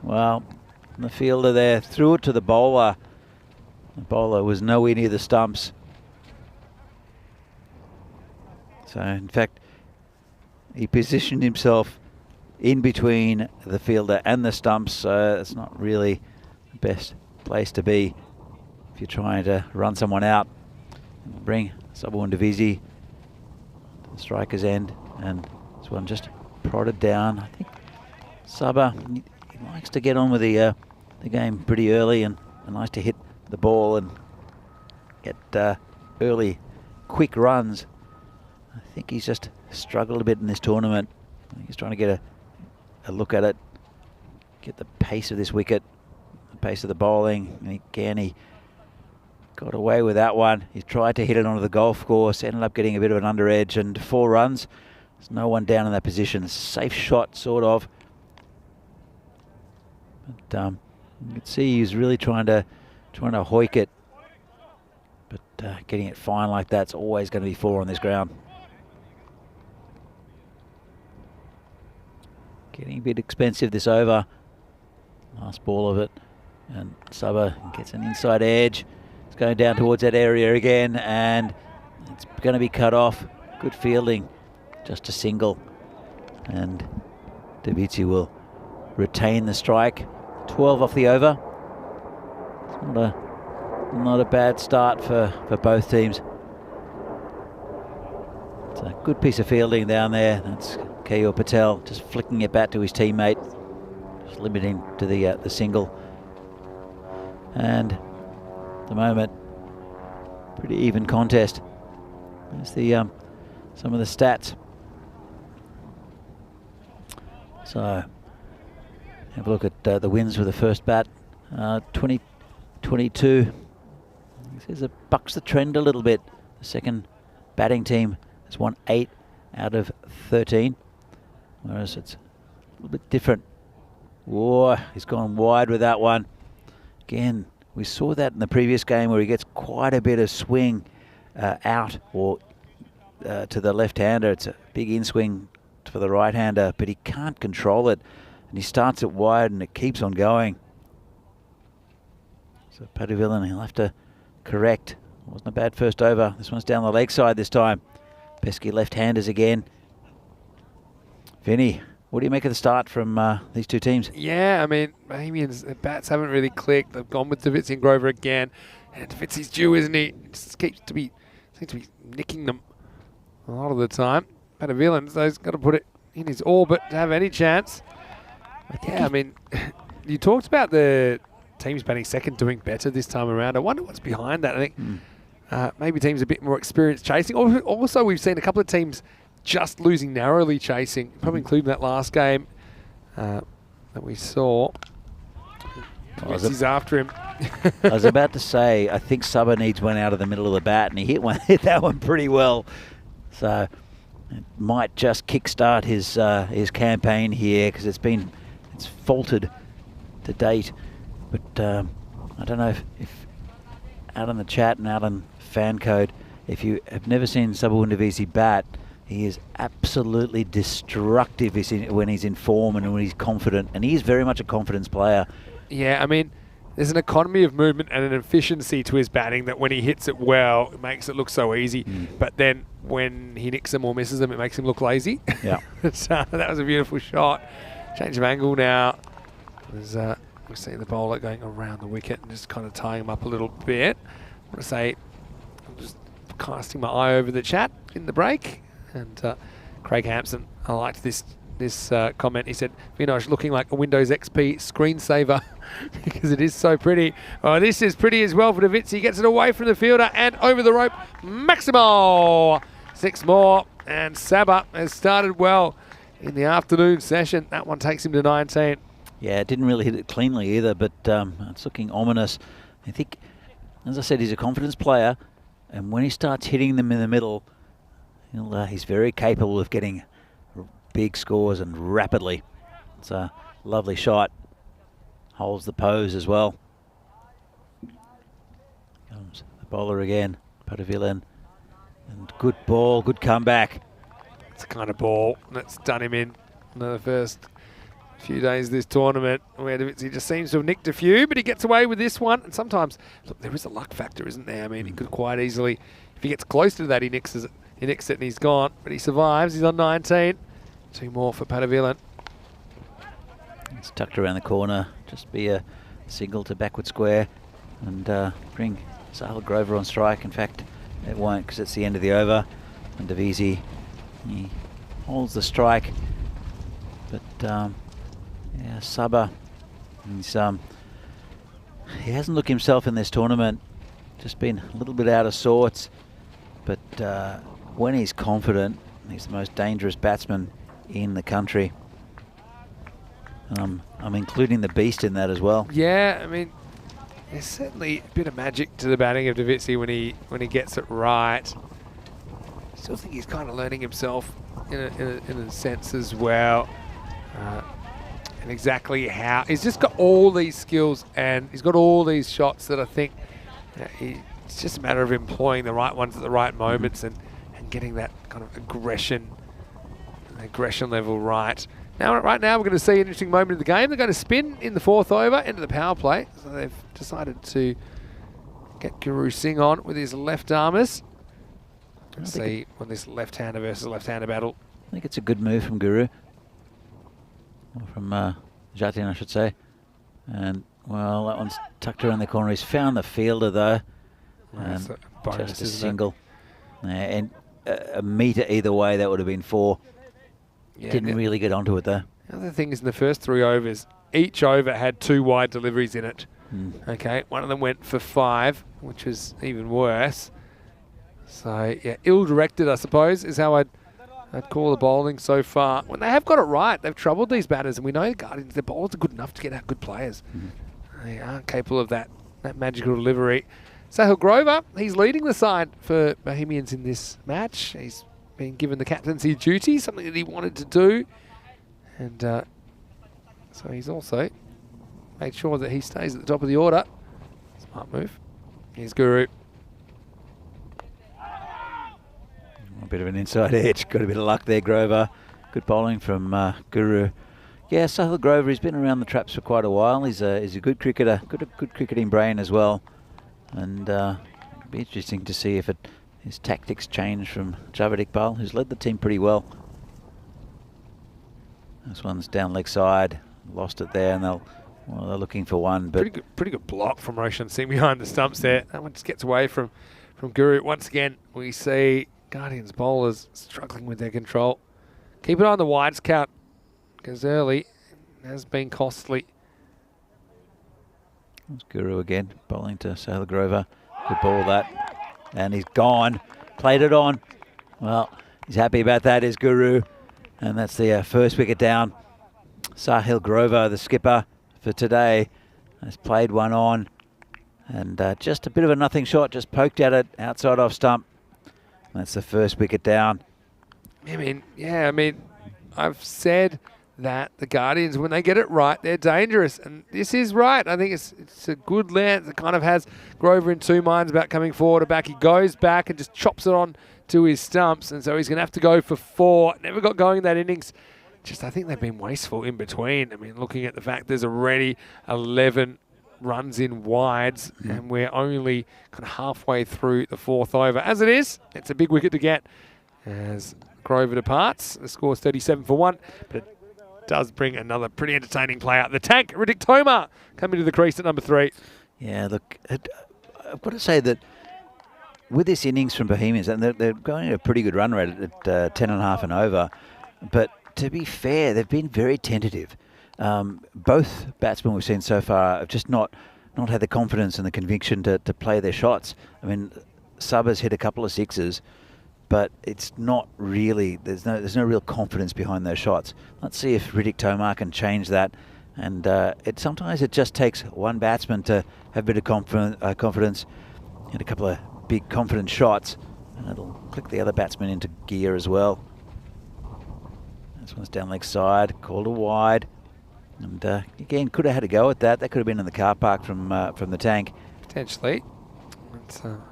well, the fielder there threw it to the bowler. The bowler was nowhere near the stumps. So, in fact, he positioned himself in between the fielder and the stumps, so it's not really the best place to be if you're trying to run someone out. Bring Sabawundavisi to the striker's end, and this one just prodded down. I think Saba, he likes to get on with the game pretty early and likes to hit the ball and get early, quick runs. I think he's just struggled a bit in this tournament. He's trying to get a look at it, get the pace of this wicket, the pace of the bowling. And again, he got away with that one. He tried to hit it onto the golf course, ended up getting a bit of an under edge, and 4 runs. There's no one down in that position. Safe shot, sort of. But you can see he's really trying to hoik it. But getting it fine like that's always going to be 4 on this ground. Getting a bit expensive this over. Last ball of it. And Saba gets an inside edge. It's going down towards that area again, and it's going to be cut off. Good fielding. Just a single. And Davici will retain the strike. 12 off the over. It's not a bad start for both teams. It's a good piece of fielding down there. That's Keyur Patel just flicking it back to his teammate, just limiting to the single. And at the moment, pretty even contest. There's the some of the stats. So have a look at the wins with the first bat. 20-22. Says it bucks the trend a little bit. The second batting team has won 8 out of 13. Whereas it's a little bit different. Whoa, he's gone wide with that one. Again, we saw that in the previous game where he gets quite a bit of swing out or to the left-hander. It's a big in-swing for the right-hander, but he can't control it. And he starts it wide and it keeps on going. So Padavillan, he'll have to correct. Wasn't a bad first over. This one's down the leg side this time. Pesky left-handers again. Vinny, what do you make of the start from these two teams? Yeah, I mean, Bahamians' bats haven't really clicked. They've gone with Davici and Grover again. And Davici's due, isn't he? Just seems to be nicking them a lot of the time. Padavillan, so he's got to put it in his orbit to have any chance. I mean, you talked about the teams batting second doing better this time around. I wonder what's behind that. I think maybe teams a bit more experienced chasing. Also, we've seen a couple of teams just losing narrowly chasing, probably including that last game that we saw. He's after him. I was about to say, I think Saba needs one out of the middle of the bat, and he hit that one pretty well. So it might just kickstart his campaign here, because it's faltered to date. But I don't know if out on the chat and out on FanCode, if you have never seen Sabawundavisi bat, he is absolutely destructive when he's in form and when he's confident, and he is very much a confidence player. Yeah, I mean, there's an economy of movement and an efficiency to his batting that when he hits it well, it makes it look so easy. But then when he nicks them or misses them, it makes him look lazy. Yeah. So that was a beautiful shot. Change of angle now. We're seeing the bowler going around the wicket and just kind of tying him up a little bit. I want to say, I'm just casting my eye over the chat in the break. And Craig Hampson, I liked this comment. He said, Vinosh looking like a Windows XP screensaver because it is so pretty. Oh, this is pretty as well for Davici. He gets it away from the fielder and over the rope. Maximo! 6 more. And Saba has started well in the afternoon session. That one takes him to 19. Yeah, it didn't really hit it cleanly either, but it's looking ominous. I think, as I said, he's a confidence player, and when he starts hitting them in the middle, he's very capable of getting big scores and rapidly. It's a lovely shot. Holds the pose as well. Comes the bowler again, Padavillan. And good ball, good comeback. It's the kind of ball that's done him in the first few days of this tournament, where he just seems to have nicked a few, but he gets away with this one. And sometimes, look, there is a luck factor, isn't there? I mean, he could quite easily, if he gets close to that, he nicks it and he's gone. But he survives. He's on 19. 2 more for Patavilan. It's tucked around the corner. Just be a single to backward square and bring Sahil Grover on strike. In fact, it won't, because it's the end of the over. And Davisi, he holds the strike. But yeah, Sabah, he hasn't looked himself in this tournament. Just been a little bit out of sorts. But when he's confident, he's the most dangerous batsman in the country. I'm including the beast in that as well. Yeah, I mean, there's certainly a bit of magic to the batting of Davisi when he gets it right. I still think he's kind of learning himself in a sense as well. And exactly how he's just got all these skills and he's got all these shots that I think it's just a matter of employing the right ones at the right moments and getting that kind of aggression level right. Right now we're going to see an interesting moment in the game. They're going to spin in the 4th over into the power play. So they've decided to get Guru Singh on with his left armers. Let's see on this left-hander versus left-hander battle. I think it's a good move from Guru. Or from Jatin, I should say. And, well, that one's tucked around the corner. He's found the fielder, though. That's a bonus, just a isn't single. And a metre either way, that would have been 4. Yeah, Didn't really get onto it, though. The other thing is, in the first 3 overs, each over had 2 wide deliveries in it. Okay, one of them went for 5, which was even worse. So, yeah, ill-directed, I suppose, is how I'd call the bowling so far. When they have got it right, they've troubled these batters, and we know the Guardians, their bowlers are good enough to get out good players. They aren't capable of that magical delivery. Sahil Grover, he's leading the side for Bohemians in this match. He's been given the captaincy duty, something that he wanted to do. And so he's also made sure that he stays at the top of the order. Smart move. Here's Guru. A bit of an inside edge. Got a bit of luck there, Grover. Good bowling from Guru. Yeah, Sahil Grover, he's been around the traps for quite a while. He's a good cricketer, good cricketing brain as well. And it'll be interesting to see if his tactics change from Javed Iqbal, who's led the team pretty well. This one's down leg side, lost it there, and they're looking for one. But pretty good block from Roshan Singh behind the stumps there. That one just gets away from Guru. Once again, we see Guardians bowlers struggling with their control. Keep an eye on the wides count, because early has been costly. There's Guru again, bowling to Sahil Grover. Good ball that. And he's gone. Played it on. Well, he's happy about that, is Guru. And that's the first wicket down. Sahil Grover, the skipper for today, has played one on. And just a bit of a nothing shot, just poked at it, outside off stump. That's the first wicket down. I mean, I've said that the Guardians, when they get it right, they're dangerous. And this is right. I think it's a good length. It kind of has Grover in 2 minds about coming forward or back. He goes back and just chops it on to his stumps. And so he's going to have to go for 4. Never got going in that innings. I think they've been wasteful in between. I mean, looking at the fact there's already 11 runs in wides, and we're only kind of halfway through the 4th over. As it is, it's a big wicket to get as Grover departs. The score's 37 for 1, but it does bring another pretty entertaining play out. The tank, Riddick Tomar, coming to the crease at number 3. Yeah, look, I've got to say that with this innings from Bohemians, and they're going at a pretty good run rate at 10.5 and over, but to be fair, they've been very tentative. Both batsmen we've seen so far have just not had the confidence and the conviction to play their shots. I mean, Sabah's hit a couple of 6s, but it's not really, there's no real confidence behind those shots. Let's see if Riddick Tomar can change that. And sometimes it just takes one batsman to have a bit of confidence, hit a couple of big confident shots, and it'll click the other batsman into gear as well. This one's down leg side, called a wide. And again, could have had a go at that. That could have been in the car park from the tank. Potentially.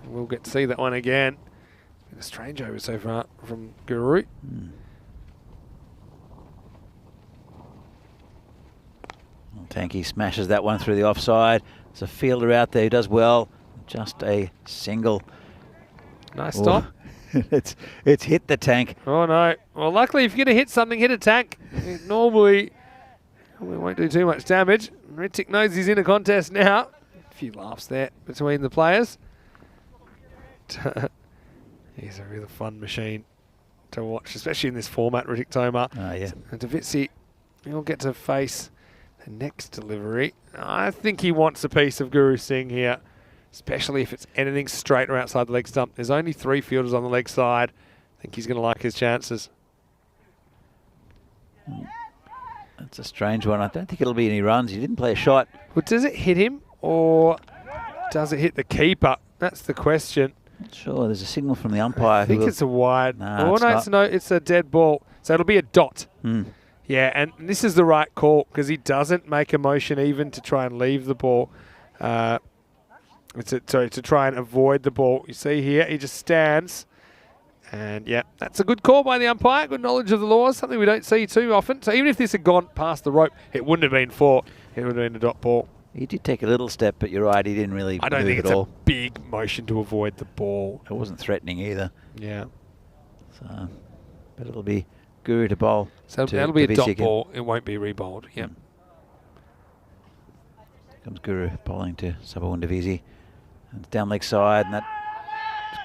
We'll get to see that one again. It's been a strange over so far from Guru. Tanky smashes that one through the offside. There's a fielder out there who does well. Just a single. Nice stop. it's hit the tank. Oh no. Well, luckily if you're going to hit something, hit a tank. Normally, we won't do too much damage. Ritik knows he's in a contest now. A few laughs there between the players. He's a really fun machine to watch, especially in this format, Ritik Toma. Yeah. And Davitsi, he'll get to face the next delivery. I think he wants a piece of Guru Singh here, especially if it's anything straight or outside the leg stump. There's only 3 fielders on the leg side. I think he's going to like his chances. That's a strange one. I don't think it'll be any runs. He didn't play a shot. Well, does it hit him or does it hit the keeper? That's the question. Not sure. There's a signal from the umpire. I think it's a wide. Nah, it's a dead ball. So it'll be a dot. Hmm. Yeah, and this is the right call because he doesn't make a motion even to try and leave the ball. To try and avoid the ball. You see here, he just stands. And yeah, that's a good call by the umpire. Good knowledge of the laws, something we don't see too often. So even if this had gone past the rope, it wouldn't have been 4. It would have been a dot ball. He did take a little step, but you're right, he didn't really I don't move think at it's all. a big motion to avoid the ball. It wasn't threatening either. Yeah. So, but it'll be Guru to bowl. So to that'll be a dot Davitsi. ball. It won't be rebowled. Yep. Comes Guru bowling to Sabawundavisi. And down leg side, and that's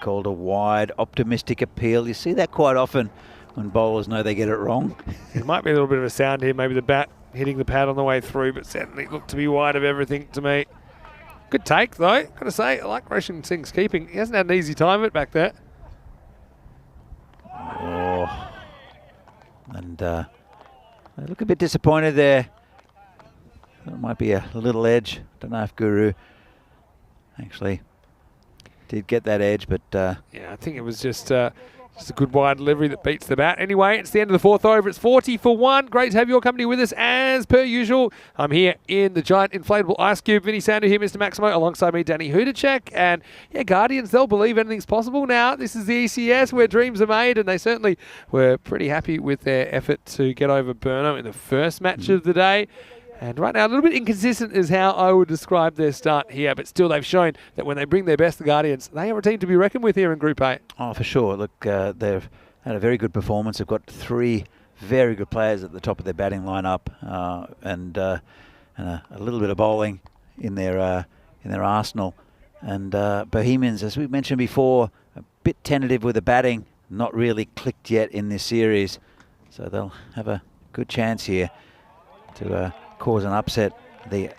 called a wide, optimistic appeal. You see that quite often when bowlers know they get it wrong. There might be a little bit of a sound here. Maybe the bat hitting the pad on the way through, but certainly looked to be wide of everything to me. Good take, though. Got to say, I like Roshan Singh's keeping. He hasn't had an easy time of it back there. Oh. And they look a bit disappointed there. There might be a little edge. Don't know if Guru actually did get that edge, but Yeah, I think it was just a good wide delivery that beats the bat. Anyway, it's the end of the 4th over. It's 40 for 1. Great to have your company with us as per usual. I'm here in the giant inflatable ice cube. Vinny Sandu here, Mr. Maximo, alongside me, Danny Hudacek. And yeah, Guardians, they'll believe anything's possible now. This is the ECS where dreams are made, and they certainly were pretty happy with their effort to get over Burno in the first match of the day. And right now, a little bit inconsistent is how I would describe their start here, but still they've shown that when they bring their best, the Guardians, they are a team to be reckoned with here in Group A. oh, for sure. Look, they've had a very good performance. They've got 3 very good players at the top of their batting lineup, and a little bit of bowling in their arsenal. And Bohemians, as we mentioned before, a bit tentative with the batting, not really clicked yet in this series, so they'll have a good chance here to cause an upset. The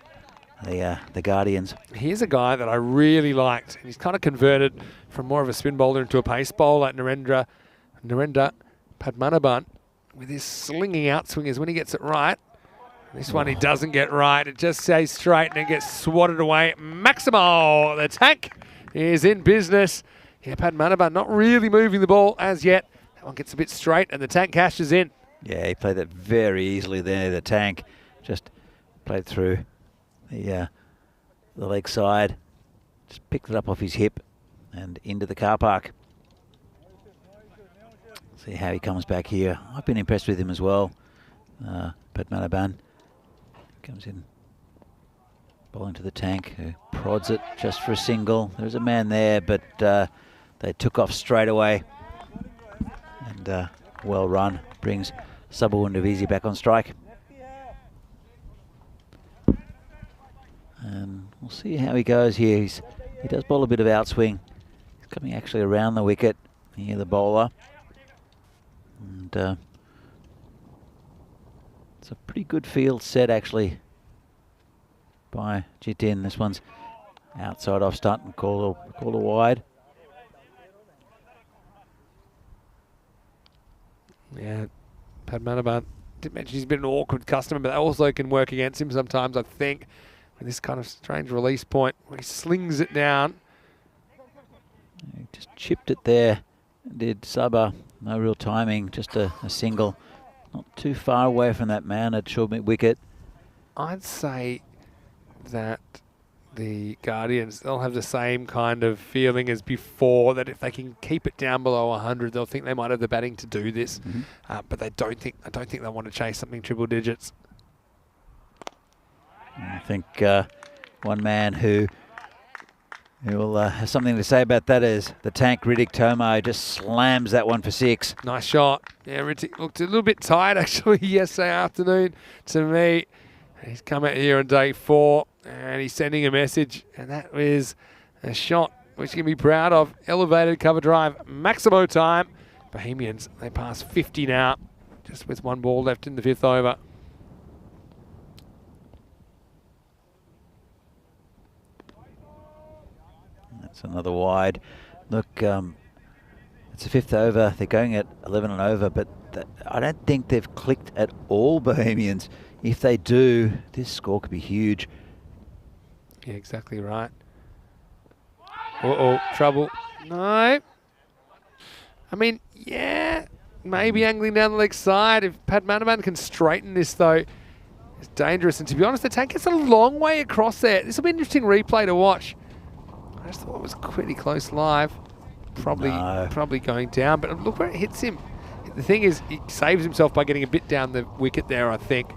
Guardians. Here's a guy that I really liked. He's kind of converted from more of a spin bowler into a pace bowler, Narendra Padmanabhan, with his slinging outswingers when he gets it right. This one he doesn't get right. It just stays straight and it gets swatted away. Maximo, the tank, is in business. Yeah, Padmanabhan not really moving the ball as yet. That one gets a bit straight and the tank cashes in. Yeah, he played that very easily there. The tank just played through the leg side, just picked it up off his hip and into the car park. See how he comes back here. I've been impressed with him as well. Padmanabhan comes in, bowling to the tank, who prods it just for a single. There's a man there, but they took off straight away. And well run, brings Sabawundavisi back on strike. And we'll see how he goes here. He does bowl a bit of outswing. He's coming actually around the wicket near the bowler. And it's a pretty good field set actually by T10. This one's outside off stunt and call a wide. Yeah, Padmanabhan did mention he's been an awkward customer, but that also can work against him sometimes, I think. With this kind of strange release point where he slings it down. He just chipped it there. Did Sabah. No real timing, just a single. Not too far away from that man at short mid wicket. I'd say that the Guardians, they'll have the same kind of feeling as before, that if they can keep it down below 100, they'll think they might have the batting to do this. But I don't think they'll want to chase something triple digits. I think one man who will have something to say about that is the tank Riddick Tomo. Just slams that one for 6. Nice shot. Yeah, Riddick looked a little bit tired actually yesterday afternoon to me. He's come out here on day 4 and he's sending a message, and that was a shot which he can be proud of. Elevated cover drive, Maximo time. Bohemians, they pass 50 now, just with 1 ball left in the 5th over. That's another wide. Look, it's the 5th over. They're going at 11 and over, but I don't think they've clicked at all, Bohemians. If they do, this score could be huge. Yeah, exactly right. Uh-oh, trouble. No. I mean, yeah, maybe angling down the leg side. If Pat Manaman can straighten this, though, it's dangerous. And to be honest, the tank gets a long way across there. This will be an interesting replay to watch. I just thought it was pretty close live. Probably going down, but look where it hits him. The thing is, he saves himself by getting a bit down the wicket there, I think.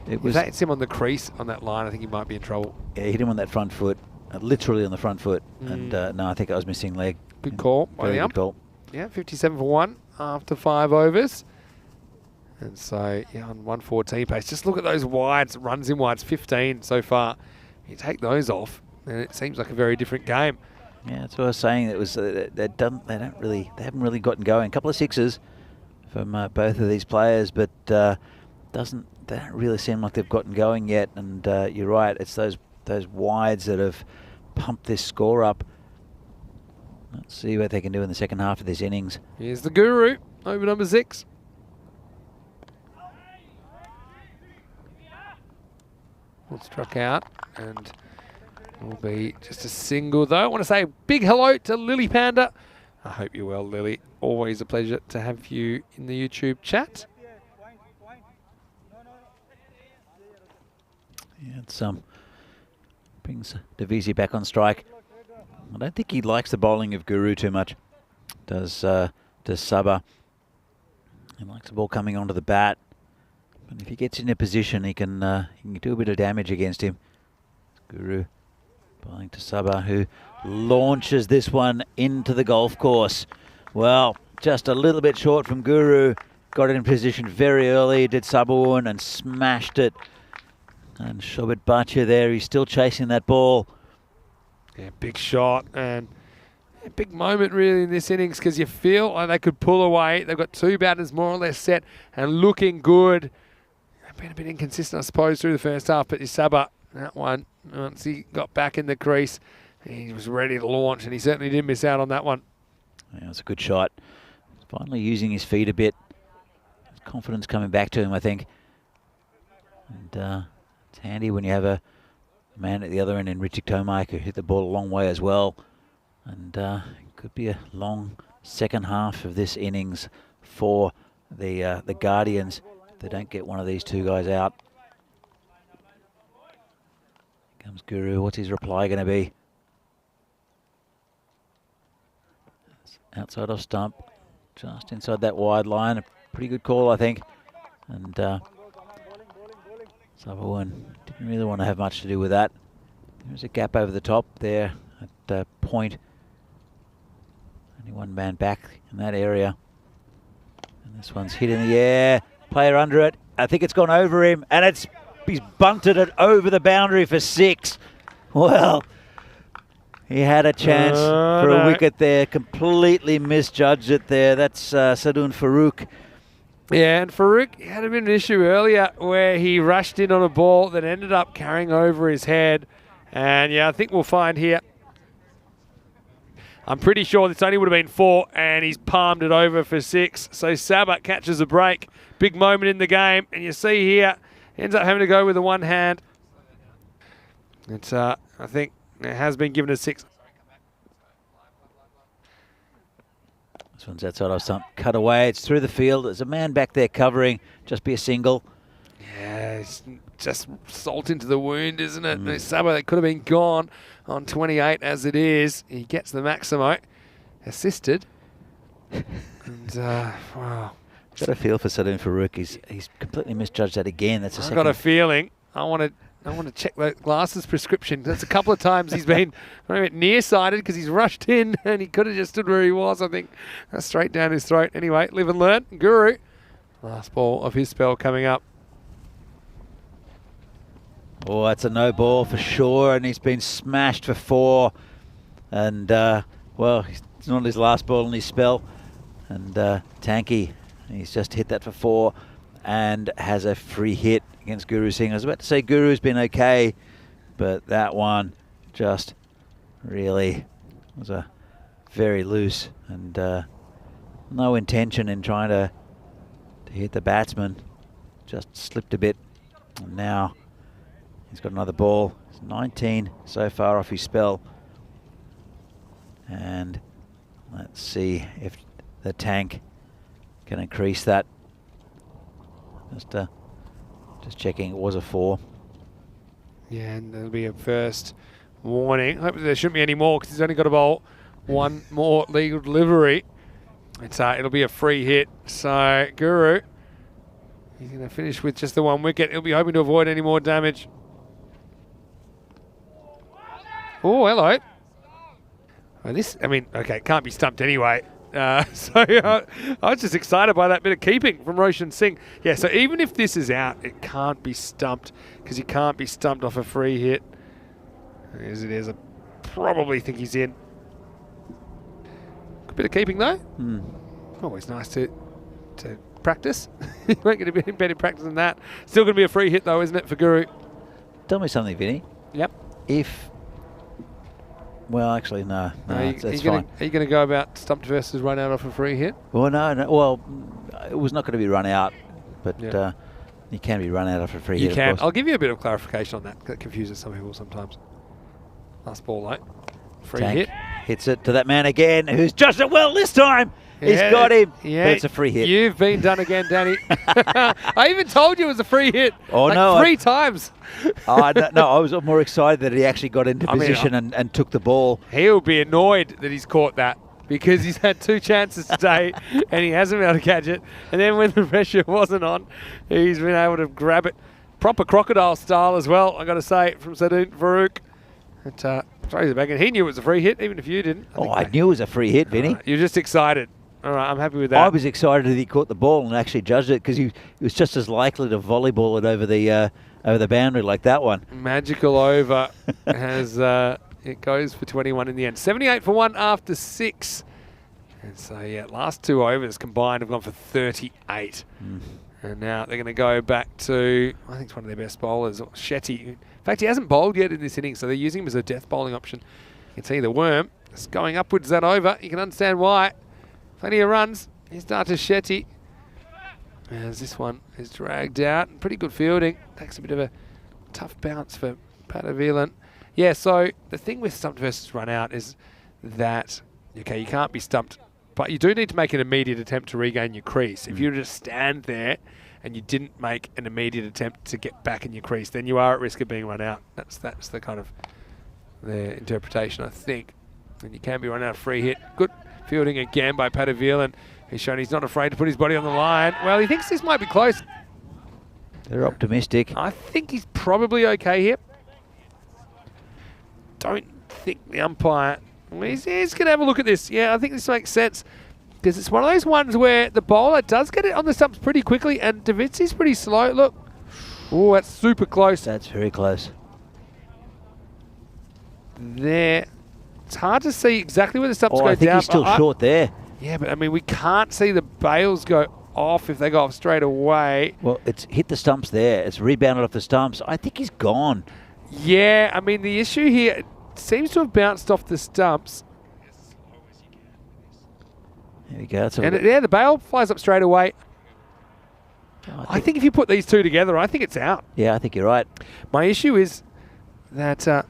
If that hits him on the crease on that line, I think he might be in trouble. Yeah, hit him on that front foot, literally on the front foot. And no, I think I was missing leg. Good call by the ump. Good call. Yeah, 57 for 1 after 5 overs. And so, yeah, on 114 pace. Just look at those wides, runs in wides, 15 so far. You take those off, and it seems like a very different game. Yeah, that's what I was saying. It was they haven't really gotten going. A couple of 6s from both of these players, but they don't really seem like they've gotten going yet. And you're right, it's those wides that have pumped this score up. Let's see what they can do in the second half of this innings. Here's the Guru, over number 6. Well, struck out, and will be just a single though. I want to say a big hello to Lily Panda. I hope you're well, Lily. Always a pleasure to have you in the YouTube chat. Yeah, it's brings Davisi back on strike. I don't think he likes the bowling of Guru too much. Does Sabah. He likes the ball coming onto the bat. But if he gets in a position, he can do a bit of damage against him. Guru bowling to Sabah, who launches this one into the golf course. Well, just a little bit short from Guru. Got it in position very early, did Sabah and smashed it. And Shobit Bhatia there, he's still chasing that ball. Yeah, big shot and a big moment really in this innings, because you feel like they could pull away. They've got 2 batters more or less set and looking good. They've been a bit inconsistent, I suppose, through the first half, but Sabah, that one, once he got back in the crease, he was ready to launch, and he certainly didn't miss out on that one. Yeah, it was a good shot. Finally using his feet a bit. His confidence coming back to him, I think. And it's handy when you have a man at the other end in Riddick Tomo who hit the ball a long way as well. And it could be a long second half of this innings for the Guardians if they don't get one of these 2 guys out. Here comes Guru. What's his reply going to be? Outside off stump, just inside that wide line. A pretty good call, I think. And Sabah didn't really want to have much to do with that. There's a gap over the top there at point. Only 1 man back in that area. And this one's hit in the air. Player under it. I think it's gone over him, and he's bunted it over the boundary for 6. Well, he had a chance for a wicket there. Completely misjudged it there. That's Sadun Farooq. Yeah, and Farooq had a bit of an issue earlier where he rushed in on a ball that ended up carrying over his head. And yeah, I think we'll find here. I'm pretty sure this only would have been 4, and he's palmed it over for 6. So Sabah catches a break. Big moment in the game. And you see here, ends up having to go with the one hand. It's, I think it has been given a 6. This one's outside off stump, cut away. It's through the field. There's a man back there covering. Just be a single. Yeah, it's just salt into the wound, isn't it? Sabah, that could have been gone on 28 as it is. He gets the Maximo. Assisted. And, wow. Got a feel for Sadun Farooq. He's completely misjudged that again. That's a second. I've got a feeling. I want I want to check the glasses prescription. That's a couple of times he's been nearsighted because he's rushed in and he could have just stood where he was, I think. That's straight down his throat. Anyway, live and learn. Guru, last ball of his spell coming up. Oh, that's a no ball for sure, and he's been smashed for 4. And, well, it's not his last ball in his spell. And Tanky, he's just hit that for 4 and has a free hit against Guru Singh. I was about to say Guru's been okay, but that one just really was a very loose and no intention in trying to hit the batsman. Just slipped a bit, and now he's got another ball. It's 19 so far off his spell. And let's see if the tank can increase that. Just checking, it was a 4. Yeah, and there'll be a first warning. Hopefully there shouldn't be any more because he's only got to bowl one more legal delivery. It'll be a free hit. So Guru, he's going to finish with just the 1 wicket. He'll be hoping to avoid any more damage. Oh, hello. Well, okay, it can't be stumped anyway. I was just excited by that bit of keeping from Roshan Singh. Yeah, so even if this is out, it can't be stumped because he can't be stumped off a free hit. As it is, I probably think he's in. Good bit of keeping though. Always nice to practice. You won't get a bit better practice than that. Still going to be a free hit though, isn't it, for Guru? Tell me something, Vinny. Yep. Well, actually, no, that's fine. Are you going to go about stumped versus run out off a free hit? Well, no. Well, it was not going to be run out, but Yeah. you can be run out off a free hit. You can. Of course. I'll give you a bit of clarification on that. That confuses some people sometimes. Last ball, though. Free Tank hit. hits it to that man again, who's just it well this time. He's got him. Yeah, but it's a free hit. You've been done again, Danny. I even told you it was a free hit. Oh, like no. 3 times. No, I was more excited that he actually got into position and took the ball. He'll be annoyed that he's caught that because he's had 2 chances today and he hasn't been able to catch it. And then when the pressure wasn't on, he's been able to grab it. Proper crocodile style as well, I got to say, from Sadun Farouk. It throws it back, and he knew it was a free hit, even if you didn't. I knew it was a free hit, Vinny. You're just excited. All right, I'm happy with that. I was excited that he caught the ball and actually judged it because he was just as likely to volleyball it over the boundary like that one. Magical over has it goes for 21 in the end. 78 for 1 after 6. And so yeah, last 2 overs combined have gone for 38. And now they're going to go back to, I think it's one of their best bowlers, Shetty. In fact, he hasn't bowled yet in this inning, so they're using him as a death bowling option. You can see the worm is going upwards that over. You can understand why. Plenty of runs. Here's Data Shetty. As this one is dragged out. Pretty good fielding. Takes a bit of a tough bounce for Padavilan. Yeah, so the thing with stumped versus run out is that, okay, you can't be stumped, but you do need to make an immediate attempt to regain your crease. If you just stand there and you didn't make an immediate attempt to get back in your crease, then you are at risk of being run out. That's the kind of the interpretation, I think. And you can be run out free hit. Good fielding again by Padavilan. He's shown he's not afraid to put his body on the line. Well, he thinks this might be close. They're optimistic. I think he's probably okay here. Don't think the umpire... He's going to have a look at this. Yeah, I think this makes sense. Because it's one of those ones where the bowler does get it on the stumps pretty quickly and Davidsi's pretty slow. Look. Oh, that's super close. That's very close. There. It's hard to see exactly where the stumps go down. I think he's still short there. Yeah, but I mean, we can't see the bails go off if they go off straight away. Well, it's hit the stumps there. It's rebounded off the stumps. I think he's gone. Yeah, I mean, the issue here, it seems to have bounced off the stumps. There we go. The bail flies up straight away. I think if you put these two together, I think it's out. Yeah, I think you're right. My issue is that...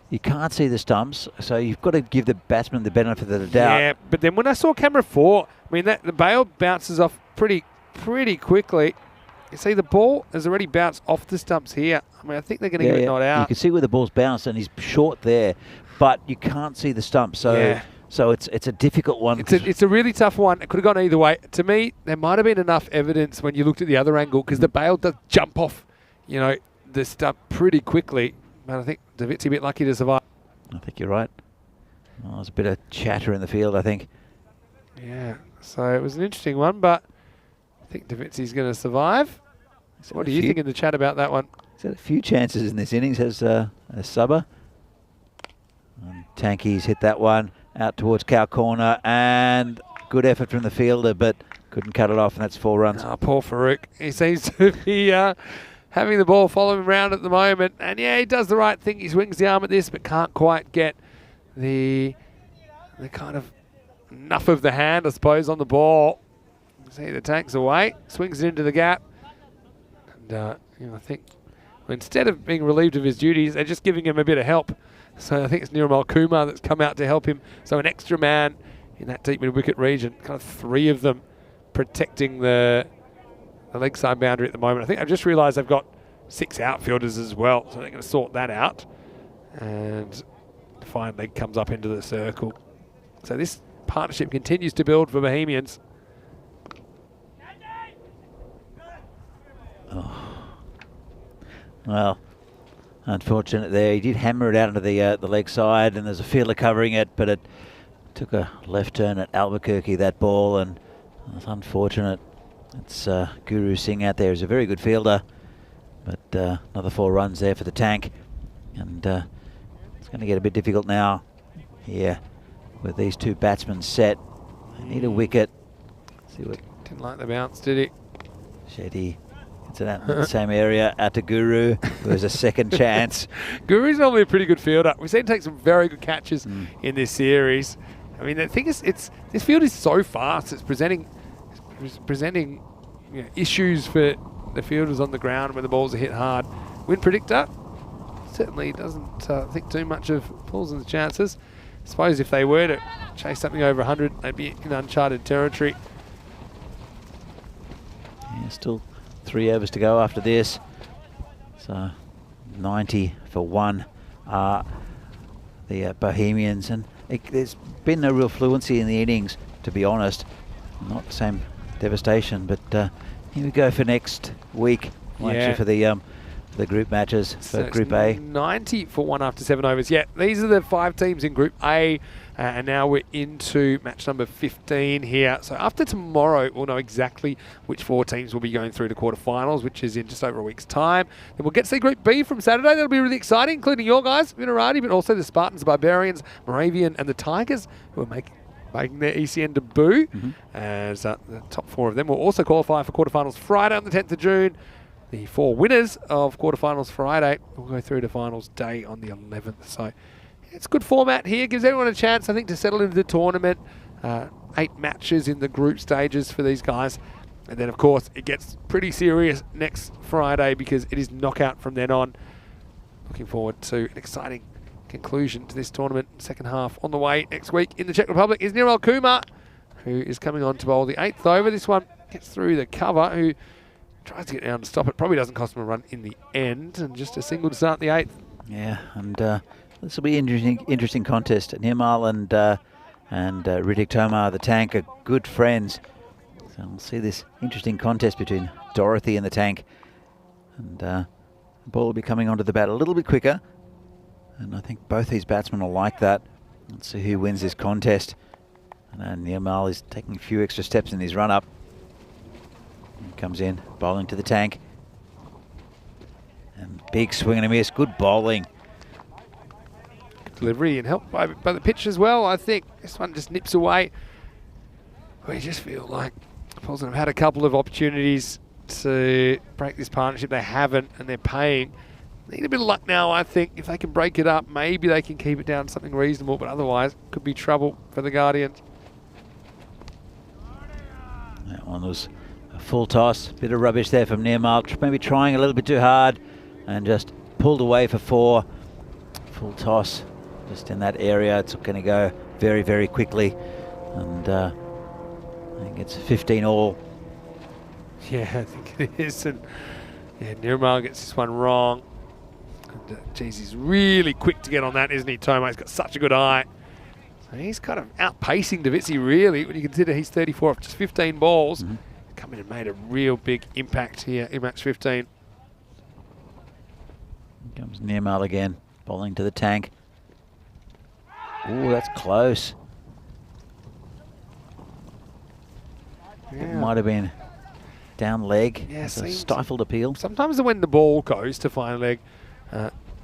you can't see the stumps, so you've got to give the batsman the benefit of the doubt. Yeah, but then when I saw camera 4, I mean, the bail bounces off pretty quickly. You see the ball has already bounced off the stumps here. I mean, I think they're going to give it not out. You can see where the ball's bounced, and he's short there, but you can't see the stumps. So it's a difficult one. It's a really tough one. It could have gone either way. To me, there might have been enough evidence when you looked at the other angle because the bail does jump off you know, the stuff pretty quickly. But I think Davitsi a bit lucky to survive. I think you're right. Well, there's a bit of chatter in the field, I think. Yeah, so it was an interesting one, but I think Davitsi's going to survive. What do you think in the chat about that one? He's had a few chances in this innings as a subber. Tanky's hit that one out towards cow corner, and good effort from the fielder, but couldn't cut it off, and that's 4 runs. Oh, poor Farouk. He seems to be having the ball follow him around at the moment, and yeah, he does the right thing. He swings the arm at this, but can't quite get the kind of enough of the hand, I suppose, on the ball. See, the Tank's away, swings it into the gap, and you know, I think instead of being relieved of his duties, they're just giving him a bit of help. So I think it's Niramal Kumar that's come out to help him. So an extra man in that deep mid-wicket region, kind of 3 of them protecting the leg side boundary at the moment. I think I've just realised they've got 6 outfielders as well, so they're going to sort that out. And the fine leg comes up into the circle. So this partnership continues to build for Bohemians. Oh. Well, unfortunate there. He did hammer it out into the leg side, and there's a fielder covering it, but it took a left turn at Albuquerque, that ball, and it's unfortunate. It's Guru Singh out there, who's a very good fielder, but another 4 runs there for the Tank, and it's going to get a bit difficult now here with these 2 batsmen set. They need a wicket. See what Didn't like the bounce, did he? Shetty. It's in that same area out to Guru, who has a second chance. Guru's normally a pretty good fielder. We've seen him take some very good catches in this series. I mean, the thing is, this field is so fast. It's presenting you know, issues for the fielders on the ground when the balls are hit hard. Win predictor certainly doesn't think too much of Paulson's chances. I suppose if they were to chase something over 100, they'd be in uncharted territory. Yeah, still 3 overs to go after this. So 90 for 1 the Bohemians, and there's been no real fluency in the innings, to be honest. Not the same devastation, but here we go for next week. Actually for the group matches for So Group A. 90 for 1 after 7 overs. Yeah, these are the 5 teams in Group A, and now we're into match number 15 here. So after tomorrow, we'll know exactly which 4 teams will be going through to quarterfinals, which is in just over a week's time. Then we'll get to see Group B from Saturday. That'll be really exciting, including your guys, Vinarati, but also the Spartans, the Barbarians, Moravian, and the Tigers, who are making their ECN debut. As the top 4 of them will also qualify for quarterfinals Friday on the 10th of June. The 4 winners of quarterfinals Friday will go through to finals day on the 11th. So it's a good format here. Gives everyone a chance, I think, to settle into the tournament. 8 matches in the group stages for these guys. And then, of course, it gets pretty serious next Friday because it is knockout from then on. Looking forward to an exciting conclusion to this tournament. Second half on the way next week in the Czech Republic is Niramal Kumar, who is coming on to bowl the 8th over. This one gets through the cover, who tries to get down to stop it. Probably doesn't cost him a run in the end, and just a single to start the 8th. Yeah, and this will be an interesting contest. Nirmal and Riddick Tomar, the Tank, are good friends. So we'll see this interesting contest between Dorothy and the Tank. And the ball will be coming onto the bat a little bit quicker. And I think both these batsmen will like that. Let's see who wins this contest. And Nirmal is taking a few extra steps in his run-up. He comes in, bowling to the Tank. And big swing and a miss, good bowling. Delivery and help by the pitch as well. I think this one just nips away. We just feel like Paulson have had a couple of opportunities to break this partnership. They haven't, and they're paying. They need a bit of luck now, I think. If they can break it up, maybe they can keep it down to something reasonable, but otherwise could be trouble for the Guardians. That one was a full toss. Bit of rubbish there from Nirmal. Maybe trying a little bit too hard and just pulled away for 4. Full toss just in that area. It's going to go very, very quickly. And I think it's 15 all. Yeah, I think it is. And yeah, Nirmal gets this one wrong. And geez, he's really quick to get on that, isn't he, Tomo? He's got such a good eye. So he's kind of outpacing Davitsi, really, when you consider he's 34 off just 15 balls. Come in and made a real big impact here in match 15. Comes Nirmal again, bowling to the tank. Ooh, that's close. It might have been down leg. Yeah, It's a stifled appeal. Sometimes when the ball goes to fine leg,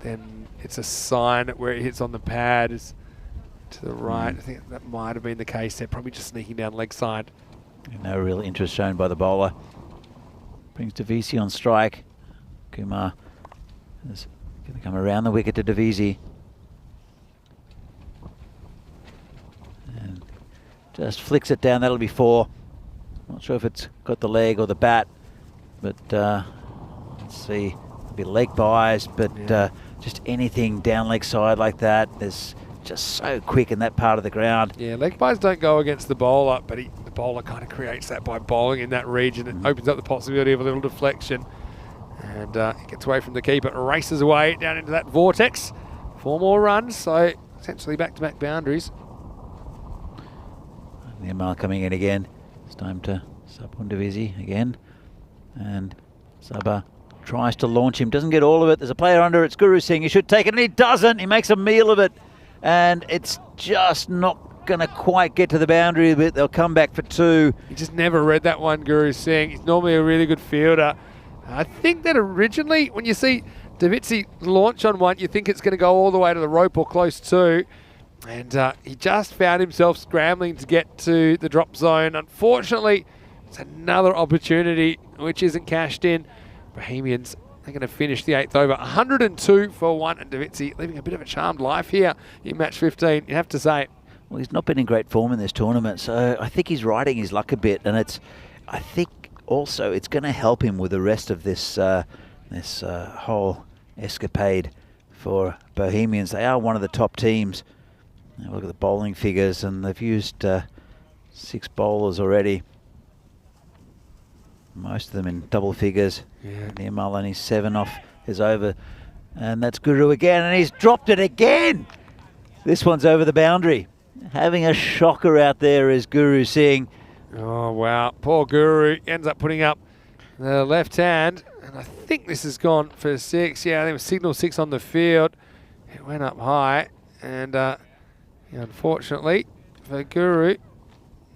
then it's a sign where it hits on the pad is to the right. I think that might have been the case. They're probably just sneaking down leg side. No real interest shown by the bowler. Brings Devisi on strike. Kumar is going to come around the wicket to Devisi. And just flicks it down. That'll be 4. Not sure if it's got the leg or the bat, but let's see. It'll be leg buys, but just anything down leg side like that is just so quick in that part of the ground. Yeah, leg buys don't go against the bowler, but the bowler kind of creates that by bowling in that region. It opens up the possibility of a little deflection. And it gets away from the keeper, races away down into that vortex. 4 more runs, so essentially back-to-back boundaries. Nirmal coming in again. It's time to sub Undavisi again. And Sabah tries to launch him, doesn't get all of it. There's a player under, it's Guru Singh. He should take it, and he doesn't. He makes a meal of it. And it's just not going to quite get to the boundary, but they'll come back for 2. He just never read that one, Guru Singh. He's normally a really good fielder. I think that originally, when you see Devisi launch on one, you think it's going to go all the way to the rope or close to. And he just found himself scrambling to get to the drop zone. Unfortunately, it's another opportunity which isn't cashed in. Bohemians are going to finish the 8th over. 102 for 1, and Devisi living a bit of a charmed life here in match 15, you have to say. Well, he's not been in great form in this tournament, so I think he's riding his luck a bit, and I think also it's going to help him with the rest of this whole escapade for Bohemians. They are one of the top teams. Now look at the bowling figures, and they've used 6 bowlers already. Most of them in double figures. Yeah. Nirmal only 7 off his over. And that's Guru again, and he's dropped it again. This one's over the boundary. Having a shocker out there is Guru Singh. Oh, wow. Poor Guru ends up putting up the left hand. And I think this has gone for 6. Yeah, there was signal 6 on the field. It went up high. And unfortunately for Guru,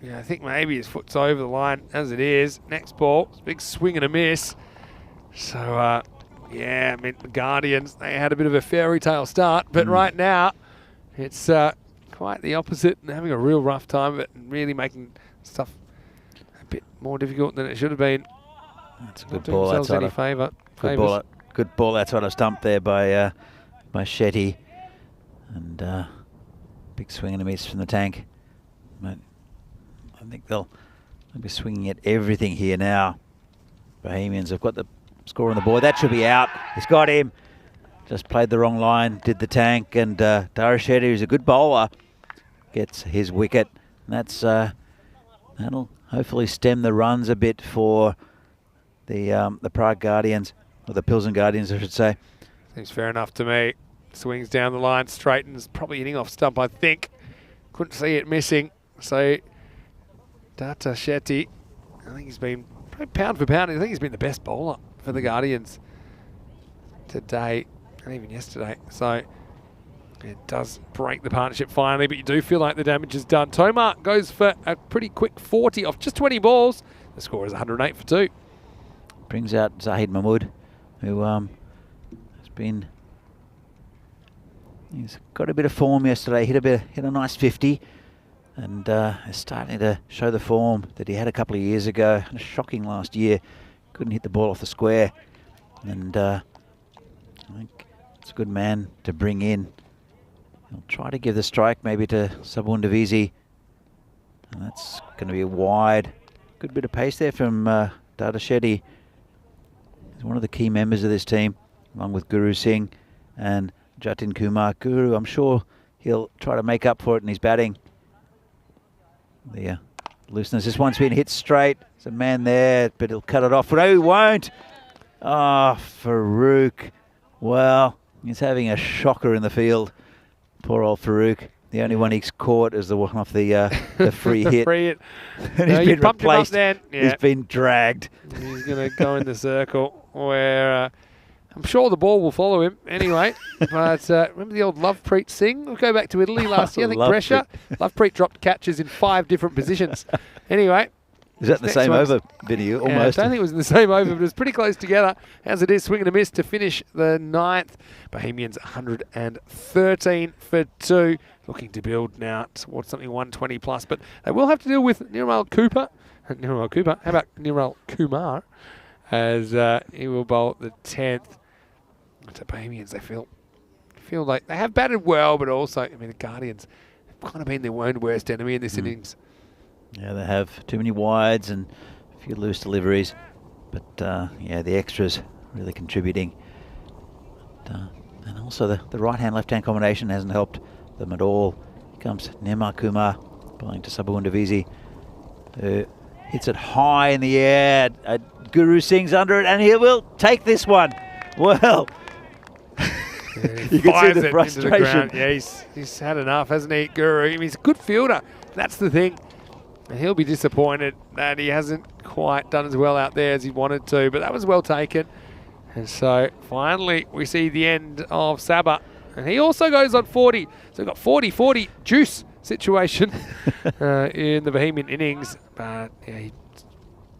yeah, I think maybe his foot's over the line as it is. Next ball, it's a big swing and a miss. So, yeah, I mean, the Guardians, they had a bit of a fairy tale start. But right now, it's quite the opposite and having a real rough time of it and really making stuff a bit more difficult than it should have been. That's a good ball outside of favour. Good ball outside of stump there by Shetty, and big swing and a miss from the tank. But I think they'll be swinging at everything here now. Bohemians have got the score on the board. That should be out. He's got him. Just played the wrong line, did the tank, and Darashetty, who's a good bowler, gets his wicket. And that's that'll hopefully stem the runs a bit for the Prague Guardians, or the Pilsen Guardians, I should say. Seems fair enough to me. Swings down the line, straightens, probably hitting off stump, I think. Couldn't see it missing. So Darashetty, I think he's been pound for pound. I think he's been the best bowler for the Guardians today and even yesterday. So it does break the partnership finally, but you do feel like the damage is done. Tomar goes for a pretty quick 40 off just 20 balls. The score is 108 for 2. Brings out Zahid Mahmood, who has been... He's got a bit of form yesterday, hit a nice 50, and is starting to show the form that he had a couple of years ago. Had a shocking last year, couldn't hit the ball off the square, and I think it's a good man to bring in. He'll try to give the strike maybe to Sabun Devisi, and that's going to be a wide. Good bit of pace there from Darashetty. He's one of the key members of this team, along with Guru Singh and Jatin Kumar. Guru, I'm sure he'll try to make up for it in his batting. The looseness. This one's been hit straight. There's a man there, but he'll cut it off. No, he won't. Oh, Farouk. Well, he's having a shocker in the field. Poor old Farouk. The only one he's caught is the one off the free hit. Free hit. And he's been replaced. Then. Yeah. He's been dragged. He's going to go in the circle where I'm sure the ball will follow him anyway. But remember the old Lovepreet Singh? We'll go back to Italy last year. I think Brescia. Lovepreet dropped catches in 5 different positions. Anyway. Is that the same over video? Almost. I don't think it was in the same over, but it was pretty close together. As it is, swing and a miss to finish the 9th. Bohemians 113 for 2. Looking to build now towards something 120 plus. But they will have to deal with Nirmal Cooper. How about Nirmal Kumar? As he will bowl the 10th. To Bohemians, they feel like they have batted well, but also, the Guardians have kind of been their own worst enemy in this innings. Yeah, they have too many wides and a few loose deliveries. But, yeah, the extras really contributing. But, and also the right-hand, left-hand combination hasn't helped them at all. Here comes Nirmal Kumar bowling to Sabun Devizi. Hits it high in the air. Guru Singh's under it, and he will take this one. Well, you can see the frustration. Yeah, he's had enough, hasn't he, Guru? He's a good fielder. That's the thing. And he'll be disappointed that he hasn't quite done as well out there as he wanted to, but that was well taken. And so finally we see the end of Sabah. And he also goes on 40. So we've got 40-40 juice situation in the Bohemian innings. But yeah, he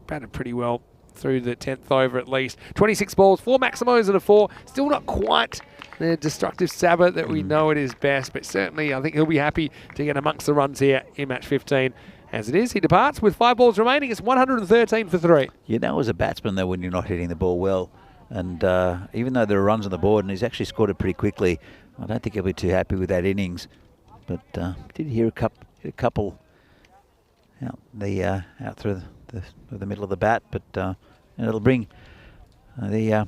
batted pretty well through the 10th over at least. 26 balls, 4 Maximos and a 4. Still not quite the destructive Sabah that we know it is best, but certainly I think he'll be happy to get amongst the runs here in match 15. As it is, he departs with 5 balls remaining. It's 113 for 3. You know, as a batsman, though, when you're not hitting the ball well, and even though there are runs on the board, and he's actually scored it pretty quickly, I don't think he'll be too happy with that innings. But did hear a couple out through the middle of the bat, but it'll bring the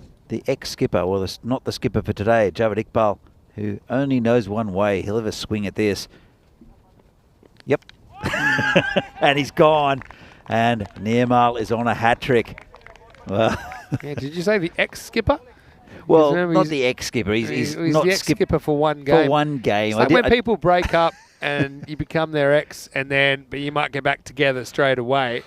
ex-skipper, or not the skipper for today, Javed Iqbal, who only knows one way. He'll have a swing at this. Yep. And he's gone. And Nirmal is on a hat-trick. Well, yeah, did you say the ex-skipper? Well, not the ex-skipper. He's not the ex-skipper for one game. For one game. It's like when people break up and you become their ex, but you might get back together straight away.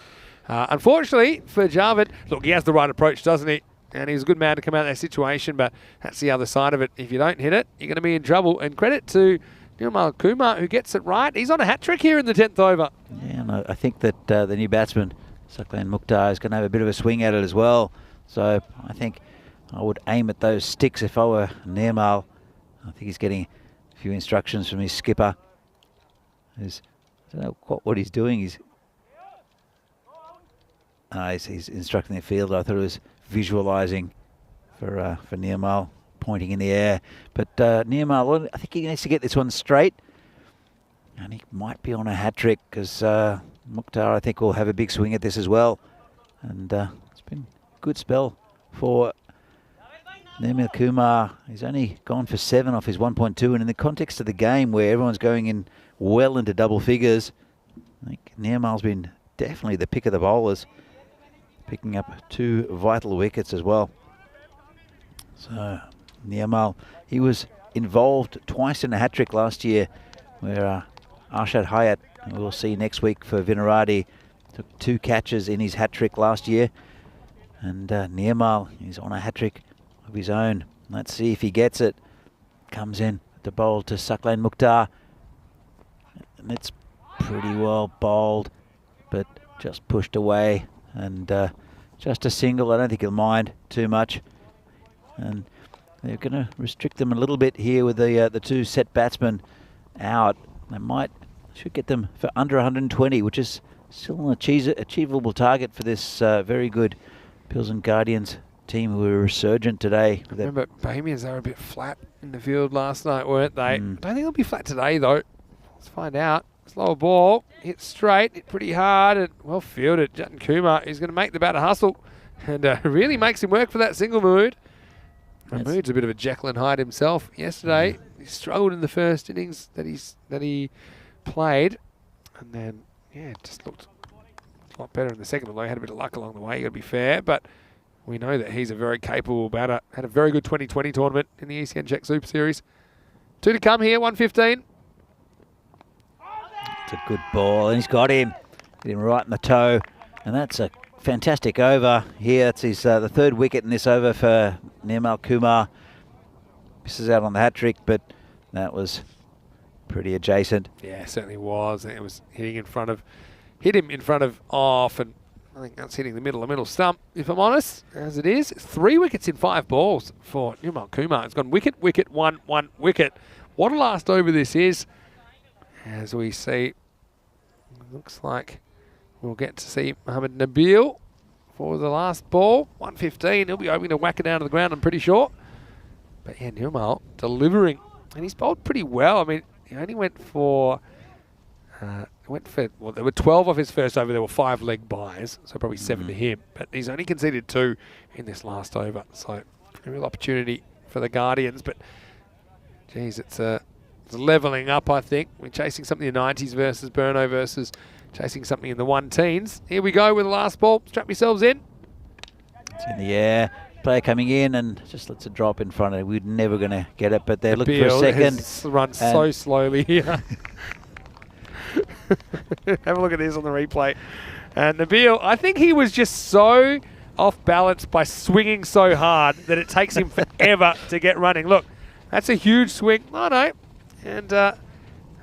Unfortunately for Javed, look, he has the right approach, doesn't he? And he's a good man to come out of that situation, but that's the other side of it. If you don't hit it, you're going to be in trouble. And credit to Nirmal Kumar, who gets it right. He's on a hat-trick here in the 10th over. Yeah, and I think that the new batsman, Saklan Mukhtar, is going to have a bit of a swing at it as well. So I think I would aim at those sticks if I were Nirmal. I think he's getting a few instructions from his skipper. I don't know what he's doing. He's instructing the fielder. I thought it was visualising for Nirmal, pointing in the air. But Nirmal, I think he needs to get this one straight. And he might be on a hat-trick because Mukhtar, I think, will have a big swing at this as well. And it's been a good spell for Nirmal Kumar. He's only gone for 7 off his 1.2. And in the context of the game where everyone's going in well into double figures, I think Nirmal's been definitely the pick of the bowlers, picking up 2 vital wickets as well. So Nirmal, he was involved twice in a hat-trick last year, where Arshad Hayat, who we'll see next week for Vinaradi, took 2 catches in his hat-trick last year. And Nirmal is on a hat-trick of his own. Let's see if he gets it. Comes in to bowl to Saklan Mukhtar. And it's pretty well bowled, but just pushed away. And just a single. I don't think he'll mind too much. And they're going to restrict them a little bit here with the 2 set batsmen out. They should get them for under 120, which is still an achievable target for this very good Pilsen Guardians team, who were resurgent today. Remember, Bohemians, they were a bit flat in the field last night, weren't they? I don't think they'll be flat today, though. Let's find out. Slower ball, hit straight, hit pretty hard, and well fielded. Jatin Kumar is going to make the batter hustle, and really makes him work for that single mood. Mahmood's a bit of a Jekyll and Hyde himself. Yesterday, he struggled in the first innings that he played, and then just looked a lot better in the second. Although he had a bit of luck along the way, you got to be fair. But we know that he's a very capable batter. Had a very good 2020 tournament in the ECN Czech Super Series. 2 to come here, 115. It's a good ball, and he's got him. Hit him right in the toe, and that's a fantastic over here. It's his the 3rd wicket in this over for Nirmal Kumar misses out on the hat trick, but that was pretty adjacent. Yeah, certainly was. It was hit him in front of off, and I think that's hitting the middle stump, if I'm honest, as it is. It's 3 wickets in 5 balls for Nirmal Kumar. It's gone wicket, wicket, one wicket. What a last over this is, as we see. Looks like we'll get to see Mohammed Nabil for the last ball. 115. He'll be hoping to whack it down to the ground, I'm pretty sure. But yeah, Nirmal delivering. And he's bowled pretty well. I mean, he only went for... well, there were 12 off his first over. There were 5 leg buys, so probably 7 to him. But he's only conceded 2 in this last over. So a real opportunity for the Guardians. But, geez, it's levelling up, I think. We're chasing something in the 90s versus Burno versus chasing something in the 1-teens. Here we go with the last ball. Strap yourselves in. It's in the air. Player coming in and just lets it drop in front of it. We're never going to get it, but they're looking for a second. Run so slowly here. Have a look at this on the replay. And Nabil, I think he was just so off balance by swinging so hard that it takes him forever to get running. Look, that's a huge swing. Oh, no. And I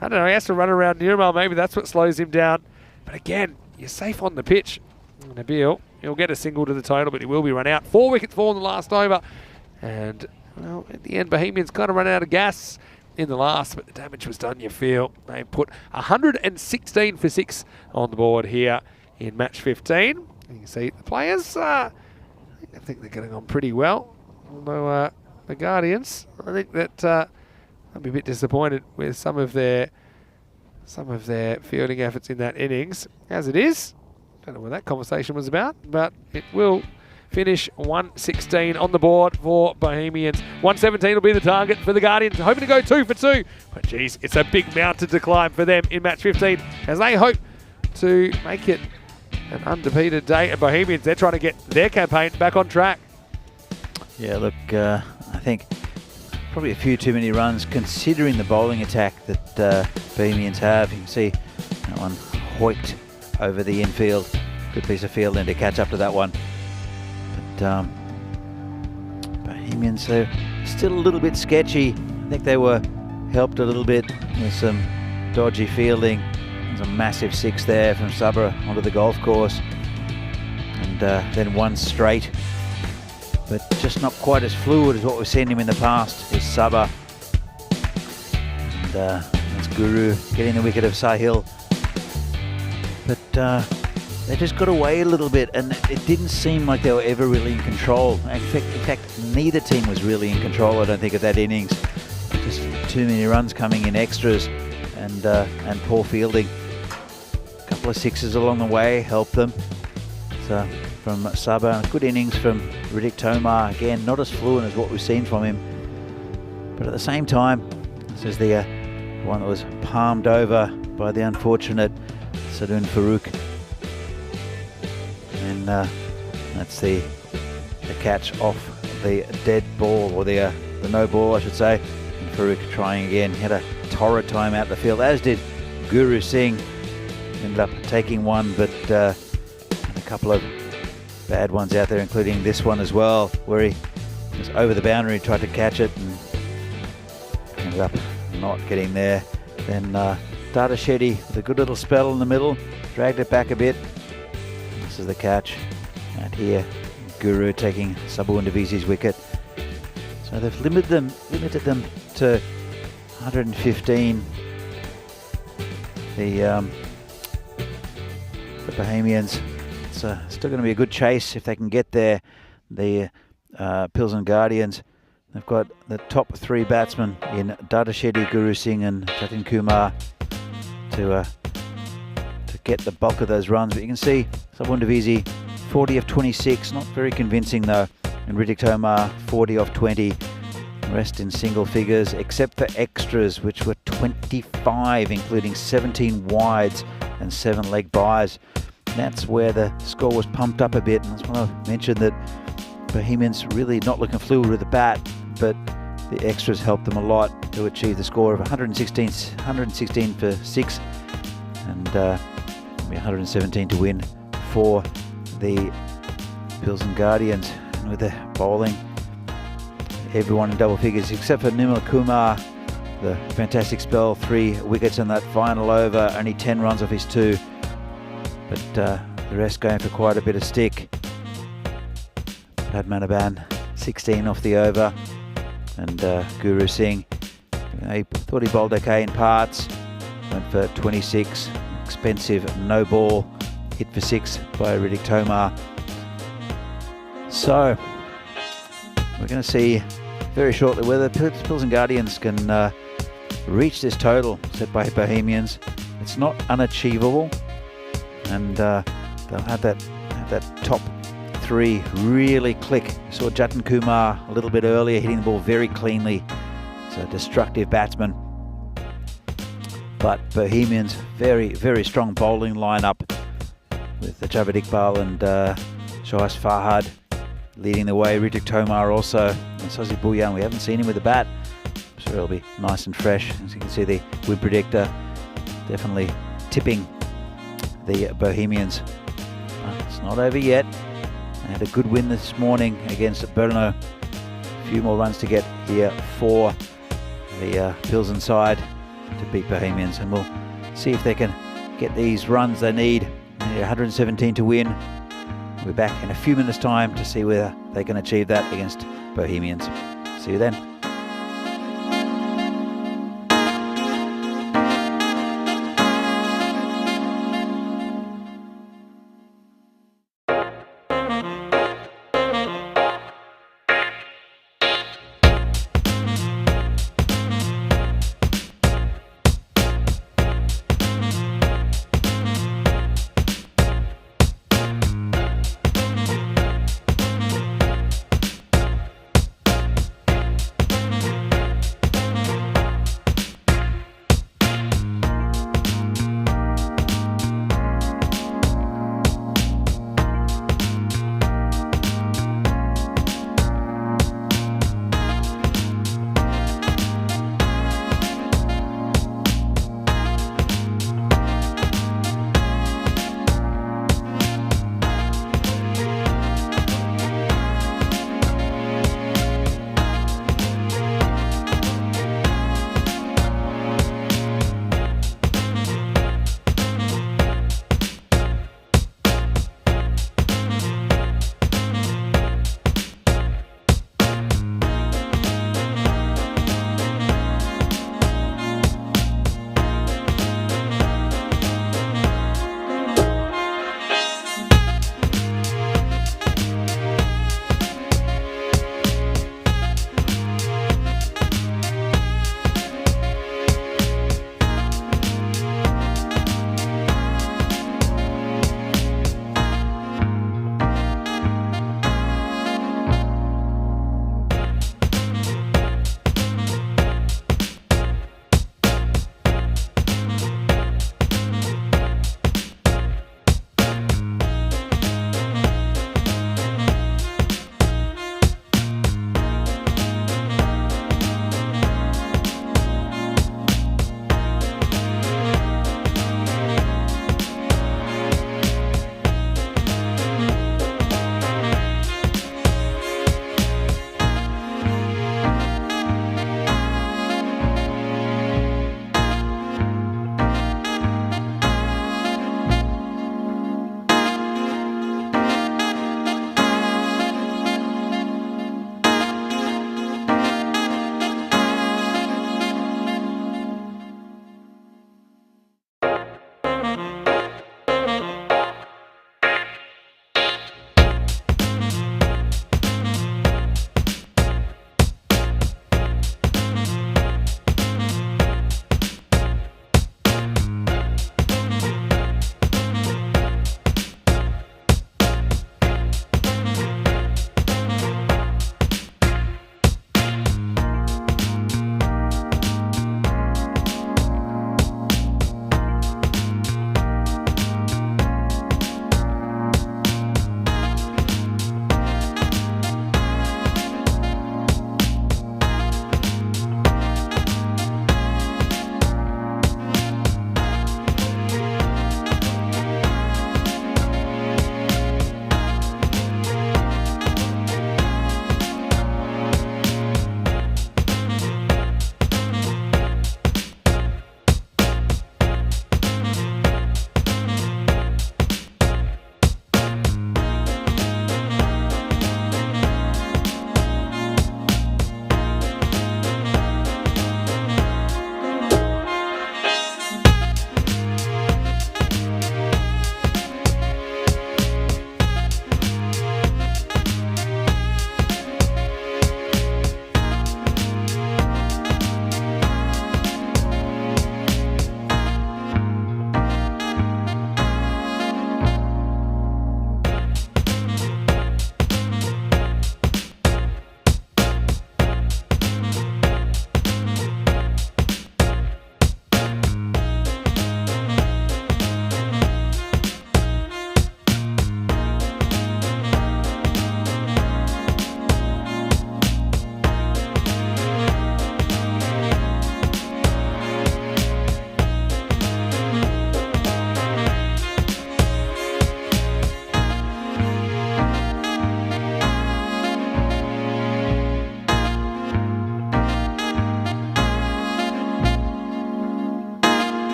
don't know, he has to run around Nirmal. Maybe that's what slows him down. But again, you're safe on the pitch. Nabil, he'll get a single to the total, but he will be run out. 4 wickets fall in the last over. And, well, at the end, Bohemians kind of run out of gas in the last, but the damage was done, you feel. They put 116 for 6 on the board here in match 15. You can see the players, I think they're getting on pretty well. Although the Guardians, I think that I'd be a bit disappointed with some of their fielding efforts in that innings. As it is, don't know what that conversation was about, but it will finish 116 on the board for Bohemians. 117 will be the target for the Guardians, hoping to go 2 for 2. But geez, it's a big mountain to climb for them in match 15 as they hope to make it an undefeated day. And Bohemians, they're trying to get their campaign back on track. Yeah, look, I think probably a few too many runs considering the bowling attack that Bohemians have. You can see that one hoiked over the infield. Good piece of fielding to catch up to that one. But Bohemians are still a little bit sketchy. I think they were helped a little bit with some dodgy fielding. There's a massive 6 there from Sabra onto the golf course. And then 1 straight. But just not quite as fluid as what we've seen him in the past is Sabah. And that's Guru getting the wicket of Sahil. But they just got away a little bit, and it didn't seem like they were ever really in control. In fact, neither team was really in control, I don't think, of that innings. Just too many runs coming in extras and poor fielding. A couple of 6s along the way helped them. So from Sabah, good innings from Riddick Tomar. Again, not as fluent as what we've seen from him. But at the same time, this is the one that was palmed over by the unfortunate Sadun Farooq. And that's the catch off the dead ball, or the no ball, I should say. And Farooq trying again. He had a torrid time out the field, as did Guru Singh. Ended up taking one, but a couple of bad ones out there, including this one as well, where he was over the boundary, tried to catch it, and ended up not getting there. Then Dada Shetty with a good little spell in the middle, dragged it back a bit. This is the catch out here. Guru taking Sabu Ndavisi's wicket. So they've limited them to 115. The Bohemians. It's still going to be a good chase if they can get there. The Pilsen Guardians, they've got the top 3 batsmen in Dada Shetty, Guru Singh and Jatin Kumar to get the bulk of those runs. But you can see Sabu Ndavisi, 40 of 26, not very convincing though. And Riddick Tomar, 40 off 20. The rest in single figures, except for extras, which were 25, including 17 wides and 7 leg buys. That's where the score was pumped up a bit, and that's when I mentioned that Bohemians really not looking fluid with the bat, but the extras helped them a lot to achieve the score of 116 for 6, and 117 to win for the Pilsen Guardians. And with the bowling, everyone in double figures except for Nimal Kumar. The fantastic spell, 3 wickets in that final over, only 10 runs off his 2. But the rest going for quite a bit of stick. Padmanabhan, 16 off the over. And Guru Singh, he thought he bowled okay in parts. Went for 26, expensive no ball, hit for 6 by Riddick Tomar. So, we're going to see very shortly whether Pilsen Guardians can reach this total set by Bohemians. It's not unachievable, and they'll have that top 3 really click. You saw Jatin Kumar a little bit earlier hitting the ball very cleanly. It's a destructive batsman. But Bohemians, very, very strong bowling lineup with Javed Iqbal and Shohas Farhad leading the way. Riddick Tomar also, and Sazi Bhuyan. We haven't seen him with a bat, so it'll be nice and fresh. As you can see, the wind predictor definitely tipping the Bohemians. But it's not over yet. They had a good win this morning against Brno. A few more runs to get here for the Pilsen side to beat Bohemians, and we'll see if they can get these runs they need. They need 117 to win. We're back in a few minutes' time to see whether they can achieve that against Bohemians. See you then.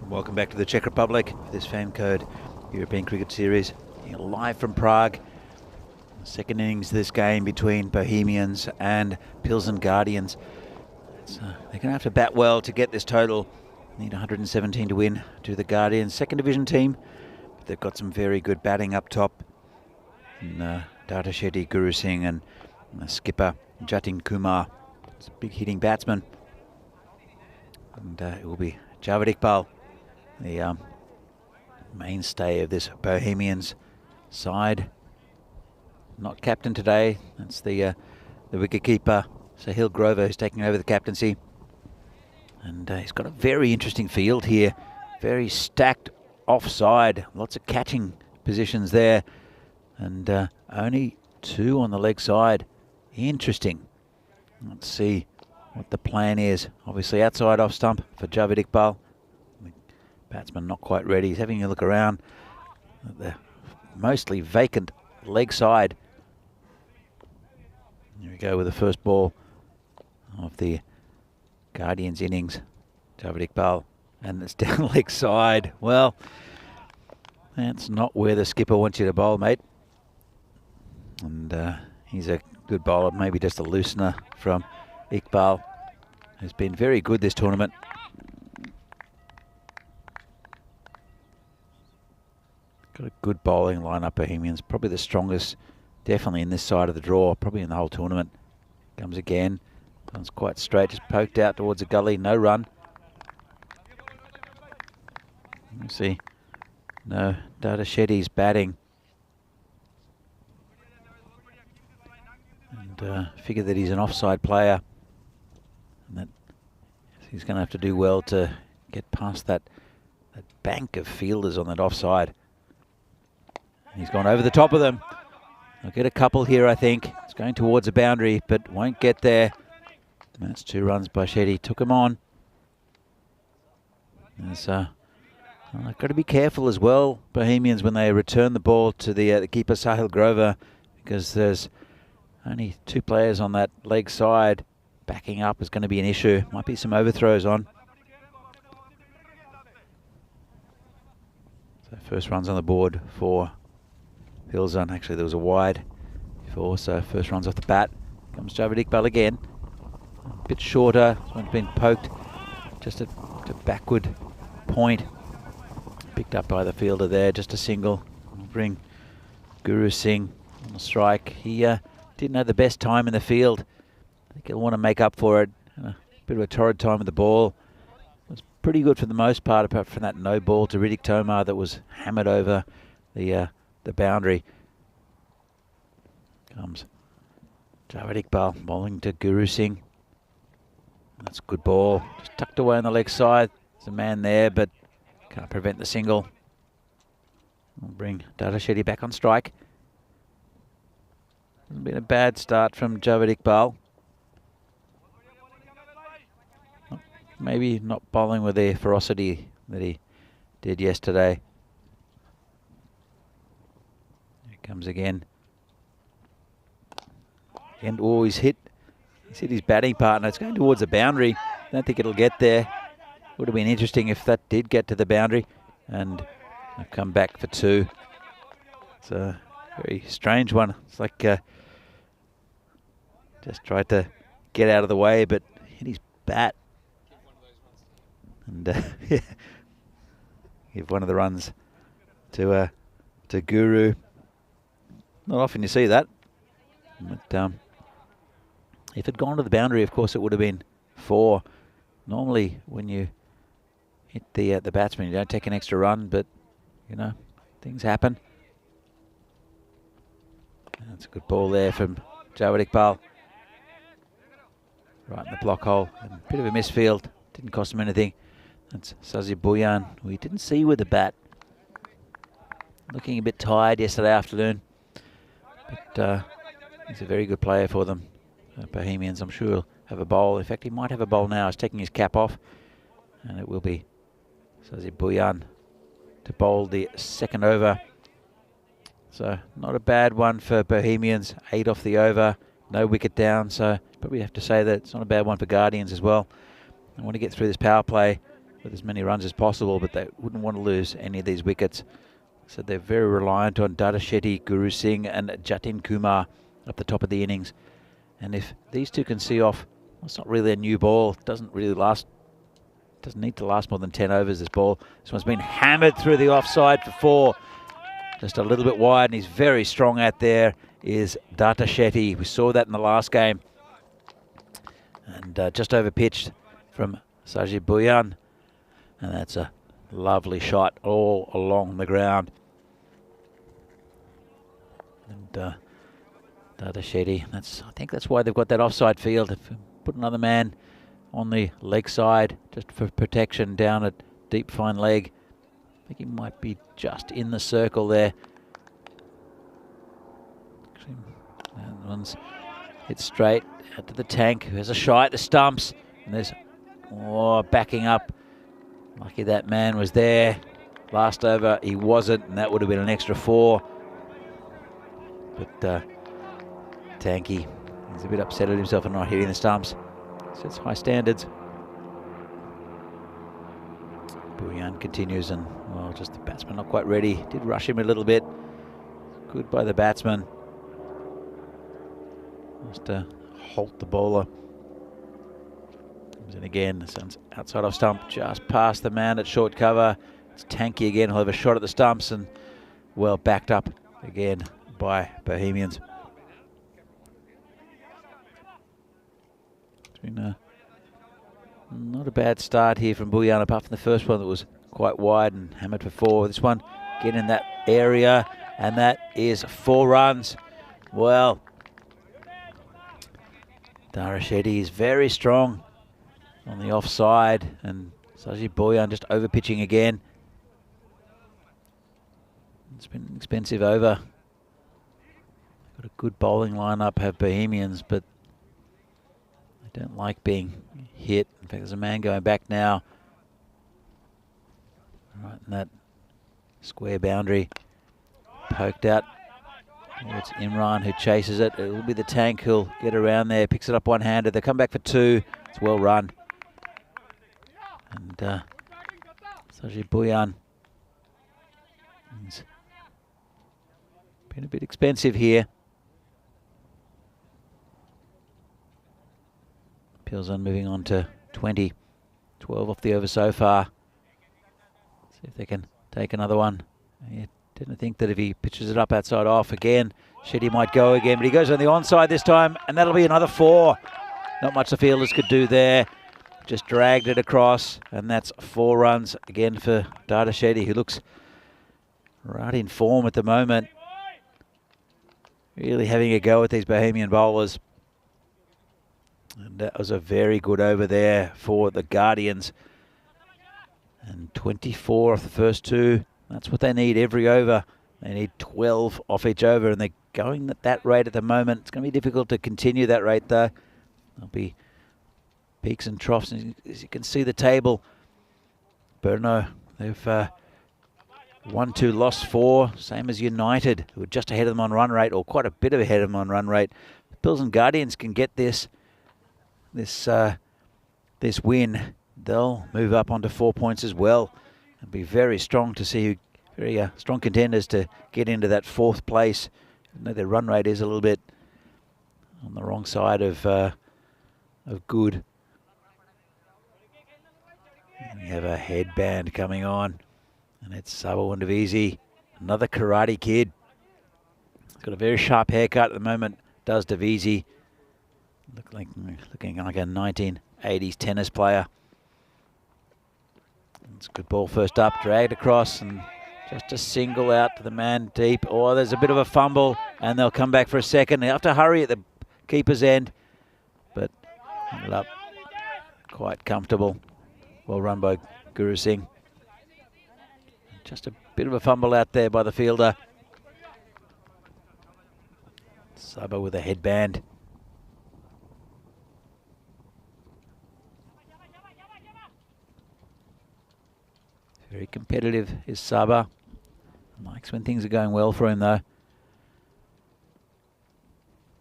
Welcome back to the Czech Republic for this FanCode European Cricket Series. Here live from Prague. Second innings of this game between Bohemians and Pilsen Guardians. They're going to have to bat well to get this total. Need 117 to win to the Guardians. Second division team. But they've got some very good batting up top. And, Data Shetty, Guru Singh and skipper Jatin Kumar. It's a big hitting batsman. And it will be Javed Iqbal, the mainstay of this Bohemians side. Not captain today. That's the wicketkeeper, Sahil Grover, who's taking over the captaincy. And he's got a very interesting field here. Very stacked offside. Lots of catching positions there. And only 2 on the leg side. Interesting. Let's see what the plan is. Obviously outside off stump for Javed Iqbal. The batsman not quite ready. He's having a look around at the mostly vacant leg side. Here we go with the first ball of the Guardians innings. Javed Iqbal, and it's down leg side. Well, that's not where the skipper wants you to bowl, mate. And he's a good bowler, maybe just a loosener from Iqbal, who's been very good this tournament. Got a good bowling lineup, Bohemians. Probably the strongest, definitely in this side of the draw, probably in the whole tournament. Comes again. Comes quite straight, just poked out towards the gully. No run. You see, no Data Shetty's batting. And figure that he's an offside player. And that he's going to have to do well to get past that bank of fielders on that offside. He's gone over the top of them. I'll get a couple here, I think. It's going towards a boundary, but won't get there. And that's 2 runs by Shetty. Took him on. I've got to be careful as well, Bohemians, when they return the ball to the keeper, Sahil Grover, because there's only 2 players on that leg side. Backing up is going to be an issue. Might be some overthrows on. So first runs on the board for Pilsen. Actually, there was a wide before, so first runs off the bat. Comes Javed Iqbal again. A bit shorter. This one's been poked just at a backward point. Picked up by the fielder there, just a single. We'll bring Guru Singh on the strike. He didn't have the best time in the field. I think he'll want to make up for it. A bit of a torrid time with the ball. Was pretty good for the most part, apart from that no ball to Riddick Tomar that was hammered over the boundary. Comes Javed Iqbal bowling to Guru Singh. That's a good ball. Just tucked away on the leg side. There's a man there, but can't prevent the single. We'll bring Data Shetty back on strike. Hasn't been a bad start from Javed Iqbal. Maybe not bowling with the ferocity that he did yesterday. Here comes again. And he's hit his batting partner. It's going towards the boundary. Don't think it'll get there. Would have been interesting if that did get to the boundary. And I've come back for 2. It's a very strange one. It's like just tried to get out of the way, but hit his bat. And yeah, give one of the runs to Guru. Not often you see that. But if it had gone to the boundary, of course, it would have been 4. Normally, when you hit the batsman, you don't take an extra run, but you know, things happen. That's a good ball there from Javed Iqbal. Right in the block hole. And a bit of a misfield. Didn't cost him anything. That's Sazi Bhuyan, who we didn't see with the bat. Looking a bit tired yesterday afternoon. But he's a very good player for them. Bohemians, I'm sure he'll have a bowl. In fact, he might have a bowl now. He's taking his cap off. And it will be Sazi Bhuyan to bowl the second over. So not a bad one for Bohemians. 8 off the over. No wicket down. So probably have to say that it's not a bad one for Guardians as well. I want to get through this power play with as many runs as possible, but they wouldn't want to lose any of these wickets. So they're very reliant on Data Shetty, Guru Singh and Jatin Kumar at the top of the innings. And if these two can see off, well, it's not really a new ball. It doesn't need to last more than 10 overs, this ball. This one's been hammered through the offside for 4. Just a little bit wide, and he's very strong out there, is Data Shetty. We saw that in the last game. And just over pitched from Sajid Bhuyan. And that's a lovely shot all along the ground. And Data Shetty, I think that's why they've got that offside field. If you put another man on the leg side just for protection down at deep fine leg, I think he might be just in the circle there. That one's hit straight out to the tank, who has a shy at the stumps. And there's backing up. Lucky that man was there. Last over he wasn't, and that would have been an extra 4. But Tanky, he's a bit upset at himself for not hitting the stumps. Sets high standards. Bhuyan continues, and well, just the batsman not quite ready. Did rush him a little bit. Good by the batsman. Just to halt the bowler. Comes in again. The sun's outside off stump, just past the man at short cover. It's Tanky again. He'll have a shot at the stumps, and well backed up again by Bohemians. It's been not a bad start here from Bhuyan, apart from the first one that was quite wide and hammered for 4. This one getting in that area, and that is 4 runs. Well, Dara Shetty is very strong on the offside, and Sajid Bhuyan just over pitching again. It's been an expensive over. Got a good bowling lineup, have Bohemians, but they don't like being hit. In fact, there's a man going back now. Right in that square boundary. Poked out. Oh, it's Imran who chases it. It will be the tank who'll get around there. Picks it up one-handed. They come back for 2. It's well run. And Sajid Bhuyan. It's been a bit expensive here. Pilsen moving on to 20. 12 off the over so far. See if they can take another one. Yeah, didn't think that if he pitches it up outside off again, Shetty might go again, but he goes on the onside this time, and that'll be another 4. Not much the fielders could do there. Just dragged it across, and that's 4 runs again for Data Shetty, who looks right in form at the moment. Really having a go at these Bohemian bowlers. And that was a very good over there for the Guardians. And 24 off the first 2. That's what they need every over. They need 12 off each over, and they're going at that rate at the moment. It's going to be difficult to continue that rate, though. There'll be peaks and troughs. And as you can see the table, Brno, they've won 2, lost 4, same as United, who are just ahead of them on run rate, or quite a bit of ahead of them on run rate. The Pilsen Guardians can get this win. They'll move up onto 4 points as well. It'll be very strong to see, very strong contenders to get into that 4th place. I know their run rate is a little bit on the wrong side of good. And we have a headband coming on, and it's Sabo Ndavisi, another karate kid. He's got a very sharp haircut at the moment, does Ndavisi. Looking like a 1980s tennis player. It's a good ball first up, dragged across, and just a single out to the man deep. Oh, there's a bit of a fumble, and they'll come back for a second. They have to hurry at the keeper's end, but ended up quite comfortable. Well run by Guru Singh. Just a bit of a fumble out there by the fielder. Saba with a headband. Very competitive is Saba. Likes when things are going well for him, though.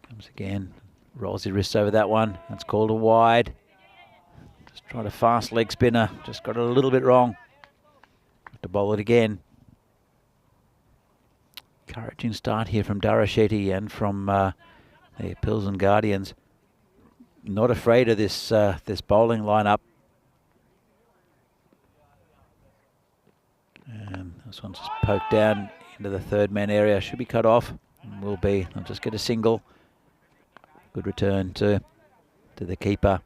Comes again, rolls his wrists over that one. That's called a wide. Just Tried a fast leg spinner, just got it a little bit wrong. Have to bowl it again. Encouraging start here from Darachetti and from the Pilsen Guardians. Not afraid of this this bowling lineup. And this one's just poked down into the third man area. Should be cut off. Will be. I'll just get a single. Good return to the keeper.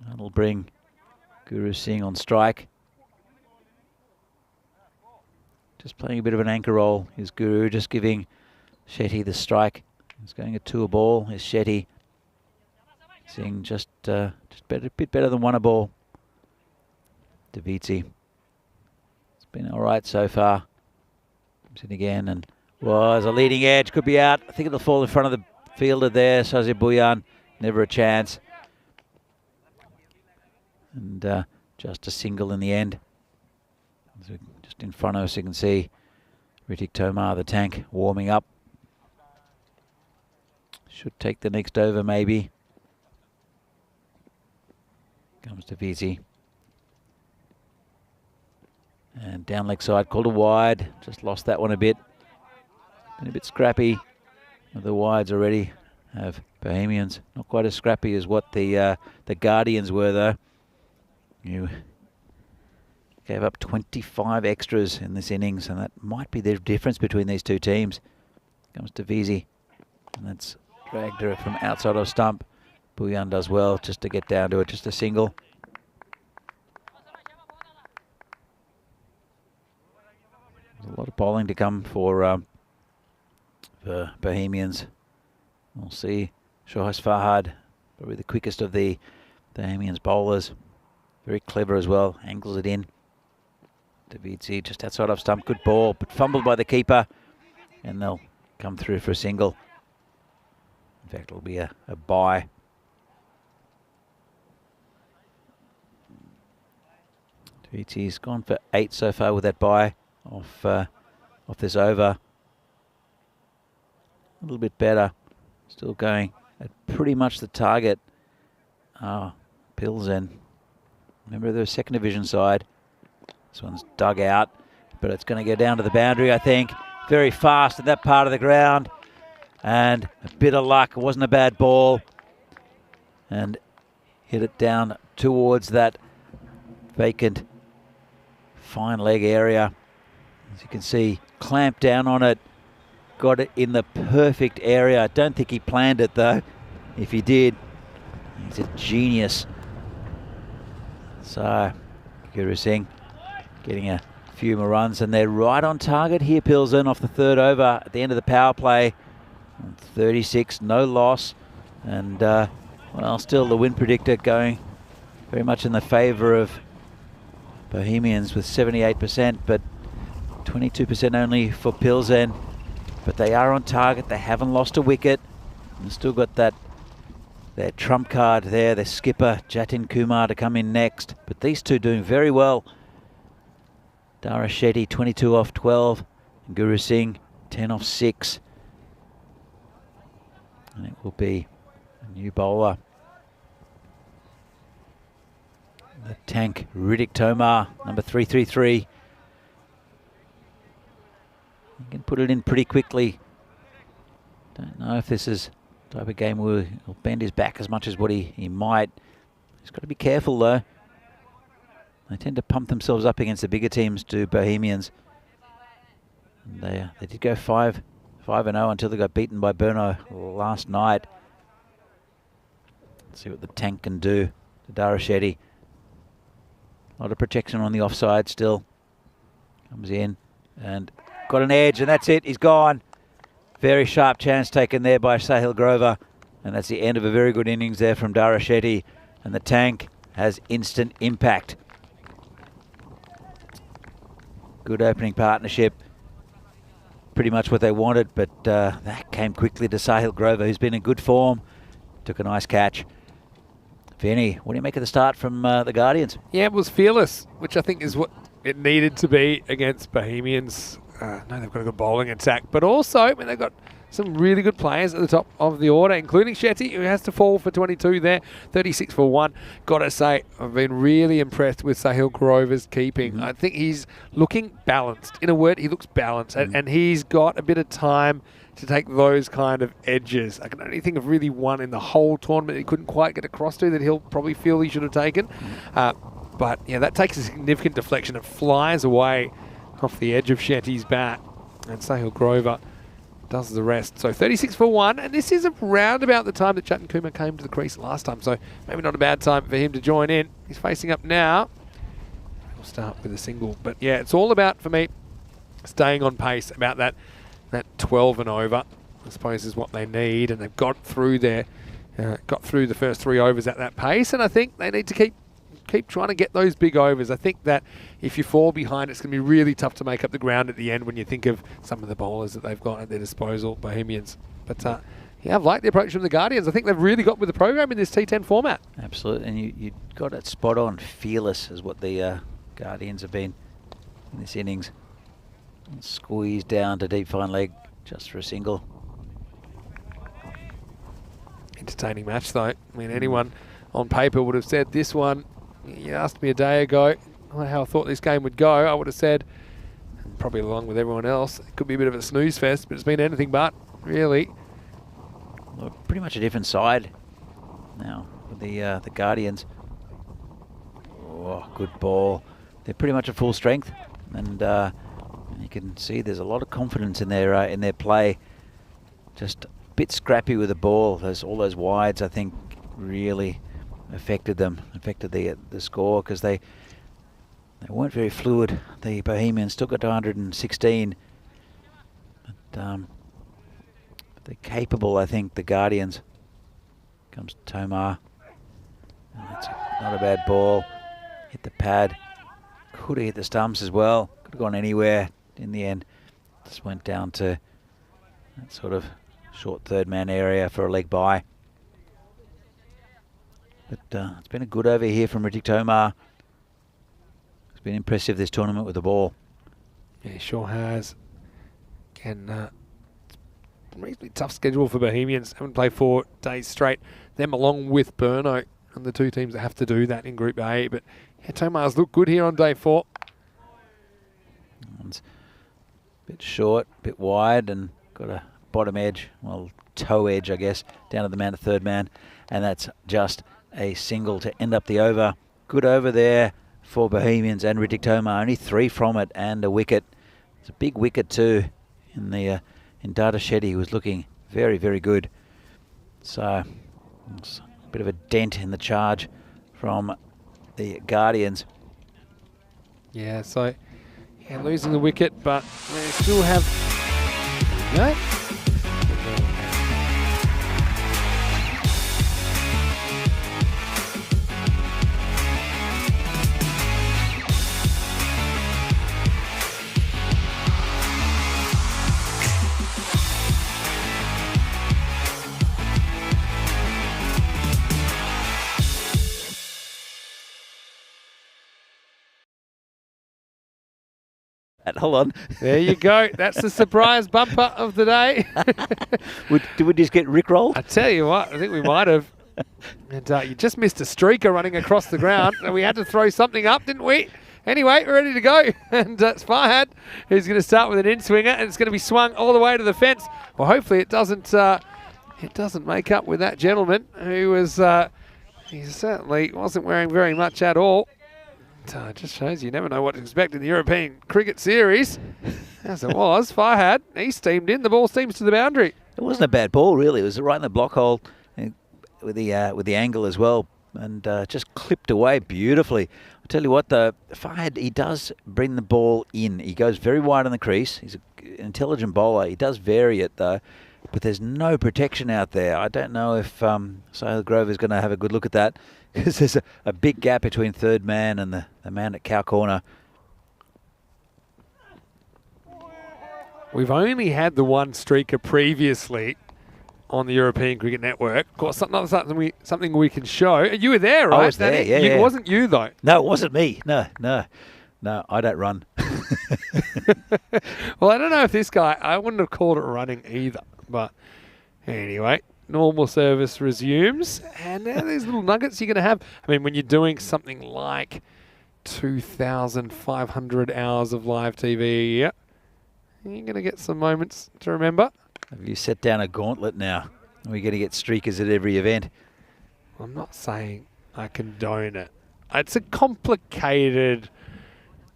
That'll bring Guru Singh on strike. Just playing a bit of an anchor role is Guru, just giving Shetty the strike. He's going a 2 a ball is Shetty. Singh just better, a bit better than 1 a ball. Davitsi. It's been all right so far. Comes in again and was a leading edge, could be out. I think it'll fall in front of the fielder there. Shazir Bhuyan, never a chance. And just a single in the end. So just in front of us you can see Ritik Tomar, the tank, warming up. Should take the next over maybe. Comes to Vizi. And down leg side, called a wide. Just lost that one a bit. Been a bit scrappy. The wides already have Bohemians. Not quite as scrappy as what the Guardians were though. You gave up 25 extras in this innings, and that might be the difference between these two teams. Comes to Vizi, and that's dragged her from outside of stump. Bhuyan does well just to get down to it, just a single. There's a lot of bowling to come for Bohemians. We'll see. Shohas Fahad, probably the quickest of the Bohemians bowlers. Very clever as well, angles it in. Davitsi just outside of stump, good ball, but fumbled by the keeper, and they'll come through for a single. In fact, it'll be a bye. Davitsi's gone for 8 so far with that bye off this over. A little bit better, still going at pretty much the target. Pilsen. Remember, they're a second division side. This one's dug out, but it's going to go down to the boundary, I think. Very fast at that part of the ground. And a bit of luck. It wasn't a bad ball. And hit it down towards that vacant fine leg area. As you can see, clamped down on it. Got it in the perfect area. I don't think he planned it, though. If he did, he's a genius. So, Guru Singh getting a few more runs, and they're right on target here, Pilsen, off the third over at the end of the power play. 36, no loss, and well, still the win predictor going very much in the favour of Bohemians with 78%, but 22% only for Pilsen. But they are on target. They haven't lost a wicket. And still got that their trump card there, their skipper Jatin Kumar to come in next. But these two doing very well. Darachetti 22 off 12, and Guru Singh 10 off 6. And it will be a new bowler. The tank Ritik Tomar, number 333. You can put it in pretty quickly. Don't know if this is the type of game where he'll bend his back as much as what he might. He's got to be careful though. They tend to pump themselves up against the bigger teams, do Bohemians. And they did go 5-0 until they got beaten by Brno last night. Let's see what the tank can do to Darachetti. A lot of protection on the offside still. Comes in and got an edge, and that's it. He's gone. Very sharp chance taken there by Sahil Grover. And that's the end of a very good innings there from Darachetti. And the tank has instant impact. Good opening partnership. Pretty much what they wanted, but that came quickly to Sahil Grover, who's been in good form. Took a nice catch. Vinny, what do you make of the start from the Guardians? Yeah, it was fearless, which I think is what it needed to be against Bohemians. No, they've got a good bowling attack, but also, I mean, they've got some really good players at the top of the order, including Shetty, who has to fall for 22 there, 36 for 1. Got to say, I've been really impressed with Sahil Grover's keeping. I think he's looking balanced. In a word, he looks balanced, and he's got a bit of time to take those kind of edges. I can only think of really one in the whole tournament he couldn't quite get across to that he'll probably feel he should have taken. But yeah, that takes a significant deflection. It flies away off the edge of Shetty's bat, and Sahil Grover does the rest. So 36 for 1, and this is around about the time that Chetan Kumar came to the crease last time, so maybe not a bad time for him to join in. He's facing up now. He'll start with a single, but yeah, it's all about, for me, staying on pace, about that 12 and over, I suppose, is what they need, and they've got through the first 3 overs at that pace, and I think they need to keep trying to get those big overs. I think that if you fall behind, it's going to be really tough to make up the ground at the end when you think of some of the bowlers that they've got at their disposal, Bohemians. But yeah, I've liked the approach from the Guardians. I think they've really got with the program in this T10 format. Absolutely, and you got it spot on. Fearless is what the Guardians have been in this innings. Squeeze down to deep fine leg just for a single. Entertaining match though. I mean, anyone on paper would have said this one. You asked me a day ago how I thought this game would go. I would have said, probably along with everyone else, it could be a bit of a snooze fest, but it's been anything but, really. Well, pretty much a different side now with the Guardians. Oh, good ball. They're pretty much at full strength, and you can see there's a lot of confidence in their play. Just a bit scrappy with the ball. All those wides, I think, really affected the score, because they weren't very fluid. The Bohemians took it to 116, but they're capable, I think, the Guardians. Comes Tomar. That's not a bad ball. Hit the pad. Could have hit the stumps as well. Could have gone anywhere in the end. Just went down to that sort of short third man area for a leg bye. But it's been a good over here from Ritik Tomar. It's been impressive this tournament with the ball. Yeah, he sure has. Again, it's a reasonably tough schedule for Bohemians. Haven't played 4 days straight. Them along with Burno and the 2 teams that have to do that in Group A. But yeah, Tomar's looked good here on day 4. It's a bit short, a bit wide, and got a bottom edge, well, toe edge, I guess, down to the man, the third man. And that's just a single to end up the over. Good over there for Bohemians and Ritik Tomar. Only 3 from it and a wicket. It's a big wicket too in Data Shetty, who was looking very, very good. So it's a bit of a dent in the charge from the Guardians. Yeah, so yeah, losing the wicket, but they still have. There you go. Hold on. There you go. That's the surprise bumper of the day. Did we just get rickrolled? I tell you what, I think we might have. And you just missed a streaker running across the ground, and we had to throw something up, didn't we? Anyway, we're ready to go. And it's Farhad who's going to start with an in-swinger, and it's going to be swung all the way to the fence. Well, hopefully it doesn't make up with that gentleman who was, he certainly wasn't wearing very much at all. It just shows you never know what to expect in the European Cricket Series. As it was, Farhad, he steamed in. The ball steams to the boundary. It wasn't a bad ball, really. It was right in the block hole with the angle as well, and just clipped away beautifully. I'll tell you what, though, Farhad, he does bring the ball in. He goes very wide on the crease. He's an intelligent bowler. He does vary it, though, but there's no protection out there. I don't know if Sahil Grover is going to have a good look at that, because there's a big gap between third man and the man at cow corner. We've only had the one streaker previously on the European Cricket Network. Of course, not something we can show. You were there, right? I was there, yeah. It wasn't you, though. No, it wasn't me. No, I don't run. Well, I don't know if this guy, I wouldn't have called it running either. But anyway, normal service resumes. And now these little nuggets you're going to have. I mean, when you're doing something like 2,500 hours of live TV a year, you're going to get some moments to remember. Have you set down a gauntlet now? We're going to get streakers at every event. I'm not saying I condone it. It's a complicated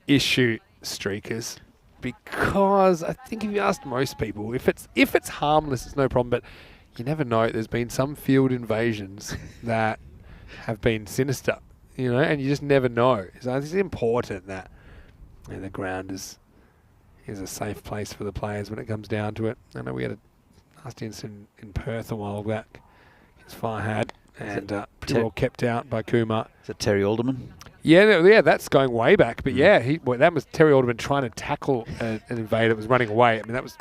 issue, streakers, because I think if you asked most people, if it's harmless, it's no problem. But you never know. There's been some field invasions that have been sinister, and you just never know. So it's important that the ground is a safe place for the players when it comes down to it. I know we had a nasty incident in Perth a while back. His Farhad. And pretty well kept out by Kumar. Is it Terry Alderman? Yeah, that's going way back. But that was Terry Alderman trying to tackle an invader that was running away. I mean, that was...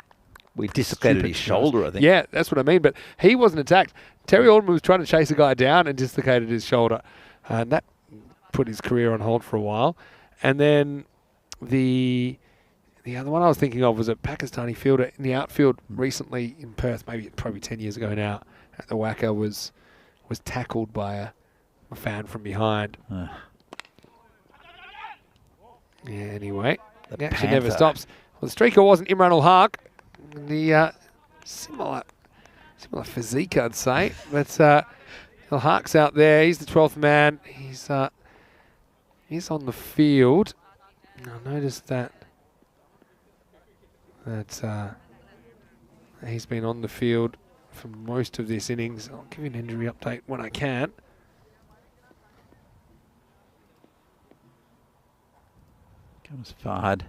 We dislocated his shoulder, I think. Yeah, that's what I mean. But he wasn't attacked. Terry Alderman was trying to chase a guy down and dislocated his shoulder. And that put his career on hold for a while. And then the other one I was thinking of was a Pakistani fielder in the outfield recently in Perth, probably 10 years ago now, at the Wacker was tackled by a fan from behind. Yeah, anyway, the action never stops. Well, the streaker wasn't Imran Ul-Haq. The similar physique, I'd say. But Ul-Haq's out there. He's the 12th man. He's on the field. I noticed that he's been on the field for most of this innings. I'll give you an injury update when I can. Comes Farhad.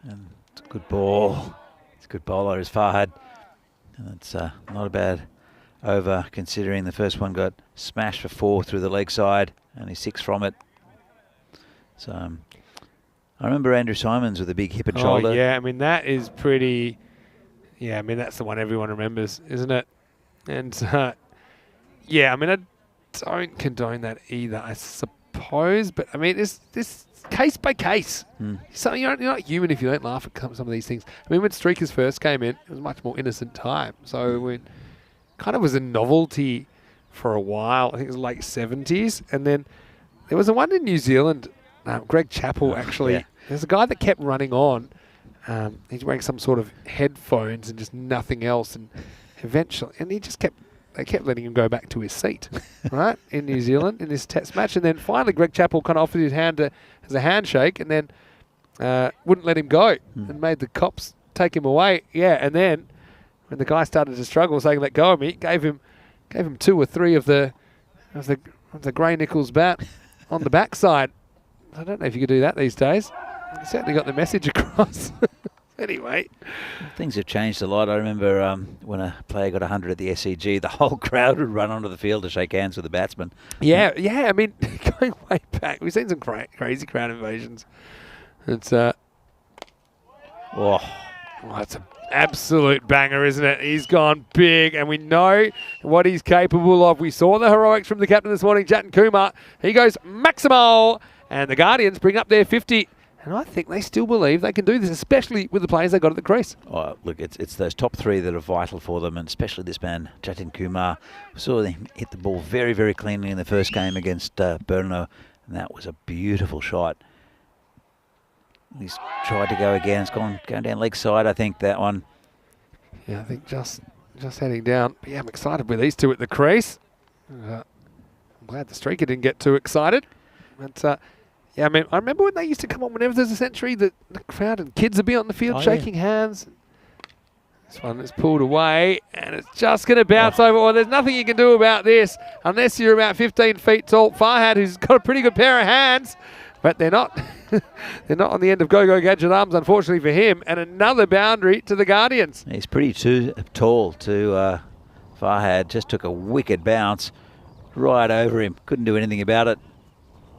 And it's a good ball. It's a good bowler, is Farhad. And it's not a bad over, considering the first one got smashed for 4 through the leg side, only 6 from it. So I remember Andrew Simons with a big hip and shoulder. Yeah, I mean, that is pretty... Yeah, I mean, that's the one everyone remembers, isn't it? And, yeah, I mean, I don't condone that either, I suppose. But, I mean, it's case by case. So you're not human if you don't laugh at some of these things. I mean, when streakers first came in, it was a much more innocent time. So it kind of was a novelty for a while. I think it was late 70s. And then there was a one in New Zealand, Greg Chappell, actually. Yeah. There's a guy that kept running on. He's wearing some sort of headphones and just nothing else, and eventually, and they kept letting him go back to his seat, right, in New Zealand in this test match, and then finally Greg Chappell kind of offered his hand as a handshake, and then wouldn't let him go, and made the cops take him away. Yeah, and then when the guy started to struggle, saying "let go of me," gave him 2 or 3 of the Grey Nichols bat on the backside. I don't know if you could do that these days. You certainly got the message across. Anyway. Things have changed a lot. I remember when a player got 100 at the SCG, the whole crowd would run onto the field to shake hands with the batsman. Yeah. I mean, going way back, we've seen some crazy crowd invasions. It's it's an absolute banger, isn't it? He's gone big, and we know what he's capable of. We saw the heroics from the captain this morning, Jatin Kumar. He goes maximal, and the Guardians bring up their 50. And I think they still believe they can do this, especially with the players they got at the crease. Oh, look, it's those top 3 that are vital for them, and especially this man, Jatin Kumar. We saw him hit the ball very, very cleanly in the first game against Brno, and that was a beautiful shot. He's tried to go again. It's going down leg side, I think, that one. Yeah, I think just heading down. But yeah, I'm excited with these 2 at the crease. I'm glad the streaker didn't get too excited. But yeah, I mean, I remember when they used to come on whenever there's a century, the crowd and kids would be on the field shaking hands. This one is pulled away, and it's just going to bounce over. Well, there's nothing you can do about this unless you're about 15 feet tall. Farhad, who's got a pretty good pair of hands, but they're not they're not on the end of go-go gadget arms, unfortunately for him. And another boundary to the Guardians. He's pretty too tall to Farhad. Just took a wicked bounce right over him. Couldn't do anything about it.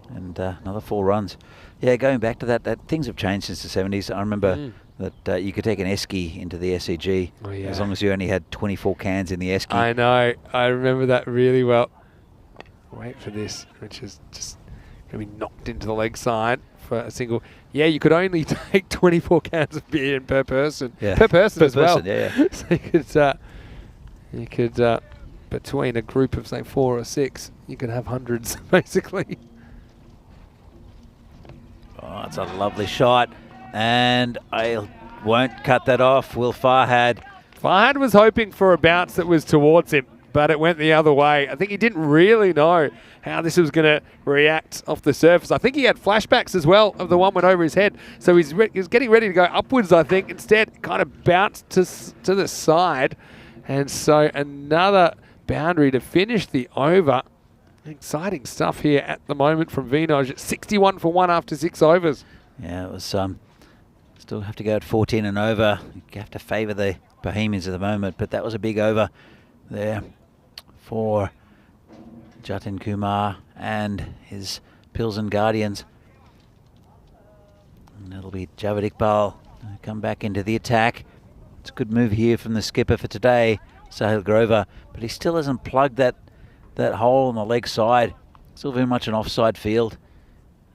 And another 4 runs. Yeah, going back to that things have changed since the 70s. I remember that you could take an esky into the SCG as long as you only had 24 cans in the esky. I know. I remember that really well. Wait for this, which is just going to be knocked into the leg side for a single. yeah, you could only take 24 cans of beer in per person. Yeah. Per person Per as well. person, yeah. So you could between a group of, say, 4 or 6, you could have hundreds, basically. Oh, it's a lovely shot. And I won't cut that off. Will Farhad. Farhad was hoping for a bounce that was towards him, but it went the other way. I think he didn't really know how this was going to react off the surface. I think he had flashbacks as well of the one went over his head. So he was getting ready to go upwards, I think. Instead, kind of bounced to the side. And so another boundary to finish the over. Exciting stuff here at the moment from Vinoj. It's 61 for 1 after 6 overs. Yeah, it was still have to go at 14 and over. You have to favour the Bohemians at the moment, but that was a big over there for Jatin Kumar and his Pilsen Guardians. And it'll be Javed Iqbal come back into the attack. It's a good move here from the skipper for today, Sahil Grover, but he still hasn't plugged that hole on the leg side. Still very much an offside field.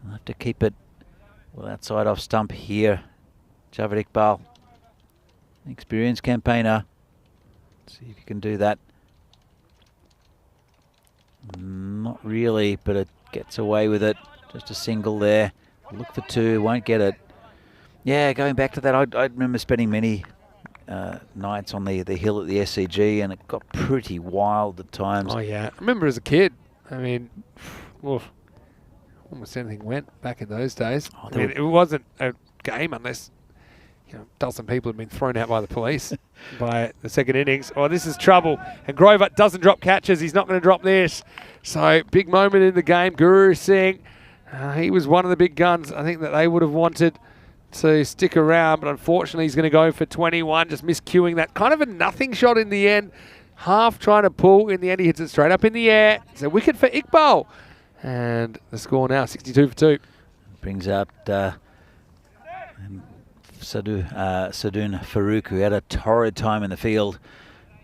I'll have to keep it well outside off stump here. Javed Iqbal, experienced campaigner. Let's see if you can do that. Not really, but it gets away with it. Just a single there. Look for 2, won't get it. Yeah, going back to that, I remember spending many nights on the hill at the SCG, and it got pretty wild at times. Oh, yeah. I remember as a kid, I mean, oof, almost anything went back in those days. Oh, I mean, it wasn't a game unless, you know, a dozen people had been thrown out by the police by the second innings. Oh, this is trouble. And Grover doesn't drop catches. He's not going to drop this. So, big moment in the game. Guru Singh, he was one of the big guns. I think that they would have wanted to stick around, but unfortunately he's going to go for 21, just miscuing that. Kind of a nothing shot in the end. Half trying to pull. In the end, he hits it straight up in the air. It's a wicket for Iqbal. And the score now, 62 for 2. Brings up Sadun Farouk, who had a torrid time in the field.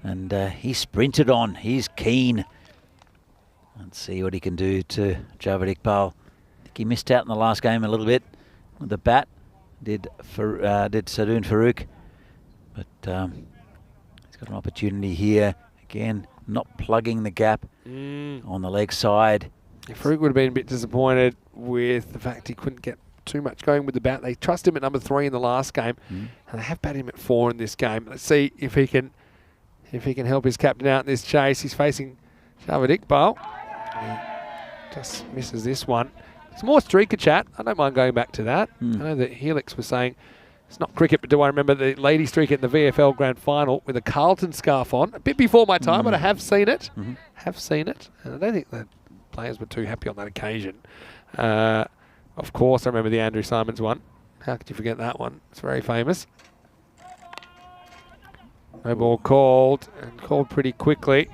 And he sprinted on. He's keen. Let's see what he can do to Javed Iqbal. I think he missed out in the last game a little bit with the bat. Did Sadun Farouk. But he's got an opportunity here. Again, not plugging the gap on the leg side. Yeah, Farouk would have been a bit disappointed with the fact he couldn't get too much going with the bat. They trust him at number 3 in the last game, and they have batted him at 4 in this game. Let's see if he can help his captain out in this chase. He's facing Javed Iqbal. He just misses this one. It's more streaker chat. I don't mind going back to that. I know that Helix was saying it's not cricket, but do I remember the lady streaker in the VFL Grand Final with a Carlton scarf on? A bit before my time, but I have seen it. Have seen it. And I don't think the players were too happy on that occasion. Of course, I remember the Andrew Simons one. How could you forget that one? It's very famous. No ball called, and called pretty quickly.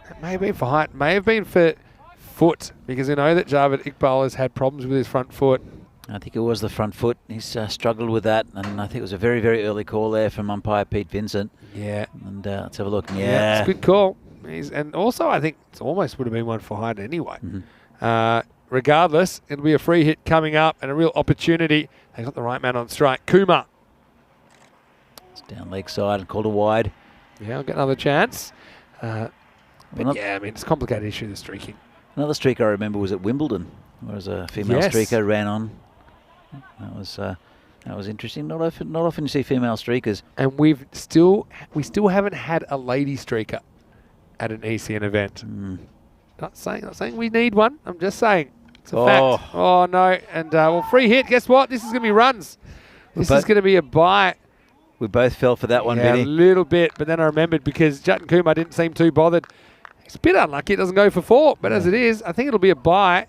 It may have been for height, may have been for foot, because we know that Javed Iqbal has had problems with his front foot. I think it was the front foot. He's struggled with that, and I think it was a very, very early call there from umpire Pete Vincent. Yeah. And let's have a look. Yeah, it's a good call. And also, I think it almost would have been one for height anyway. Regardless, it'll be a free hit coming up and a real opportunity. They got the right man on strike. Kumar. It's down leg side and called a wide. Yeah, I'll get another chance. But Well, yeah, I mean, it's a complicated issue, the streaking. Another streak I remember was at Wimbledon, whereas a female streaker ran on. That was interesting. Not often you see female streakers. And we still haven't had a lady streaker at an ECN event. Not saying we need one. I'm just saying it's a fact. Oh no! And well, free hit. Guess what? This is going to be runs. This is going to be a bye. We both fell for that one, Vinny. A little bit, but then I remembered because Jatin Kumar didn't seem too bothered. It's a bit unlucky it doesn't go for 4, but as it is, I think it'll be a bye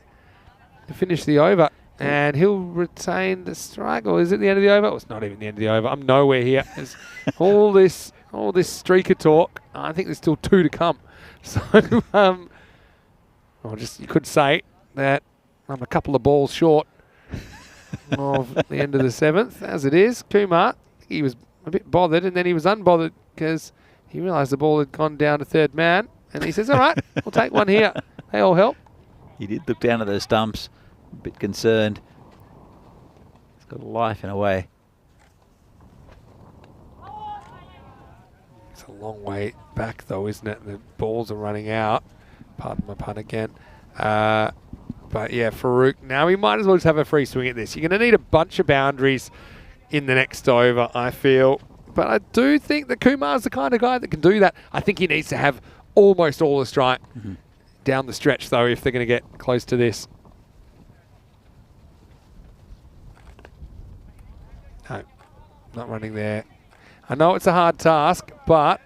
to finish the over. And he'll retain the strike, or is it the end of the over? Oh, it's not even the end of the over. I'm nowhere here. There's all this streaker talk. I think there's still 2 to come. So, you could say that I'm a couple of balls short of the end of the 7th. As it is, Kumar, he was a bit bothered, and then he was unbothered because he realised the ball had gone down to third man, and he says, all right, we'll take one here. They all help. He did look down at those stumps, a bit concerned. He's got life in a way. It's a long way back though, isn't it? The balls are running out. Pardon my pun again. But yeah, Farouk, now we might as well just have a free swing at this. You're going to need a bunch of boundaries in the next over, I feel. But I do think that Kumar's the kind of guy that can do that. I think he needs to have almost all the strike down the stretch, though, if they're going to get close to this. No, not running there. I know it's a hard task, but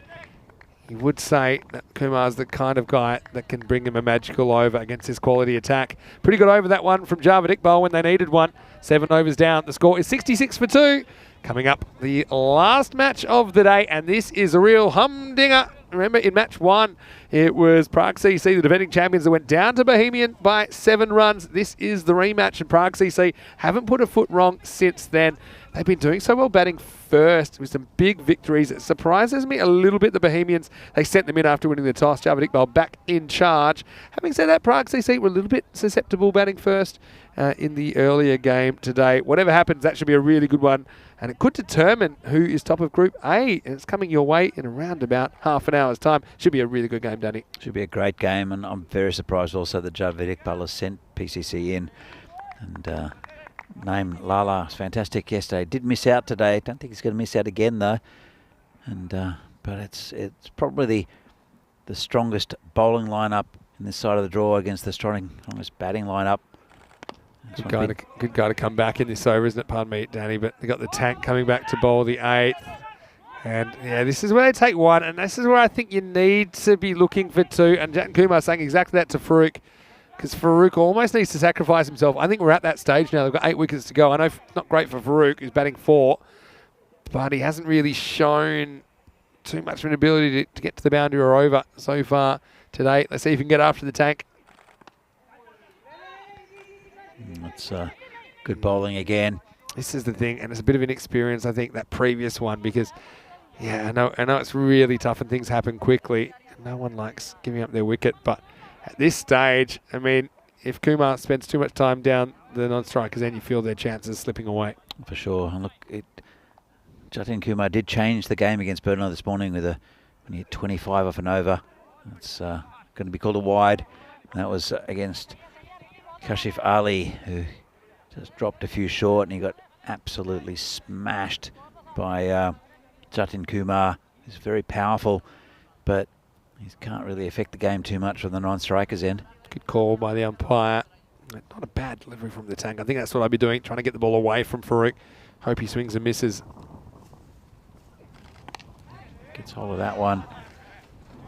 you would say that Kumar's the kind of guy that can bring him a magical over against his quality attack. Pretty good over that one from Javad Iqbal when they needed one. 7 overs down. The score is 66 for 2. Coming up, the last match of the day, and this is a real humdinger. Remember, in match 1, it was Prague CC, the defending champions, that went down to Bohemian by 7 runs. This is the rematch, and Prague CC haven't put a foot wrong since then. They've been doing so well batting first with some big victories. It surprises me a little bit, the Bohemians. They sent them in after winning the toss. Javad Iqbal back in charge. Having said that, Prague CC were a little bit susceptible batting first in the earlier game today. Whatever happens, that should be a really good one. And it could determine who is top of Group A. And it's coming your way in around about half an hour's time. Should be a really good game, Danny. Should be a great game. And I'm very surprised also that Javad Iqbal has sent PCC in. And name Lala was fantastic yesterday. Did miss out today. Don't think he's going to miss out again though. And but it's probably the strongest bowling lineup in this side of the draw against the strongest batting lineup. Good guy to come back in this over, isn't it? Pardon me, Danny. But they got the tank coming back to bowl the 8th. And yeah, this is where they take 1, and this is where I think you need to be looking for 2. And Jatin Kumar saying exactly that to Farouk, because Farouk almost needs to sacrifice himself. I think we're at that stage now. They've got 8 wickets to go. I know it's not great for Farouk, who's batting 4, but he hasn't really shown too much of an ability to get to the boundary or over so far today. Let's see if he can get after the tank. That's good bowling again. This is the thing, and it's a bit of inexperience, I think, that previous one, because, yeah, I know it's really tough and things happen quickly. No one likes giving up their wicket, but at this stage, I mean, if Kumar spends too much time down the non-strikers, then you feel their chances slipping away. For sure. And look, Jatin Kumar did change the game against Burno this morning with when he hit 25 off an over. It's going to be called a wide. And that was against Kashif Ali, who just dropped a few short, and he got absolutely smashed by Jatin Kumar. He's very powerful, but he can't really affect the game too much from the non-strikers end. Good call by the umpire. Not a bad delivery from the tank. I think that's what I'd be doing, trying to get the ball away from Farouk. Hope he swings and misses. Gets hold of that one.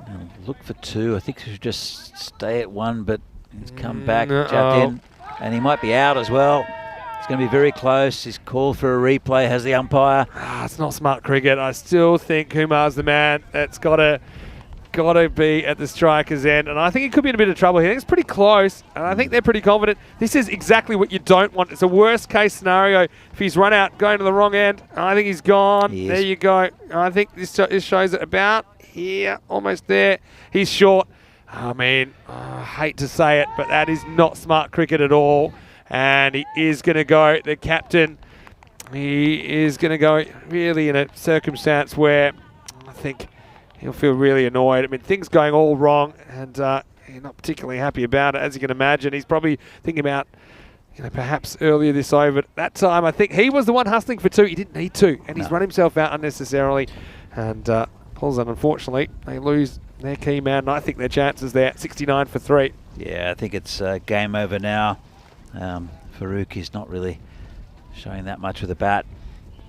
And look for 2. I think he should just stay at 1, but he's come back, Jatin, and he might be out as well. It's going to be very close. He's called for a replay, has the umpire. It's not smart cricket. I still think Kumar's the man. That's got to be at the striker's end, and I think he could be in a bit of trouble here. I think it's pretty close, and I think they're pretty confident. This is exactly what you don't want. It's a worst case scenario if he's run out going to the wrong end. I think he's gone. There you go. I think this shows it about here, almost there. He's short. I mean, I hate to say it, but that is not smart cricket at all. And he is going to go, the captain, he is going to go really in a circumstance where I think he'll feel really annoyed. I mean, things going all wrong, and he's not particularly happy about it, as you can imagine. He's probably thinking about, perhaps earlier this over. At that time, I think he was the one hustling for 2. He didn't need to, and he's run himself out unnecessarily. And pulls on, unfortunately. They lose their key man, and I think their chances there, 69 for 3. Yeah, I think it's game over now. Farouk is not really showing that much with the bat,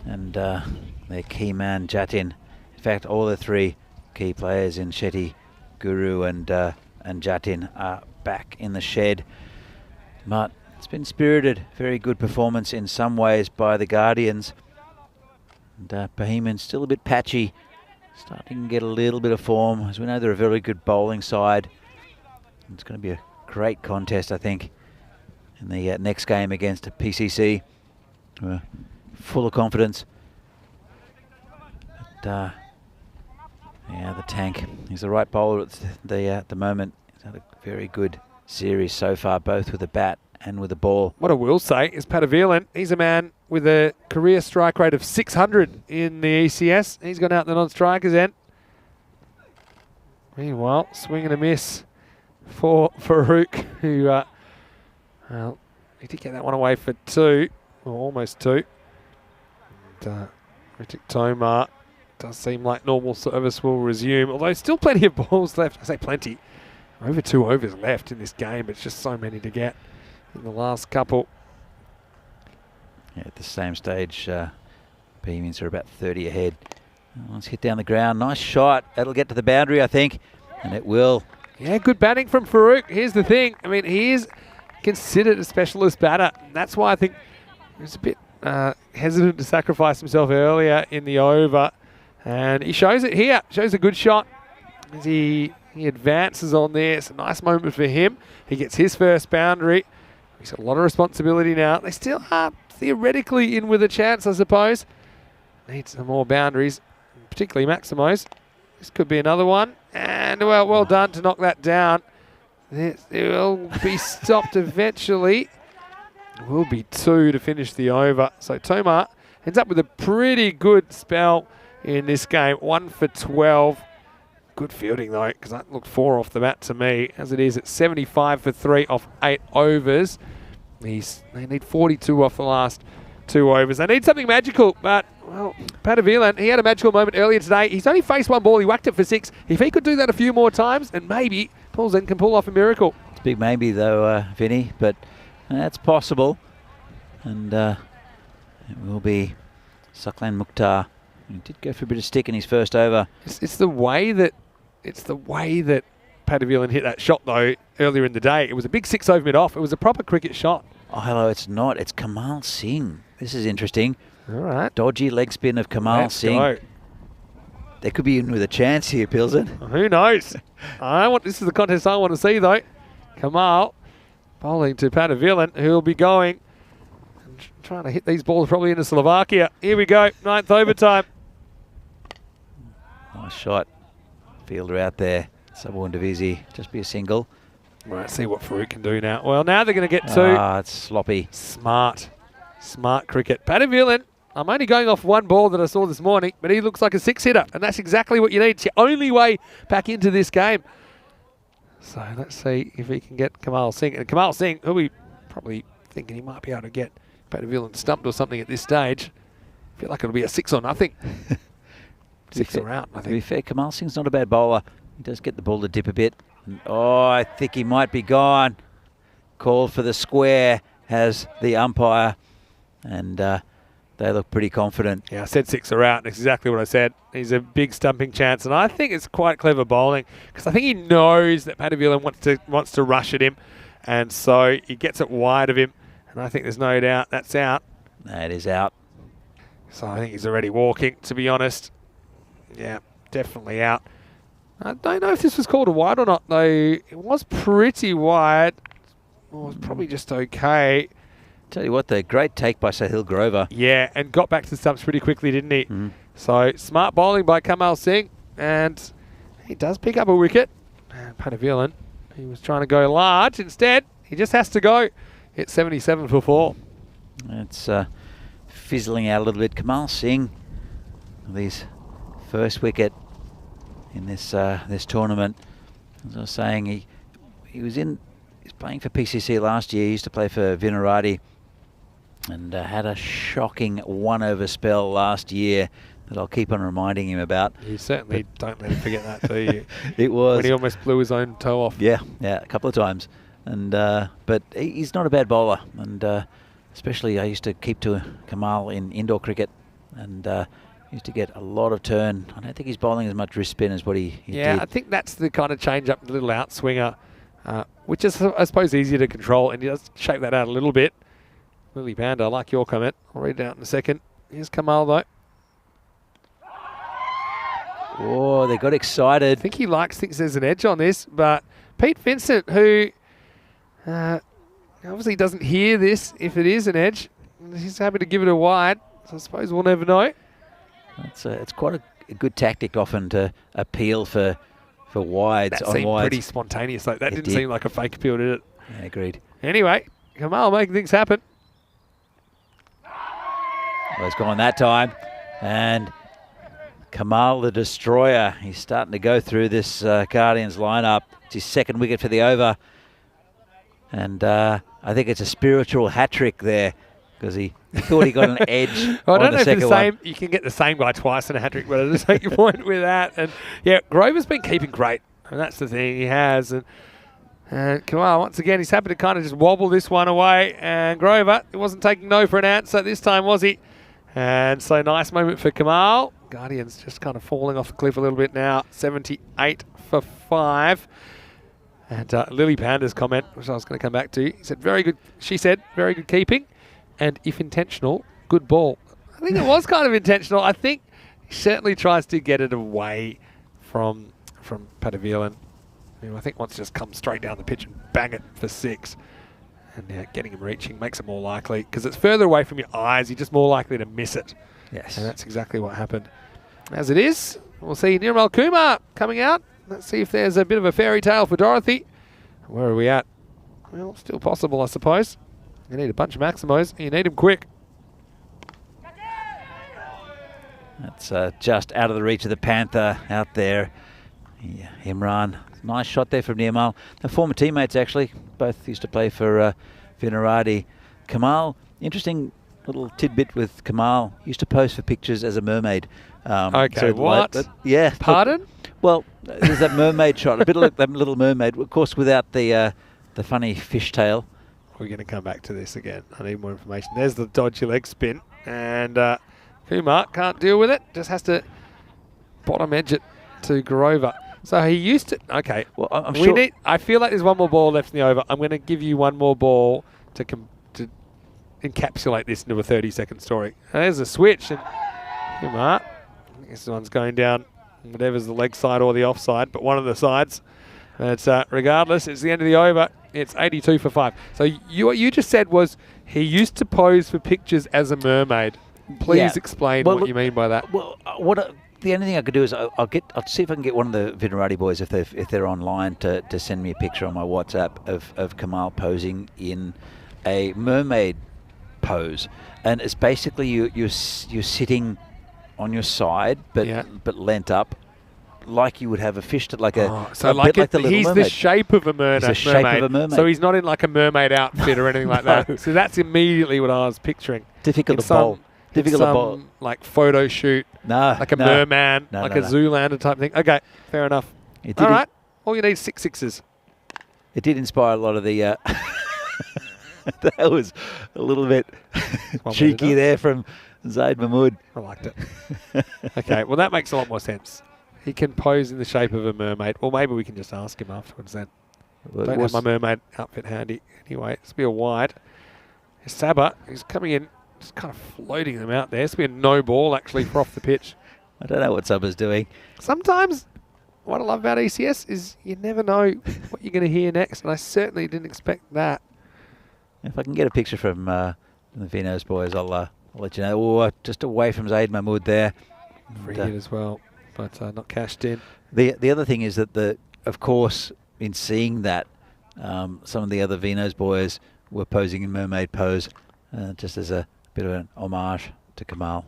and their key man Jatin. In fact, all the 3 key players in Shetty, Guru and Jatin are back in the shed. But it's been spirited, very good performance in some ways by the Guardians. And Bohemian's still a bit patchy, starting to get a little bit of form. As we know, they're a very good bowling side. It's going to be a great contest, I think, in the next game against PCC. We're full of confidence. But, yeah, the tank. He's the right bowler at the moment. He's had a very good series so far, both with the bat and with the ball. What I will say is Patavilan, he's a man with a career strike rate of 600 in the ECS. He's gone out the non-strikers end. Meanwhile, swing and a miss for Farouk, who, well, he did get that one away for 2, or almost 2. And Ritik Tomar does seem like normal service will resume, although still plenty of balls left. I say plenty. Over 2 overs left in this game, but it's just so many to get in the last couple. Yeah, at the same stage, Bohemians are about 30 ahead. Let's hit down the ground. Nice shot. That'll get to the boundary, I think, and it will. Yeah, good batting from Farouk. Here's the thing. I mean, he is considered a specialist batter. That's why I think he was a bit hesitant to sacrifice himself earlier in the over. And he shows it here. Shows a good shot as he advances on there. It's a nice moment for him. He gets his first boundary. He's got a lot of responsibility now. They still are theoretically in with a chance, I suppose. Need some more boundaries, particularly Maximo's. This could be another one. And, well done to knock that down. It will be stopped eventually. It will be 2 to finish the over. So Tomar ends up with a pretty good spell in this game. 1 for 12. Good fielding, though, because that looked 4 off the bat to me. As it is, it's 75 for 3 off 8 overs. They need 42 off the last 2 overs. They need something magical, but, well, Patavilan, he had a magical moment earlier today. He's only faced 1 ball. He whacked it for 6. If he could do that a few more times, and maybe Paul Zen can pull off a miracle. It's a big maybe, though, Vinny, but that's possible. And it will be Saklan Mukhtar. He did go for a bit of stick in his first over. It's the way that Patavilan hit that shot, though, earlier in the day. It was a big 6 over mid-off. It was a proper cricket shot. Oh, hello, it's not. It's Kamal Singh. This is interesting. All right. Dodgy leg spin of Kamal Singh. Go. They could be in with a chance here, Pilsen. Who knows? This is the contest I want to see, though. Kamal bowling to Patavilan, who will be going and trying to hit these balls probably into Slovakia. Here we go, 9th overtime. Nice shot. Fielder out there. Subborn Divisi. Just be a single. Right, see what Farouk can do now. Well, now they're going to get 2. Ah, it's sloppy. Smart cricket. Patavilan, I'm only going off 1 ball that I saw this morning, but he looks like a 6-hitter, and that's exactly what you need. It's your only way back into this game. So let's see if he can get Kamal Singh. And Kamal Singh, who we probably thinking he might be able to get Patavilan stumped or something at this stage. I feel like it'll be a 6 or nothing. 6 or out, I To be think. fair, Kamal Singh's not a bad bowler. He does get the ball to dip a bit. Oh, I think he might be gone. Called for the square has the umpire, and they look pretty confident. Yeah, I said 6 are out. That's exactly what I said. He's a big stumping chance, and I think it's quite clever bowling because I think he knows that Patavilan wants to rush at him, and so he gets it wide of him, and I think there's no doubt that's out. That is out. So I think he's already walking, to be honest. Yeah, definitely out. I don't know if this was called a wide or not, though. It was pretty wide. Well, it was probably just okay. Tell you what, the great take by Sahil Grover. Yeah, and got back to the stumps pretty quickly, didn't he? So smart bowling by Kamal Singh, and he does pick up a wicket. And Patavilan, he was trying to go large. Instead, he just has to go. It's 77 for 4. It's fizzling out a little bit. Kamal Singh, his first wicket in this tournament. As I was saying, he's playing for PCC last year. He used to play for Vinarati and had a shocking 1-over spell last year that I'll keep on reminding him about. You certainly don't let him forget that, do you? It was when he almost blew his own toe off. Yeah, a couple of times. And but he's not a bad bowler, and especially I used to keep to Kamal in indoor cricket, and used to get a lot of turn. I don't think he's bowling as much wrist spin as what he did. I think that's the kind of change-up, little outswinger, which is, I suppose, easier to control, and he does shape that out a little bit. Lily Panda, I like your comment. I'll read it out in a second. Here's Kamal, though. Oh, they got excited. I think he thinks there's an edge on this, but Pete Vincent, who obviously doesn't hear this if it is an edge, he's happy to give it a wide, so I suppose we'll never know. It's quite a good tactic often to appeal for wides That on seemed wides. pretty spontaneous, though. That didn't did. seem like a fake appeal, did it? Yeah, agreed. Anyway, Kamal making things happen. Well, he's gone that time. And Kamal the Destroyer, he's starting to go through this Guardians lineup. It's his second wicket for the over. And I think it's a spiritual hat-trick there because he thought he got an edge Well, I on don't the know if second the one. same. You can get the same guy twice in a hat-trick, but I just make your point with that. And yeah, Grover's been keeping great, and that's the thing he has. And Kamal, once again, he's happy to kind of just wobble this one away. And Grover, he wasn't taking no for an answer this time, was he? And so nice moment for Kamal. Guardians just kind of falling off the cliff a little bit now. 78 for 5. And Lily Panda's comment, which I was going to come back to, he said, very good. She said, very good keeping. And if intentional, good ball. I think it was kind of intentional. I think he certainly tries to get it away from Padavilan, who I think wants to just come straight down the pitch and bang it for 6. And getting him reaching makes it more likely. Because it's further away from your eyes, you're just more likely to miss it. Yes. And that's exactly what happened. As it is, we'll see Nirmal Kumar coming out. Let's see if there's a bit of a fairy tale for Dorothy. Where are we at? Well, still possible, I suppose. You need a bunch of Maximos. You need them quick. That's just out of the reach of the Panther out there. Yeah, Imran. Nice shot there from Nirmal. They're former teammates, actually. Both used to play for Vinaradi. Kamal, interesting little tidbit with Kamal. Used to pose for pictures as a mermaid. Okay, what? Yeah. Pardon? Well, there's that mermaid shot, a bit like that Little Mermaid, of course, without the funny fishtail. We're going to come back to this again. I need more information. There's the dodgy leg spin. And Kumar can't deal with it. Just has to bottom edge it to Grover. So he used to... Okay. Well, I'm sure... I feel like there's one more ball left in the over. I'm going to give you one more ball to encapsulate this into a 30-second story. And there's a switch. And Kumar... This one's going down, whatever's the leg side or the offside, but one of the sides. It's regardless, it's the end of the over. It's 82 for 5. So what you just said was he used to pose for pictures as a mermaid. Please explain what you mean by that. Well, the only thing I could do is I'll see if I can get one of the Vinaradi boys if they're online to send me a picture on my WhatsApp of Kamal posing in a mermaid pose, and it's basically you're sitting on your side, but leant up, like you would have a fish, he's the shape of a mermaid. He's the shape of a mermaid. So he's not in like a mermaid outfit or anything like that. So that's immediately what I was picturing. Difficult to bowl. Like photo shoot. Like a merman, a Zoolander type thing. Okay, fair enough. All right, all you need is 6 sixes. It did inspire a lot of the... that was a little bit cheeky there from Zaid Mahmood. I liked it. Okay, well that makes a lot more sense. He can pose in the shape of a mermaid. Or maybe we can just ask him afterwards then. Don't have my mermaid outfit handy. Anyway, it's be a wide. Saba, he's coming in, just kind of floating them out there. It's be a no ball actually for off the pitch. I don't know what Saba's doing. Sometimes what I love about ECS is you never know what you're going to hear next, and I certainly didn't expect that. If I can get a picture from the Vinos boys, I'll let you know. Oh, just away from Zaid Mahmood there. Free hit as well, but not cashed in. The other thing is that, of course, in seeing that, some of the other Vinos boys were posing in mermaid pose, just as a bit of an homage to Kamal.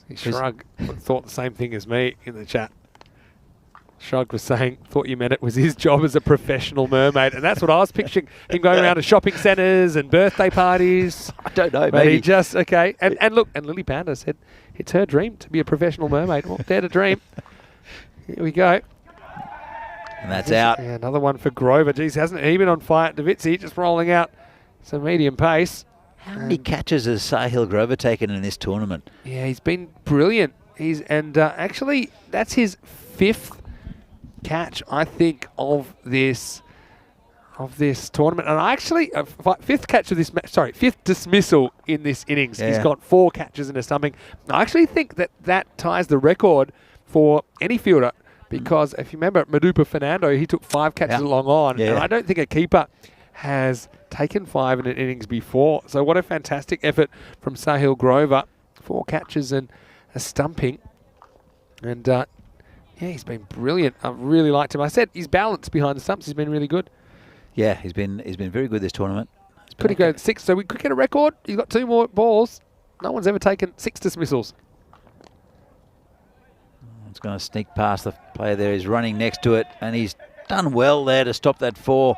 He shrugged, thought the same thing as me in the chat. Shrug was saying, thought you meant it was his job as a professional mermaid. And that's what I was picturing, him going around to shopping centres and birthday parties. I don't know, but maybe. he just, okay. And look, and Lily Panda said it's her dream to be a professional mermaid. Well, dare to dream. Here we go. And that's out. Yeah, another one for Grover. Geez, hasn't he been on fire? Davitsi just rolling out some medium pace. How many catches has Sahil Grover taken in this tournament? Yeah, he's been brilliant. Actually, that's his 5th catch, I think, of this tournament, and actually 5th catch of this match. Sorry, 5th dismissal in this innings. Yeah. He's got 4 catches and a stumping. I actually think that ties the record for any fielder, because if you remember Madupa Fernando, he took 5 catches along on, and I don't think a keeper has taken 5 in an innings before. So what a fantastic effort from Sahil Grover. 4 catches and a stumping, and yeah, he's been brilliant. I've really liked him. I said his balance behind the stumps has been really good. Yeah, he's been very good this tournament. Could he go 6? So we could get a record. He's got 2 more balls. No one's ever taken 6 dismissals. It's going to sneak past the player there. He's running next to it, and he's done well there to stop that 4.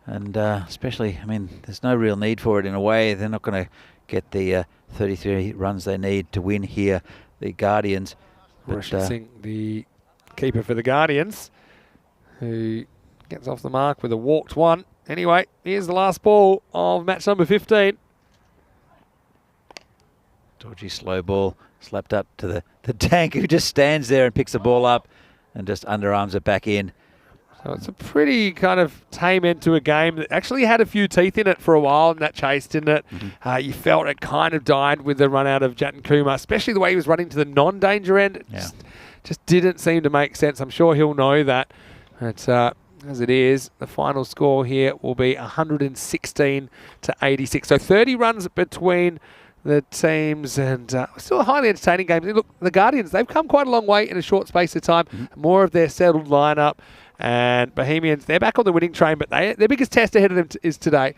And especially, I mean, there's no real need for it in a way. They're not going to get the 33 runs they need to win here, the Guardians. Roshan Singh, the keeper for the Guardians, who gets off the mark with a walked 1. Anyway, here's the last ball of match number 15. Dodgy slow ball slapped up to the tank, who just stands there and picks the ball up and just underarms it back in. So it's a pretty kind of tame end to a game that actually had a few teeth in it for a while in that chase, didn't it? Mm-hmm. You felt it kind of died with the run out of Jatin Kumar, especially the way he was running to the non-danger end. It just didn't seem to make sense. I'm sure he'll know that. But as it is, the final score here will be 116 to 86. So 30 runs between the teams, and still a highly entertaining game. Look, the Guardians, they've come quite a long way in a short space of time. More of their settled lineup. And Bohemians, they're back on the winning train, but their biggest test ahead of them is today.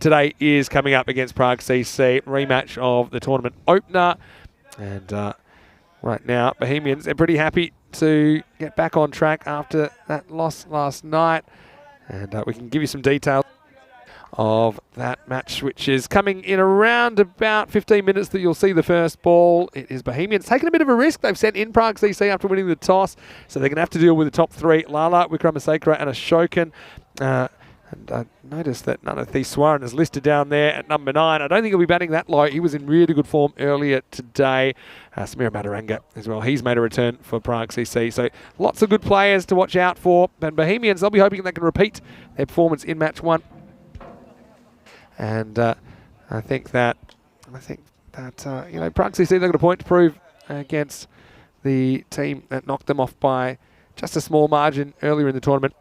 Today is coming up against Prague CC, rematch of the tournament opener. And right now, Bohemians, they're pretty happy to get back on track after that loss last night. And we can give you some details of that match, which is coming in around about 15 minutes that you'll see the first ball. It is Bohemians taking a bit of a risk. They've sent in Prague CC after winning the toss, so they're going to have to deal with the top 3, Lala, Vikramasekara and Ashokan. And I noticed that Nanathi Swaran is listed down there at number 9. I don't think he'll be batting that low. He was in really good form earlier today. Samira Mataranga as well. He's made a return for Prague CC. So lots of good players to watch out for. And Bohemians, they'll be hoping they can repeat their performance in match 1. And I think that you know, Prague CC, they've got a point to prove against the team that knocked them off by just a small margin earlier in the tournament.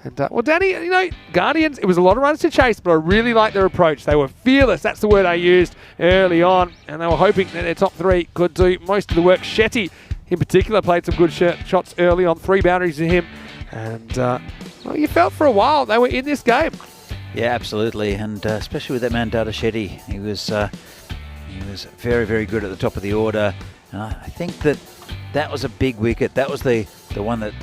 And well, Danny, you know, Guardians, it was a lot of runs to chase, but I really liked their approach. They were fearless. That's the word I used early on, and they were hoping that their top 3 could do most of the work. Shetty, in particular, played some good shots early on, 3 boundaries to him, and well, you felt for a while they were in this game. Yeah, absolutely, and especially with that man Dada Shetty, he was very, very good at the top of the order. And I think that was a big wicket. That was the one that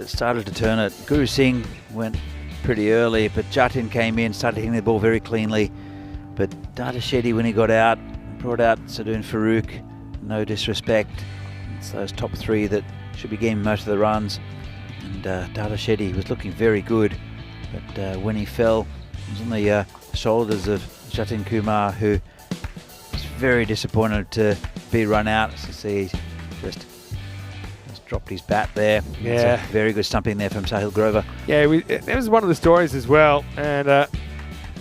started to turn it. Guru Singh went pretty early, but Jatin came in, started hitting the ball very cleanly. But Dada Shetty, when he got out, brought out Sadoon Farouk. No disrespect, it's those top 3 that should be getting most of the runs. And Dada Shetty was looking very good, but when he fell, it was on the shoulders of Jatin Kumar, who was very disappointed to be run out. As you see, he's just dropped his bat there. Yeah. It's a very good stumping there from Sahil Grover. Yeah, that was one of the stories as well, and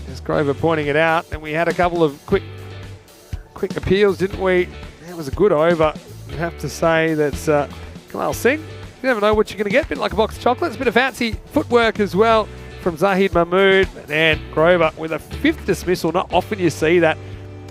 just Grover pointing it out. And we had a couple of quick quick appeals, didn't we? That was a good over. You have to say that Kamal Singh, you never know what you're going to get. A bit like a box of chocolates, a bit of fancy footwork as well from Zahid Mahmood. And then Grover with a 5th dismissal. Not often you see that.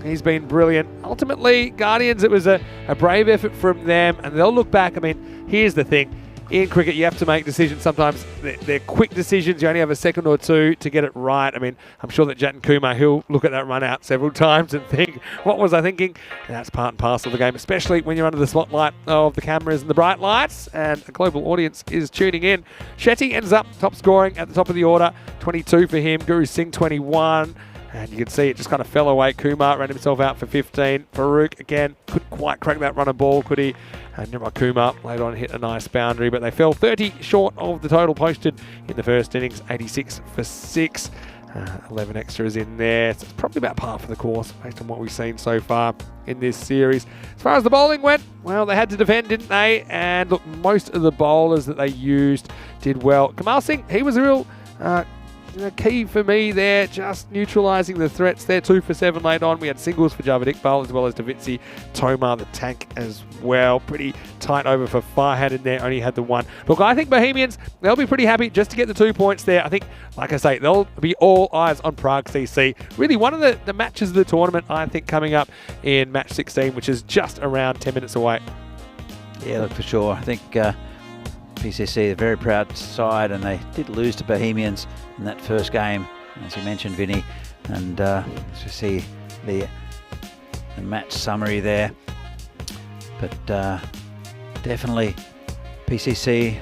He's been brilliant. Ultimately, Guardians, it was a brave effort from them, and they'll look back. I mean, here's the thing. In cricket, you have to make decisions. Sometimes they're quick decisions. You only have a second or two to get it right. I mean, I'm sure that Jatin Kumar, he'll look at that run out several times and think, what was I thinking? And that's part and parcel of the game, especially when you're under the spotlight of the cameras and the bright lights, and a global audience is tuning in. Shetty ends up top scoring at the top of the order. 22 for him. Guru Singh, 21. And you can see it just kind of fell away. Kumar ran himself out for 15. Farouk, again, couldn't quite crack that run of ball, could he? And Nirmal Kumar later on hit a nice boundary, but they fell 30 short of the total posted in the first innings, 86 for 6. 11 extras in there. So it's probably about par for the course based on what we've seen so far in this series. As far as the bowling went, well, they had to defend, didn't they? And look, most of the bowlers that they used did well. Kamal Singh, he was a real... key for me there, just neutralising the threats there. 2 for 7 late on. We had singles for Javed Iqbal as well as Davitsi Tomar, the tank as well. Pretty tight over for Farhad in there, only had the 1. Look, I think Bohemians, they'll be pretty happy just to get the 2 points there. I think, like I say, they'll be all eyes on Prague CC. Really one of the matches of the tournament, I think, coming up in match 16, which is just around 10 minutes away. Yeah, look, for sure. I think PCC, a very proud side, and they did lose to Bohemians in that first game, as you mentioned, Vinny. And let's just see the match summary there. But definitely PCC,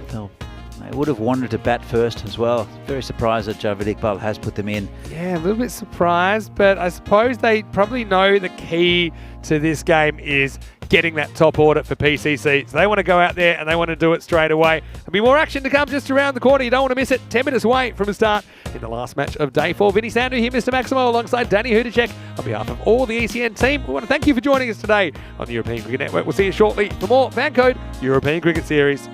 they would have wanted to bat first as well. Very surprised that Javid Iqbal has put them in. Yeah, a little bit surprised, but I suppose they probably know the key to this game is getting that top order for PCC. So they want to go out there and they want to do it straight away. There'll be more action to come just around the corner. You don't want to miss it. 10 minutes away from the start in the last match of day 4. Vinny Sandu here, Mr. Maximo, alongside Danny Hudacek. On behalf of all the ECN team, we want to thank you for joining us today on the European Cricket Network. We'll see you shortly for more FanCode European Cricket Series.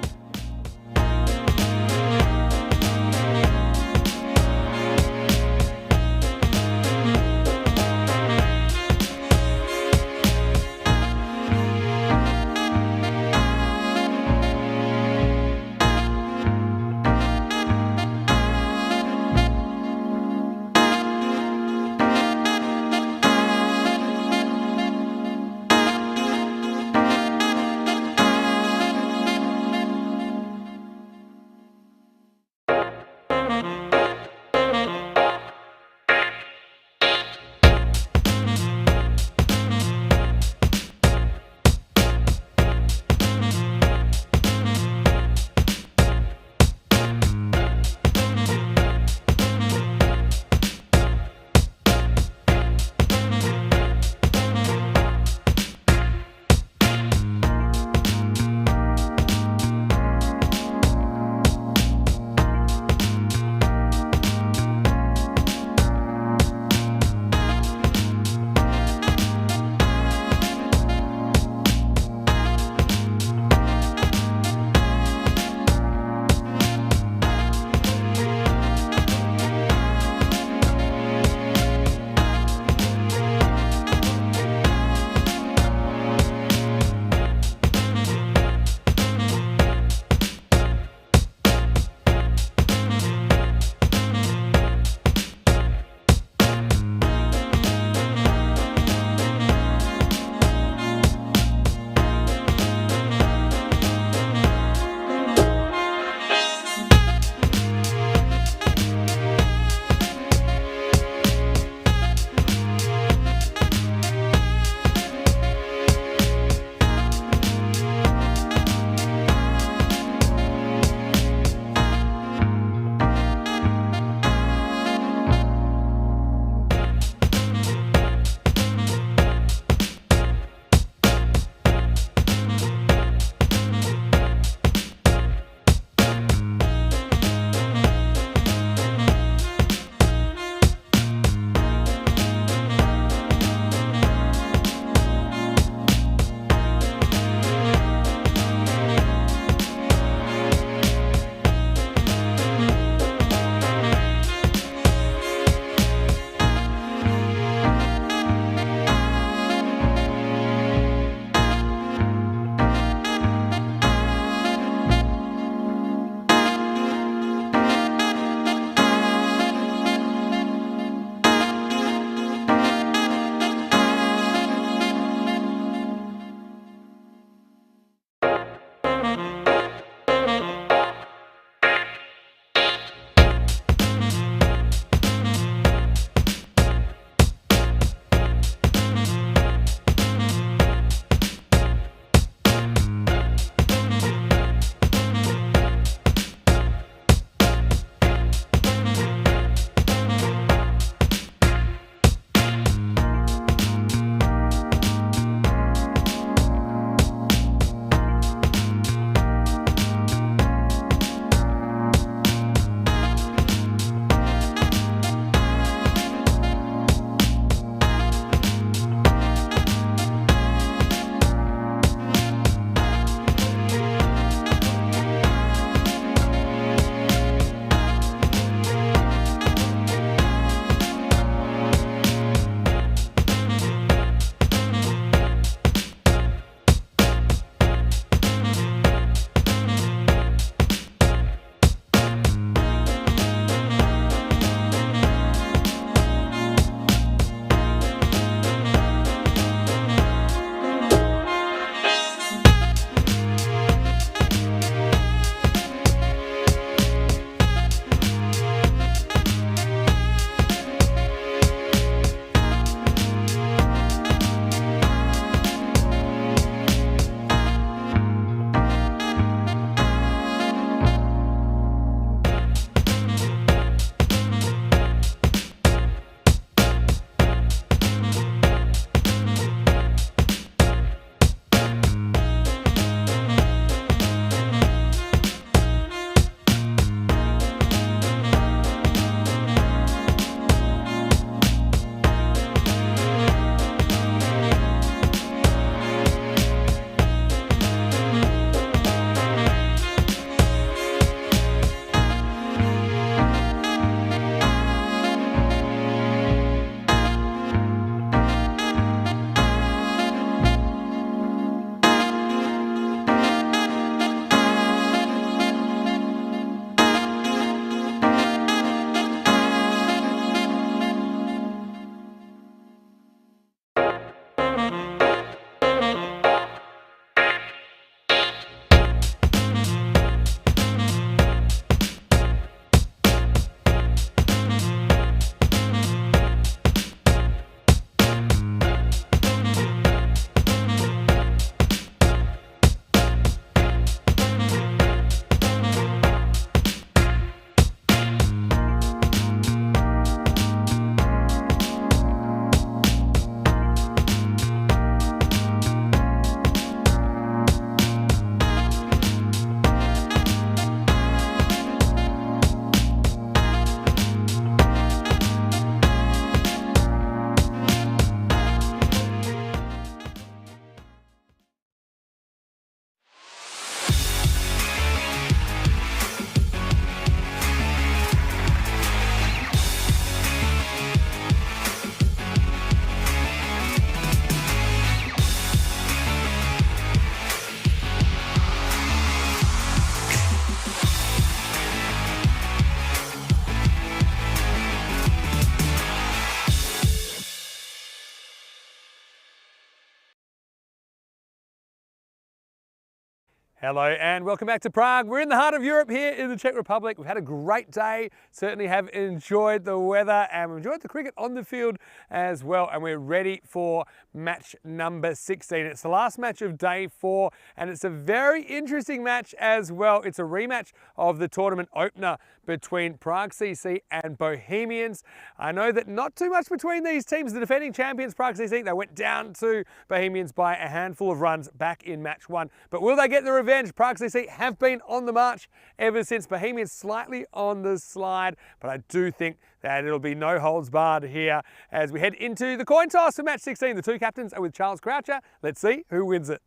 Hello and welcome back to Prague. We're in the heart of Europe here in the Czech Republic. We've had a great day, certainly have enjoyed the weather and we've enjoyed the cricket on the field as well. And we're ready for match number 16. It's the last match of day 4 and it's a very interesting match as well. It's a rematch of the tournament opener between Prague CC and Bohemians. I know that not too much between these teams. The defending champions, Prague CC, they went down to Bohemians by a handful of runs back in match 1. But will they get the revenge? Prague CC have been on the march ever since. Bohemians slightly on the slide, but I do think that it'll be no holds barred here as we head into the coin toss for match 16. The two captains are with Charles Croucher. Let's see who wins it.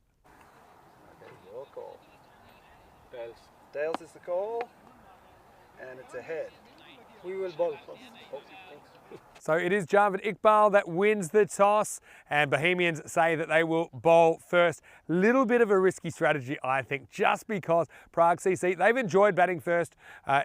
Okay, your call. Tails. Tails is the call, and it's a head. We will bowl first. Oh, thanks. So it is Javed Iqbal that wins the toss and Bohemians say that they will bowl first. Little bit of a risky strategy, I think, just because Prague CC, they've enjoyed batting first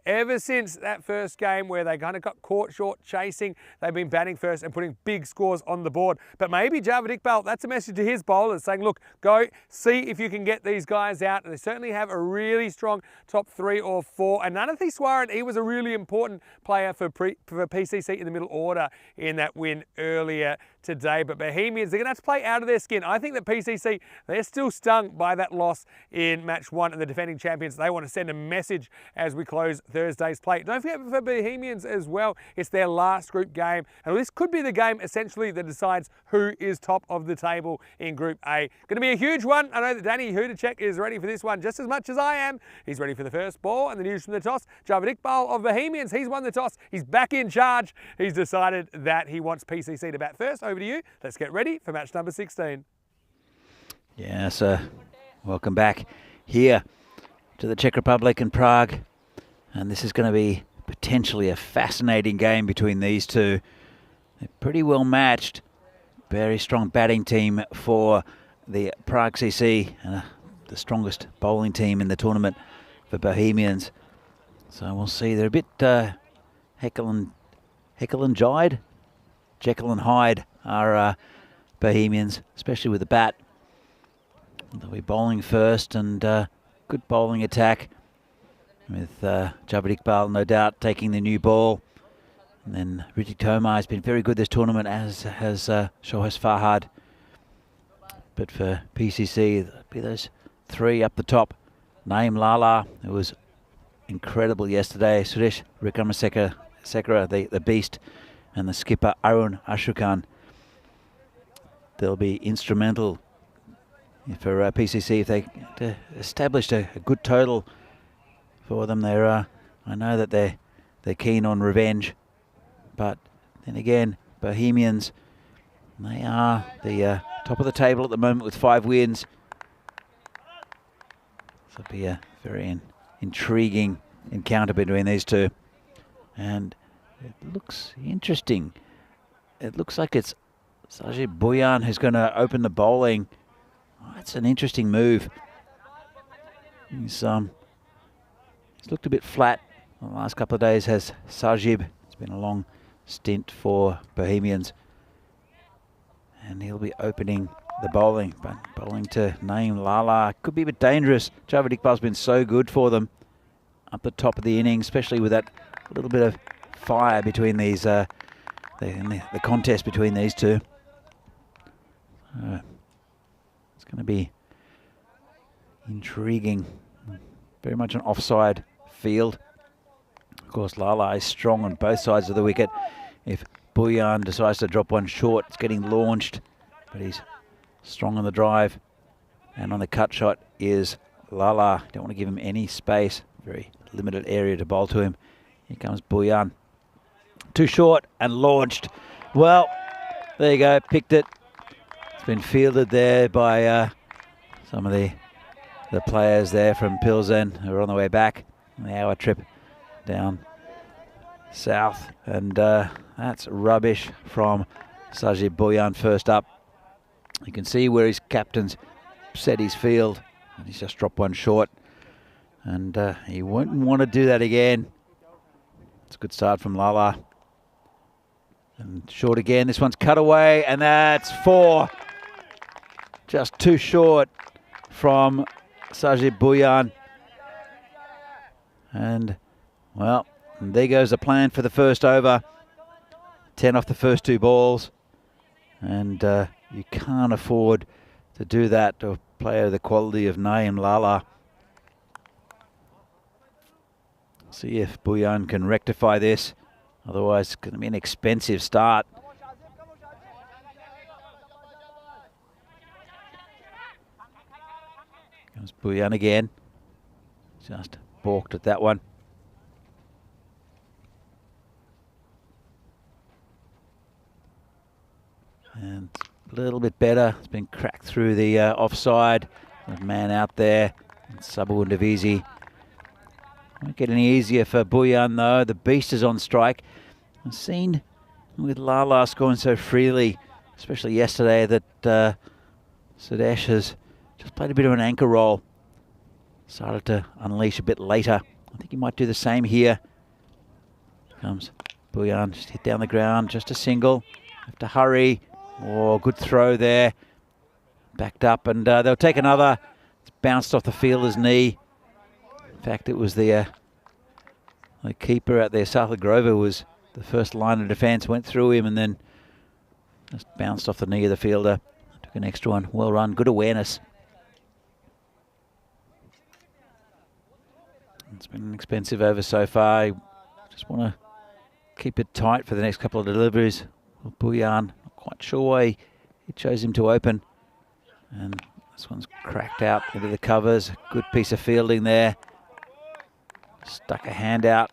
ever since that first game where they kind of got caught short chasing. They've been batting first and putting big scores on the board. But maybe Javed Iqbal, that's a message to his bowlers saying, look, go see if you can get these guys out. And they certainly have a really strong top 3 or 4. And Nanathi Swaran, he was a really important player for PCC in the middle order in that win earlier today. But Bohemians, they're going to have to play out of their skin. I think that PCC, they're still stung by that loss in match 1 and the defending champions. They want to send a message as we close Thursday's play. Don't forget for Bohemians as well, it's their last group game. And this could be the game essentially that decides who is top of the table in Group A. Going to be a huge one. I know that Danny Hudacek is ready for this one just as much as I am. He's ready for the first ball and the news from the toss. Javed Iqbal of Bohemians, he's won the toss. He's back in charge. He's decided that he wants PCC to bat first. Over to you. Let's get ready for match number 16. Yeah, so welcome back here to the Czech Republic and Prague. And this is going to be potentially a fascinating game between these two. They're pretty well matched. Very strong batting team for the Prague CC and the strongest bowling team in the tournament for Bohemians. So we'll see. They're a bit Jekyll and Hyde. Jekyll and Hyde are Bohemians, especially with the bat. They'll be bowling first and good bowling attack with Javed Iqbal no doubt taking the new ball. And then Ritik Tomar has been very good this tournament, as has Shohaz Farhad. But for PCC, there'll be those 3 up the top. Naeem Lala, who was incredible yesterday. Suresh Wickramasekera, the beast, and the skipper Arun Ashokan. They'll be instrumental for PCC if they established a good total for them. They're I know that they're keen on revenge, but then again, Bohemians, they are the top of the table at the moment with 5 wins. So it'll be a very intriguing encounter between these two. And it looks interesting. It looks like it's Sajid Bhuyan who's going to open the bowling. Oh, that's an interesting move. He's looked a bit flat the last couple of days, has Sajib. It's been a long stint for Bohemians. And he'll be opening the bowling. But bowling to Naeem Lala could be a bit dangerous. Javed Iqbal's been so good for them up the top of the innings, especially with that little bit of fire between these, the contest between these two. It's going to be intriguing. Very much an offside field. Of course, Lala is strong on both sides of the wicket. If Bhuyan decides to drop one short, it's getting launched, but he's strong on the drive. And on the cut shot is Lala. Don't want to give him any space. Very limited area to bowl to him. Here comes Bhuyan. Too short and launched. Well, there you go, picked it. It's been fielded there by some of the players there from Pilsen who are on the way back on the hour trip down south. And that's rubbish from Sajid Bhuyan first up. You can see where his captain's set his field and he's just dropped one short. And he wouldn't want to do that again. It's a good start from Lala. And short again. This one's cut away, and that's 4. Just too short from Sajid Bhuyan. And, well, there goes the plan for the first over. 10 off the first 2 balls. And you can't afford to do that to a player of the quality of Naeem Lala. See if Bhuyan can rectify this. Otherwise, it's going to be an expensive start. Comes Bhuyan again. Just balked at that one. And a little bit better. It's been cracked through the offside. The man out there. Sabu Ndavisi. Won't get any easier for Bhuyan though. The beast is on strike. I've seen with Lala scoring so freely, especially yesterday, that Sudesh has just played a bit of an anchor role. Started to unleash a bit later. I think he might do the same here. Comes Bhuyan, just hit down the ground, just a single. Have to hurry. Oh, good throw there. Backed up, and they'll take another. It's bounced off the fielder's knee. In fact, it was the keeper out there, Sahil Grover, was the first line of defence, went through him and then just bounced off the knee of the fielder. Took an extra one. Well run, good awareness. It's been an expensive over so far. Just want to keep it tight for the next couple of deliveries. Bhuyan, not quite sure why he chose him to open. And this one's cracked out into the covers. Good piece of fielding there. Stuck a hand out.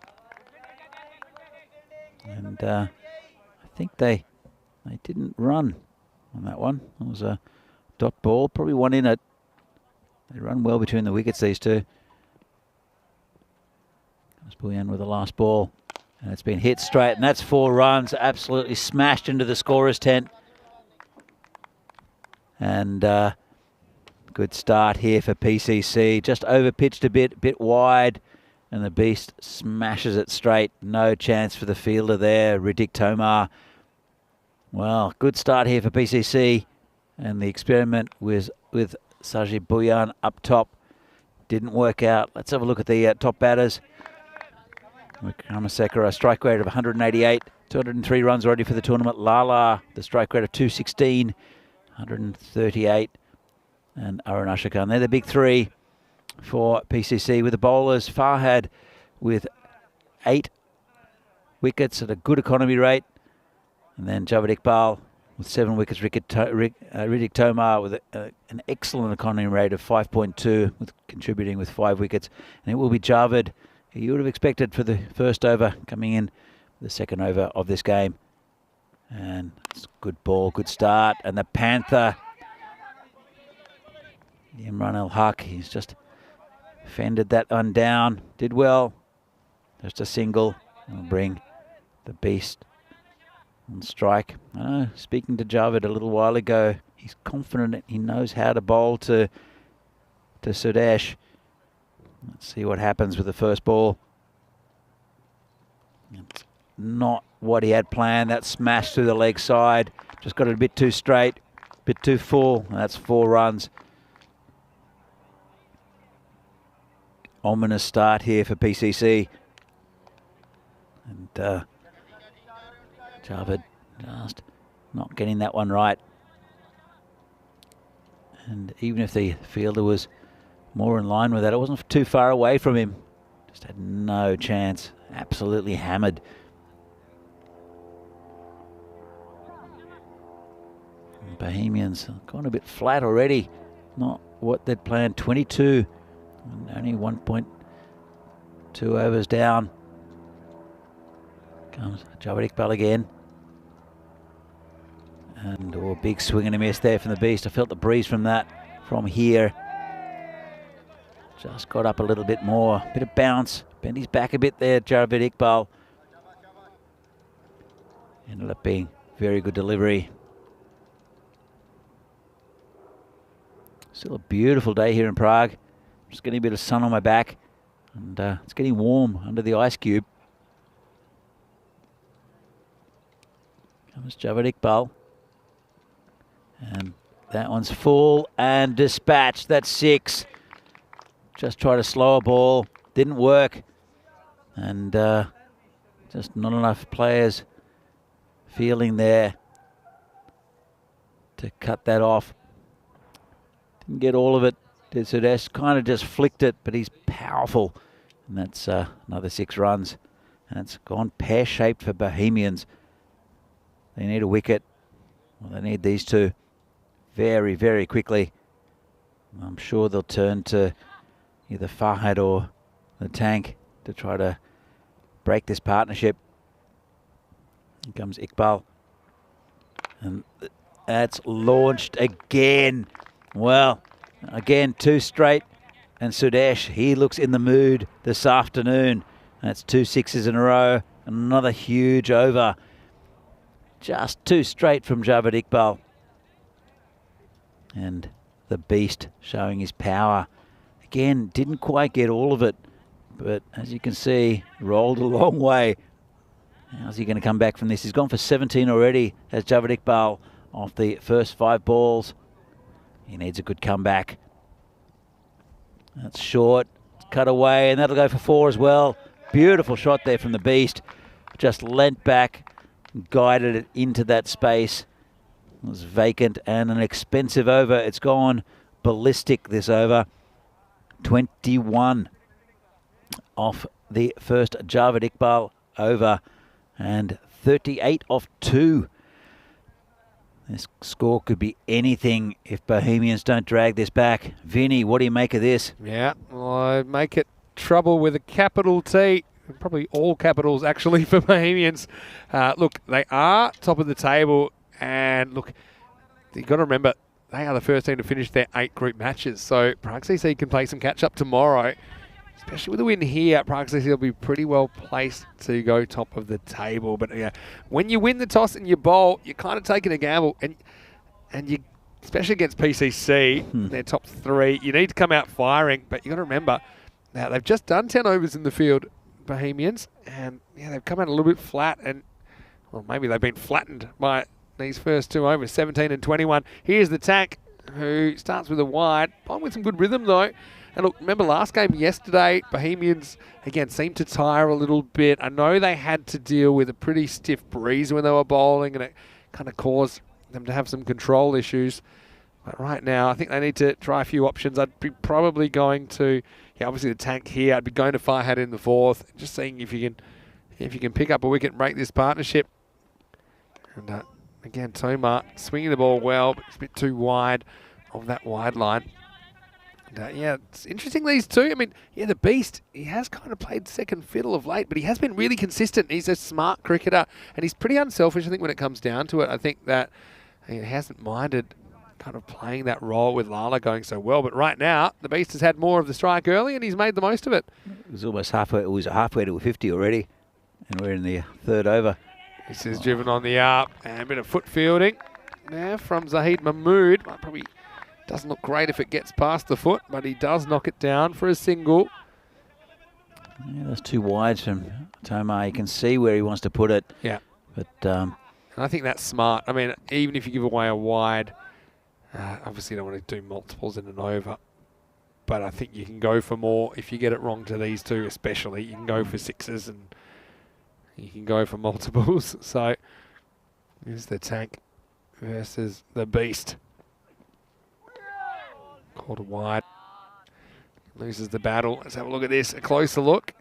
And I think they didn't run on that one. It was a dot ball, probably one in it. They run well between the wickets, these two. Comes Bhuyan with the last ball. And it's been hit straight, and that's 4 runs. Absolutely smashed into the scorer's tent. And good start here for PCC. Just over-pitched a bit wide. And the beast smashes it straight. No chance for the fielder there, Ritik Tomar. Well, good start here for PCC. And the experiment was with Sajid Bhuyan up top. Didn't work out. Let's have a look at the top batters. Wickramaseka, a strike rate of 188. 203 runs already for the tournament. Lala, the strike rate of 216. 138. And Arun Ashokan. They're the big 3 for PCC, with the bowlers. Farhad with 8 wickets at a good economy rate, and then Javed Iqbal with 7 wickets. Ritik Tomar with an excellent economy rate of 5.2, with contributing with 5 wickets. And it will be Javed, who you would have expected for the first over, coming in the second over of this game. And it's a good ball, good start. And the Panther, Imran al-Haq, he's just fended that one down. Did well. Just a single. Will bring the beast on strike. I know, speaking to Javed a little while ago, he's confident he knows how to bowl to Sudesh. Let's see what happens with the first ball. It's not what he had planned. That smash through the leg side. Just got it a bit too straight, a bit too full. That's 4 runs. Ominous start here for PCC. And Javed just not getting that one right. And even if the fielder was more in line with that, it wasn't too far away from him. Just had no chance. Absolutely hammered. And Bohemians gone a bit flat already. Not what they'd planned. 22. And only 1.2 overs down. Comes Javed Iqbal again. And a big swing and a miss there from the beast. I felt the breeze from that from here. Just got up a little bit more. Bit of bounce. Bent his back a bit there, Javed Iqbal. Ended up being very good delivery. Still a beautiful day here in Prague. Just getting a bit of sun on my back, and it's getting warm under the ice cube. Comes Javed Iqbal. And that one's full and dispatched. That's 6. just try to slow a ball. Didn't work. And just not enough players feeling there to cut that off. Didn't get all of it. Did Sudesh, kind of just flicked it, but he's powerful. And that's another 6 runs. And it's gone pear-shaped for Bohemians. They need a wicket. Well, they need these two very, very quickly. I'm sure they'll turn to either Fahad or the tank to try to break this partnership. Here comes Iqbal. And that's launched again. Well, again, 2 straight. And Sudesh, he looks in the mood this afternoon. That's 2 sixes in a row. Another huge over. Just 2 straight from Javed Iqbal. And the beast showing his power. Again, didn't quite get all of it. But as you can see, rolled a long way. How's he going to come back from this? He's gone for 17 already as Javed Iqbal off the first 5 balls. He needs a good comeback. That's short. Cut away, and that'll go for 4 as well. Beautiful shot there from the beast. Just leant back, guided it into that space. It was vacant and an expensive over. It's gone ballistic this over. 21 off the first Javed Iqbal over and 38 off 2. This score could be anything if Bohemians don't drag this back. Vinny, what do you make of this? Yeah, well, I make it trouble with a capital T. Probably all capitals, actually, for Bohemians. Look, they are top of the table. And, look, you've got to remember, they are the first team to finish their 8 group matches. So, Prague CC can play some catch-up tomorrow. Especially with the win here, Prague CC will be pretty well placed to go top of the table. But, yeah, when you win the toss and you bowl, you're kind of taking a gamble. And you, especially against PCC, their top 3, you need to come out firing. But you've got to remember, now they've just done 10 overs in the field, Bohemians. And, yeah, they've come out a little bit flat. And, well, maybe they've been flattened by these first 2 overs, 17 and 21. Here's the tank, who starts with a wide. Bowling with some good rhythm, though. And look, remember last game yesterday, Bohemians, again, seemed to tire a little bit. I know they had to deal with a pretty stiff breeze when they were bowling, and it kind of caused them to have some control issues. But right now, I think they need to try a few options. I'd be probably going to, yeah, obviously the tank here. I'd be going to Farhad in the 4th, just seeing if you can pick up a wicket and break this partnership. And again, Tomar swinging the ball well, but it's a bit too wide of that wide line. And, yeah, it's interesting, these two. I mean, yeah, the Beast, he has kind of played second fiddle of late, but he has been really consistent. He's a smart cricketer, and he's pretty unselfish, I think, when it comes down to it. I think that he hasn't minded kind of playing that role with Lala going so well. But right now, the Beast has had more of the strike early, and he's made the most of it. It was almost halfway. It was halfway to a 50 already, and we're in the 3rd over. This is driven on the up, and a bit of foot fielding now from Zahid Mahmood. Probably doesn't look great if it gets past the foot, but he does knock it down for a single. Yeah, those 2 wides from Tomar. You can see where he wants to put it. Yeah. But and I think that's smart. I mean, even if you give away a wide, obviously you don't want to do multiples in an over. But I think you can go for more if you get it wrong to these 2 especially. You can go for 6s and you can go for multiples. So here's the tank versus the Beast. Called a wide. Loses the battle. Let's have a look at this. A closer look.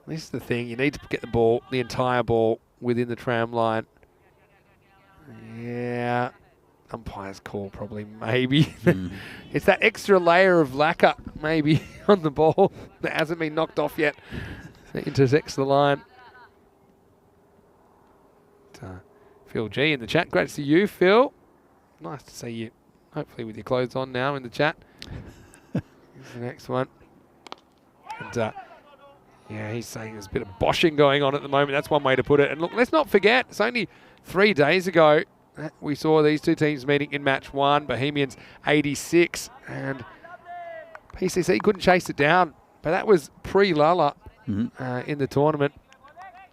This is the thing. You need to get the ball, the entire ball, within the tram line. Yeah. Umpire's call probably, maybe. It's that extra layer of lacquer, maybe, on the ball that hasn't been knocked off yet. It intersects the line. Phil G in the chat. Great to see you, Phil. Nice to see you. Hopefully with your clothes on now in the chat. Here's the next one. And yeah, he's saying there's a bit of boshing going on at the moment. That's one way to put it. And look, let's not forget, it's only 3 days ago that we saw these 2 teams meeting in match 1. Bohemians 86 and PCC couldn't chase it down. But that was pre-Lala in the tournament.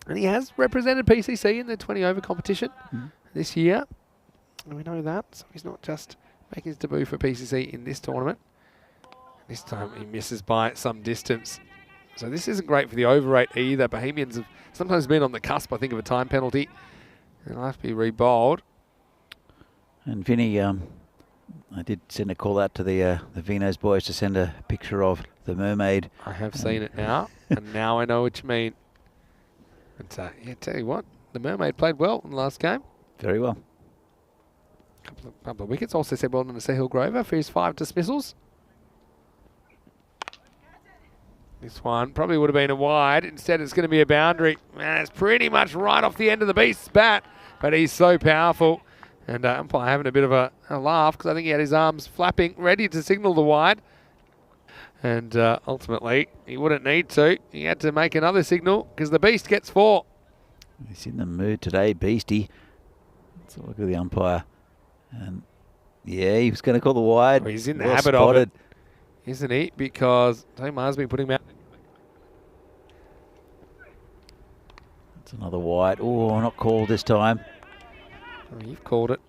And he has represented PCC in the 20-over competition this year. And we know that. So he's not just making his debut for PCC in this tournament. This time he misses by some distance. So this isn't great for the over 8 either. Bohemians have sometimes been on the cusp, I think, of a time penalty. They'll have to be re-bowled. And Vinny, I did send a call out to the Vinos boys to send a picture of the mermaid. I have seen it now, and now I know what you mean. But yeah, tell you what, the mermaid played well in the last game. Very well. Couple of wickets. Also said well done to Sahil Grover for his 5 dismissals. This one probably would have been a wide. Instead, it's going to be a boundary. Man, it's pretty much right off the end of the beast's bat, but he's so powerful. And umpire having a bit of a laugh because I think he had his arms flapping, ready to signal the wide. And ultimately, he wouldn't need to. He had to make another signal because the beast gets 4. He's in the mood today, Beastie. Let's look at the umpire. And yeah, he was going to call the wide. Well, he's in the Well habit spotted. of it, isn't he? Because Tomar's been putting him out. That's another wide. Oh, not called this time. Oh, you've called it.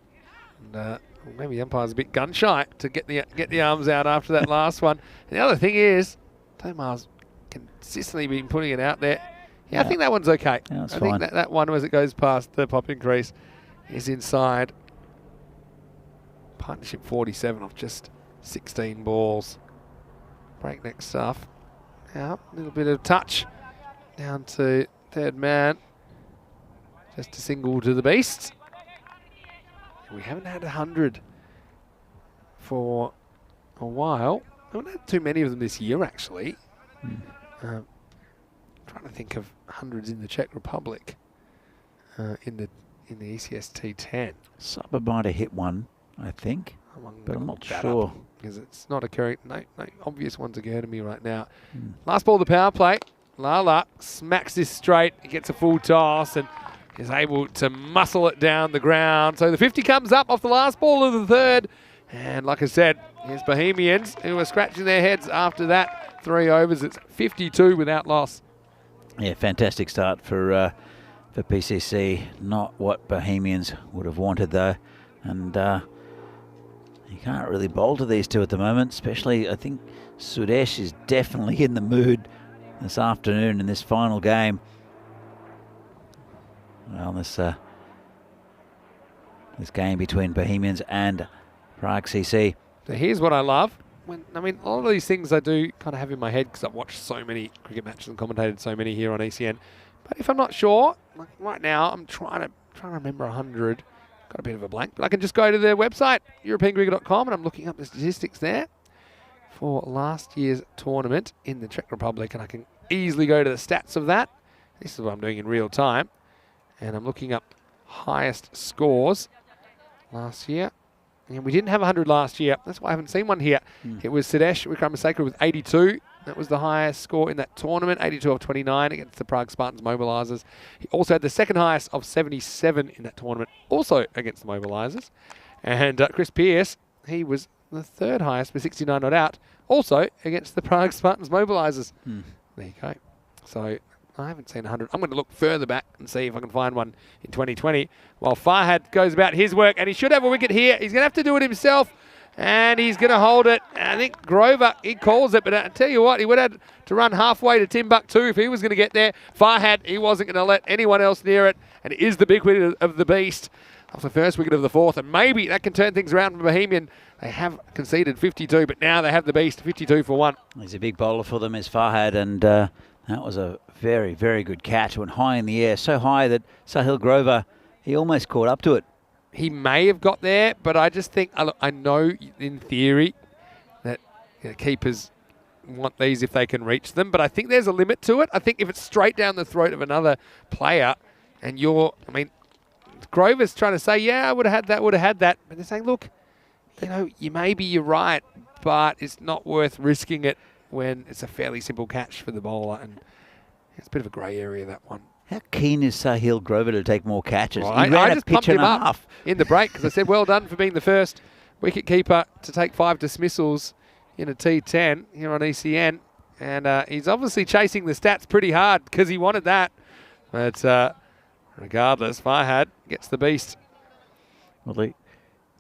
And maybe the umpire's a bit gun shy to get the arms out after that last one. And the other thing is, Tomar's consistently been putting it out there. Yeah, I think that one's okay. Yeah, that's I fine. think that one, as it goes past the popping crease, is inside. Partnership 47 off just 16 balls. Breakneck stuff. Now, a little bit of touch down to third man. Just a single to the beast. We haven't had 100 for a while. We haven't had too many of them this year, actually. Trying to think of hundreds in the Czech Republic in the ECS T10. Suburb might have hit one, I think, but I'm not sure. Because it's not occurring. No obvious ones occur to me right now. Last ball of the power play. Lala smacks this straight. He gets a full toss and is able to muscle it down the ground. So the 50 comes up off the last ball of the third. And like I said, here's Bohemians who are scratching their heads after that 3 overs. It's 52 without loss. Yeah, fantastic start for PCC. Not what Bohemians would have wanted though, and you can't really bowl to these two at the moment. Especially, I think Sudesh is definitely in the mood this afternoon in this final game. Well, this game between Bohemians and Prague CC. So here's what I love. I mean, a lot of these things I do kind of have in my head because I've watched so many cricket matches and commentated so many here on ECN. But if I'm not sure, like right now, I'm trying to remember 100. Got a bit of a blank, but I can just go to their website, EuropeanCricket.com, and I'm looking up the statistics there for last year's tournament in the Czech Republic, and I can easily go to the stats of that. This is what I'm doing in real time, and I'm looking up highest scores last year. And we didn't have 100 last year. That's why I haven't seen one here. It was Sudesh Wickramaseko with 82. That was the highest score in that tournament, 82 of 29 against the Prague Spartans Mobilisers. He also had the second highest of 77 in that tournament, also against the Mobilisers. And Chris Pearce, he was the third highest with 69 not out, also against the Prague Spartans Mobilisers. There you go. So I haven't seen 100. I'm going to look further back and see if I can find one in 2020. While Farhad goes about his work, and he should have a wicket here. He's going to have to do it himself, and he's going to hold it. I think Grover, he calls it, but I tell you what, he would have to run halfway to Timbuktu if he was going to get there. Farhad, he wasn't going to let anyone else near it, and it is the big wicket of the beast off the first wicket of the fourth, and maybe that can turn things around for Bohemian. They have conceded 52, but now they have the beast 52 for 1. He's a big bowler for them, is Farhad, and that was a very, very good catch. Went high in the air, so high that Sahil Grover, he almost caught up to it. He may have got there, but I just think, I know in theory that keepers want these if they can reach them, but I think there's a limit to it. I think if it's straight down the throat of another player and Grover's trying to say, yeah, I would have had that, but they're saying, look, maybe you're right, but it's not worth risking it when it's a fairly simple catch for the bowler, and it's a bit of a grey area, that one. How keen is Sahil Grover to take more catches? Well, He ran I a just pitch pumped and him a up half. in the break because I said, well done for being the first wicket keeper to take 5 dismissals in a T10 here on ECN. And he's obviously chasing the stats pretty hard because he wanted that. But regardless, Farhad gets the beast. Well,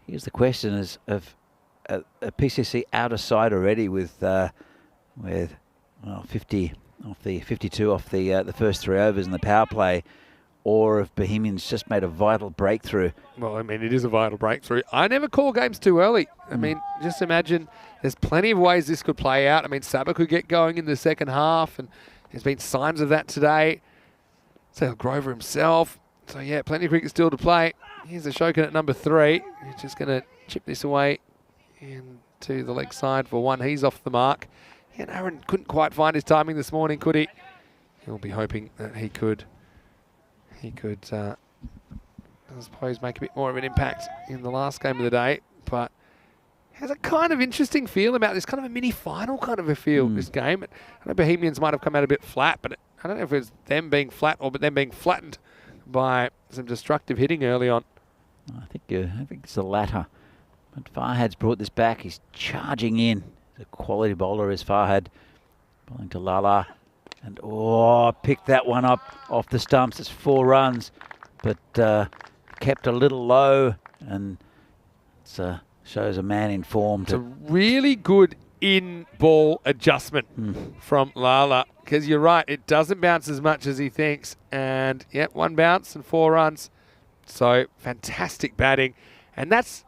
here's the question: is of a PCC out of side already with 50 off the 52 off the first 3 overs in the power play, or if Bohemians just made a vital breakthrough. Well, I mean, it is a vital breakthrough. I never call games too early. I mean, just imagine there's plenty of ways this could play out. I mean, Saba could get going in the second half, and there's been signs of that today. So Grover himself. So, yeah, plenty of cricket still to play. Here's the Shokin at number 3. He's just going to chip this away into the leg side for 1. He's off the mark. And Aaron couldn't quite find his timing this morning, could he? He'll be hoping that he could, I suppose, make a bit more of an impact in the last game of the day. But has a kind of interesting feel about this, kind of a mini final kind of a feel, this game. I know Bohemians might have come out a bit flat, but I don't know if it's them being flat or them being flattened by some destructive hitting early on. I think it's the latter. But Farhad's brought this back. He's charging in. The quality bowler is Farhad, bowling to Lala, and picked that one up off the stumps. It's 4 runs, but kept a little low, and it shows a man in form. It's a really good in-ball adjustment from Lala, because you're right, it doesn't bounce as much as he thinks, and 1 bounce and 4 runs. So fantastic batting, and that's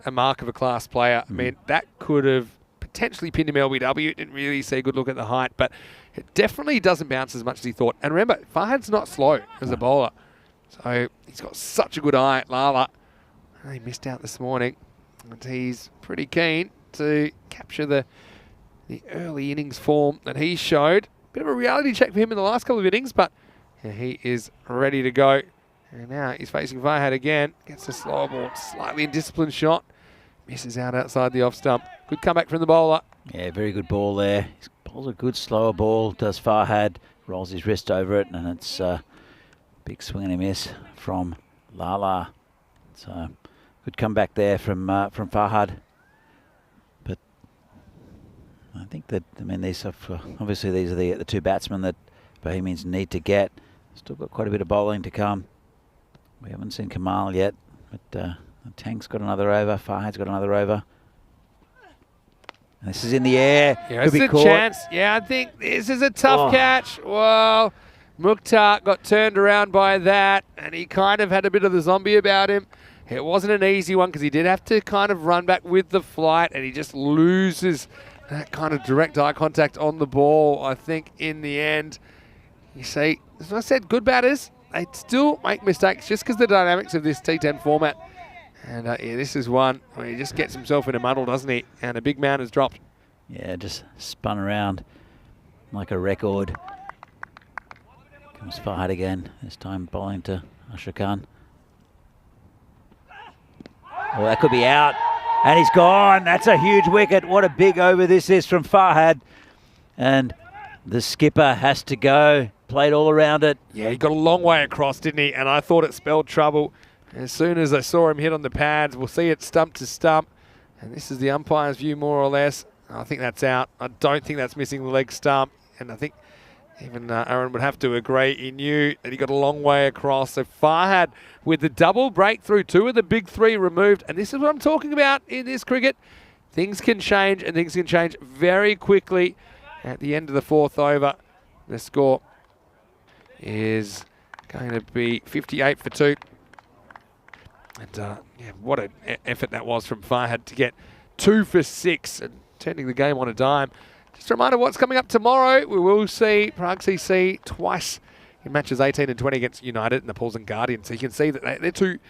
a mark of a class player. I mean, that could have potentially pinned him LBW. Didn't really see a good look at the height, but it definitely doesn't bounce as much as he thought. And remember, Farhad's not slow as a bowler, so he's got such a good eye at Lala. He missed out this morning, and he's pretty keen to capture the early innings form that he showed. Bit of a reality check for him in the last couple of innings, but he is ready to go. And now he's facing Farhad again. Gets a slower ball, slightly indisciplined shot. Misses out outside the off stump. Good comeback from the bowler. Yeah, very good ball there. He bowls a good slower ball, does Farhad. Rolls his wrist over it, and it's a big swing and a miss from Lala. So good comeback there from Farhad. But I think that, I mean, these are obviously these are the 2 batsmen that Bohemians need to get. Still got quite a bit of bowling to come. We haven't seen Kamal yet, but Tank's got another over. Farhad's got another over. And this is in the air. Yeah, could be it's a caught. chance. Yeah, I think this is a tough catch. Well, Mukhtar got turned around by that, and he kind of had a bit of the zombie about him. It wasn't an easy one because he did have to kind of run back with the flight, and he just loses that kind of direct eye contact on the ball, I think, in the end. You see, as I said, good batters, they still make mistakes just because the dynamics of this T10 format. And this is one where he just gets himself in a muddle, doesn't he? And a big man has dropped. Yeah, just spun around like a record. Comes Farhad again, this time bowling to Ashraf Khan. Oh, that could be out. And he's gone. That's a huge wicket. What a big over this is from Farhad. And the skipper has to go. Played all around it. Yeah, he got a long way across, didn't he? And I thought it spelled trouble. As soon as I saw him hit on the pads, we'll see it stump to stump. And this is the umpire's view, more or less. I think that's out. I don't think that's missing the leg stump. And I think even Aaron would have to agree. He knew that he got a long way across. So Farhad with the double breakthrough, 2 of the big 3 removed. And this is what I'm talking about in this cricket. Things can change, and things can change very quickly. At the end of the 4th over, the score is going to be 58 for 2. And what an effort that was from Farhad to get 2 for 6 and turning the game on a dime. Just a reminder what's coming up tomorrow. We will see Prague CC twice in matches 18 and 20 against United and the Pauls and Guardians. So you can see that they're 2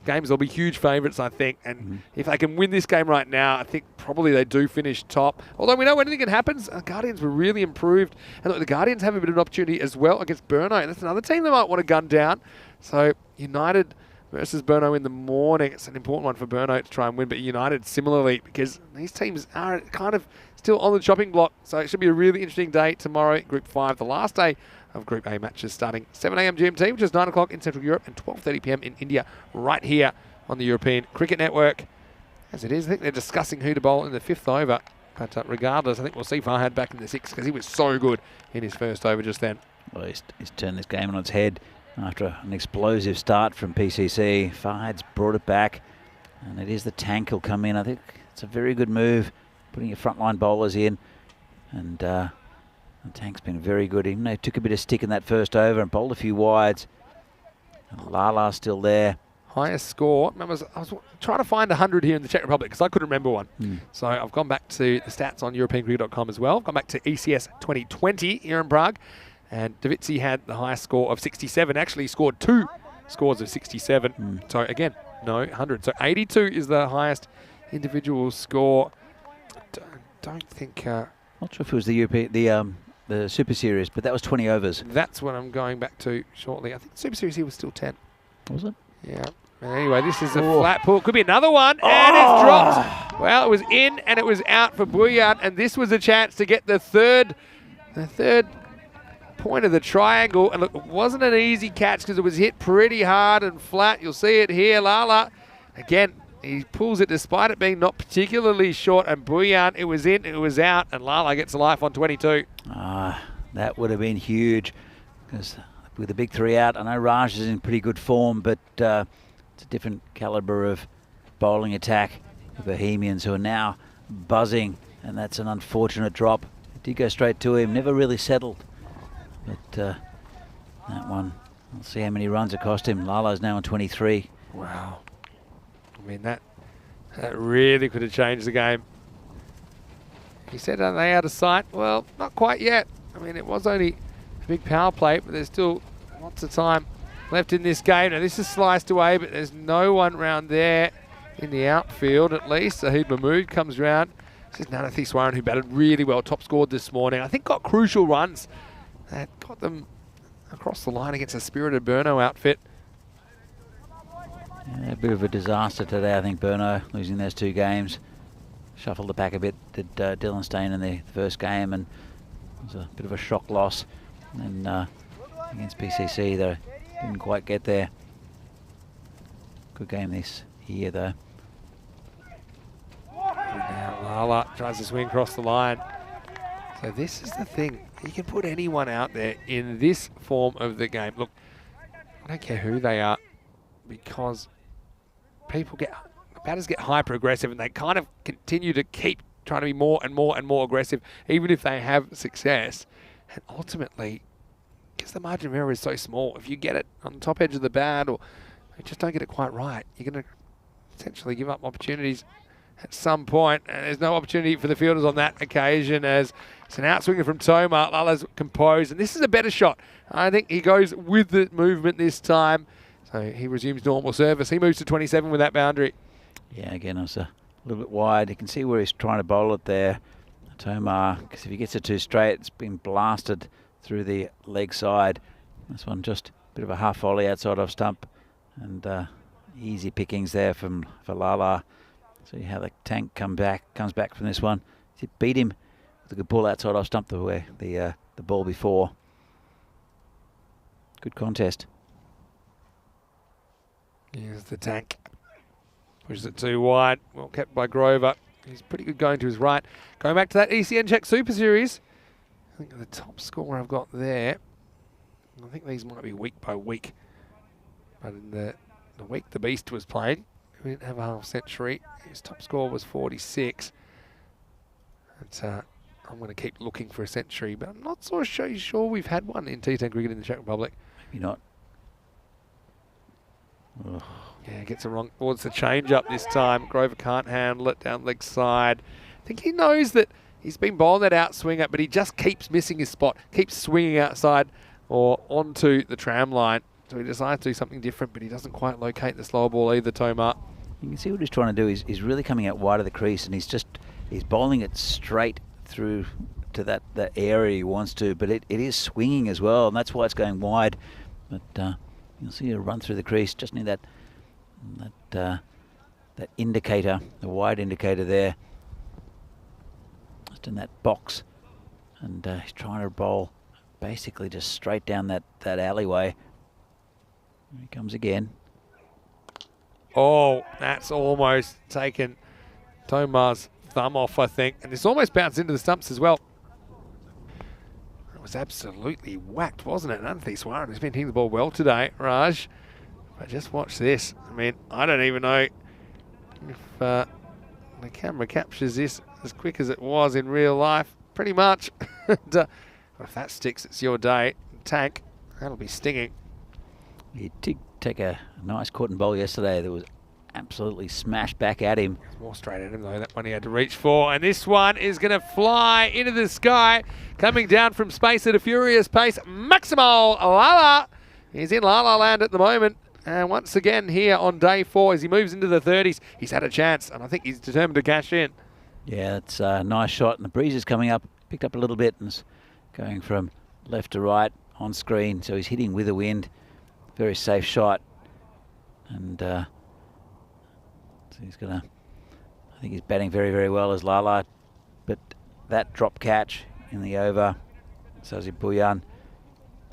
games. They'll be huge favourites, I think. And if they can win this game right now, I think probably they do finish top. Although we know anything can happen. Guardians were really improved. And look, the Guardians have a bit of an opportunity as well against Burno. That's another team they might want to gun down. So United versus Burno in the morning. It's an important one for Burno to try and win, but United similarly, because these teams are kind of still on the chopping block. So it should be a really interesting day tomorrow, Group 5, the last day of Group A matches, starting 7 a.m. GMT, which is 9 o'clock in Central Europe, and 12:30 p.m. in India, right here on the European Cricket Network. As it is, I think they're discussing who to bowl in the 5th over. But regardless, I think we'll see Farhad back in the 6th because he was so good in his first over just then. Well, he's turned this game on its head. After an explosive start from PCC, Farhad's brought it back, and it is the tank who'll come in. I think It's a very good move, putting your frontline bowlers in. And the Tank's been very good. Even though he took a bit of stick in that first over and bowled a few wides. And Lala's still there. Highest score. I was trying to find 100 here in the Czech Republic because I couldn't remember one. So I've gone back to the stats on EuropeanCricket.com as well. I've gone back to ECS 2020 here in Prague. And Davitsi had the highest score of 67. Actually scored 2 scores of 67. So again, no 100. So 82 is the highest individual score. Don't think... Not sure if it was the Super Series, but that was 20 overs. That's what I'm going back to shortly. I think the Super Series here was still 10. Was it? Yeah. Anyway, this is a flat pull. Could be another one, and it's dropped. Well, it was in and it was out for Bouillard, and this was a chance to get the third point of the triangle. And look, it wasn't an easy catch because it was hit pretty hard and flat. You'll see it here. Lala, again, he pulls it despite it being not particularly short, and Bouillard, it was in, it was out, and Lala gets a life on 22. That would have been huge because with the big 3 out, I know Raj is in pretty good form, but it's a different calibre of bowling attack. The Bohemians who are now buzzing, and that's an unfortunate drop. It did go straight to him, never really settled. But that one, we'll see how many runs it cost him. Lala's now on 23. Wow. I mean, that really could have changed the game. He said, are they out of sight? Well, not quite yet. I mean, it was only a big power play, but there's still lots of time left in this game. Now, this is sliced away, but there's no one round there in the outfield, at least. Zahid Mahmood comes round. This is Nanathi Swaran, who batted really well, top scored this morning. I think got crucial runs that got them across the line against a spirited Burno outfit. Yeah, a bit of a disaster today, I think, Burno, losing those 2 games. Shuffled it back a bit, did Dylan Stain in the first game, and it was a bit of a shock loss. And against PCC, they didn't quite get there. Good game this year, though. Now Lala tries to swing across the line. So this is the thing. You can put anyone out there in this form of the game. Look, I don't care who they are, because batters get hyper aggressive, and they kind of continue to keep trying to be more and more and more aggressive, even if they have success. And ultimately, because the margin of error is so small, if you get it on the top edge of the bat or you just don't get it quite right, you're going to potentially give up opportunities at some point. And there's no opportunity for the fielders on that occasion, as it's an outswinger from Tomar. Lala's composed, and this is a better shot. I think he goes with the movement this time. So he resumes normal service. He moves to 27 with that boundary. Yeah, again, it was a little bit wide. You can see where he's trying to bowl it there, Tomar, because if he gets it too straight, it's been blasted through the leg side. This one just a bit of a half volley outside off stump, and easy pickings there for Lala. See how the Tank comes back from this one. He beat him with a good ball outside off stump the ball before. Good contest. Here's the Tank. Pushes it too wide. Well kept by Grover. He's pretty good going to his right. Going back to that ECN Czech Super Series. I think the top score I've got there. I think these might be week by week. But in the week the Beast was playing, we didn't have a half century. His top score was 46. And, I'm going to keep looking for a century, but I'm not so sure we've had one in T10 cricket in the Czech Republic. Maybe not. Ugh. Yeah, gets it wrong. Well, it's a change up this time. Grover can't handle it down leg side. I think he knows that he's been bowling that out swinger, but he just keeps missing his spot, keeps swinging outside or onto the tram line. So he decides to do something different, but he doesn't quite locate the slower ball either, Tomar. You can see what he's trying to do. He's really coming out wide of the crease, and he's bowling it straight through to that area he wants to, but it is swinging as well, and that's why it's going wide. But you'll see a run through the crease, just near that indicator, the wide indicator there, just in that box, and he's trying to bowl basically just straight down that alleyway. Here he comes again. Oh, that's almost taken Tomar's thumb off, I think, and it's almost bounced into the stumps as well. It was absolutely whacked, wasn't it? Nanathi Swaran has been hitting the ball well today, Raj. But just watch this. I mean, I don't even know if The camera captures this as quick as it was in real life, pretty much. And, if that sticks, it's your day. Tank, that'll be stinging. He did take a nice cotton bowl yesterday that was absolutely smashed back at him. More straight at him though, that one he had to reach for. And this one is going to fly into the sky, coming down from space at a furious pace. Maximo Lala. He's in La La Land at the moment. And once again here on day 4, as he moves into the 30s, he's had a chance, and I think he's determined to cash in. Yeah, it's a nice shot, and the breeze is coming up, picked up a little bit, and is going from left to right on screen, so he's hitting with the wind. Very safe shot. And so he's going to, I think he's batting very, very well as Lala, but that drop catch in the over, Sazi Buyan,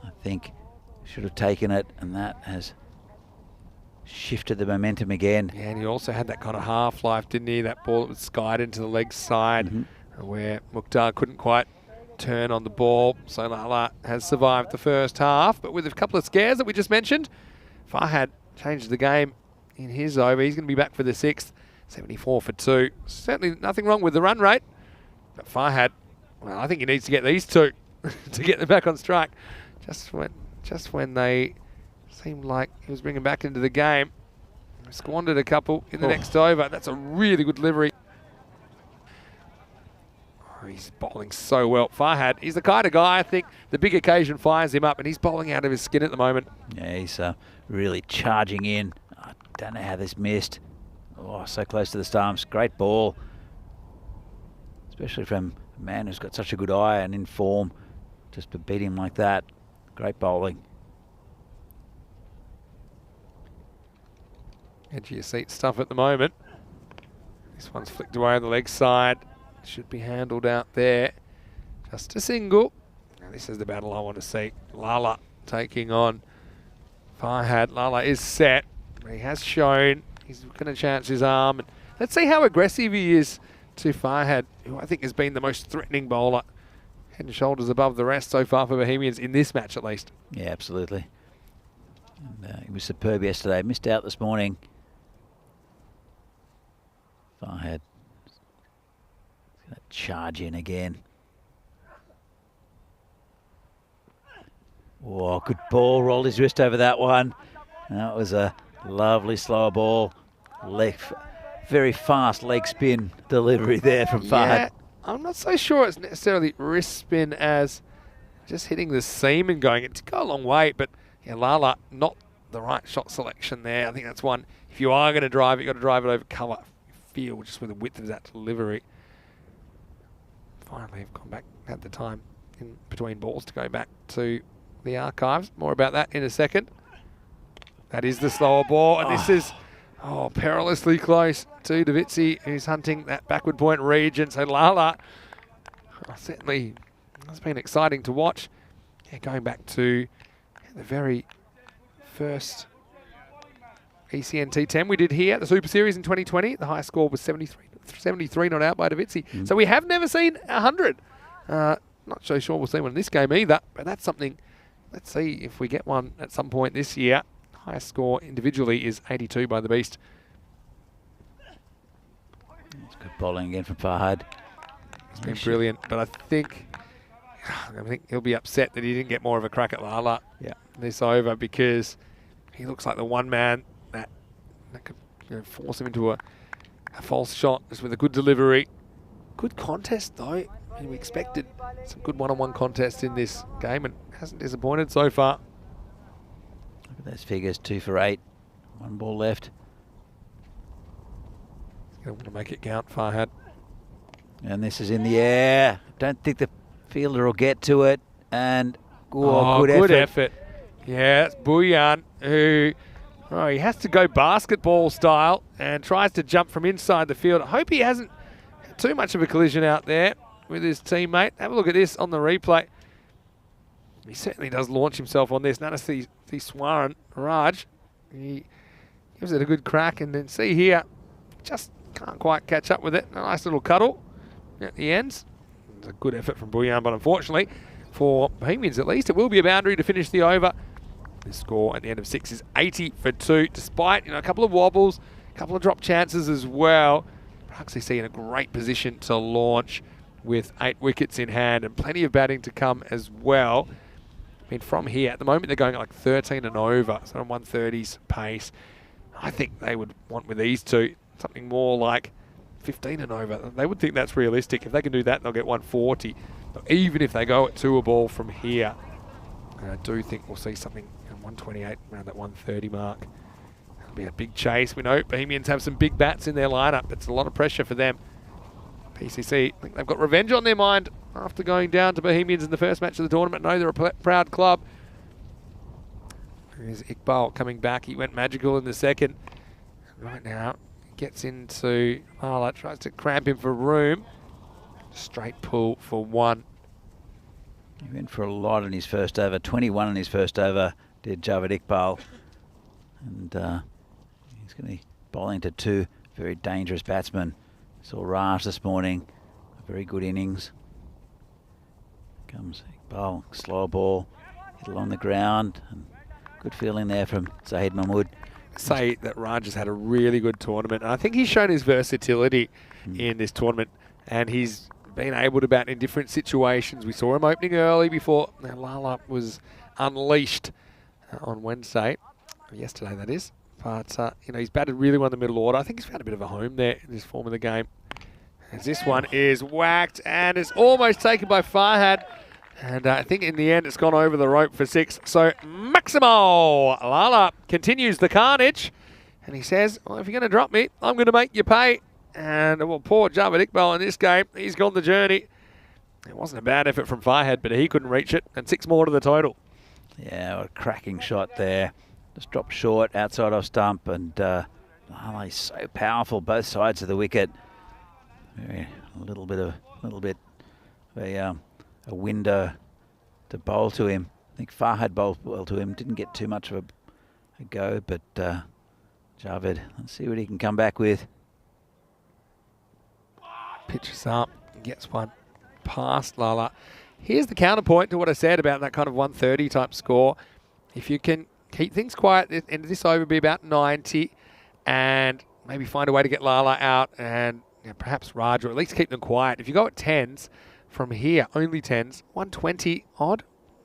I think should have taken it, and that has shifted the momentum again. Yeah, and he also had that kind of half-life, didn't he? That ball that was skied into the leg side, where Mukhtar couldn't quite turn on the ball. So Lala has survived the first half, but with a couple of scares that we just mentioned, Farhad changed the game in his over. He's going to be back for the 6th, 74 for 2. Certainly nothing wrong with the run rate, but Farhad, well, I think he needs to get these 2 to get them back on strike. Just when they seemed like he was bringing back into the game, squandered a couple in the next over. That's a really good delivery. Oh, he's bowling so well. Farhad, he's the kind of guy, I think, the big occasion fires him up, and he's bowling out of his skin at the moment. Yeah, he's really charging in. I don't know how this missed. Oh, so close to the stumps. Great ball, especially from a man who's got such a good eye and in form. Just to beat him like that, great bowling. Edge of your seat stuff at the moment. This one's flicked away on the leg side. Should be handled out there. Just a single. Now this is the battle I want to see. Lala taking on Farhad. Lala is set. He has shown he's going to chance his arm. And let's see how aggressive he is to Farhad, who I think has been the most threatening bowler. Head and shoulders above the rest so far for Bohemians in this match at least. Yeah, absolutely. And, he was superb yesterday. Missed out this morning. Farhad going to charge in again. Oh, good ball. Rolled his wrist over that one. That was a lovely slower ball. Very fast leg spin delivery there from Farhad. Yeah, I'm not so sure it's necessarily wrist spin as just hitting the seam and going. It to go a long way, but yeah, Lala, not the right shot selection there. I think that's one. If you are going to drive it, you've got to drive it over cover field, just with the width of that delivery. Finally, I've gone back, had the time in between balls to go back to the archives. More about that in a second. That is the slower ball, and this is perilously close to Davitsi, who's hunting that backward point region. So Lala, certainly has been exciting to watch. Yeah, going back to the very first ECN T10 we did here at the Super Series in 2020. The highest score was 73 not out by Davitsi. So we have never seen 100. Not so sure we'll see one in this game either, but that's something. Let's see if we get one at some point this year. Highest score individually is 82 by the Beast. It's good bowling again from Farhad. It's been brilliant, but I think he'll be upset that he didn't get more of a crack at Lala this over, because he looks like the one man that could force him into a false shot just with a good delivery. Good contest though. We expected some good one-on-one contests in this game, and hasn't disappointed so far. Look at those figures, 2 for 8. 1 ball left. He's going to want to make it count, Farhad. And this is in the air. Don't think the fielder will get to it. And good effort. Yeah, it's Buyan, who he has to go basketball style and tries to jump from inside the field. I hope he hasn't had too much of a collision out there with his teammate. Have a look at this on the replay. He certainly does launch himself on this. Nanasi Swaran Raj, he gives it a good crack, and then see here, just can't quite catch up with it. A nice little cuddle at the ends. It's a good effort from Buyan, but unfortunately, for Bohemians at least, it will be a boundary to finish the over. The score at the end of 6 is 80 for 2, despite a couple of wobbles, a couple of drop chances as well. RCC in a great position to launch with 8 wickets in hand and plenty of batting to come as well. I mean, from here, at the moment, they're going at like 13 and over, so on 130s pace. I think they would want with these two something more like 15 and over. They would think that's realistic. If they can do that, they'll get 140. But even if they go at 2 a ball from here, I do think we'll see something at 128 around that 130 mark. It'll be a big chase. We know Bohemians have some big bats in their lineup. It's a lot of pressure for them. PCC, I think they've got revenge on their mind after going down to Bohemians in the first match of the tournament. No, they're a proud club. Here's Iqbal coming back. He went magical in the second. Right now, gets into Lala, tries to cramp him for room. Straight pull for 1. He went for a lot in his first over. 21 in his first over did Javed Iqbal. And he's going to be bowling to 2 very dangerous batsmen. Saw Raj this morning, a very good innings. Comes Iqbal, slow ball, hit along the ground. And good feeling there from Zahid Mahmood. Say that Raj has had a really good tournament. And I think he's shown his versatility in this tournament, and he's been able to bat in different situations. We saw him opening early before Lala was unleashed on Wednesday, yesterday that is. But he's batted really well in the middle order. I think he's found a bit of a home there in this form of the game. As this one is whacked and it's almost taken by Farhad. And I think in the end it's gone over the rope for 6. So Maximo Lala continues the carnage. And he says, well, if you're going to drop me, I'm going to make you pay. And well, poor Javed Iqbal in this game, he's gone the journey. It wasn't a bad effort from Farhad, but he couldn't reach it. And 6 more to the total. Yeah, a cracking shot there. Just dropped short outside off stump. And Lala is so powerful both sides of the wicket. A little bit of a window to bowl to him. I think Farhad bowled well to him. Didn't get too much of a go, but Javed, let's see what he can come back with. Pitches up, gets one past Lala. Here's the counterpoint to what I said about that kind of 130 type score. If you can keep things quiet, the end of this over be about 90, and maybe find a way to get Lala out and perhaps Raj, or at least keep them quiet. If you go at 10s from here, only 10s, 120 odd,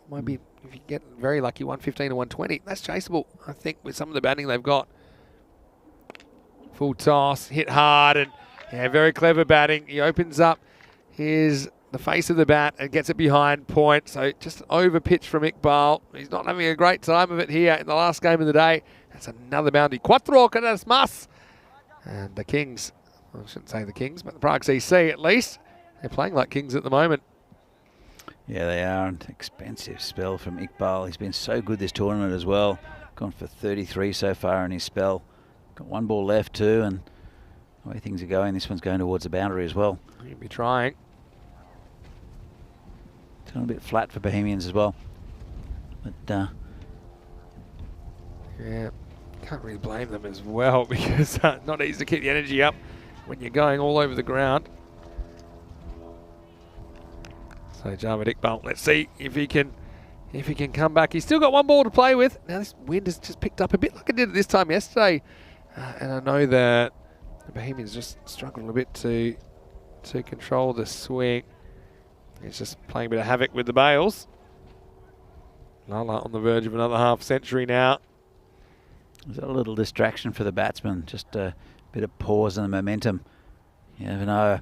might be, if you get very lucky, 115 or 120. That's chaseable, I think, with some of the batting they've got. Full toss, hit hard, and very clever batting. He opens up the face of the bat and gets it behind point. So just over pitch from Iqbal. He's not having a great time of it here in the last game of the day. That's another boundary. Cuatro caras más. And the Kings, I shouldn't say the Kings, but the Prague CC at least, they're playing like Kings at the moment. Yeah, they are. An expensive spell from Iqbal. He's been so good this tournament as well. Gone for 33 so far in his spell. Got 1 ball left too, and the way things are going, this one's going towards the boundary as well. He'll be trying. It's gone a bit flat for Bohemians as well. But yeah, can't really blame them as well, because not easy to keep the energy up when you're going all over the ground. So Javed Iqbal, let's see if he can come back. He's still got 1 ball to play with. Now this wind has just picked up a bit like it did this time yesterday. And I know that the Bohemians just struggled a bit to control the swing. He's just playing a bit of havoc with the bails. Lala on the verge of another half century now. Is that a little distraction for the batsman? Just a bit of pause in the momentum. You never know.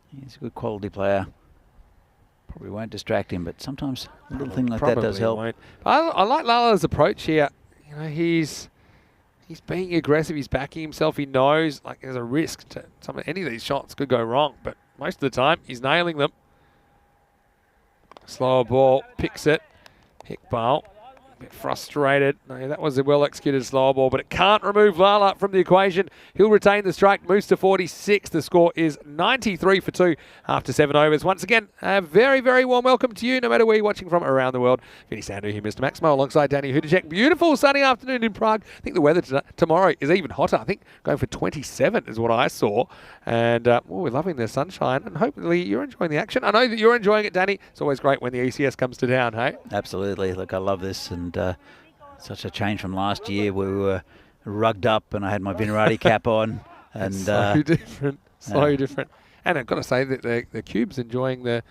He's a good quality player. Probably won't distract him, but sometimes a little thing like that does help. Won't. I like Lala's approach here. He's being aggressive. He's backing himself. He knows like there's a risk to any of these shots could go wrong, but most of the time he's nailing them. Slower ball, picks it. Iqbal, a bit frustrated. No, that was a well-executed slower ball, but it can't remove Lala from the equation. He'll retain the strike, moves to 46. The score is 93 for 2 after 7 overs. Once again, a very, very warm welcome to you, no matter where you're watching from around the world. Vinny Sandu here, Mr. Maximo, alongside Danny Hudacek. Beautiful sunny afternoon in Prague. I think the weather tomorrow is even hotter. I think going for 27 is what I saw. And we're loving the sunshine, and hopefully you're enjoying the action. I know that you're enjoying it, Danny. It's always great when the ECS comes to town, hey? Absolutely. Look, I love this, and such a change from last year where we were rugged up and I had my Vinarati cap on. And so different. So different. And I've got to say that the cube's enjoying the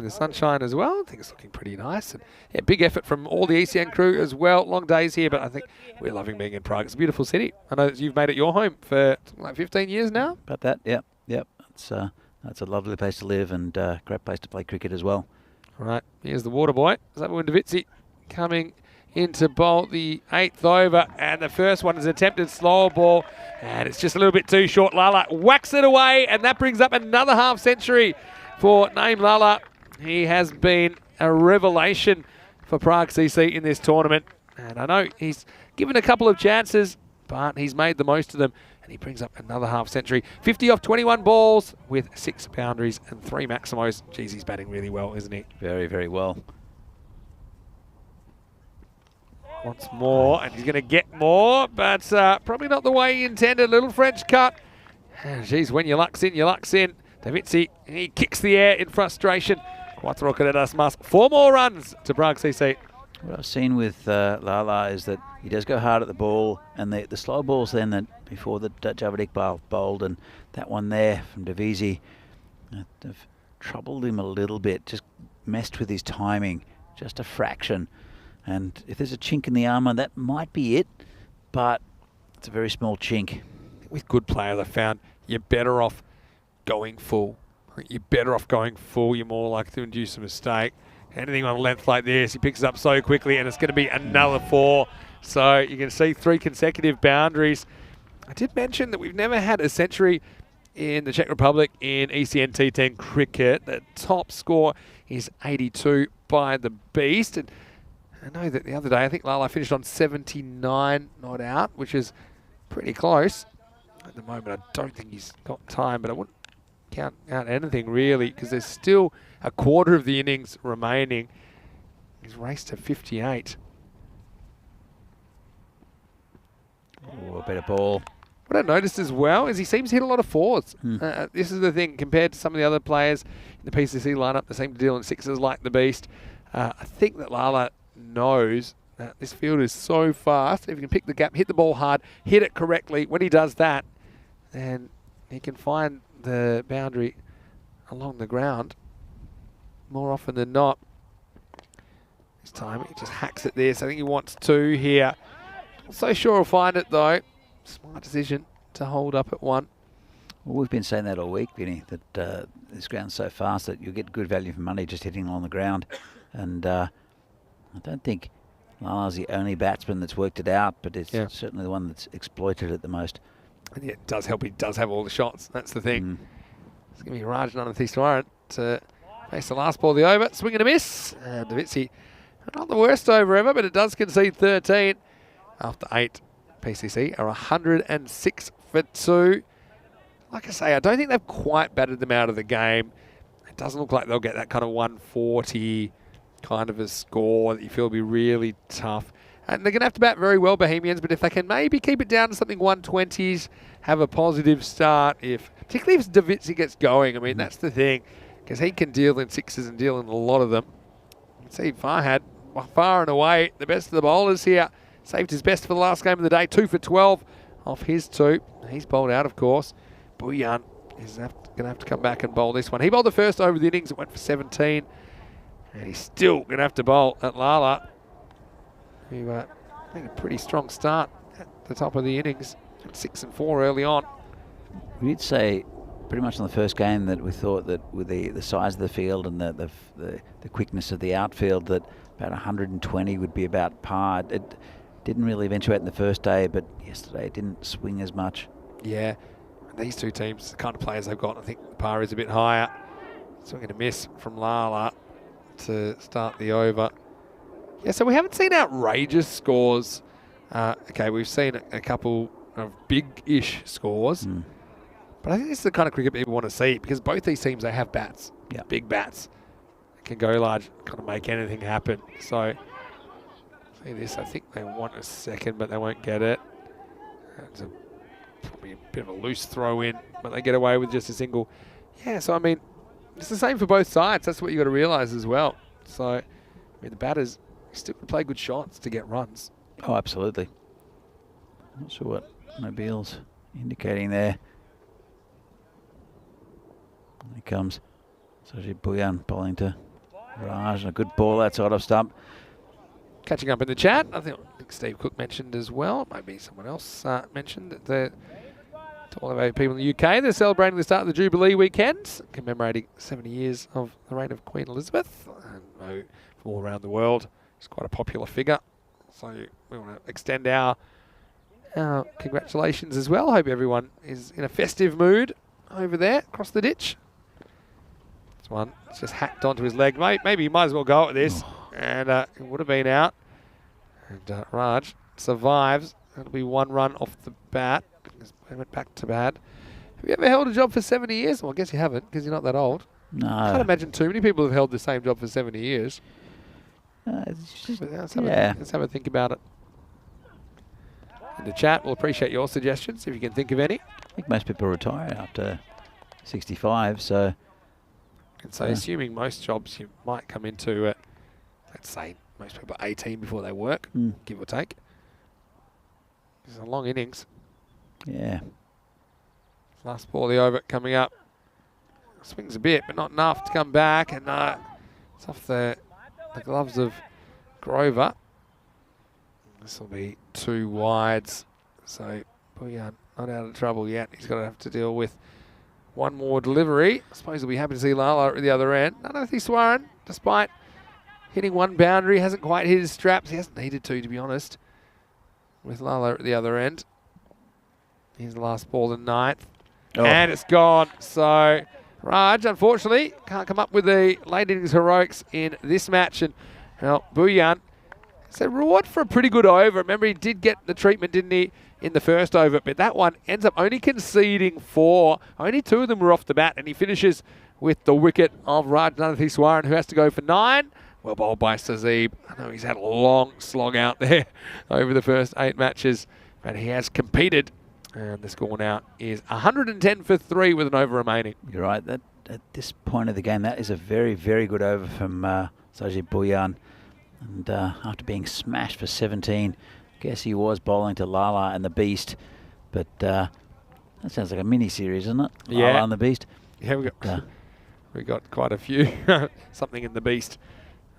sunshine as well. I think it's looking pretty nice. And yeah, big effort from all the ECN crew as well. Long days here, but I think we're loving being in Prague. It's a beautiful city. I know that you've made it your home for like 15 years now. About that, yep. It's a lovely place to live and great place to play cricket as well. All right, here's the water boy. Zavindavitsi coming in to bowl the 8th over, and the first one is an attempted slower ball, and it's just a little bit too short. Lala whacks it away, and that brings up another half century for Naeem Lala. He has been a revelation for Prague CC in this tournament, and I know he's given a couple of chances, but he's made the most of them, and he brings up another half century. 50 off 21 balls with 6 boundaries and 3 maximos. Geez, he's batting really well, isn't he? Very, very well. Wants more, and he's going to get more, but probably not the way he intended. Little French cut. Geez, when your luck's in, your luck's in. Davitsi, he kicks the air in frustration. Quattro Cadetas Musk. 4 more runs to Prague CC. What I've seen with Lala is that he does go hard at the ball, and the slow balls then that before the Javed Iqbal bowled, and that one there from Davisi have troubled him a little bit, just messed with his timing, just a fraction. And if there's a chink in the armour, that might be it, but it's a very small chink. With good players, I found you're better off going full. You're better off going full. You're more likely to induce a mistake. Anything on a length like this, he picks it up so quickly, and it's going to be another 4. So you can see 3 consecutive boundaries. I did mention that we've never had a century in the Czech Republic in ECN T10 cricket. The top score is 82 by the Beast. And I know that the other day, I think Lala finished on 79 not out, which is pretty close. At the moment, I don't think he's got time, but I wouldn't count out anything really, because there's still a quarter of the innings remaining. He's raced to 58. Oh, a better ball. What I noticed as well is he seems to hit a lot of 4s. This is the thing, compared to some of the other players in the PCC lineup that seem to deal in 6s like the Beast. I think that Lala knows that this field is so fast. If he can pick the gap, hit the ball hard, hit it correctly, when he does that, then he can find the boundary along the ground more often than not. This time he just hacks at this. I think he wants 2 here. Not so sure he'll find it though. Smart decision to hold up at 1. Well, we've been saying that all week, Vinny, that this ground's so fast that you'll get good value for money just hitting along the ground. And I don't think Lala's the only batsman that's worked it out, but it's certainly the one that's exploited it the most. And yeah, it does help. He does have all the shots. That's the thing. It's going to be Raj Nanathishwaran to face the last ball of the over. Swing and a miss. And Davitsi, not the worst over ever, but it does concede 13 after 8. PCC are 106 for 2. Like I say, I don't think they've quite batted them out of the game. It doesn't look like they'll get that kind of 140 kind of a score that you feel will be really tough. And they're going to have to bat very well, Bohemians, but if they can maybe keep it down to something 120s, have a positive start, particularly if Davitsi gets going. I mean, that's the thing, because he can deal in 6s and deal in a lot of them. You can see Farhad, far and away, the best of the bowlers here. Saved his best for the last game of the day, 2 for 12 off his 2. He's bowled out, of course. Bhuyan is going to have to come back and bowl this one. He bowled the first over the innings. It went for 17. And he's still going to have to bowl at Lala, who made a pretty strong start at the top of the innings. 6 and 4 early on. We did say pretty much in the first game that we thought that with the size of the field and the quickness of the outfield, that about 120 would be about par. It didn't really eventuate in the first day, but yesterday it didn't swing as much. Yeah, these two teams, the kind of players they've got, I think the par is a bit higher. Swing and a miss from Lala to start the over. Yeah, so we haven't seen outrageous scores. Okay, we've seen a couple of big-ish scores. But I think this is the kind of cricket people want to see, because both these teams, they have bats, big bats. They can go large, kind of make anything happen. So, see this, I think they want a second, but they won't get it. It's probably a bit of a loose throw in, but they get away with just a single. Yeah, so I mean, it's the same for both sides. That's what you got to realise as well. So, I mean, the batters still play good shots to get runs. Oh, absolutely. I'm not sure what Mobile's indicating there. Here comes Sajid Bhuyan bowling to Raj. A good ball outside of stump. Catching up in the chat, I think Steve Cook mentioned as well, maybe someone else mentioned that to all of our people in the UK, they're celebrating the start of the Jubilee weekend, commemorating 70 years of the reign of Queen Elizabeth. And from all around the world, she's quite a popular figure. So we want to extend our congratulations as well. Hope everyone is in a festive mood over there across the ditch. This one, it's just hacked onto his leg, mate. Maybe you might as well go at this. And it would have been out. And Raj survives. That'll be 1 run off the bat. He went back to bat. Have you ever held a job for 70 years? Well, I guess you haven't, because you're not that old. No. I can't imagine too many people have held the same job for 70 years. Let's have a think about it. In the chat, we'll appreciate your suggestions, if you can think of any. I think most people retire after 65, so... And so assuming most jobs you might come into at, let's say, most people are 18 before they work, give or take. It's a long innings. Yeah. Last ball of the over coming up. Swings a bit, but not enough to come back. And it's off the gloves of Grover. This will be 2 wides. So Bhuyan not out of trouble yet. He's going to have to deal with one more delivery. I suppose he'll be happy to see Lala at the other end. Nanathi Swaran, despite hitting one boundary, hasn't quite hit his straps. He hasn't needed to be honest. With Lala at the other end. Here's the last ball, the 9th. Oh. And it's gone. So Raj, unfortunately, can't come up with the late innings heroics in this match. And well, Bhuyan, it's a reward for a pretty good over. Remember, he did get the treatment, didn't he, in the first over? But that one ends up only conceding 4. Only 2 of them were off the bat. And he finishes with the wicket of Raj Nanathiswaran, who has to go for 9. Well bowled by Sazib. I know he's had a long slog out there over the first 8 matches. But he has competed. And the score now is 110 for 3 with an over remaining. You're right. That at this point of the game, that is a very, very good over from Sajid Bhuyan. And after being smashed for 17, I guess he was bowling to Lala and the Beast. But that sounds like a mini-series, isn't it? Yeah. Lala and the Beast. Yeah, we got quite a few. Something in the Beast.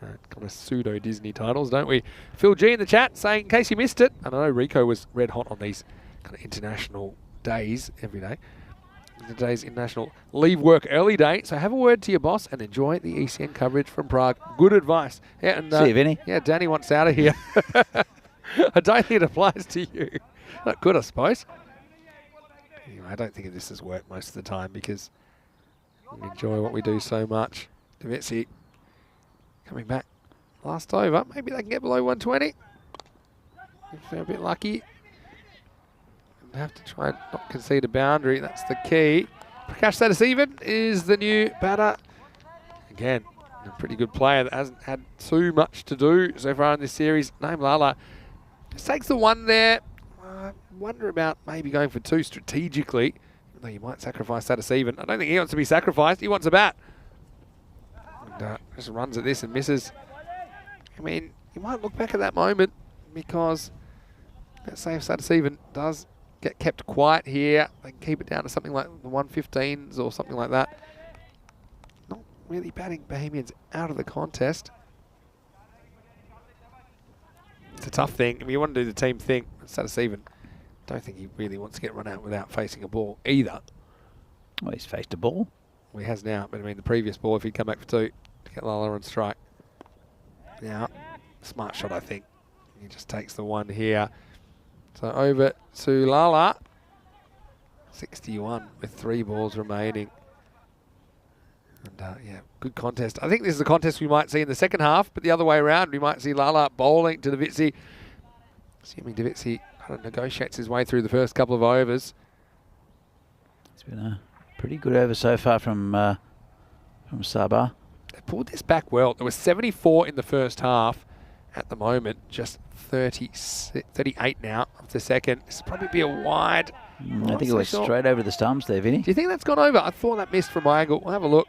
Kind of pseudo Disney titles, don't we? Phil G in the chat saying, in case you missed it, and I know Rico was red hot on these kind of international days every day. Today's International Leave Work Early Day. So have a word to your boss and enjoy the ECN coverage from Prague. Good advice. Yeah, and see you, Vinny. Yeah, Danny wants out of here. I don't think it applies to you. Not good, I suppose. Anyway, I don't think this has worked most of the time because we enjoy what we do so much. Davitsi coming back last over. Maybe they can get below 120. If they're a bit lucky. Have to try and not concede a boundary. That's the key. Prakash Sadasevan is the new batter. Again, a pretty good player that hasn't had too much to do so far in this series. Naeem Lala just takes the 1 there. I wonder about maybe going for 2 strategically. Even though you might sacrifice Sadasevan. I don't think he wants to be sacrificed. He wants a bat. And just runs at this and misses. I mean, you might look back at that moment because let's say if Sadasevan does get kept quiet here, they can keep it down to something like the 115s or something like that. Not really batting Bahamians out of the contest. It's a tough thing. I mean, you want to do the team thing. Sadasevan, don't think he really wants to get run out without facing a ball either. Well, he's faced a ball. Well, he has now, but I mean the previous ball, if he'd come back for 2 to get Lala on strike. Now, smart shot, I think. He just takes the 1 here. So over to Lala. 61 with 3 balls remaining. And yeah, good contest. I think this is a contest we might see in the second half, but the other way around, we might see Lala bowling to Davitsi. Assuming Davitsi kind of negotiates his way through the first couple of overs. It's been a pretty good over so far from Sabah. They pulled this back well. There was 74 in the first half. At the moment, just 38 now of the second. This will probably be a wide. I think it went straight over the stumps there, Vinny. Do you think that's gone over? I thought that missed from my angle. We'll have a look.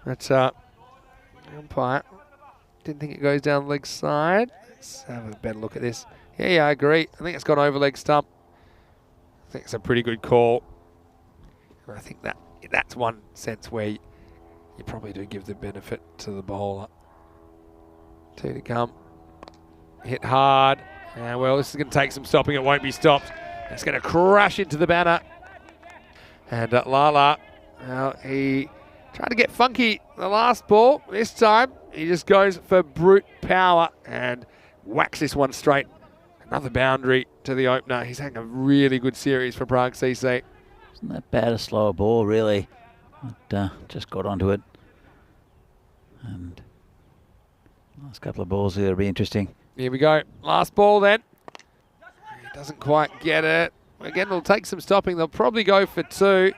That's umpire. Didn't think it goes down the leg side. Let's have a better look at this. Yeah, I agree. I think it's gone over leg stump. I think it's a pretty good call. And I think that's one sense where you probably do give the benefit to the bowler. Two to come. Hit hard. And well, this is going to take some stopping. It won't be stopped. It's going to crash into the banner. And Lala, well, he tried to get funky the last ball. This time, he just goes for brute power and whacks this one straight. Another boundary to the opener. He's having a really good series for Prague CC. Isn't that bad a slower ball, really? But, just got onto it. And last couple of balls here will be interesting. Here we go. Last ball then. He doesn't quite get it. Again, it'll take some stopping. They'll probably go for two.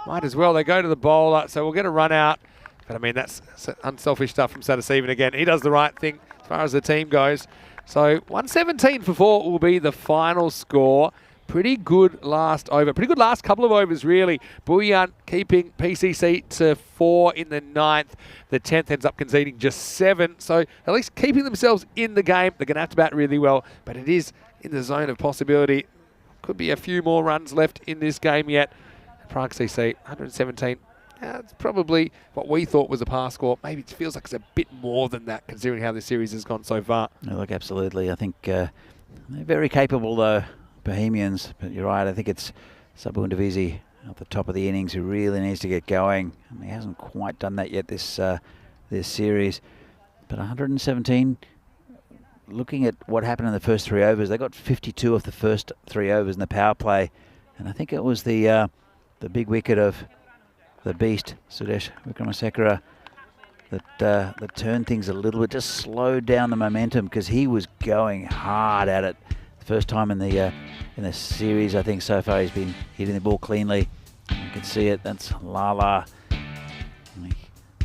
Might as well. They go to the bowler, so we'll get a run out. But I mean, that's unselfish stuff from Sadasivan again. He does the right thing as far as the team goes. So 117 for 4 will be the final score. Pretty good last over. Pretty good last couple of overs, really. Bullion keeping PCC to 4 in the 9th. The 10th ends up conceding just 7. So at least keeping themselves in the game. They're going to have to bat really well, but it is in the zone of possibility. Could be a few more runs left in this game yet. Prague CC, 117. It's probably what we thought was a pass score. Maybe it feels like it's a bit more than that, considering how this series has gone so far. No, look, absolutely. I think they're very capable, though, Bohemians. But you're right. I think it's Sabu Ndavisi at the top of the innings who really needs to get going. I mean, he hasn't quite done that yet this series. But 117. Looking at what happened in the first 3 overs, they got 52 of the first 3 overs in the power play, and I think it was the big wicket of the beast Sudesh Wickramasinghe that turned things a little bit, just slowed down the momentum because he was going hard at it. The first time in the series, I think so far he's been hitting the ball cleanly. You can see it. That's Lala.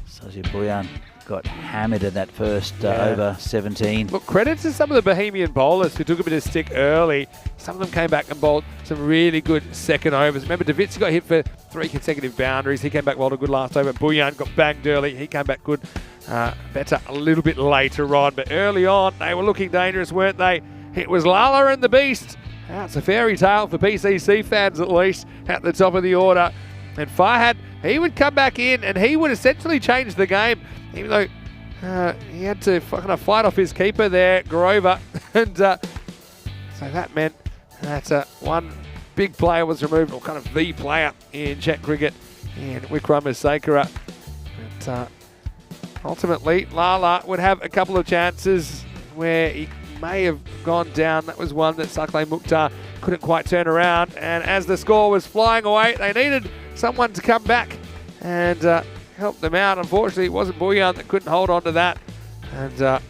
Sajid Bullion got hammered in that first over 17. Look, credit to some of the Bohemian bowlers who took a bit of stick early. Some of them came back and bowled some really good second overs. Remember, Davitsi got hit for 3 consecutive boundaries. He came back bowled a good last over. Bullion got banged early. He came back good. Better a little bit later on. But early on, they were looking dangerous, weren't they? It was Lala and the Beast. It's a fairy tale for PCC fans, at least, at the top of the order. And Farhad, he would come back in and he would essentially change the game, even though he had to kind of fight off his keeper there, Grover. And so that meant that one big player was removed, or kind of the player in Czech cricket, in Wickramasinghe. But ultimately, Lala would have a couple of chances where he may have gone down. That was one that Sakle Mukhtar couldn't quite turn around. And as the score was flying away, they needed someone to come back and help them out. Unfortunately, it wasn't Bullion that couldn't hold on to that. And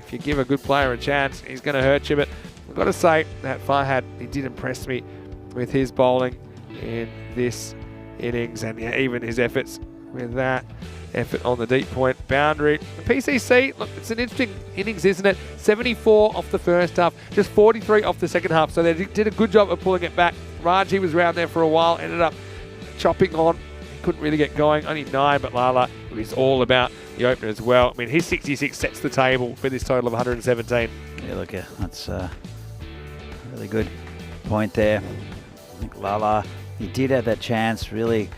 if you give a good player a chance, he's going to hurt you. But I've got to say that Farhad, he did impress me with his bowling in this innings, and even his efforts with that effort on the deep point boundary. The PCC, look, it's an interesting innings, isn't it? 74 off the first half, just 43 off the second half. So they did a good job of pulling it back. Raji was around there for a while, ended up chopping on. He couldn't really get going, only 9, but Lala, it was all about the opener as well. I mean, his 66 sets the table for this total of 117. Yeah, look, that's a really good point there. I think Lala, he did have that chance, really,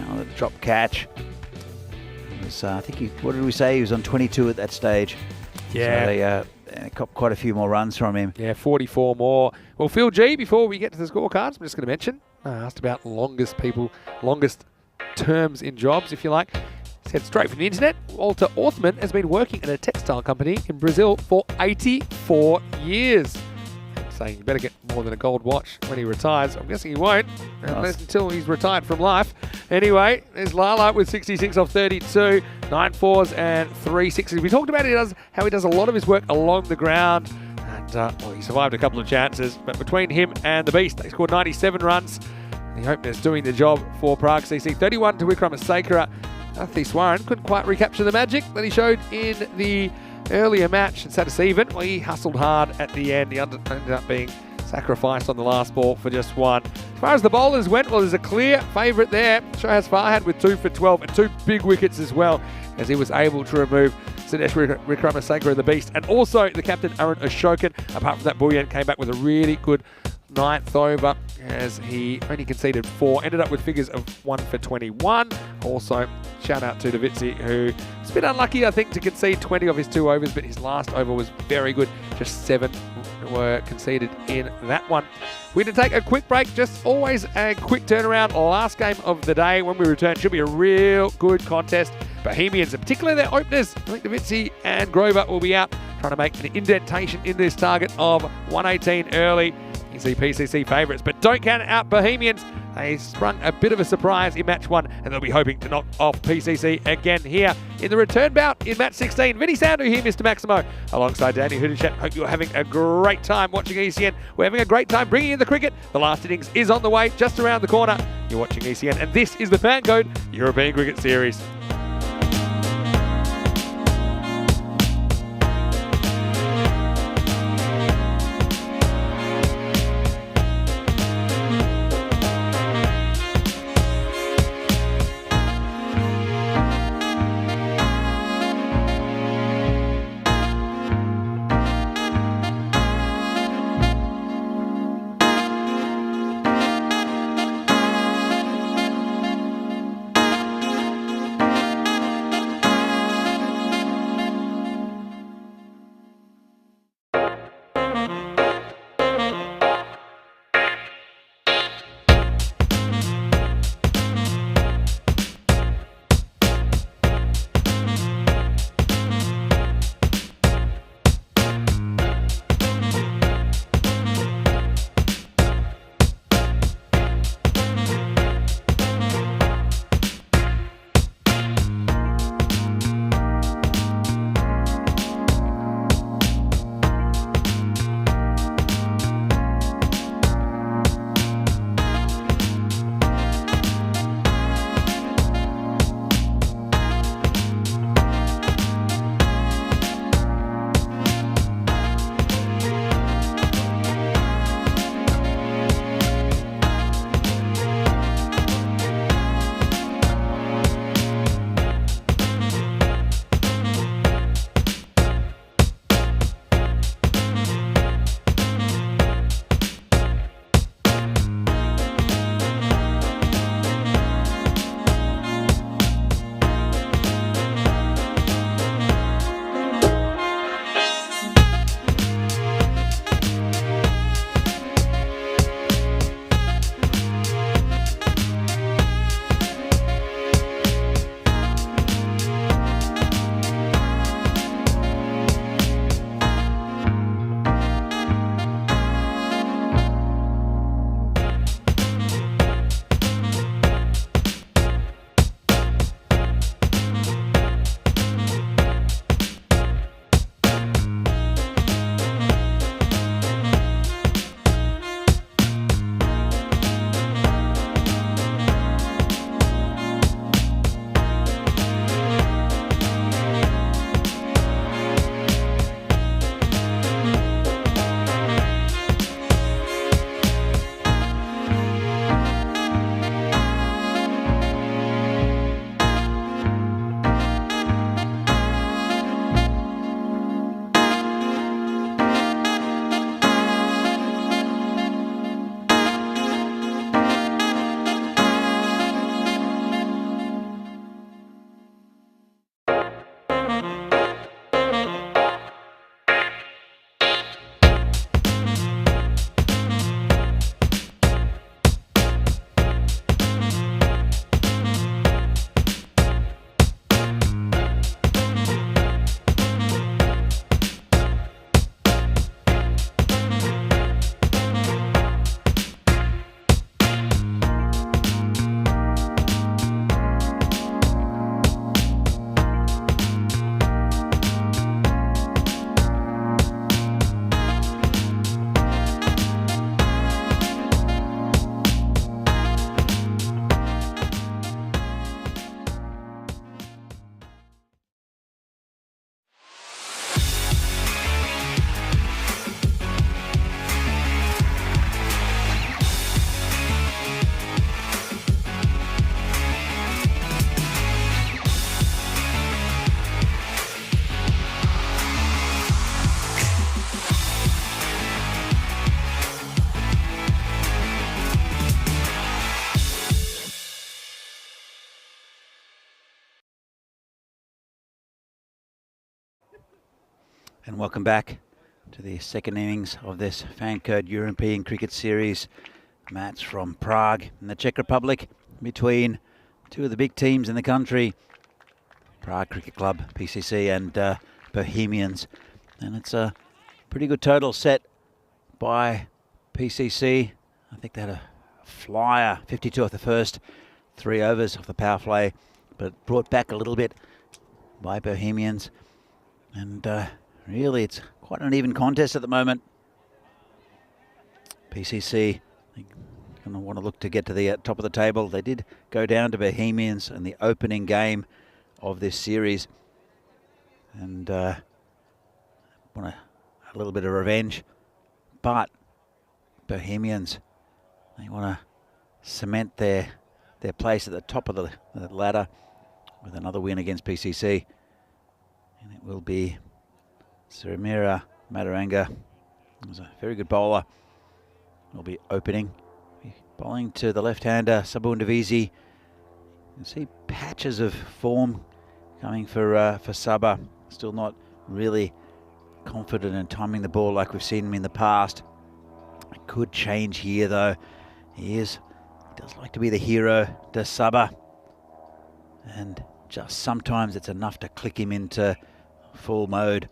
on the drop catch. It was, I think what did we say? He was on 22 at that stage. Yeah. So they copped quite a few more runs from him. Yeah, 44 more. Well, Phil G, before we get to the scorecards, I'm just going to mention, I asked about longest terms in jobs, if you like. Said straight from the internet, Walter Orthman has been working at a textile company in Brazil for 84 years. Saying you better get more than a gold watch when he retires. I'm guessing he won't, until he's retired from life. Anyway, there's Lala with 66 off 32, 9 fours and 3 sixes. We talked about how he does a lot of his work along the ground. And well, he survived a couple of chances, but between him and the Beast, they scored 97 runs. The opener's doing the job for Prague CC. 31 to Wickramasinghe. Swaran couldn't quite recapture the magic that he showed in the earlier match. And Sadasivan, well, he hustled hard at the end. He ended up being sacrificed on the last ball for just 1. As far as the bowlers went, well, there's a clear favourite there. Shohaz Farhad with 2 for 12 and 2 big wickets as well, as he was able to remove Sudesh Wickramasinghe, the Beast, and also the captain Aaron Ashokan. Apart from that, Bullion came back with a really good ninth over as he only conceded 4, ended up with figures of 1 for 21. Also, shout out to Davitsi, who was a bit unlucky, I think, to concede 20 of his 2 overs, but his last over was very good. Just 7 were conceded in that one. We're going to take a quick break, just always a quick turnaround. Last game of the day. When we return, should be a real good contest. Bohemians, and particularly their openers, I think Davitsi and Grover will be out trying to make an indentation in this target of 118 early. You see PCC favourites, but don't count out Bohemians. They sprung a bit of a surprise in match 1, and they'll be hoping to knock off PCC again here in the return bout in match 16. Vinny Sandu here, Mr. Maximo, alongside Danny Hudichet. Hope you're having a great time watching ECN. We're having a great time bringing in the cricket. The last innings is on the way, just around the corner. You're watching ECN, and this is the FanCode European Cricket Series. And welcome back to the second innings of this FanCode European Cricket Series match from Prague in the Czech Republic between two of the big teams in the country, Prague Cricket Club, PCC, and Bohemians. And it's a pretty good total set by PCC. I think they had a flyer, 52 off the first 3 overs off the power play, but brought back a little bit by Bohemians. And really, it's quite an even contest at the moment. PCC going to want to look to get to the top of the table. They did go down to Bohemians in the opening game of this series, and want a little bit of revenge. But Bohemians, they want to cement their place at the top of the ladder with another win against PCC, and it will be Samira Madaranga. He's a very good bowler. Will be opening, bowling to the left-hander Sabun Divisi. You can see patches of form coming for Saba. Still not really confident in timing the ball like we've seen him in the past. It could change here though. He does like to be the hero, does Saba, and just sometimes it's enough to click him into full mode.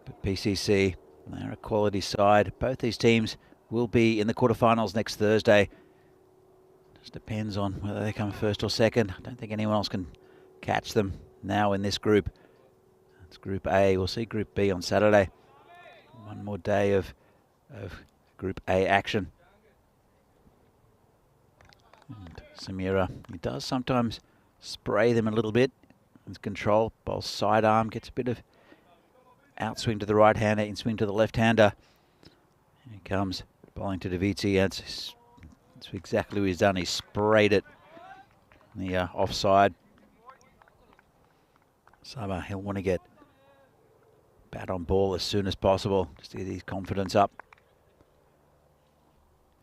But PCC, they're a quality side. Both these teams will be in the quarterfinals next Thursday. Just depends on whether they come first or second. I don't think anyone else can catch them now in this group. It's Group A. We'll see Group B on Saturday. One more day of Group A action. And Samira, he does sometimes spray them a little bit. With control, bowls sidearm, gets a bit of outswing to the right-hander, in-swing to the left-hander. And he comes bowling to Daviti. That's exactly what he's done. He sprayed it on the offside. Saba, he'll want to get bat on ball as soon as possible, just to get his confidence up.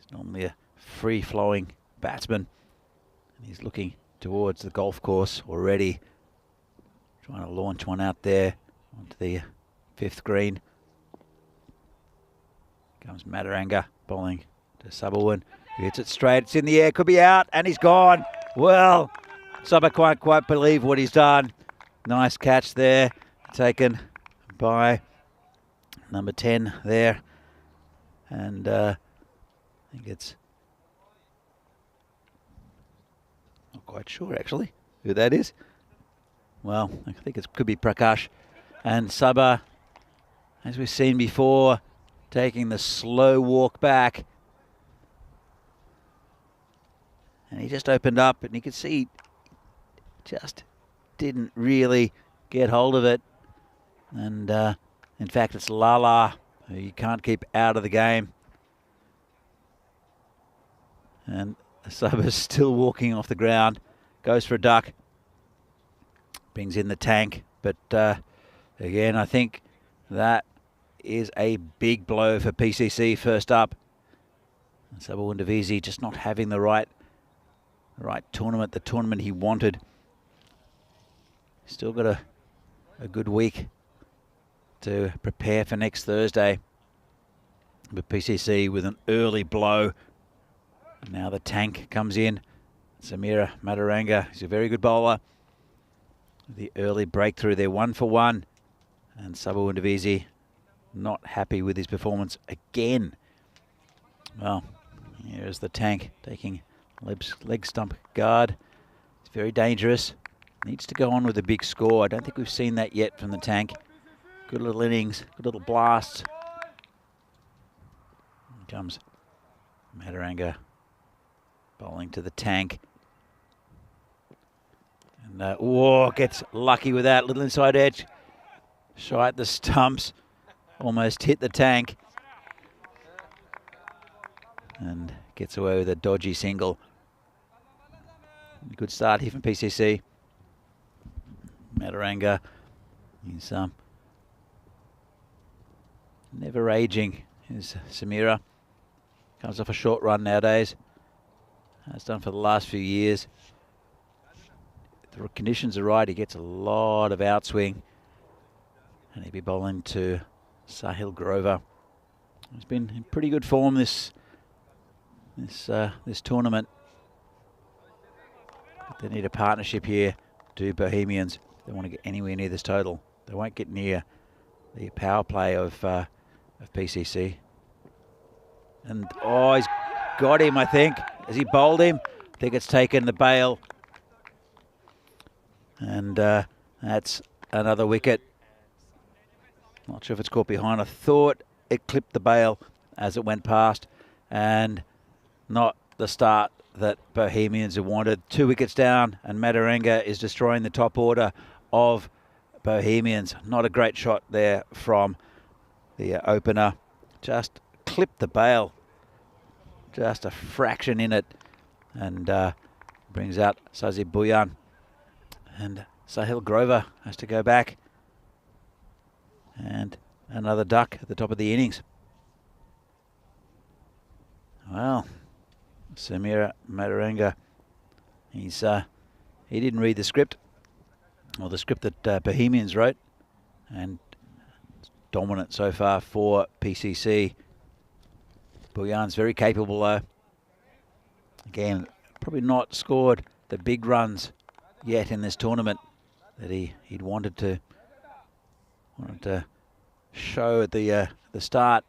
He's normally a free-flowing batsman, and he's looking towards the golf course already, trying to launch one out there onto the 5th green. Comes Madaranga bowling to Sabawin. He hits it straight, it's in the air, could be out, and he's gone. Well, Saba can't quite believe what he's done. Nice catch there, taken by number 10 there. And I think it's, not quite sure actually who that is. Well, I think it could be Prakash. And Saba, as we've seen before, taking the slow walk back. And he just opened up, and you could see just didn't really get hold of it. And in fact, it's Lala who you can't keep out of the game. And Saba's still walking off the ground, goes for a duck, brings in the tank. But again, I think that is a big blow for PCC first up. Sabawin Divisi just not having the right tournament, the tournament he wanted. Still got a good week to prepare for next Thursday. But PCC with an early blow. Now the tank comes in. Samira Madaranga, he's a very good bowler. The early breakthrough there, 1 for 1. And Sabawin Divisi not happy with his performance again. Well, here's the tank taking leg stump guard. It's very dangerous. Needs to go on with a big score. I don't think we've seen that yet from the tank. Good little innings, good little blasts. Here comes Madaranga bowling to the tank. And gets lucky with that little inside edge. Shy at the stumps. Almost hit the tank. And gets away with a dodgy single. Good start here from PCC. Madaranga. He's never aging. Is Samira. Comes off a short run nowadays. Has done for the last few years. the conditions are right, he gets a lot of outswing. And he'll be bowling to Sahil Grover. He's been in pretty good form this tournament. But they need a partnership here, do Bohemians. They want to get anywhere near this total. They won't get near the power play of PCC. And oh, he's got him, I think. Has he bowled him? I think it's taken the bail. And that's another wicket. Not sure if it's caught behind. I thought it clipped the bail as it went past, and not the start that Bohemians have wanted. 2 wickets down, and Mataranga is destroying the top order of Bohemians. Not a great shot there from the opener. Just clipped the bail. Just a fraction in it, and brings out Sazi Buyan. And Sahil Grover has to go back. And another duck at the top of the innings. Well, Samira Mataranga, he didn't read the script, or the script that Bohemians wrote, and it's dominant so far for PCC. Buyan's very capable though. Again, probably not scored the big runs yet in this tournament that he'd wanted to show at the start.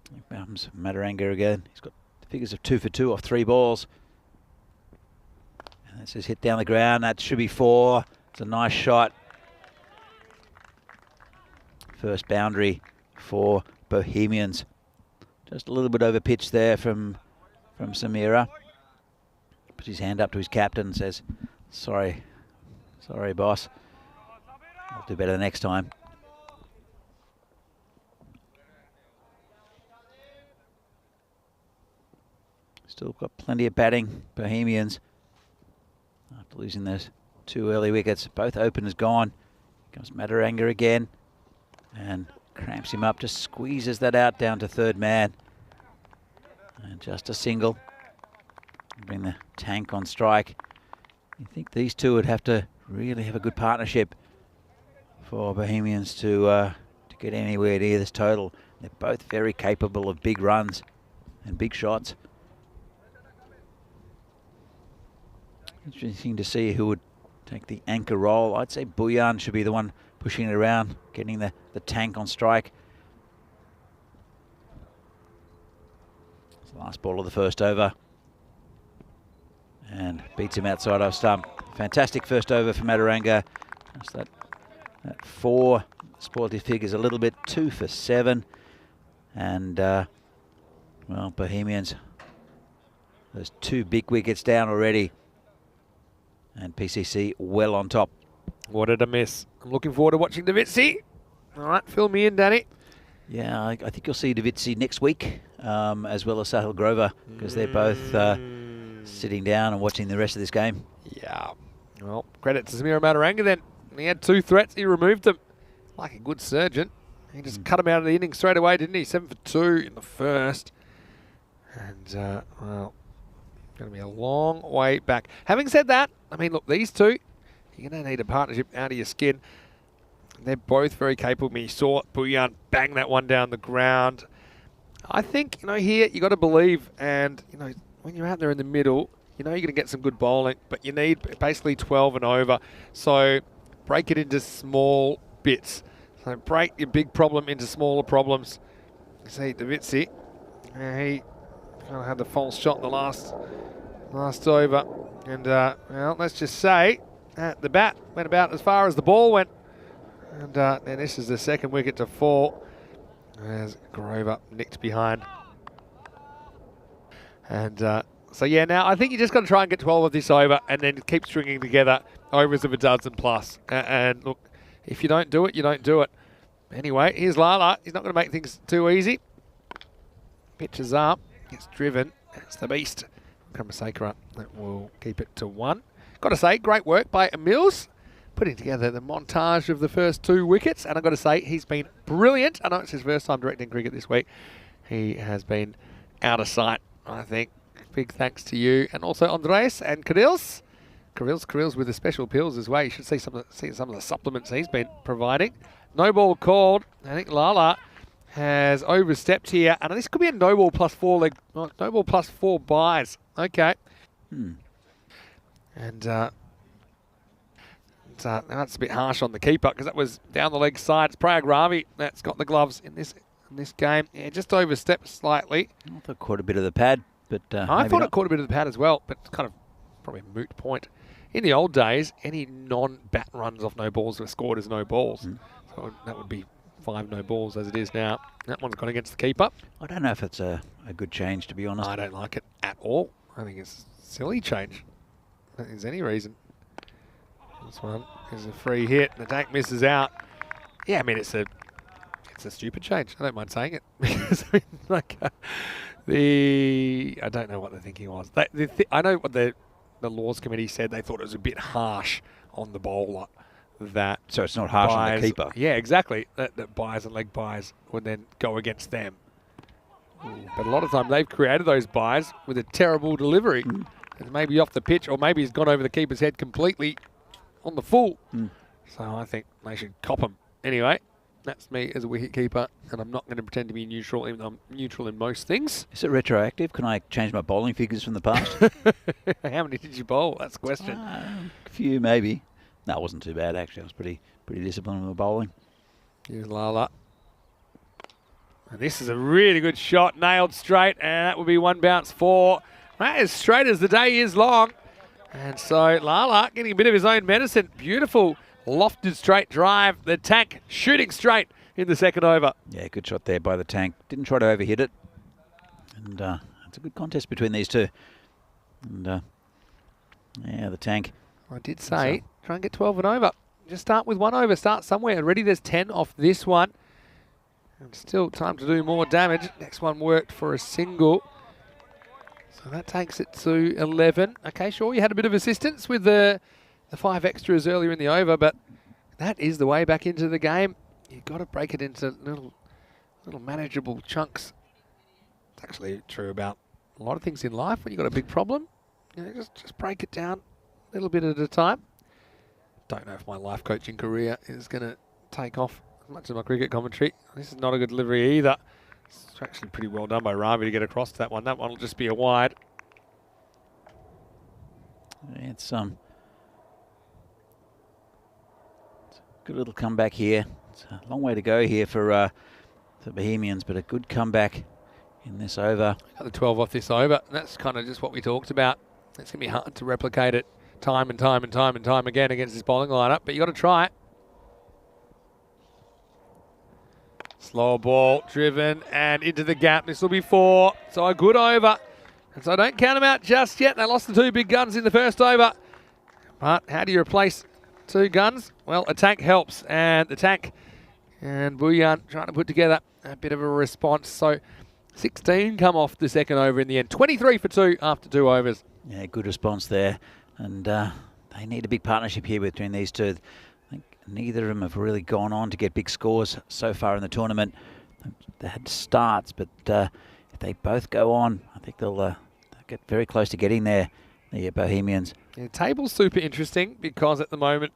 Here comes Mataranga again. He's got figures of 2 for 2 off 3 balls. And that's his hit down the ground. That should be 4. It's a nice shot. First boundary for Bohemians. Just a little bit over pitch there from Samira. Puts his hand up to his captain and says, sorry, boss. I'll do better next time. Still got plenty of batting, Bohemians. After losing those 2 early wickets, both openers gone. Comes Mataranga again and cramps him up, just squeezes that out down to third man. And just a single. Bring the tank on strike. You think these two would have to really have a good partnership for Bohemians to get anywhere near this total. They're both very capable of big runs and big shots. Interesting to see who would take the anchor role. I'd say Buyan should be the one pushing it around, getting the tank on strike. It's the last ball of the first over. And beats him outside off stump. Fantastic first over for Mataranga. Just that 4 sportive figures a little bit, 2 for 7. And, well, Bohemians, there's 2 big wickets down already. And PCC well on top. What did I miss? I'm looking forward to watching Davitsi. All right, fill me in, Danny. Yeah, I think you'll see Davitsi next week, as well as Sahil Grover, because they're both sitting down and watching the rest of this game. Yeah. Well, credit to Samira Mataranga then. He had 2 threats. He removed them like a good surgeon. He just cut him out of the inning straight away, didn't he? 7 for 2 in the first. And, well, going to be a long way back. Having said that, I mean, look, these two, you're going to need a partnership out of your skin. They're both very capable. You saw Buyan bang that one down the ground. I think, here you got to believe, and, when you're out there in the middle, you're going to get some good bowling, but you need basically 12 and over. So break it into small bits. So break your big problem into smaller problems. You see Davitsi, he kind of had the false shot in the last over. And, well, let's just say the bat went about as far as the ball went. And then this is the second wicket to fall as Grover nicked behind. And so, yeah, now I think you just got to try and get 12 of this over and then keep stringing together overs of a dozen plus. And look, if you don't do it, you don't do it. Anyway, here's Lala. He's not going to make things too easy. Pitches up, gets driven. It's the beast. Kamasekara. That will keep it to 1. Got to say, great work by Emils, putting together the montage of the first 2 wickets. And I've got to say, he's been brilliant. I know it's his first time directing cricket this week. He has been out of sight, I think. Big thanks to you and also Andres and Kadils Carril's with the special pills as well. You should see some of the supplements he's been providing. No ball called. I think Lala has overstepped here, and this could be a no ball plus 4 leg. No ball plus 4 buys. Okay. And that's a bit harsh on the keeper because that was down the leg side. It's Prayag Ravi that's got the gloves in this game. Yeah, just overstepped slightly. I thought caught a bit of the pad, but I thought it caught a bit of the pad as well, but it's kind of probably a moot point. In the old days, any non-bat runs off no balls were scored as no balls. So that would be 5 no balls as it is now. That one's gone against the keeper. I don't know if it's a good change, to be honest. I don't like it at all. I think it's a silly change. I don't think there's any reason. This one is a free hit. The tank misses out. Yeah, I mean, it's a stupid change. I don't mind saying it. Because, I mean, I don't know what the thinking was. I know what the Laws Committee said. They thought it was a bit harsh on the bowler. So it's not harsh on the keeper. Yeah, exactly. That buys and leg buys would then go against them. But a lot of time they've created those buys with a terrible delivery. It's maybe off the pitch, or maybe he's gone over the keeper's head completely on the full. So I think they should cop him. Anyway, that's me as a wicket keeper, and I'm not going to pretend to be neutral, even though I'm neutral in most things. Is it retroactive? Can I change my bowling figures from the past? How many did you bowl? That's the question. A few, maybe. No, it wasn't too bad, actually. I was pretty disciplined with the bowling. Here's Lala. And this is a really good shot, nailed straight, and that would be 1 bounce 4. That is straight as the day is long. And so Lala getting a bit of his own medicine. Beautiful lofted straight drive. The tank shooting straight in the second over. Yeah, good shot there by the tank. Didn't try to overhit it. And it's a good contest between these two. And yeah, the tank. I did say, try and get 12 and over. Just start with 1 over. Start somewhere. Already there's 10 off this one. And still time to do more damage. Next one worked for a single. So that takes it to 11. Okay, sure, you had a bit of assistance with the 5 extras earlier in the over, but that is the way back into the game. You've got to break it into little manageable chunks. It's actually true about a lot of things in life. When you've got a big problem, you know, just break it down a little bit at a time. Don't know if my life coaching career is going to take off as much as my cricket commentary. This is not a good delivery either. It's actually pretty well done by Ravi to get across to that one. That one will just be a wide. It's a good little comeback here. It's a long way to go here for the Bohemians, but a good comeback in this over. Got the 12 off this over. And that's kind of just what we talked about. It's going to be hard to replicate it time and time again against this bowling lineup, but you got to try it. Slow ball, driven, and into the gap. This will be 4, so a good over. And so don't count them out just yet. They lost the 2 big guns in the first over. But how do you replace 2 guns? Well, a tank helps, and the tank and Bhuyan trying to put together a bit of a response. So 16 come off the second over in the end. 23 for 2 after 2 overs. Yeah, good response there. And they need a big partnership here between these two. I think neither of them have really gone on to get big scores so far in the tournament. They had starts, but if they both go on, I think they'll get very close to getting there, the Bohemians. Yeah, the table's super interesting because at the moment,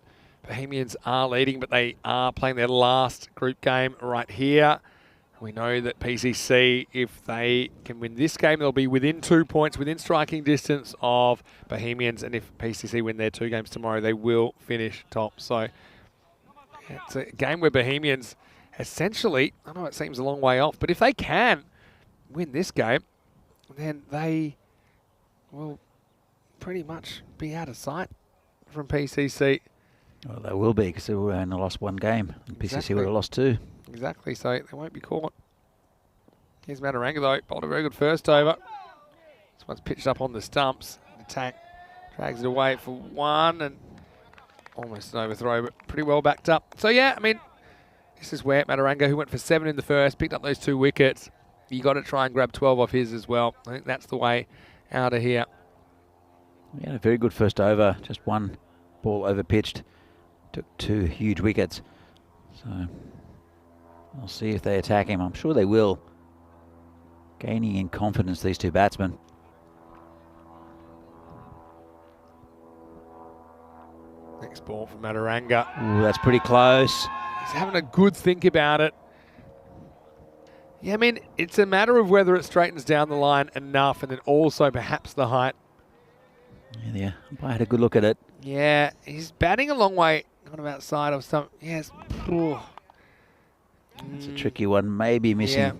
Bohemians are leading, but they are playing their last group game right here. We know that PCC, if they can win this game, they'll be within 2 points, within striking distance of Bohemians. And if PCC win their 2 games tomorrow, they will finish top. So yeah, it's a game where Bohemians essentially, I know it seems a long way off, but if they can win this game, then they will pretty much be out of sight from PCC. Well, they will be because they only lost 1 game. And PCC would have lost 2. Exactly, so they won't be caught. Here's Mataranga though, bowled a very good first over. This one's pitched up on the stumps. The tank drags it away for 1 and almost an overthrow, but pretty well backed up. So yeah, I mean, this is where Mataranga, who went for 7 in the first, picked up those 2 wickets. You got to try and grab 12 off his as well. I think that's the way out of here. Yeah, a very good first over. Just 1 ball over pitched. Took 2 huge wickets. So we'll see if they attack him. I'm sure they will. Gaining in confidence, these 2 batsmen. ball from Mataranga. Ooh, that's pretty close. He's having a good think about it. Yeah, I mean, it's a matter of whether it straightens down the line enough and then also perhaps the height. Yeah, I had a good look at it. Yeah, he's batting a long way, kind of outside of some. Yes. It's a tricky one, maybe missing. Yeah.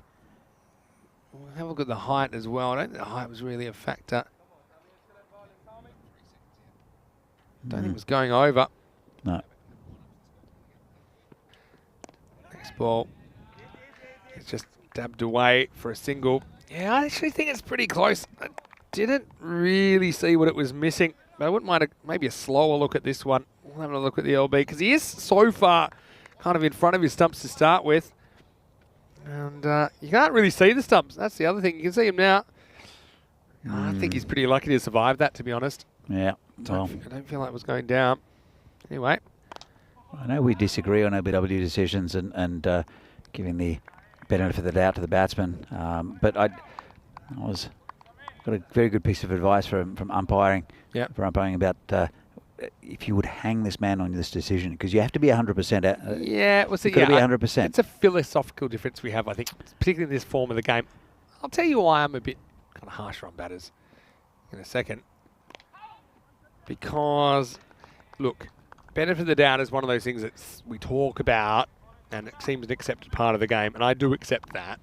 We'll have a look at the height as well. I don't think the height was really a factor. Don't think it was going over. No. Next ball. It's just dabbed away for a single. Yeah, I actually think it's pretty close. I didn't really see what it was missing, but I wouldn't mind maybe a slower look at this one. We'll have a look at the LB because he is so far kind of in front of his stumps to start with. And you can't really see the stumps. That's the other thing. You can see him now. I think he's pretty lucky to survive that, to be honest. Yeah. I don't feel like it was going down. Anyway. I know we disagree on LBW decisions and giving the benefit of the doubt to the batsman, but I got a very good piece of advice from umpiring. Yeah. For umpiring about if you would hang this man on this decision, because you have to be 100%. Yeah, well, see, you've got to be 100%. It's a philosophical difference we have, I think, particularly in this form of the game. I'll tell you why I'm a bit kind of harsher on batters in a second. Because, look, benefit of the doubt is one of those things that we talk about, and it seems an accepted part of the game, and I do accept that.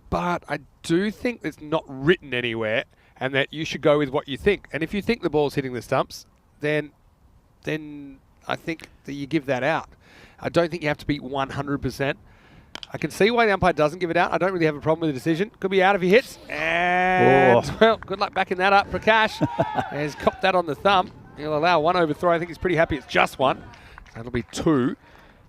But I do think it's not written anywhere, and that you should go with what you think. And if you think the ball's hitting the stumps, then I think that you give that out. I don't think you have to be 100%. I can see why the umpire doesn't give it out. I don't really have a problem with the decision. Could be out if he hits. And, well, good luck backing that up. Prakash has copped that on the thumb. He'll allow one overthrow. I think he's pretty happy it's just one. That'll be 2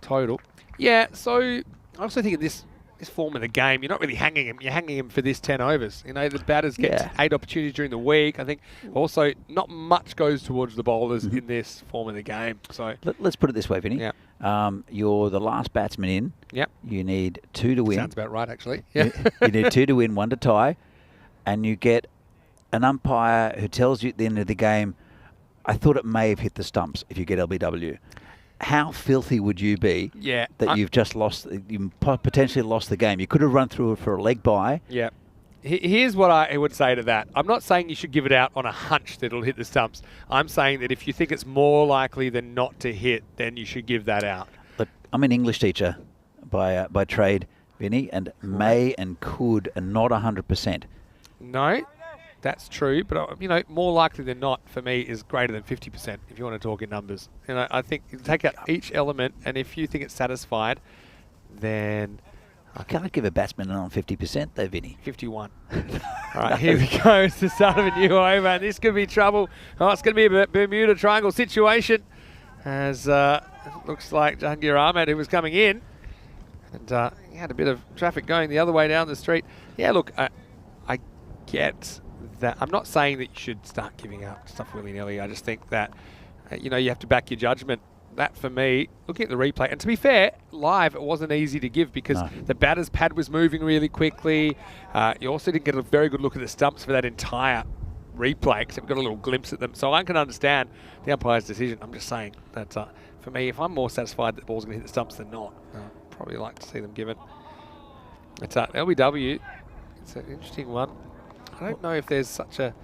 total. Yeah, so I also think of this form of the game, you're not really hanging him. You're hanging him for this 10 overs. You know, the batters get 8 opportunities during the week. I think also not much goes towards the bowlers in this form of the game. So let's put it this way, Vinny. Yeah. You're the last batsman in. Yep. You need 2 to win. Sounds about right, actually. Yeah. You need 2 to win, 1 to tie, and you get an umpire who tells you at the end of the game, I thought it may have hit the stumps if you get LBW. How filthy would you be that you've just lost, you potentially lost the game? You could have run through it for a leg bye. Yeah. Here's what I would say to that. I'm not saying you should give it out on a hunch that it'll hit the stumps. I'm saying that if you think it's more likely than not to hit, then you should give that out. Look, I'm an English teacher by trade, Vinny, and may and could are not 100%. No. That's true, but you know, more likely than not for me is greater than 50% if you want to talk in numbers. You know, I think you take out each element, and if you think it's satisfied, then I can't give a batsman on 50% though, Vinny. 51. All right, here we go. It's the start of a new over, and this could be trouble. Oh, it's going to be a Bermuda Triangle situation, as it looks like Jahangir Ahmed, who was coming in, and he had a bit of traffic going the other way down the street. Yeah, look, I get that. I'm not saying that you should start giving out stuff willy-nilly. I just think that, you know, you have to back your judgment. That, for me, looking at the replay, and to be fair, live, it wasn't easy to give because the batter's pad was moving really quickly. You also didn't get a very good look at the stumps for that entire replay, except we got a little glimpse at them. So I can understand the umpire's decision. I'm just saying that, for me, if I'm more satisfied that the ball's going to hit the stumps than not, I'd probably like to see them give it. It's LBW. It's an interesting one. I don't know if there's such a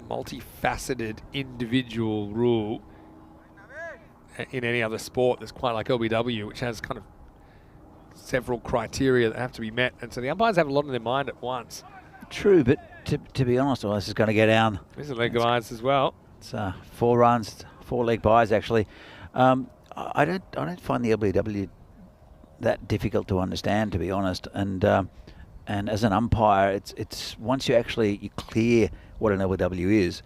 multifaceted individual rule in any other sport that's quite like LBW, which has kind of several criteria that have to be met. And so the umpires have a lot on their mind at once. True, but to be honest, this is going to go down. There's a leg byes as well. It's 4 runs, 4 leg byes actually. I don't find the LBW that difficult to understand, to be honest. And as an umpire, it's once you clear what an LBW is,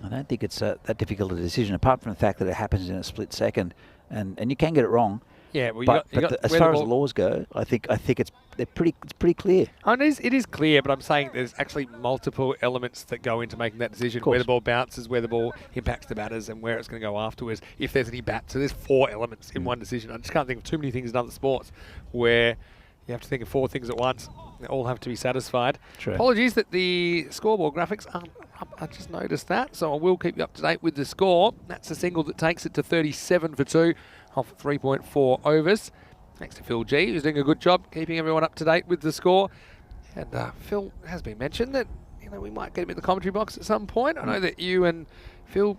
I don't think it's that difficult a decision, apart from the fact that it happens in a split second, and you can get it wrong. Yeah, well, as far as the laws go, I think it's pretty clear. Oh, it is clear, but I'm saying there's actually multiple elements that go into making that decision. Where the ball bounces, where the ball impacts the batters, and where it's going to go afterwards, if there's any bat. So there's 4 elements in one decision. I just can't think of too many things in other sports where you have to think of 4 things at once. They all have to be satisfied. True. Apologies that the scoreboard graphics aren't up. I just noticed that, so I will keep you up to date with the score. That's a single that takes it to 37 for 2 off 3.4 overs. Thanks to Phil G, who's doing a good job keeping everyone up to date with the score. And Phil has been mentioned that we might get him in the commentary box at some point. I know that you and Phil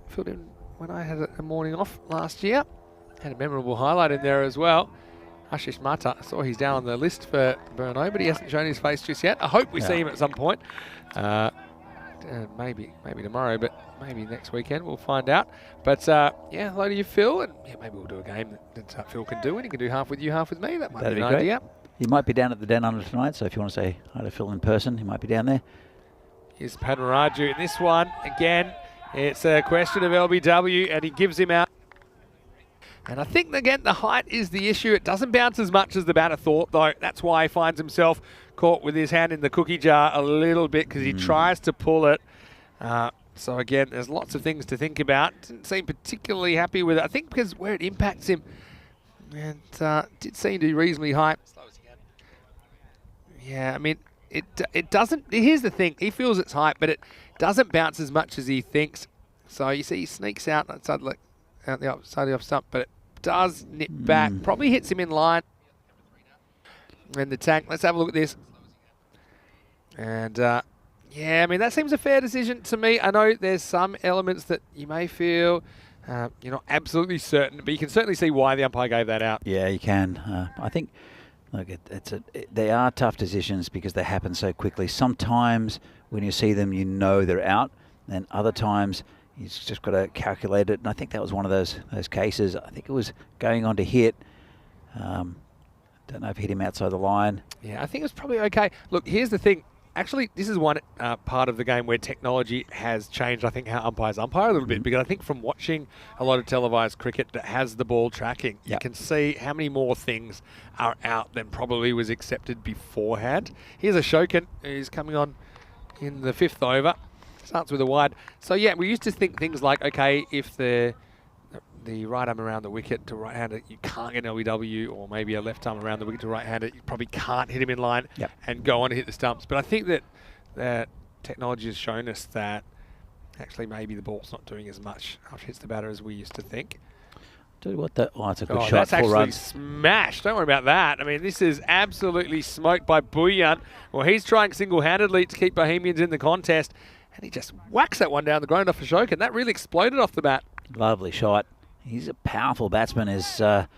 filled in when I had a morning off last year. Had a memorable highlight in there as well. Ashish Mata, I saw he's down on the list for Burno, but he hasn't shown his face just yet. I hope we see him at some point. Maybe tomorrow, but maybe next weekend. We'll find out. But yeah, hello to you, Phil. And yeah, maybe we'll do a game that Phil can do, and he can do half with you, half with me. That might be an idea. He might be down at the Down Under tonight, so if you want to say hi to Phil in person, he might be down there. Here's Padmaraju in this one. Again, it's a question of LBW, and he gives him out. And I think, again, the height is the issue. It doesn't bounce as much as the batter thought, though. That's why he finds himself caught with his hand in the cookie jar a little bit, because he tries to pull it. So, again, there's lots of things to think about. Didn't seem particularly happy with it. I think because where it impacts him, and did seem to be reasonably high. Yeah, I mean, it doesn't. Here's the thing. He feels it's height, but it doesn't bounce as much as he thinks. So, you see, he sneaks out outside, like, out the side of the off stump, but it does nip back. Probably hits him in line. And the tank, let's have a look at this. And yeah, I mean, that seems a fair decision to me. I know there's some elements that you may feel you're not absolutely certain, but you can certainly see why the umpire gave that out. Yeah, you can. I think, look, they are tough decisions because they happen so quickly. Sometimes when you see them, you know they're out, and other times he's just got to calculate it. And I think that was one of those cases. I think it was going on to hit. Don't know if it hit him outside the line. Yeah, I think it was probably okay. Look, here's the thing. Actually, this is one part of the game where technology has changed, I think, how umpires umpire a little bit. Because I think from watching a lot of televised cricket that has the ball tracking, you can see how many more things are out than probably was accepted beforehand. Here's a Shokin who's coming on in the 5th over. Starts with a wide. So, yeah, we used to think things like, okay, if the right arm around the wicket to right-hander, you can't get an LBW, or maybe a left arm around the wicket to right-hander, you probably can't hit him in line and go on to hit the stumps. But I think that technology has shown us that actually maybe the ball's not doing as much after it hits the batter as we used to think. Tell you what, that's a good shot. That's actually runs. Smashed. Don't worry about that. I mean, this is absolutely smoked by Bhuyan. Well, he's trying single-handedly to keep Bohemians in the contest, and he just whacks that one down the ground off a Shokin. That really exploded off the bat. Lovely shot. He's a powerful batsman, is Sajid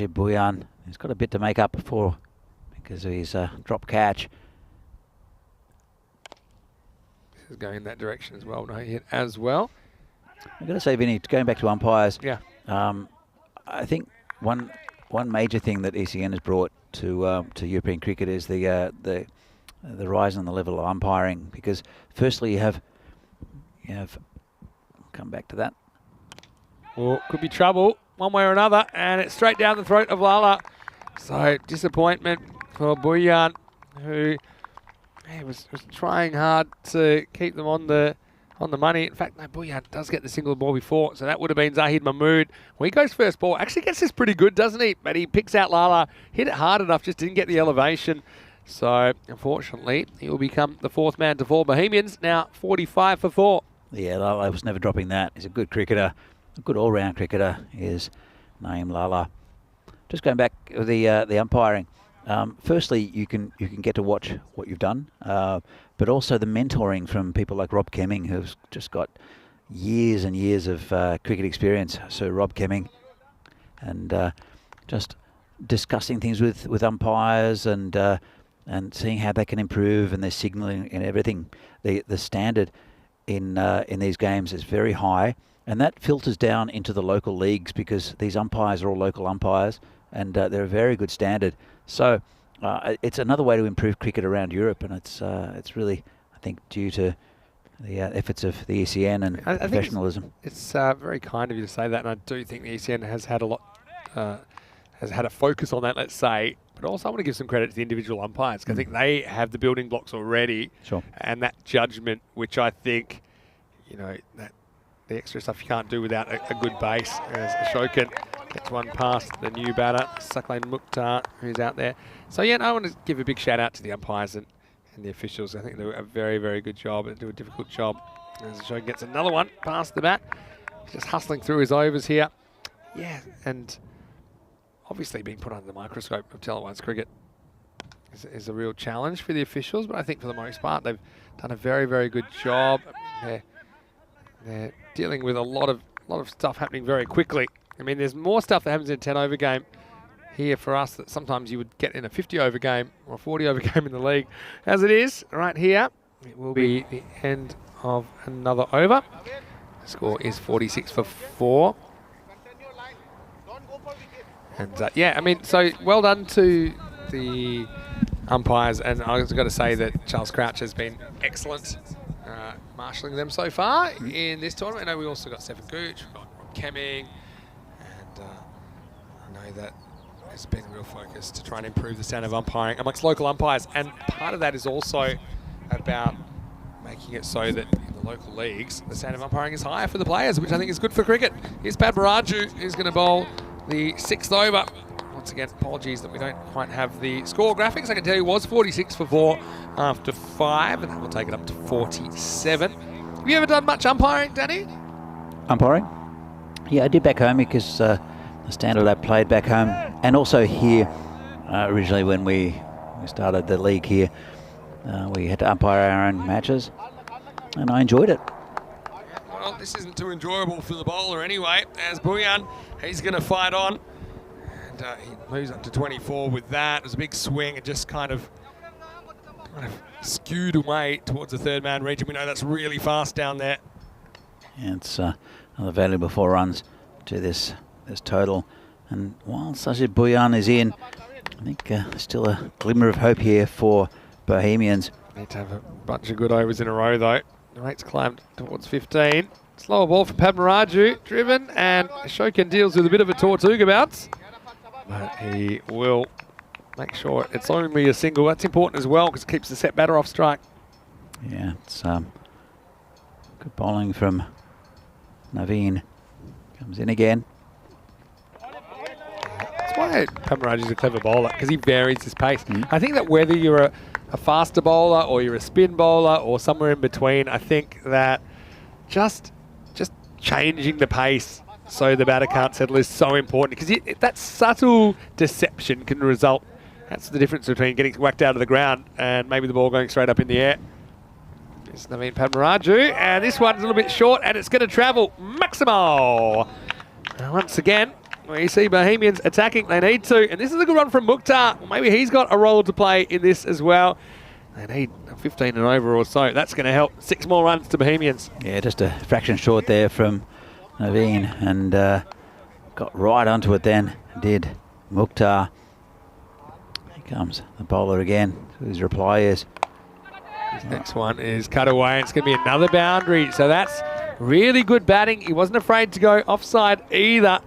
Bhuyan. He's got a bit to make up for because of his drop catch. This is going in that direction as well. No hit as well. I've got to say, Vinny, going back to umpires, I think one major thing that ECN has brought to European cricket is the rise in the level of umpiring. Because firstly, you have come back to that. Well, could be trouble one way or another, and it's straight down the throat of Lala. So disappointment for Bhuyan, who was trying hard to keep them on the money. In fact, no, Bhuyan does get the single ball before, so that would have been Zahid Mahmood. When he goes first ball, actually gets this pretty good, doesn't he? But he picks out Lala, hit it hard enough, just didn't get the elevation. So, unfortunately, he will become the 4th man to fall. Bohemians now 45 for 4. Yeah, Lala was never dropping that. He's a good cricketer. A good all-round cricketer is Naeem Lala. Just going back to the umpiring. Firstly, you can get to watch what you've done, but also the mentoring from people like Rob Kemming, who's just got years and years of cricket experience. So Rob Kemming, and just discussing things with umpires and seeing how they can improve, and their signalling and everything. The standard in these games is very high. And that filters down into the local leagues because these umpires are all local umpires, and they're a very good standard. So it's another way to improve cricket around Europe, and it's really, I think, due to the efforts of the ECN and professionalism. It's very kind of you to say that, and I do think the ECN has had a focus on that, let's say. But also I want to give some credit to the individual umpires, because I think they have the building blocks already, and that judgment, which I think, that the extra stuff you can't do without a good base. As Ashokan gets one past the new batter, Saklain Mukhtar, who's out there. So, yeah, I want to give a big shout out to the umpires and And the officials, I think, do a very, very good job and do a difficult job. As Ashok gets another one past the bat. He's just hustling through his overs here. Yeah, and obviously being put under the microscope of Television cricket is a real challenge for the officials, but I think for the most part they've done a very, very good job. They're dealing with a lot of stuff happening very quickly. I mean, there's more stuff that happens in a 10-over game here for us that sometimes you would get in a 50-over game or a 40-over game in the league. As it is, right here, it will be the end of another over. The score is 46 for 4. And yeah, I mean, so well done to the umpires, and I was got to say that Charles Crouch has been excellent marshalling them so far in this tournament. I know we also got Stephen Gooch, we've got Rob Kemming, and I know that there's been a real focus to try and improve the standard of umpiring amongst local umpires, and part of that is also about making it so that in the local leagues the standard of umpiring is higher for the players, which I think is good for cricket. Here's Padmaraju, who's going to bowl the 6th over. Once again, apologies that we don't quite have the score graphics. I can tell you it was 46 for 4 after 5, and that will take it up to 47. Have you ever done much umpiring, Danny? Umpiring? Yeah, I did back home because the standard I played back home, and also here originally when we started the league here, we had to umpire our own matches, and I enjoyed it. Well, this isn't too enjoyable for the bowler anyway, as Bhuyan, he's going to fight on. And he moves up to 24 with that. It was a big swing and just kind of skewed away towards the third man region. We know that's really fast down there. Yeah, it's another valuable 4 runs to this total. And while Sajid Bhuyan is in, I think still a glimmer of hope here for Bohemians. Need to have a bunch of good overs in a row though. The rate's climbed towards 15. Slower ball for Padmaraju, driven, and Shokin deals with a bit of a Tortuga bounce. But he will make sure it's only a single. That's important as well because it keeps the set batter off strike. Yeah, it's good bowling from Naveen. Comes in again. That's why Padmaraju's a clever bowler, because he varies his pace. I think that whether you're a faster bowler or you're a spin bowler or somewhere in between, I think that just changing the pace so the batter can't settle is so important, because that subtle deception can result. That's the difference between getting whacked out of the ground and maybe the ball going straight up in the air. It's Naveen Padmaraju, and this one's a little bit short, and it's going to travel Maximo. Once again, we see Bohemians attacking. They need to, and this is a good run from Mukhtar. Maybe he's got a role to play in this as well. They need 15 and over or so. That's going to help. 6 more runs to Bohemians. Yeah, just a fraction short there from Naveen, and got right onto it then, did Mukhtar. Here comes the bowler again. His reply is... His next one is cut away. It's going to be another boundary. So that's really good batting. He wasn't afraid to go offside either.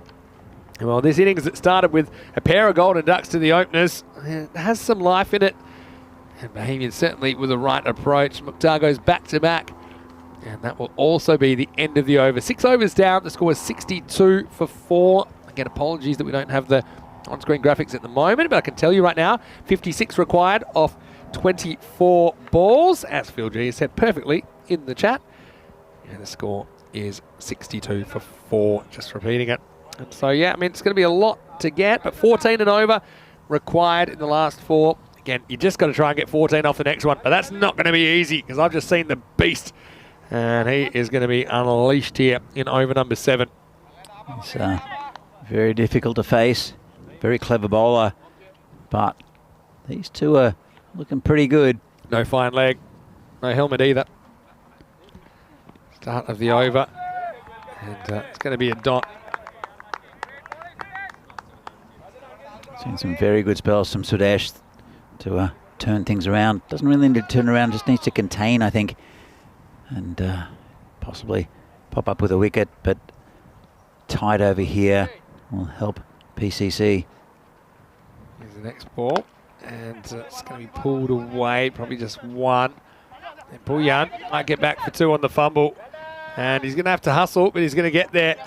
Well, this innings that started with a pair of golden ducks to the openers, it has some life in it. And Bohemians certainly with the right approach. Mukhtar goes back to back. And that will also be the end of the over. 6 overs down. The score is 62 for 4. Again, apologies that we don't have the on-screen graphics at the moment, but I can tell you right now, 56 required off 24 balls, as Phil G has said perfectly in the chat. And the score is 62 for 4, just repeating it. And so, yeah, I mean, it's going to be a lot to get, but 14 and over required in the last 4. Again, you just got to try and get 14 off the next one, but that's not going to be easy because I've just seen the beast, and he is going to be unleashed here in over number 7. It's very difficult to face, very clever bowler, but these two are looking pretty good. No fine leg, no helmet either. Start of the over, and it's going to be a dot. Seen some very good spells from Sudesh to turn things around. Doesn't really need to turn around, just needs to contain, I think, and possibly pop up with a wicket, but tight over here will help PCC. Here's the next ball, and it's going to be pulled away, probably just 1. And Bhuyan might get back for 2 on the fumble, and he's going to have to hustle, but he's going to get there.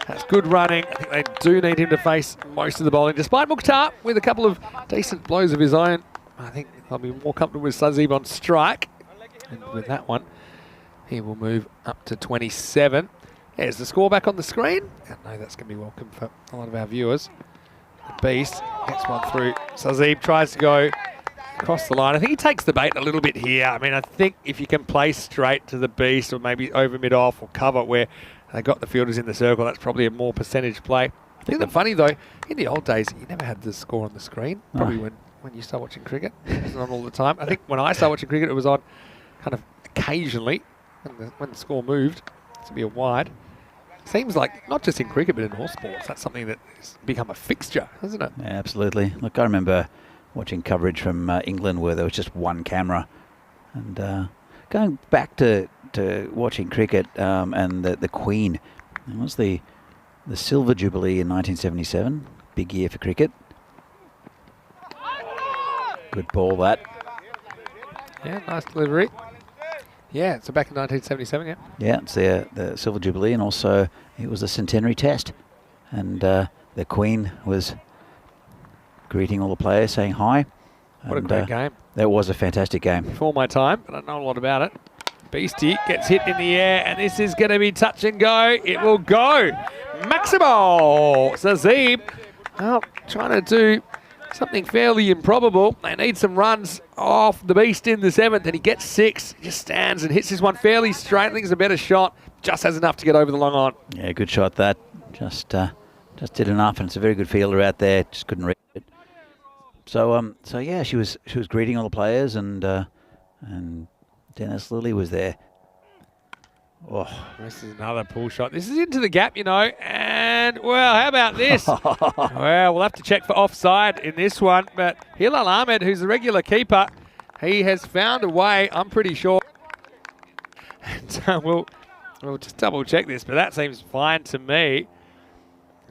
That's good running. I think they do need him to face most of the bowling, despite Mukhtar with a couple of decent blows of his own. I think I'll be more comfortable with Sazib on strike. And with that one, he will move up to 27. There's the score back on the screen. I know that's going to be welcome for a lot of our viewers. The Beast gets one through. Sazib tries to go across the line. I think he takes the bait a little bit here. I mean, I think if you can play straight to the Beast or maybe over mid-off or cover where they got the fielders in the circle, that's probably a more percentage play. Isn't it funny, though, in the old days, you never had the score on the screen. Probably when you start watching cricket. It wasn't on all the time. I think when I started watching cricket, it was on kind of occasionally when the score moved to be a wide. Seems like not just in cricket, but in all sports, that's something that's become a fixture, hasn't it? Yeah, absolutely. Look, I remember watching coverage from England where there was just one camera. And going back to watching cricket and the Queen, it was the Silver Jubilee in 1977. Big year for cricket. Good ball, that. Yeah, nice delivery. Yeah, so back in 1977, yeah. Yeah, it's the Silver Jubilee, and also it was a centenary test. And the Queen was greeting all the players, saying hi. What a great game. That was a fantastic game. Before my time, but I don't know a lot about it. Beastie gets hit in the air, and this is going to be touch and go. It will go. Maximo Sazib, well, trying to do something fairly improbable. They need some runs off the Beast in the 7th, and he gets 6. He just stands and hits this one fairly straight. I think it's a better shot. Just has enough to get over the long on. Yeah, good shot that. Just did enough, and it's a very good fielder out there. Just couldn't reach it. So yeah, she was greeting all the players, and Dennis Lilly was there. Oh, this is another pull shot. This is into the gap, you know, and, well, how about this? Well, we'll have to check for offside in this one, but Hilal Ahmed, who's the regular keeper, he has found a way, I'm pretty sure. And we'll just double check this, but that seems fine to me.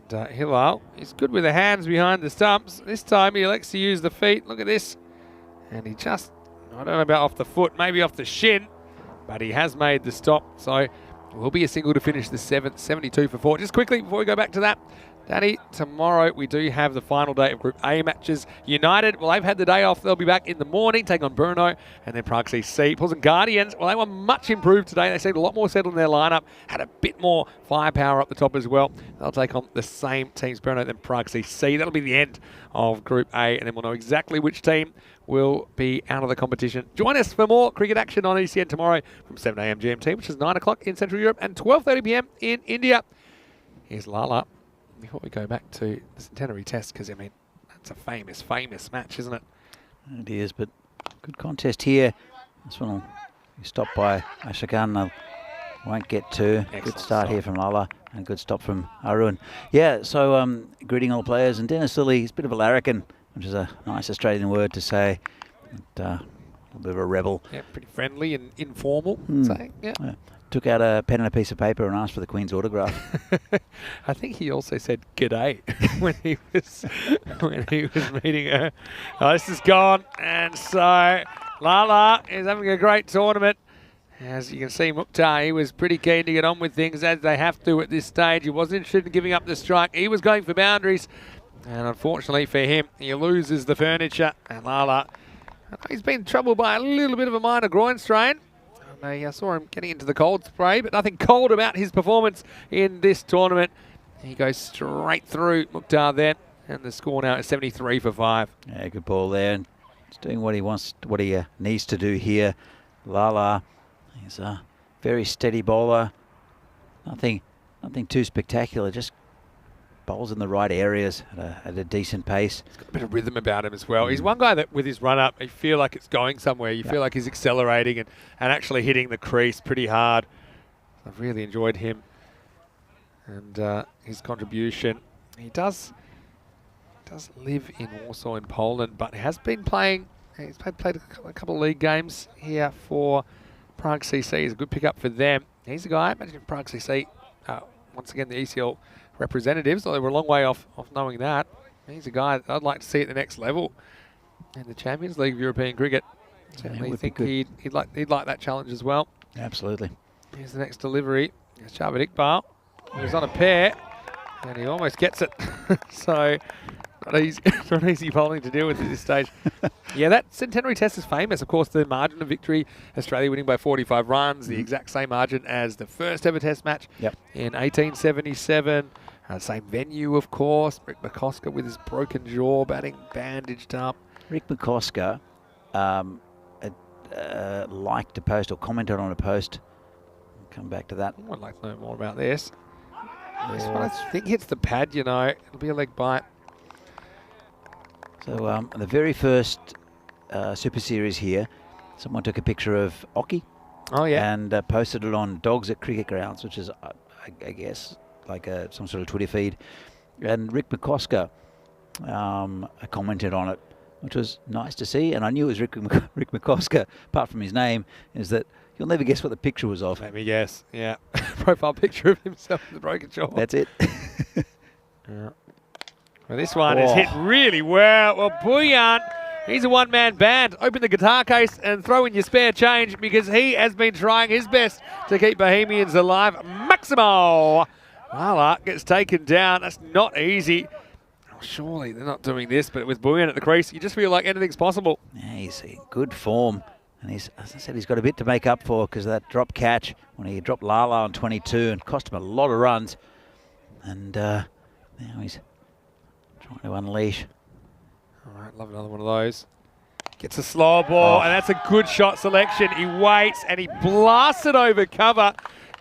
And Hilal is good with the hands behind the stumps. This time he elects to use the feet. Look at this. And he just, I don't know about off the foot, maybe off the shin, but he has made the stop. So it will be a single to finish the 7th, 72 for 4. Just quickly, before we go back to that, Danny, tomorrow we do have the final day of Group A matches. United, well, they've had the day off. They'll be back in the morning, take on Brno, and then Prague CC. Pulls and Guardians, well, they were much improved today. They seemed a lot more settled in their lineup, had a bit more firepower up the top as well. They'll take on the same teams, Brno and Prague CC. That'll be the end of Group A, and then we'll know exactly which team will be out of the competition. Join us for more cricket action on ECN tomorrow from 7 a.m. GMT, which is 9 o'clock in Central Europe, and 12:30 p.m. in India. Here's Lala. Before we go back to the centenary test, because, I mean, that's a famous match, isn't it? It is, but good contest here. This one will be stopped by Ashakan. Won't get to. Excellent good start stop here from Lala, and good stop from Arun. Yeah, so greeting all the players, and Dennis Lilly, he's a bit of a larrikin, which is a nice Australian word to say. But, a little bit of a rebel. Yeah, pretty friendly and informal. Saying, yeah. Took out a pen and a piece of paper and asked for the Queen's autograph. I think he also said "G'day" when he was meeting her. Oh, this is gone, and so Lala is having a great tournament. As you can see, Mukhtar, he was pretty keen to get on with things, as they have to at this stage. He wasn't interested in giving up the strike. He was going for boundaries, and unfortunately for him, he loses the furniture. And Lala, he's been troubled by a little bit of a minor groin strain. I saw him getting into the cold spray, but nothing cold about his performance in this tournament. He goes straight through Mukhtar then, and the score now is 73 for 5. Yeah, good ball there. And he's doing what he wants, what he needs to do here. Lala, he's a very steady bowler. Nothing too spectacular. Just bowls in the right areas at a decent pace. He's got a bit of rhythm about him as well. He's one guy that with his run up, you feel like it's going somewhere. You feel like he's accelerating and actually hitting the crease pretty hard. I've really enjoyed him and his contribution. He does live in Warsaw in Poland, but he has been playing. He's played a couple of league games here for Prague CC. He's a good pickup for them. He's a guy, imagine Prague CC, once again the ECL representatives, although we're a long way off knowing that. He's a guy that I'd like to see at the next level in the Champions League of European cricket. Certainly think he'd like that challenge as well. Absolutely. Here's the next delivery. Here's Javed Iqbal. He was on a pair and he almost gets it. So Not easy, not easy bowling to deal with at this stage. Yeah, that centenary test is famous. Of course, the margin of victory, Australia winning by 45 runs, the exact same margin as the first ever test match in 1877. Same venue, of course. Rick McCosker with his broken jaw, batting bandaged up. Rick McCosker liked a post or commented on a post. I'll come back to that. I'd like to know more about this. This one, I think hits the pad, you know. It'll be a leg bite. So the very first Super Series here, someone took a picture of Ockie. Oh, yeah. And posted it on Dogs at Cricket Grounds, which is, I guess, like some sort of Twitter feed. And Rick McCosker commented on it, which was nice to see. And I knew it was Rick McCosker, apart from his name, is that you'll never guess what the picture was of. Let me guess. Yeah. Profile picture of himself with the broken jaw. That's it. Yeah. Well, this one is hit really well. Well, Bhuyan, he's a one-man band. Open the guitar case and throw in your spare change because he has been trying his best to keep Bohemians alive. Maximo Lala gets taken down. That's not easy. Oh, surely they're not doing this, but with Bhuyan at the crease, you just feel like anything's possible. Yeah, he's in good form. And he's, as I said, he's got a bit to make up for because of that drop catch when he dropped Lala on 22 and cost him a lot of runs. And now he's trying to unleash. All right, love another one of those. Gets a slow ball, and that's a good shot selection. He waits, and he blasts it over cover.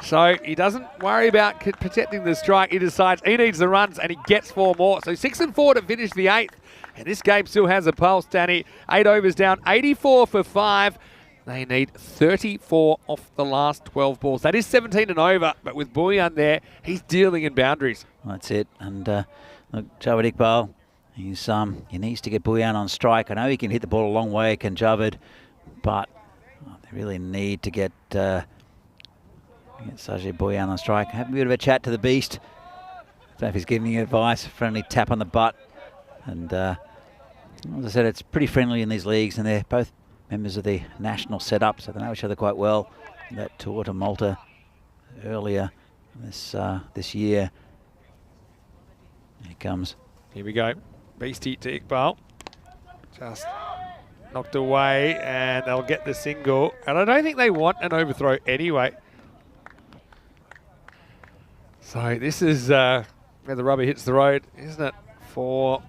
So he doesn't worry about protecting the strike. He decides he needs the runs, and he gets 4 more. So 6 and 4 to finish the 8th. And this game still has a pulse, Danny. 8 overs down, 84 for 5. They need 34 off the last 12 balls. That is 17 and over, but with Bhuyan there, he's dealing in boundaries. That's it. And look, Javed Iqbal, he needs to get Bhuyan on strike. I know he can hit the ball a long way, can Javed, but they really need to get Sajid Bhuyan on strike. Have a bit of a chat to the beast. Don't know if he's giving you advice, friendly tap on the butt. And as I said, it's pretty friendly in these leagues, and they're both members of the national setup, so they know each other quite well. That tour to Malta earlier this year. Here he comes. Here we go. Beastie to Iqbal. Just knocked away, and they'll get the single. And I don't think they want an overthrow anyway. So this is where the rubber hits the road, isn't it? For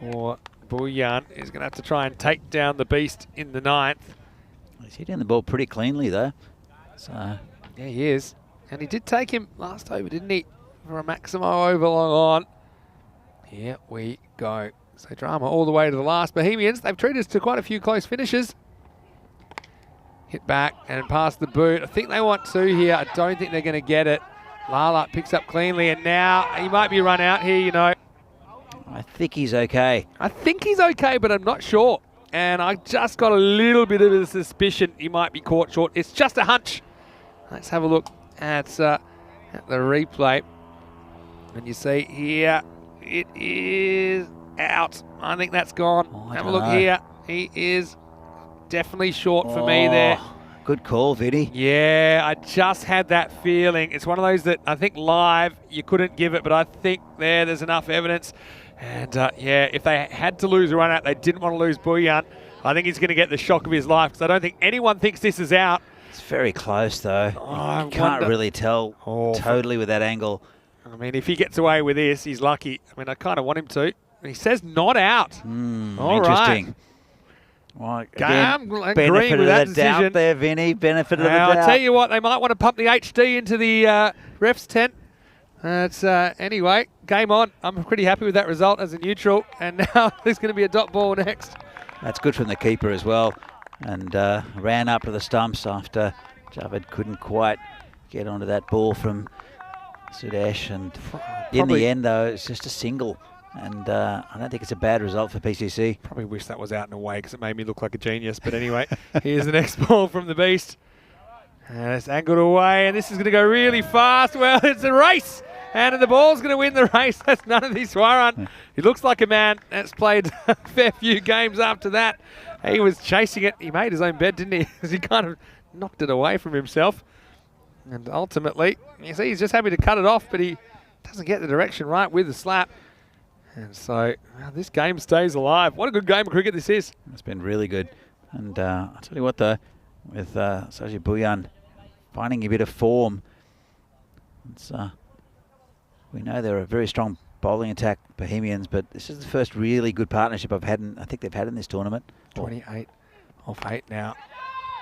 Bhuyan. He's going to have to try and take down the beast in the 9th. He's hitting the ball pretty cleanly, though. So yeah, he is. And he did take him last over, didn't he? For a Maximo over long on. Here we go. So drama all the way to the last. Bohemians, they've treated us to quite a few close finishes. Hit back and past the boot. I think they want 2 here. I don't think they're going to get it. Lala picks up cleanly, and now he might be run out here, you know. I think he's okay. I think he's okay, but I'm not sure. And I just got a little bit of a suspicion he might be caught short. It's just a hunch. Let's have a look at the replay. And you see here, it is out. I think that's gone. Have a look here. He is definitely short for me there. Good call, Vinny. Yeah, I just had that feeling. It's one of those that I think live you couldn't give it, but I think there's enough evidence. And yeah, if they had to lose a run out, they didn't want to lose Bhuyan. I think he's going to get the shock of his life because I don't think anyone thinks this is out. It's very close, though. You can't really tell totally with that angle. I mean, if he gets away with this, he's lucky. I mean, I kind of want him to. He says not out. All interesting. Right. Well, I'm again, agreeing benefit with of that the doubt decision. there, Vinny. Benefit of the I'll doubt. tell you what, they might want to pump the HD into the ref's tent. Anyway, game on. I'm pretty happy with that result as a neutral. And now there's going to be a dot ball next. That's good from the keeper as well. And ran up to the stumps after Javed couldn't quite get onto that ball from Sudesh. And in the end, though, it's just a single. And I don't think it's a bad result for PCC. Probably wish that was out and away because it made me look like a genius. But anyway, here's the next ball from the Beast. And it's angled away, and this is going to go really fast. Well, it's a race, and the ball's going to win the race. That's none of this Swaran. He looks like a man that's played a fair few games after that. He was chasing it. He made his own bed, didn't he? Because he kind of knocked it away from himself. And ultimately, you see, he's just happy to cut it off, but he doesn't get the direction right with the slap. And so this game stays alive. What a good game of cricket this is. It's been really good. And I'll tell you what, though, with Sajid Bhuyan finding a bit of form, it's, we know they're a very strong bowling attack, Bohemians, but this is the first really good partnership I think they've had in this tournament. 28 off 8 now.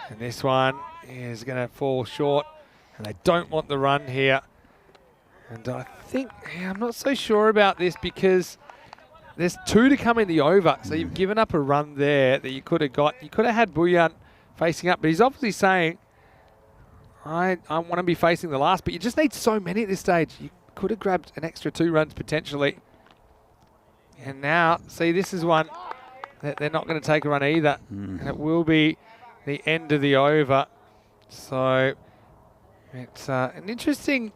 And this one is going to fall short, and they don't want the run here. And I think, I'm not so sure about this because there's 2 to come in the over. So you've given up a run there that you could have got. You could have had Bhuyan facing up, but he's obviously saying, I want to be facing the last, but you just need so many at this stage. You could have grabbed an extra 2 runs potentially. And now, see, this is one that they're not going to take a run either. And it will be the end of the over. So it's an interesting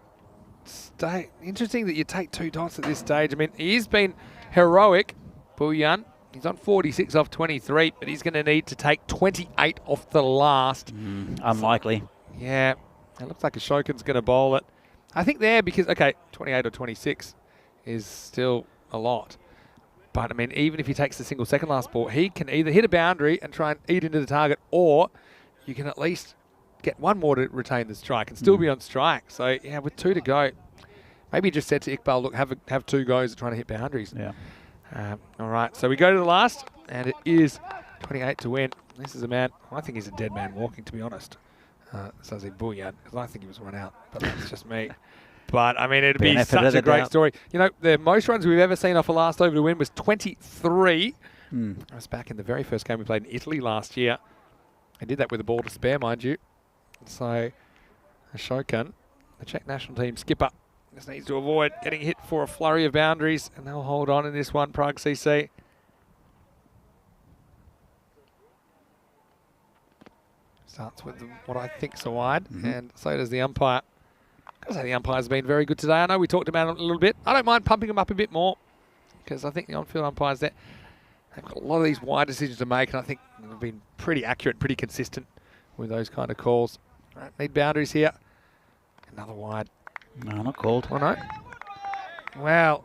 that you take 2 dots at this stage. I mean, he's been heroic, Bhuyan. He's on 46 off 23, but he's going to need to take 28 off the last. Unlikely. Yeah, it looks like Ashokan's going to bowl it. I think there because, okay, 28 or 26 is still a lot. But, I mean, even if he takes the single second last ball, he can either hit a boundary and try and eat into the target, or you can at least get one more to retain the strike and still be on strike. So, yeah, with 2 to go, maybe he just said to Iqbal, look, have 2 goes at trying to hit boundaries. Yeah. All right, so we go to the last, and it is 28 to win. This is a man, I think he's a dead man walking, to be honest. Sajid Bhuyan, because I think he was run out, but that's just me. But, I mean, it'd be such a great story. You know, the most runs we've ever seen off a last over to win was 23. I was back in the very first game we played in Italy last year. I did that with a ball to spare, mind you. So, Ashokan, the Czech national team skipper, just needs to avoid getting hit for a flurry of boundaries, and they'll hold on in this one, Prague CC. Starts with what I think's a wide, and so does the umpire. I'll say the umpire's been very good today. I know we talked about it a little bit. I don't mind pumping them up a bit more because I think the on-field umpires there, they've got a lot of these wide decisions to make, and I think they've been pretty accurate, pretty consistent with those kind of calls. All right, need boundaries here. Another wide. No, not called. Oh, no. Well,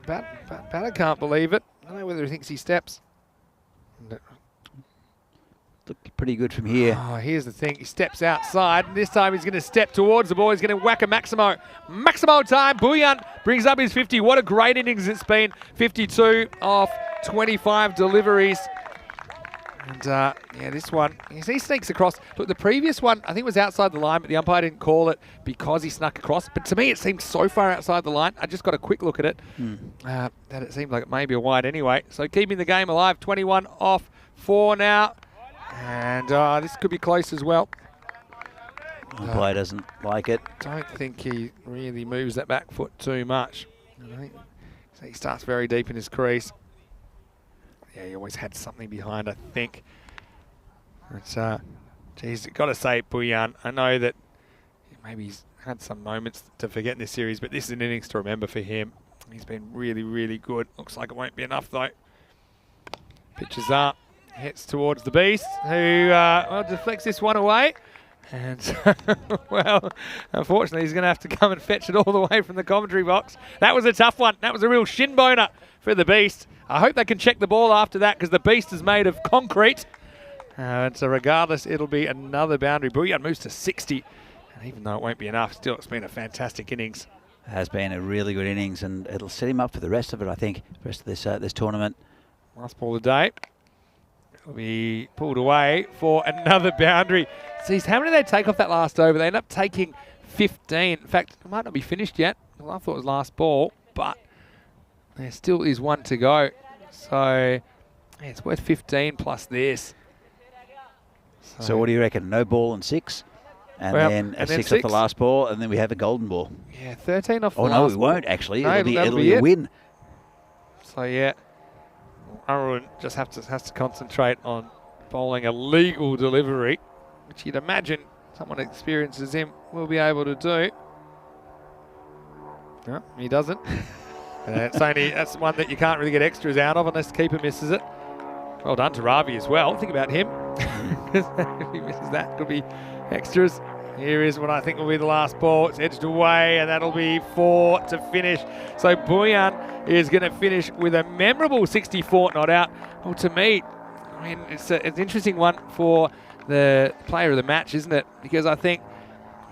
Batter can't believe it. I don't know whether he thinks he steps. Looked pretty good from here. Oh, here's the thing. He steps outside, and this time he's going to step towards the ball. He's going to whack a Maximo. Maximo time. Bhuyan brings up his 50. What a great innings it's been. 52 off 25 deliveries. And, yeah, this one, he sneaks across. Look, the previous one, I think was outside the line, but the umpire didn't call it because he snuck across. But to me, it seemed so far outside the line. I just got a quick look at it, that it seemed like it may be a wide anyway. So keeping the game alive, 21 off 4 now. And this could be close as well. Umpire doesn't like it. Don't think he really moves that back foot too much. So he starts very deep in his crease. Yeah, he always had something behind, I think. But, geez, got to say, Bhuyan, I know that maybe he's had some moments to forget in this series, but this is an innings to remember for him. He's been really, really good. Looks like it won't be enough, though. Pitches up. Hits towards the Beast, who well, deflects this one away. And, well, unfortunately, he's going to have to come and fetch it all the way from the commentary box. That was a tough one. That was a real shin boner for the Beast. I hope they can check the ball after that because the Beast is made of concrete. And so regardless, it'll be another boundary. Bhuyan moves to 60. And even though it won't be enough, still it's been a fantastic innings. It has been a really good innings, and it'll set him up for the rest of it, I think, the rest of this tournament. Last ball of the day. Will be pulled away for another boundary. Sees how many they take off that last over? They end up taking 15. In fact, it might not be finished yet. Well, I thought it was last ball, but there still is one to go. So yeah, it's worth 15 plus this. So what do you reckon? No ball and 6? And then a 6 off the last ball, and then we have a golden ball. Yeah, 13 off the last ball. Oh, no, we won't, actually. No, it'll be a win. So, yeah. Arun just has to concentrate on bowling a legal delivery, which you'd imagine someone experienced as him will be able to do. No, he doesn't. And that's one that you can't really get extras out of unless the keeper misses it. Well done to Ravi as well. Think about him. If he misses that, could be extras. Here is what I think will be the last ball. It's edged away, and that'll be 4 to finish. So Buyan is going to finish with a memorable 64 not out. Well, to me, I mean, it's an interesting one for the player of the match, isn't it? Because I think,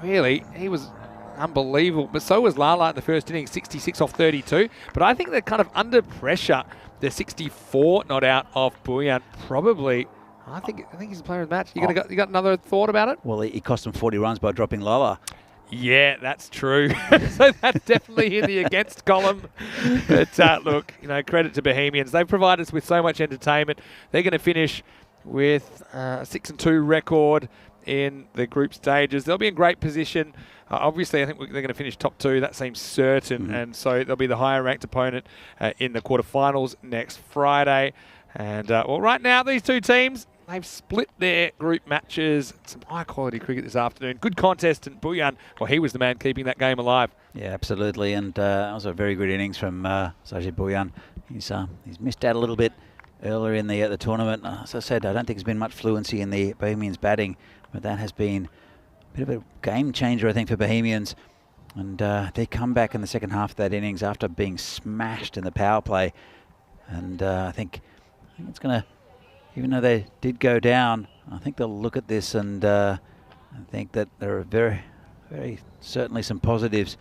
really, he was unbelievable. But so was Lala in the first inning, 66 off 32. But I think they're kind of under pressure. The 64 not out of Buyan probably. I think he's the player of the match. You got another thought about it? Well, he cost him 40 runs by dropping Lala. Yeah, that's true. So that's definitely in the against column. But look, credit to Bohemians. They've provided us with so much entertainment. They're going to finish with a 6-2 record in the group stages. They'll be in great position. Obviously, I think they're going to finish top 2. That seems certain. And so they'll be the higher ranked opponent in the quarterfinals next Friday. And well, right now, these two teams, they've split their group matches. Some high-quality cricket this afternoon. Good contest, and Buyan, well, he was the man keeping that game alive. Yeah, absolutely, and that was a very good innings from Sajid Buyan. He's missed out a little bit earlier in the tournament. As I said, I don't think there's been much fluency in the Bohemians batting, but that has been a bit of a game changer, I think, for Bohemians. And they come back in the second half of that innings after being smashed in the power play. And I think it's going to, even though they did go down, I think they'll look at this and I think that there are very, very certainly some positives.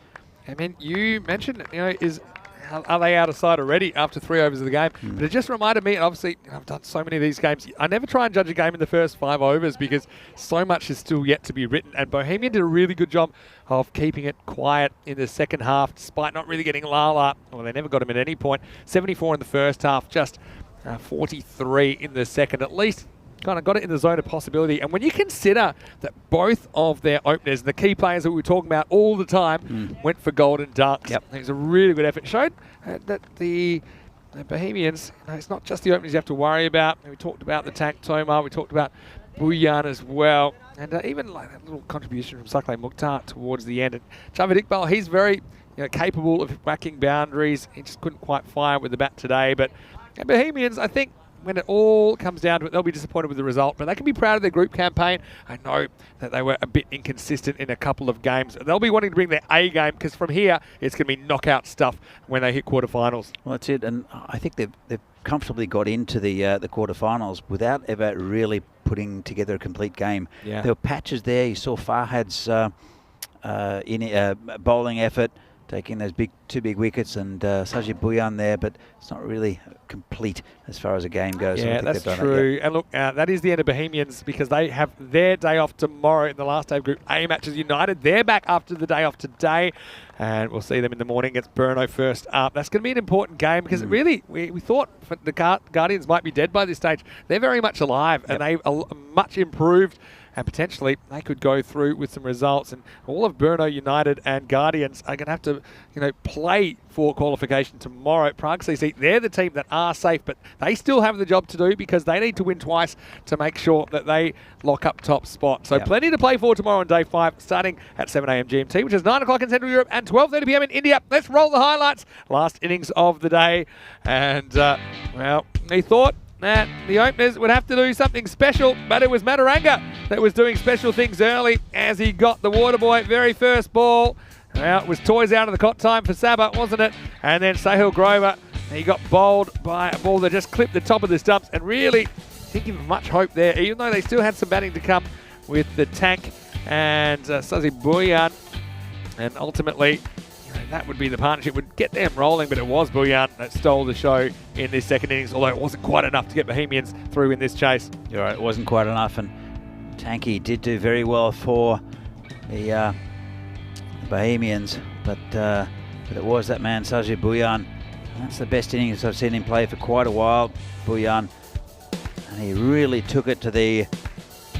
I mean, you mentioned, are they out of sight already after 3 overs of the game? But it just reminded me, and obviously I've done so many of these games, I never try and judge a game in the first 5 overs because so much is still yet to be written. And Bohemian did a really good job of keeping it quiet in the second half, despite not really getting Lala. Well, they never got him at any point. 74 in the first half, just 43 in the second. At least kind of got it in the zone of possibility. And when you consider that both of their openers, the key players that we were talking about all the time, went for golden ducks. It was a really good effort. Showed that the Bohemians, it's not just the openers you have to worry about. We talked about the Tank Tomar, we talked about Buyan as well. And even like that little contribution from Sakleh Mukhtar towards the end. And Javed Iqbal, he's very capable of whacking boundaries. He just couldn't quite fire with the bat today. But Bohemians, I think, when it all comes down to it, they'll be disappointed with the result, but they can be proud of their group campaign. I know that they were a bit inconsistent in a couple of games. They'll be wanting to bring their A game because from here, it's going to be knockout stuff when they hit quarterfinals. Well, that's it, and I think they've comfortably got into the quarterfinals without ever really putting together a complete game. There were patches there. You saw Farhad's bowling effort, taking those two big wickets, and Sajid Buyan there, but it's not really complete as far as a game goes. Yeah, that's true. And look, that is the end of Bohemians because they have their day off tomorrow in the last day of Group A matches. United, they're back after the day off today, and we'll see them in the morning against Brno first up. That's going to be an important game because really, we thought the Guardians might be dead by this stage. They're very much alive, and they are much improved. And potentially they could go through with some results. And all of Brno United and Guardians are going to have to, play for qualification tomorrow. Prague CC, they're the team that are safe, but they still have the job to do because they need to win twice to make sure that they lock up top spot. So plenty to play for tomorrow on day 5, starting at 7 a.m. GMT, which is 9 o'clock in Central Europe and 12:30 p.m. in India. Let's roll the highlights. Last innings of the day. And, well, he thought that the openers would have to do something special, but it was Mataranga that was doing special things early as he got the Waterboy very first ball. Well, it was toys out of the cot time for Saba, wasn't it? And then Sahil Grover, he got bowled by a ball that just clipped the top of the stumps and really didn't give him much hope there, even though they still had some batting to come with the Tank and Sajid Buyan. And ultimately, that would be the partnership, would get them rolling, but it was Buyan that stole the show in this second innings, although it wasn't quite enough to get Bohemians through in this chase. You're right, it wasn't quite enough, and Tanky did do very well for the Bohemians, but it was that man, Sajid Buyan. That's the best innings I've seen him play for quite a while, Buyan, and he really took it to the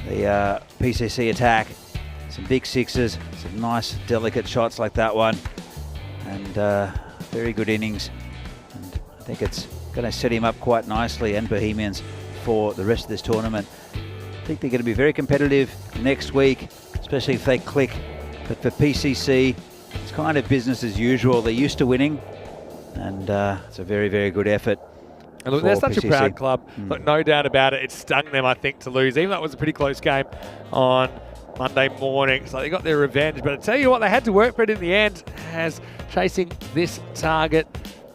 PCC attack. Some big sixes, some nice delicate shots like that one. And very good innings, and I think it's going to set him up quite nicely and Bohemians for the rest of this tournament. I think they're going to be very competitive next week, especially if they click. But for PCC, it's kind of business as usual. They're used to winning, and it's a very, very good effort. And look, they're such a proud club, but no doubt about it, it stung them, I think, to lose, even though it was a pretty close game on Monday morning. So they got their revenge. But I tell you what, they had to work for it in the end, as chasing this target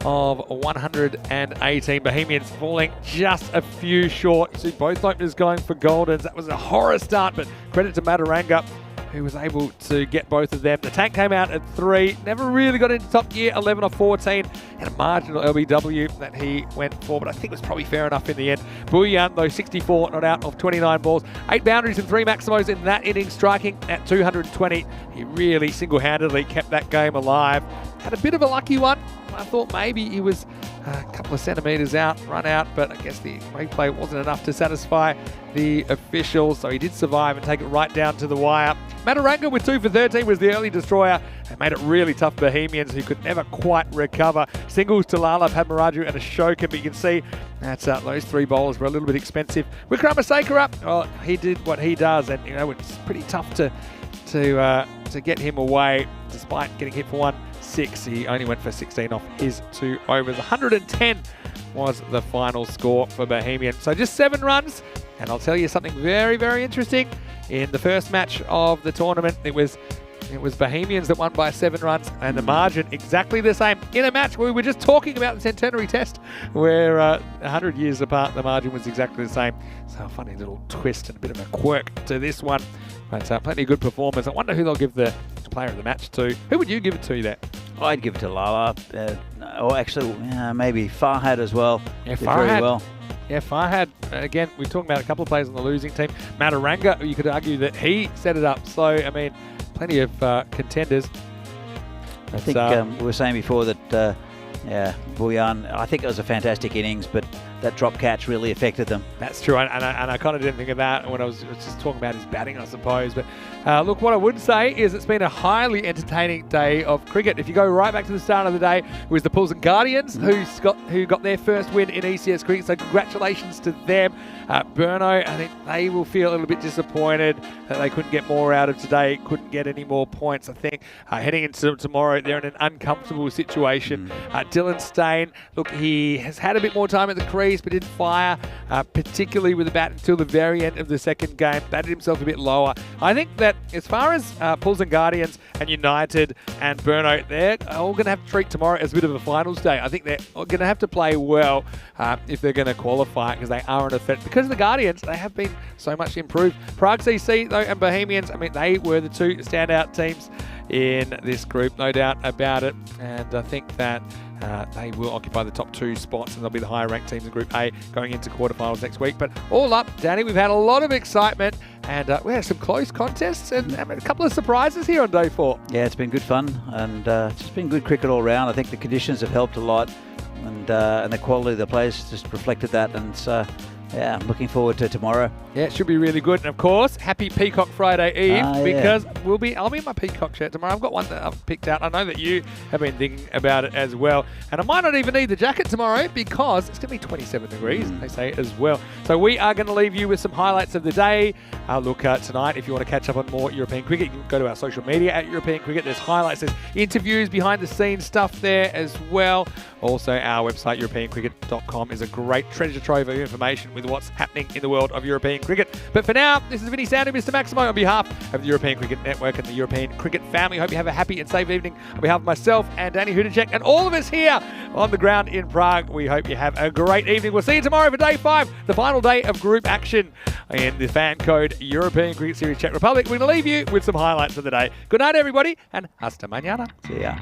of 118. Bohemians falling just a few short. You see both openers going for Goldens. That was a horror start, but credit to Mataranga, who was able to get both of them. The tank came out at 3, never really got into top gear, 11 or 14, and a marginal LBW that he went for, but I think it was probably fair enough in the end. Bouillon, though, 64 not out of 29 balls, 8 boundaries and 3 maximos in that inning, striking at 220. He really single-handedly kept that game alive. Had a bit of a lucky one. I thought maybe he was a couple of centimetres out, run out, but I guess the replay wasn't enough to satisfy the officials, so he did survive and take it right down to the wire. Mataranga with 2 for 13 was the early destroyer and made it really tough for Bohemians, who could never quite recover. Singles to Lala, Padmaraju and Ashoka, but you can see that's those 3 bowlers were a little bit expensive. Wickramasakara, well, he did what he does, and it's pretty tough to get him away, despite getting hit for 1-6. He only went for 16 off his 2 overs. 110 was the final score for Bohemian. So just 7 runs, and I'll tell you something very, very interesting. In the first match of the tournament, it was Bohemians that won by 7 runs, and the margin exactly the same. In a match where we were just talking about the centenary test, where 100 years apart, the margin was exactly the same. So a funny little twist and a bit of a quirk to this one. But plenty of good performers. I wonder who they'll give the player of the match to. Who would you give it to there? I'd give it to Lala, or actually maybe Farhad as well. Yeah, Did very Farhad. well. Yeah, Farhad, again, we're talking about a couple of players on the losing team. Mataranga, you could argue that he set it up. So, I mean, plenty of contenders. I think we were saying before that, Bouillon, I think it was a fantastic innings, but that drop catch really affected them. That's true, and I kind of didn't think of that when I was just talking about his batting, I suppose. But look, what I would say is it's been a highly entertaining day of cricket. If you go right back to the start of the day, it was the Pulls and Guardians who got their first win in ECS cricket, so congratulations to them. Burno, I think they will feel a little bit disappointed that they couldn't get more out of today, couldn't get any more points. I think heading into tomorrow, they're in an uncomfortable situation. Dylan Stain, look, he has had a bit more time at the crease, but didn't fire, particularly with the bat until the very end of the second game. Batted himself a bit lower. I think that as far as Pulls and Guardians and United and Burno, they're all going to have to treat tomorrow as a bit of a finals day. I think they're going to have to play well if they're going to qualify, because they are in a threat. Because of the Guardians, they have been so much improved. Prague CC, though, and Bohemians, I mean, they were the 2 standout teams in this group, no doubt about it. And I think that they will occupy the top 2 spots, and they'll be the higher ranked teams in Group A going into quarterfinals next week. But all up, Danny, we've had a lot of excitement, and we had some close contests and a couple of surprises here on day 4. Yeah, it's been good fun, and it's just been good cricket all round. I think the conditions have helped a lot, and the quality of the players just reflected that. And so, yeah, I'm looking forward to tomorrow. Yeah, it should be really good. And of course, happy Peacock Friday Eve, because I'll be in my Peacock shirt tomorrow. I've got one that I've picked out. I know that you have been thinking about it as well. And I might not even need the jacket tomorrow, because it's going to be 27 degrees, they say, as well. So we are going to leave you with some highlights of the day. Look, tonight, if you want to catch up on more European cricket, you can go to our social media at European Cricket. There's highlights, there's interviews, behind the scenes stuff there as well. Also, our website, europeancricket.com, is a great treasure trove of information with what's happening in the world of European cricket. But for now, this is Vinny Sandu, Mr. Maximo, on behalf of the European Cricket Network and the European Cricket family. Hope you have a happy and safe evening. On behalf of myself and Danny Hudacek and all of us here on the ground in Prague, we hope you have a great evening. We'll see you tomorrow for day 5, the final day of group action in the FanCode European Cricket Series Czech Republic. We're going to leave you with some highlights of the day. Good night, everybody, and hasta mañana. See ya.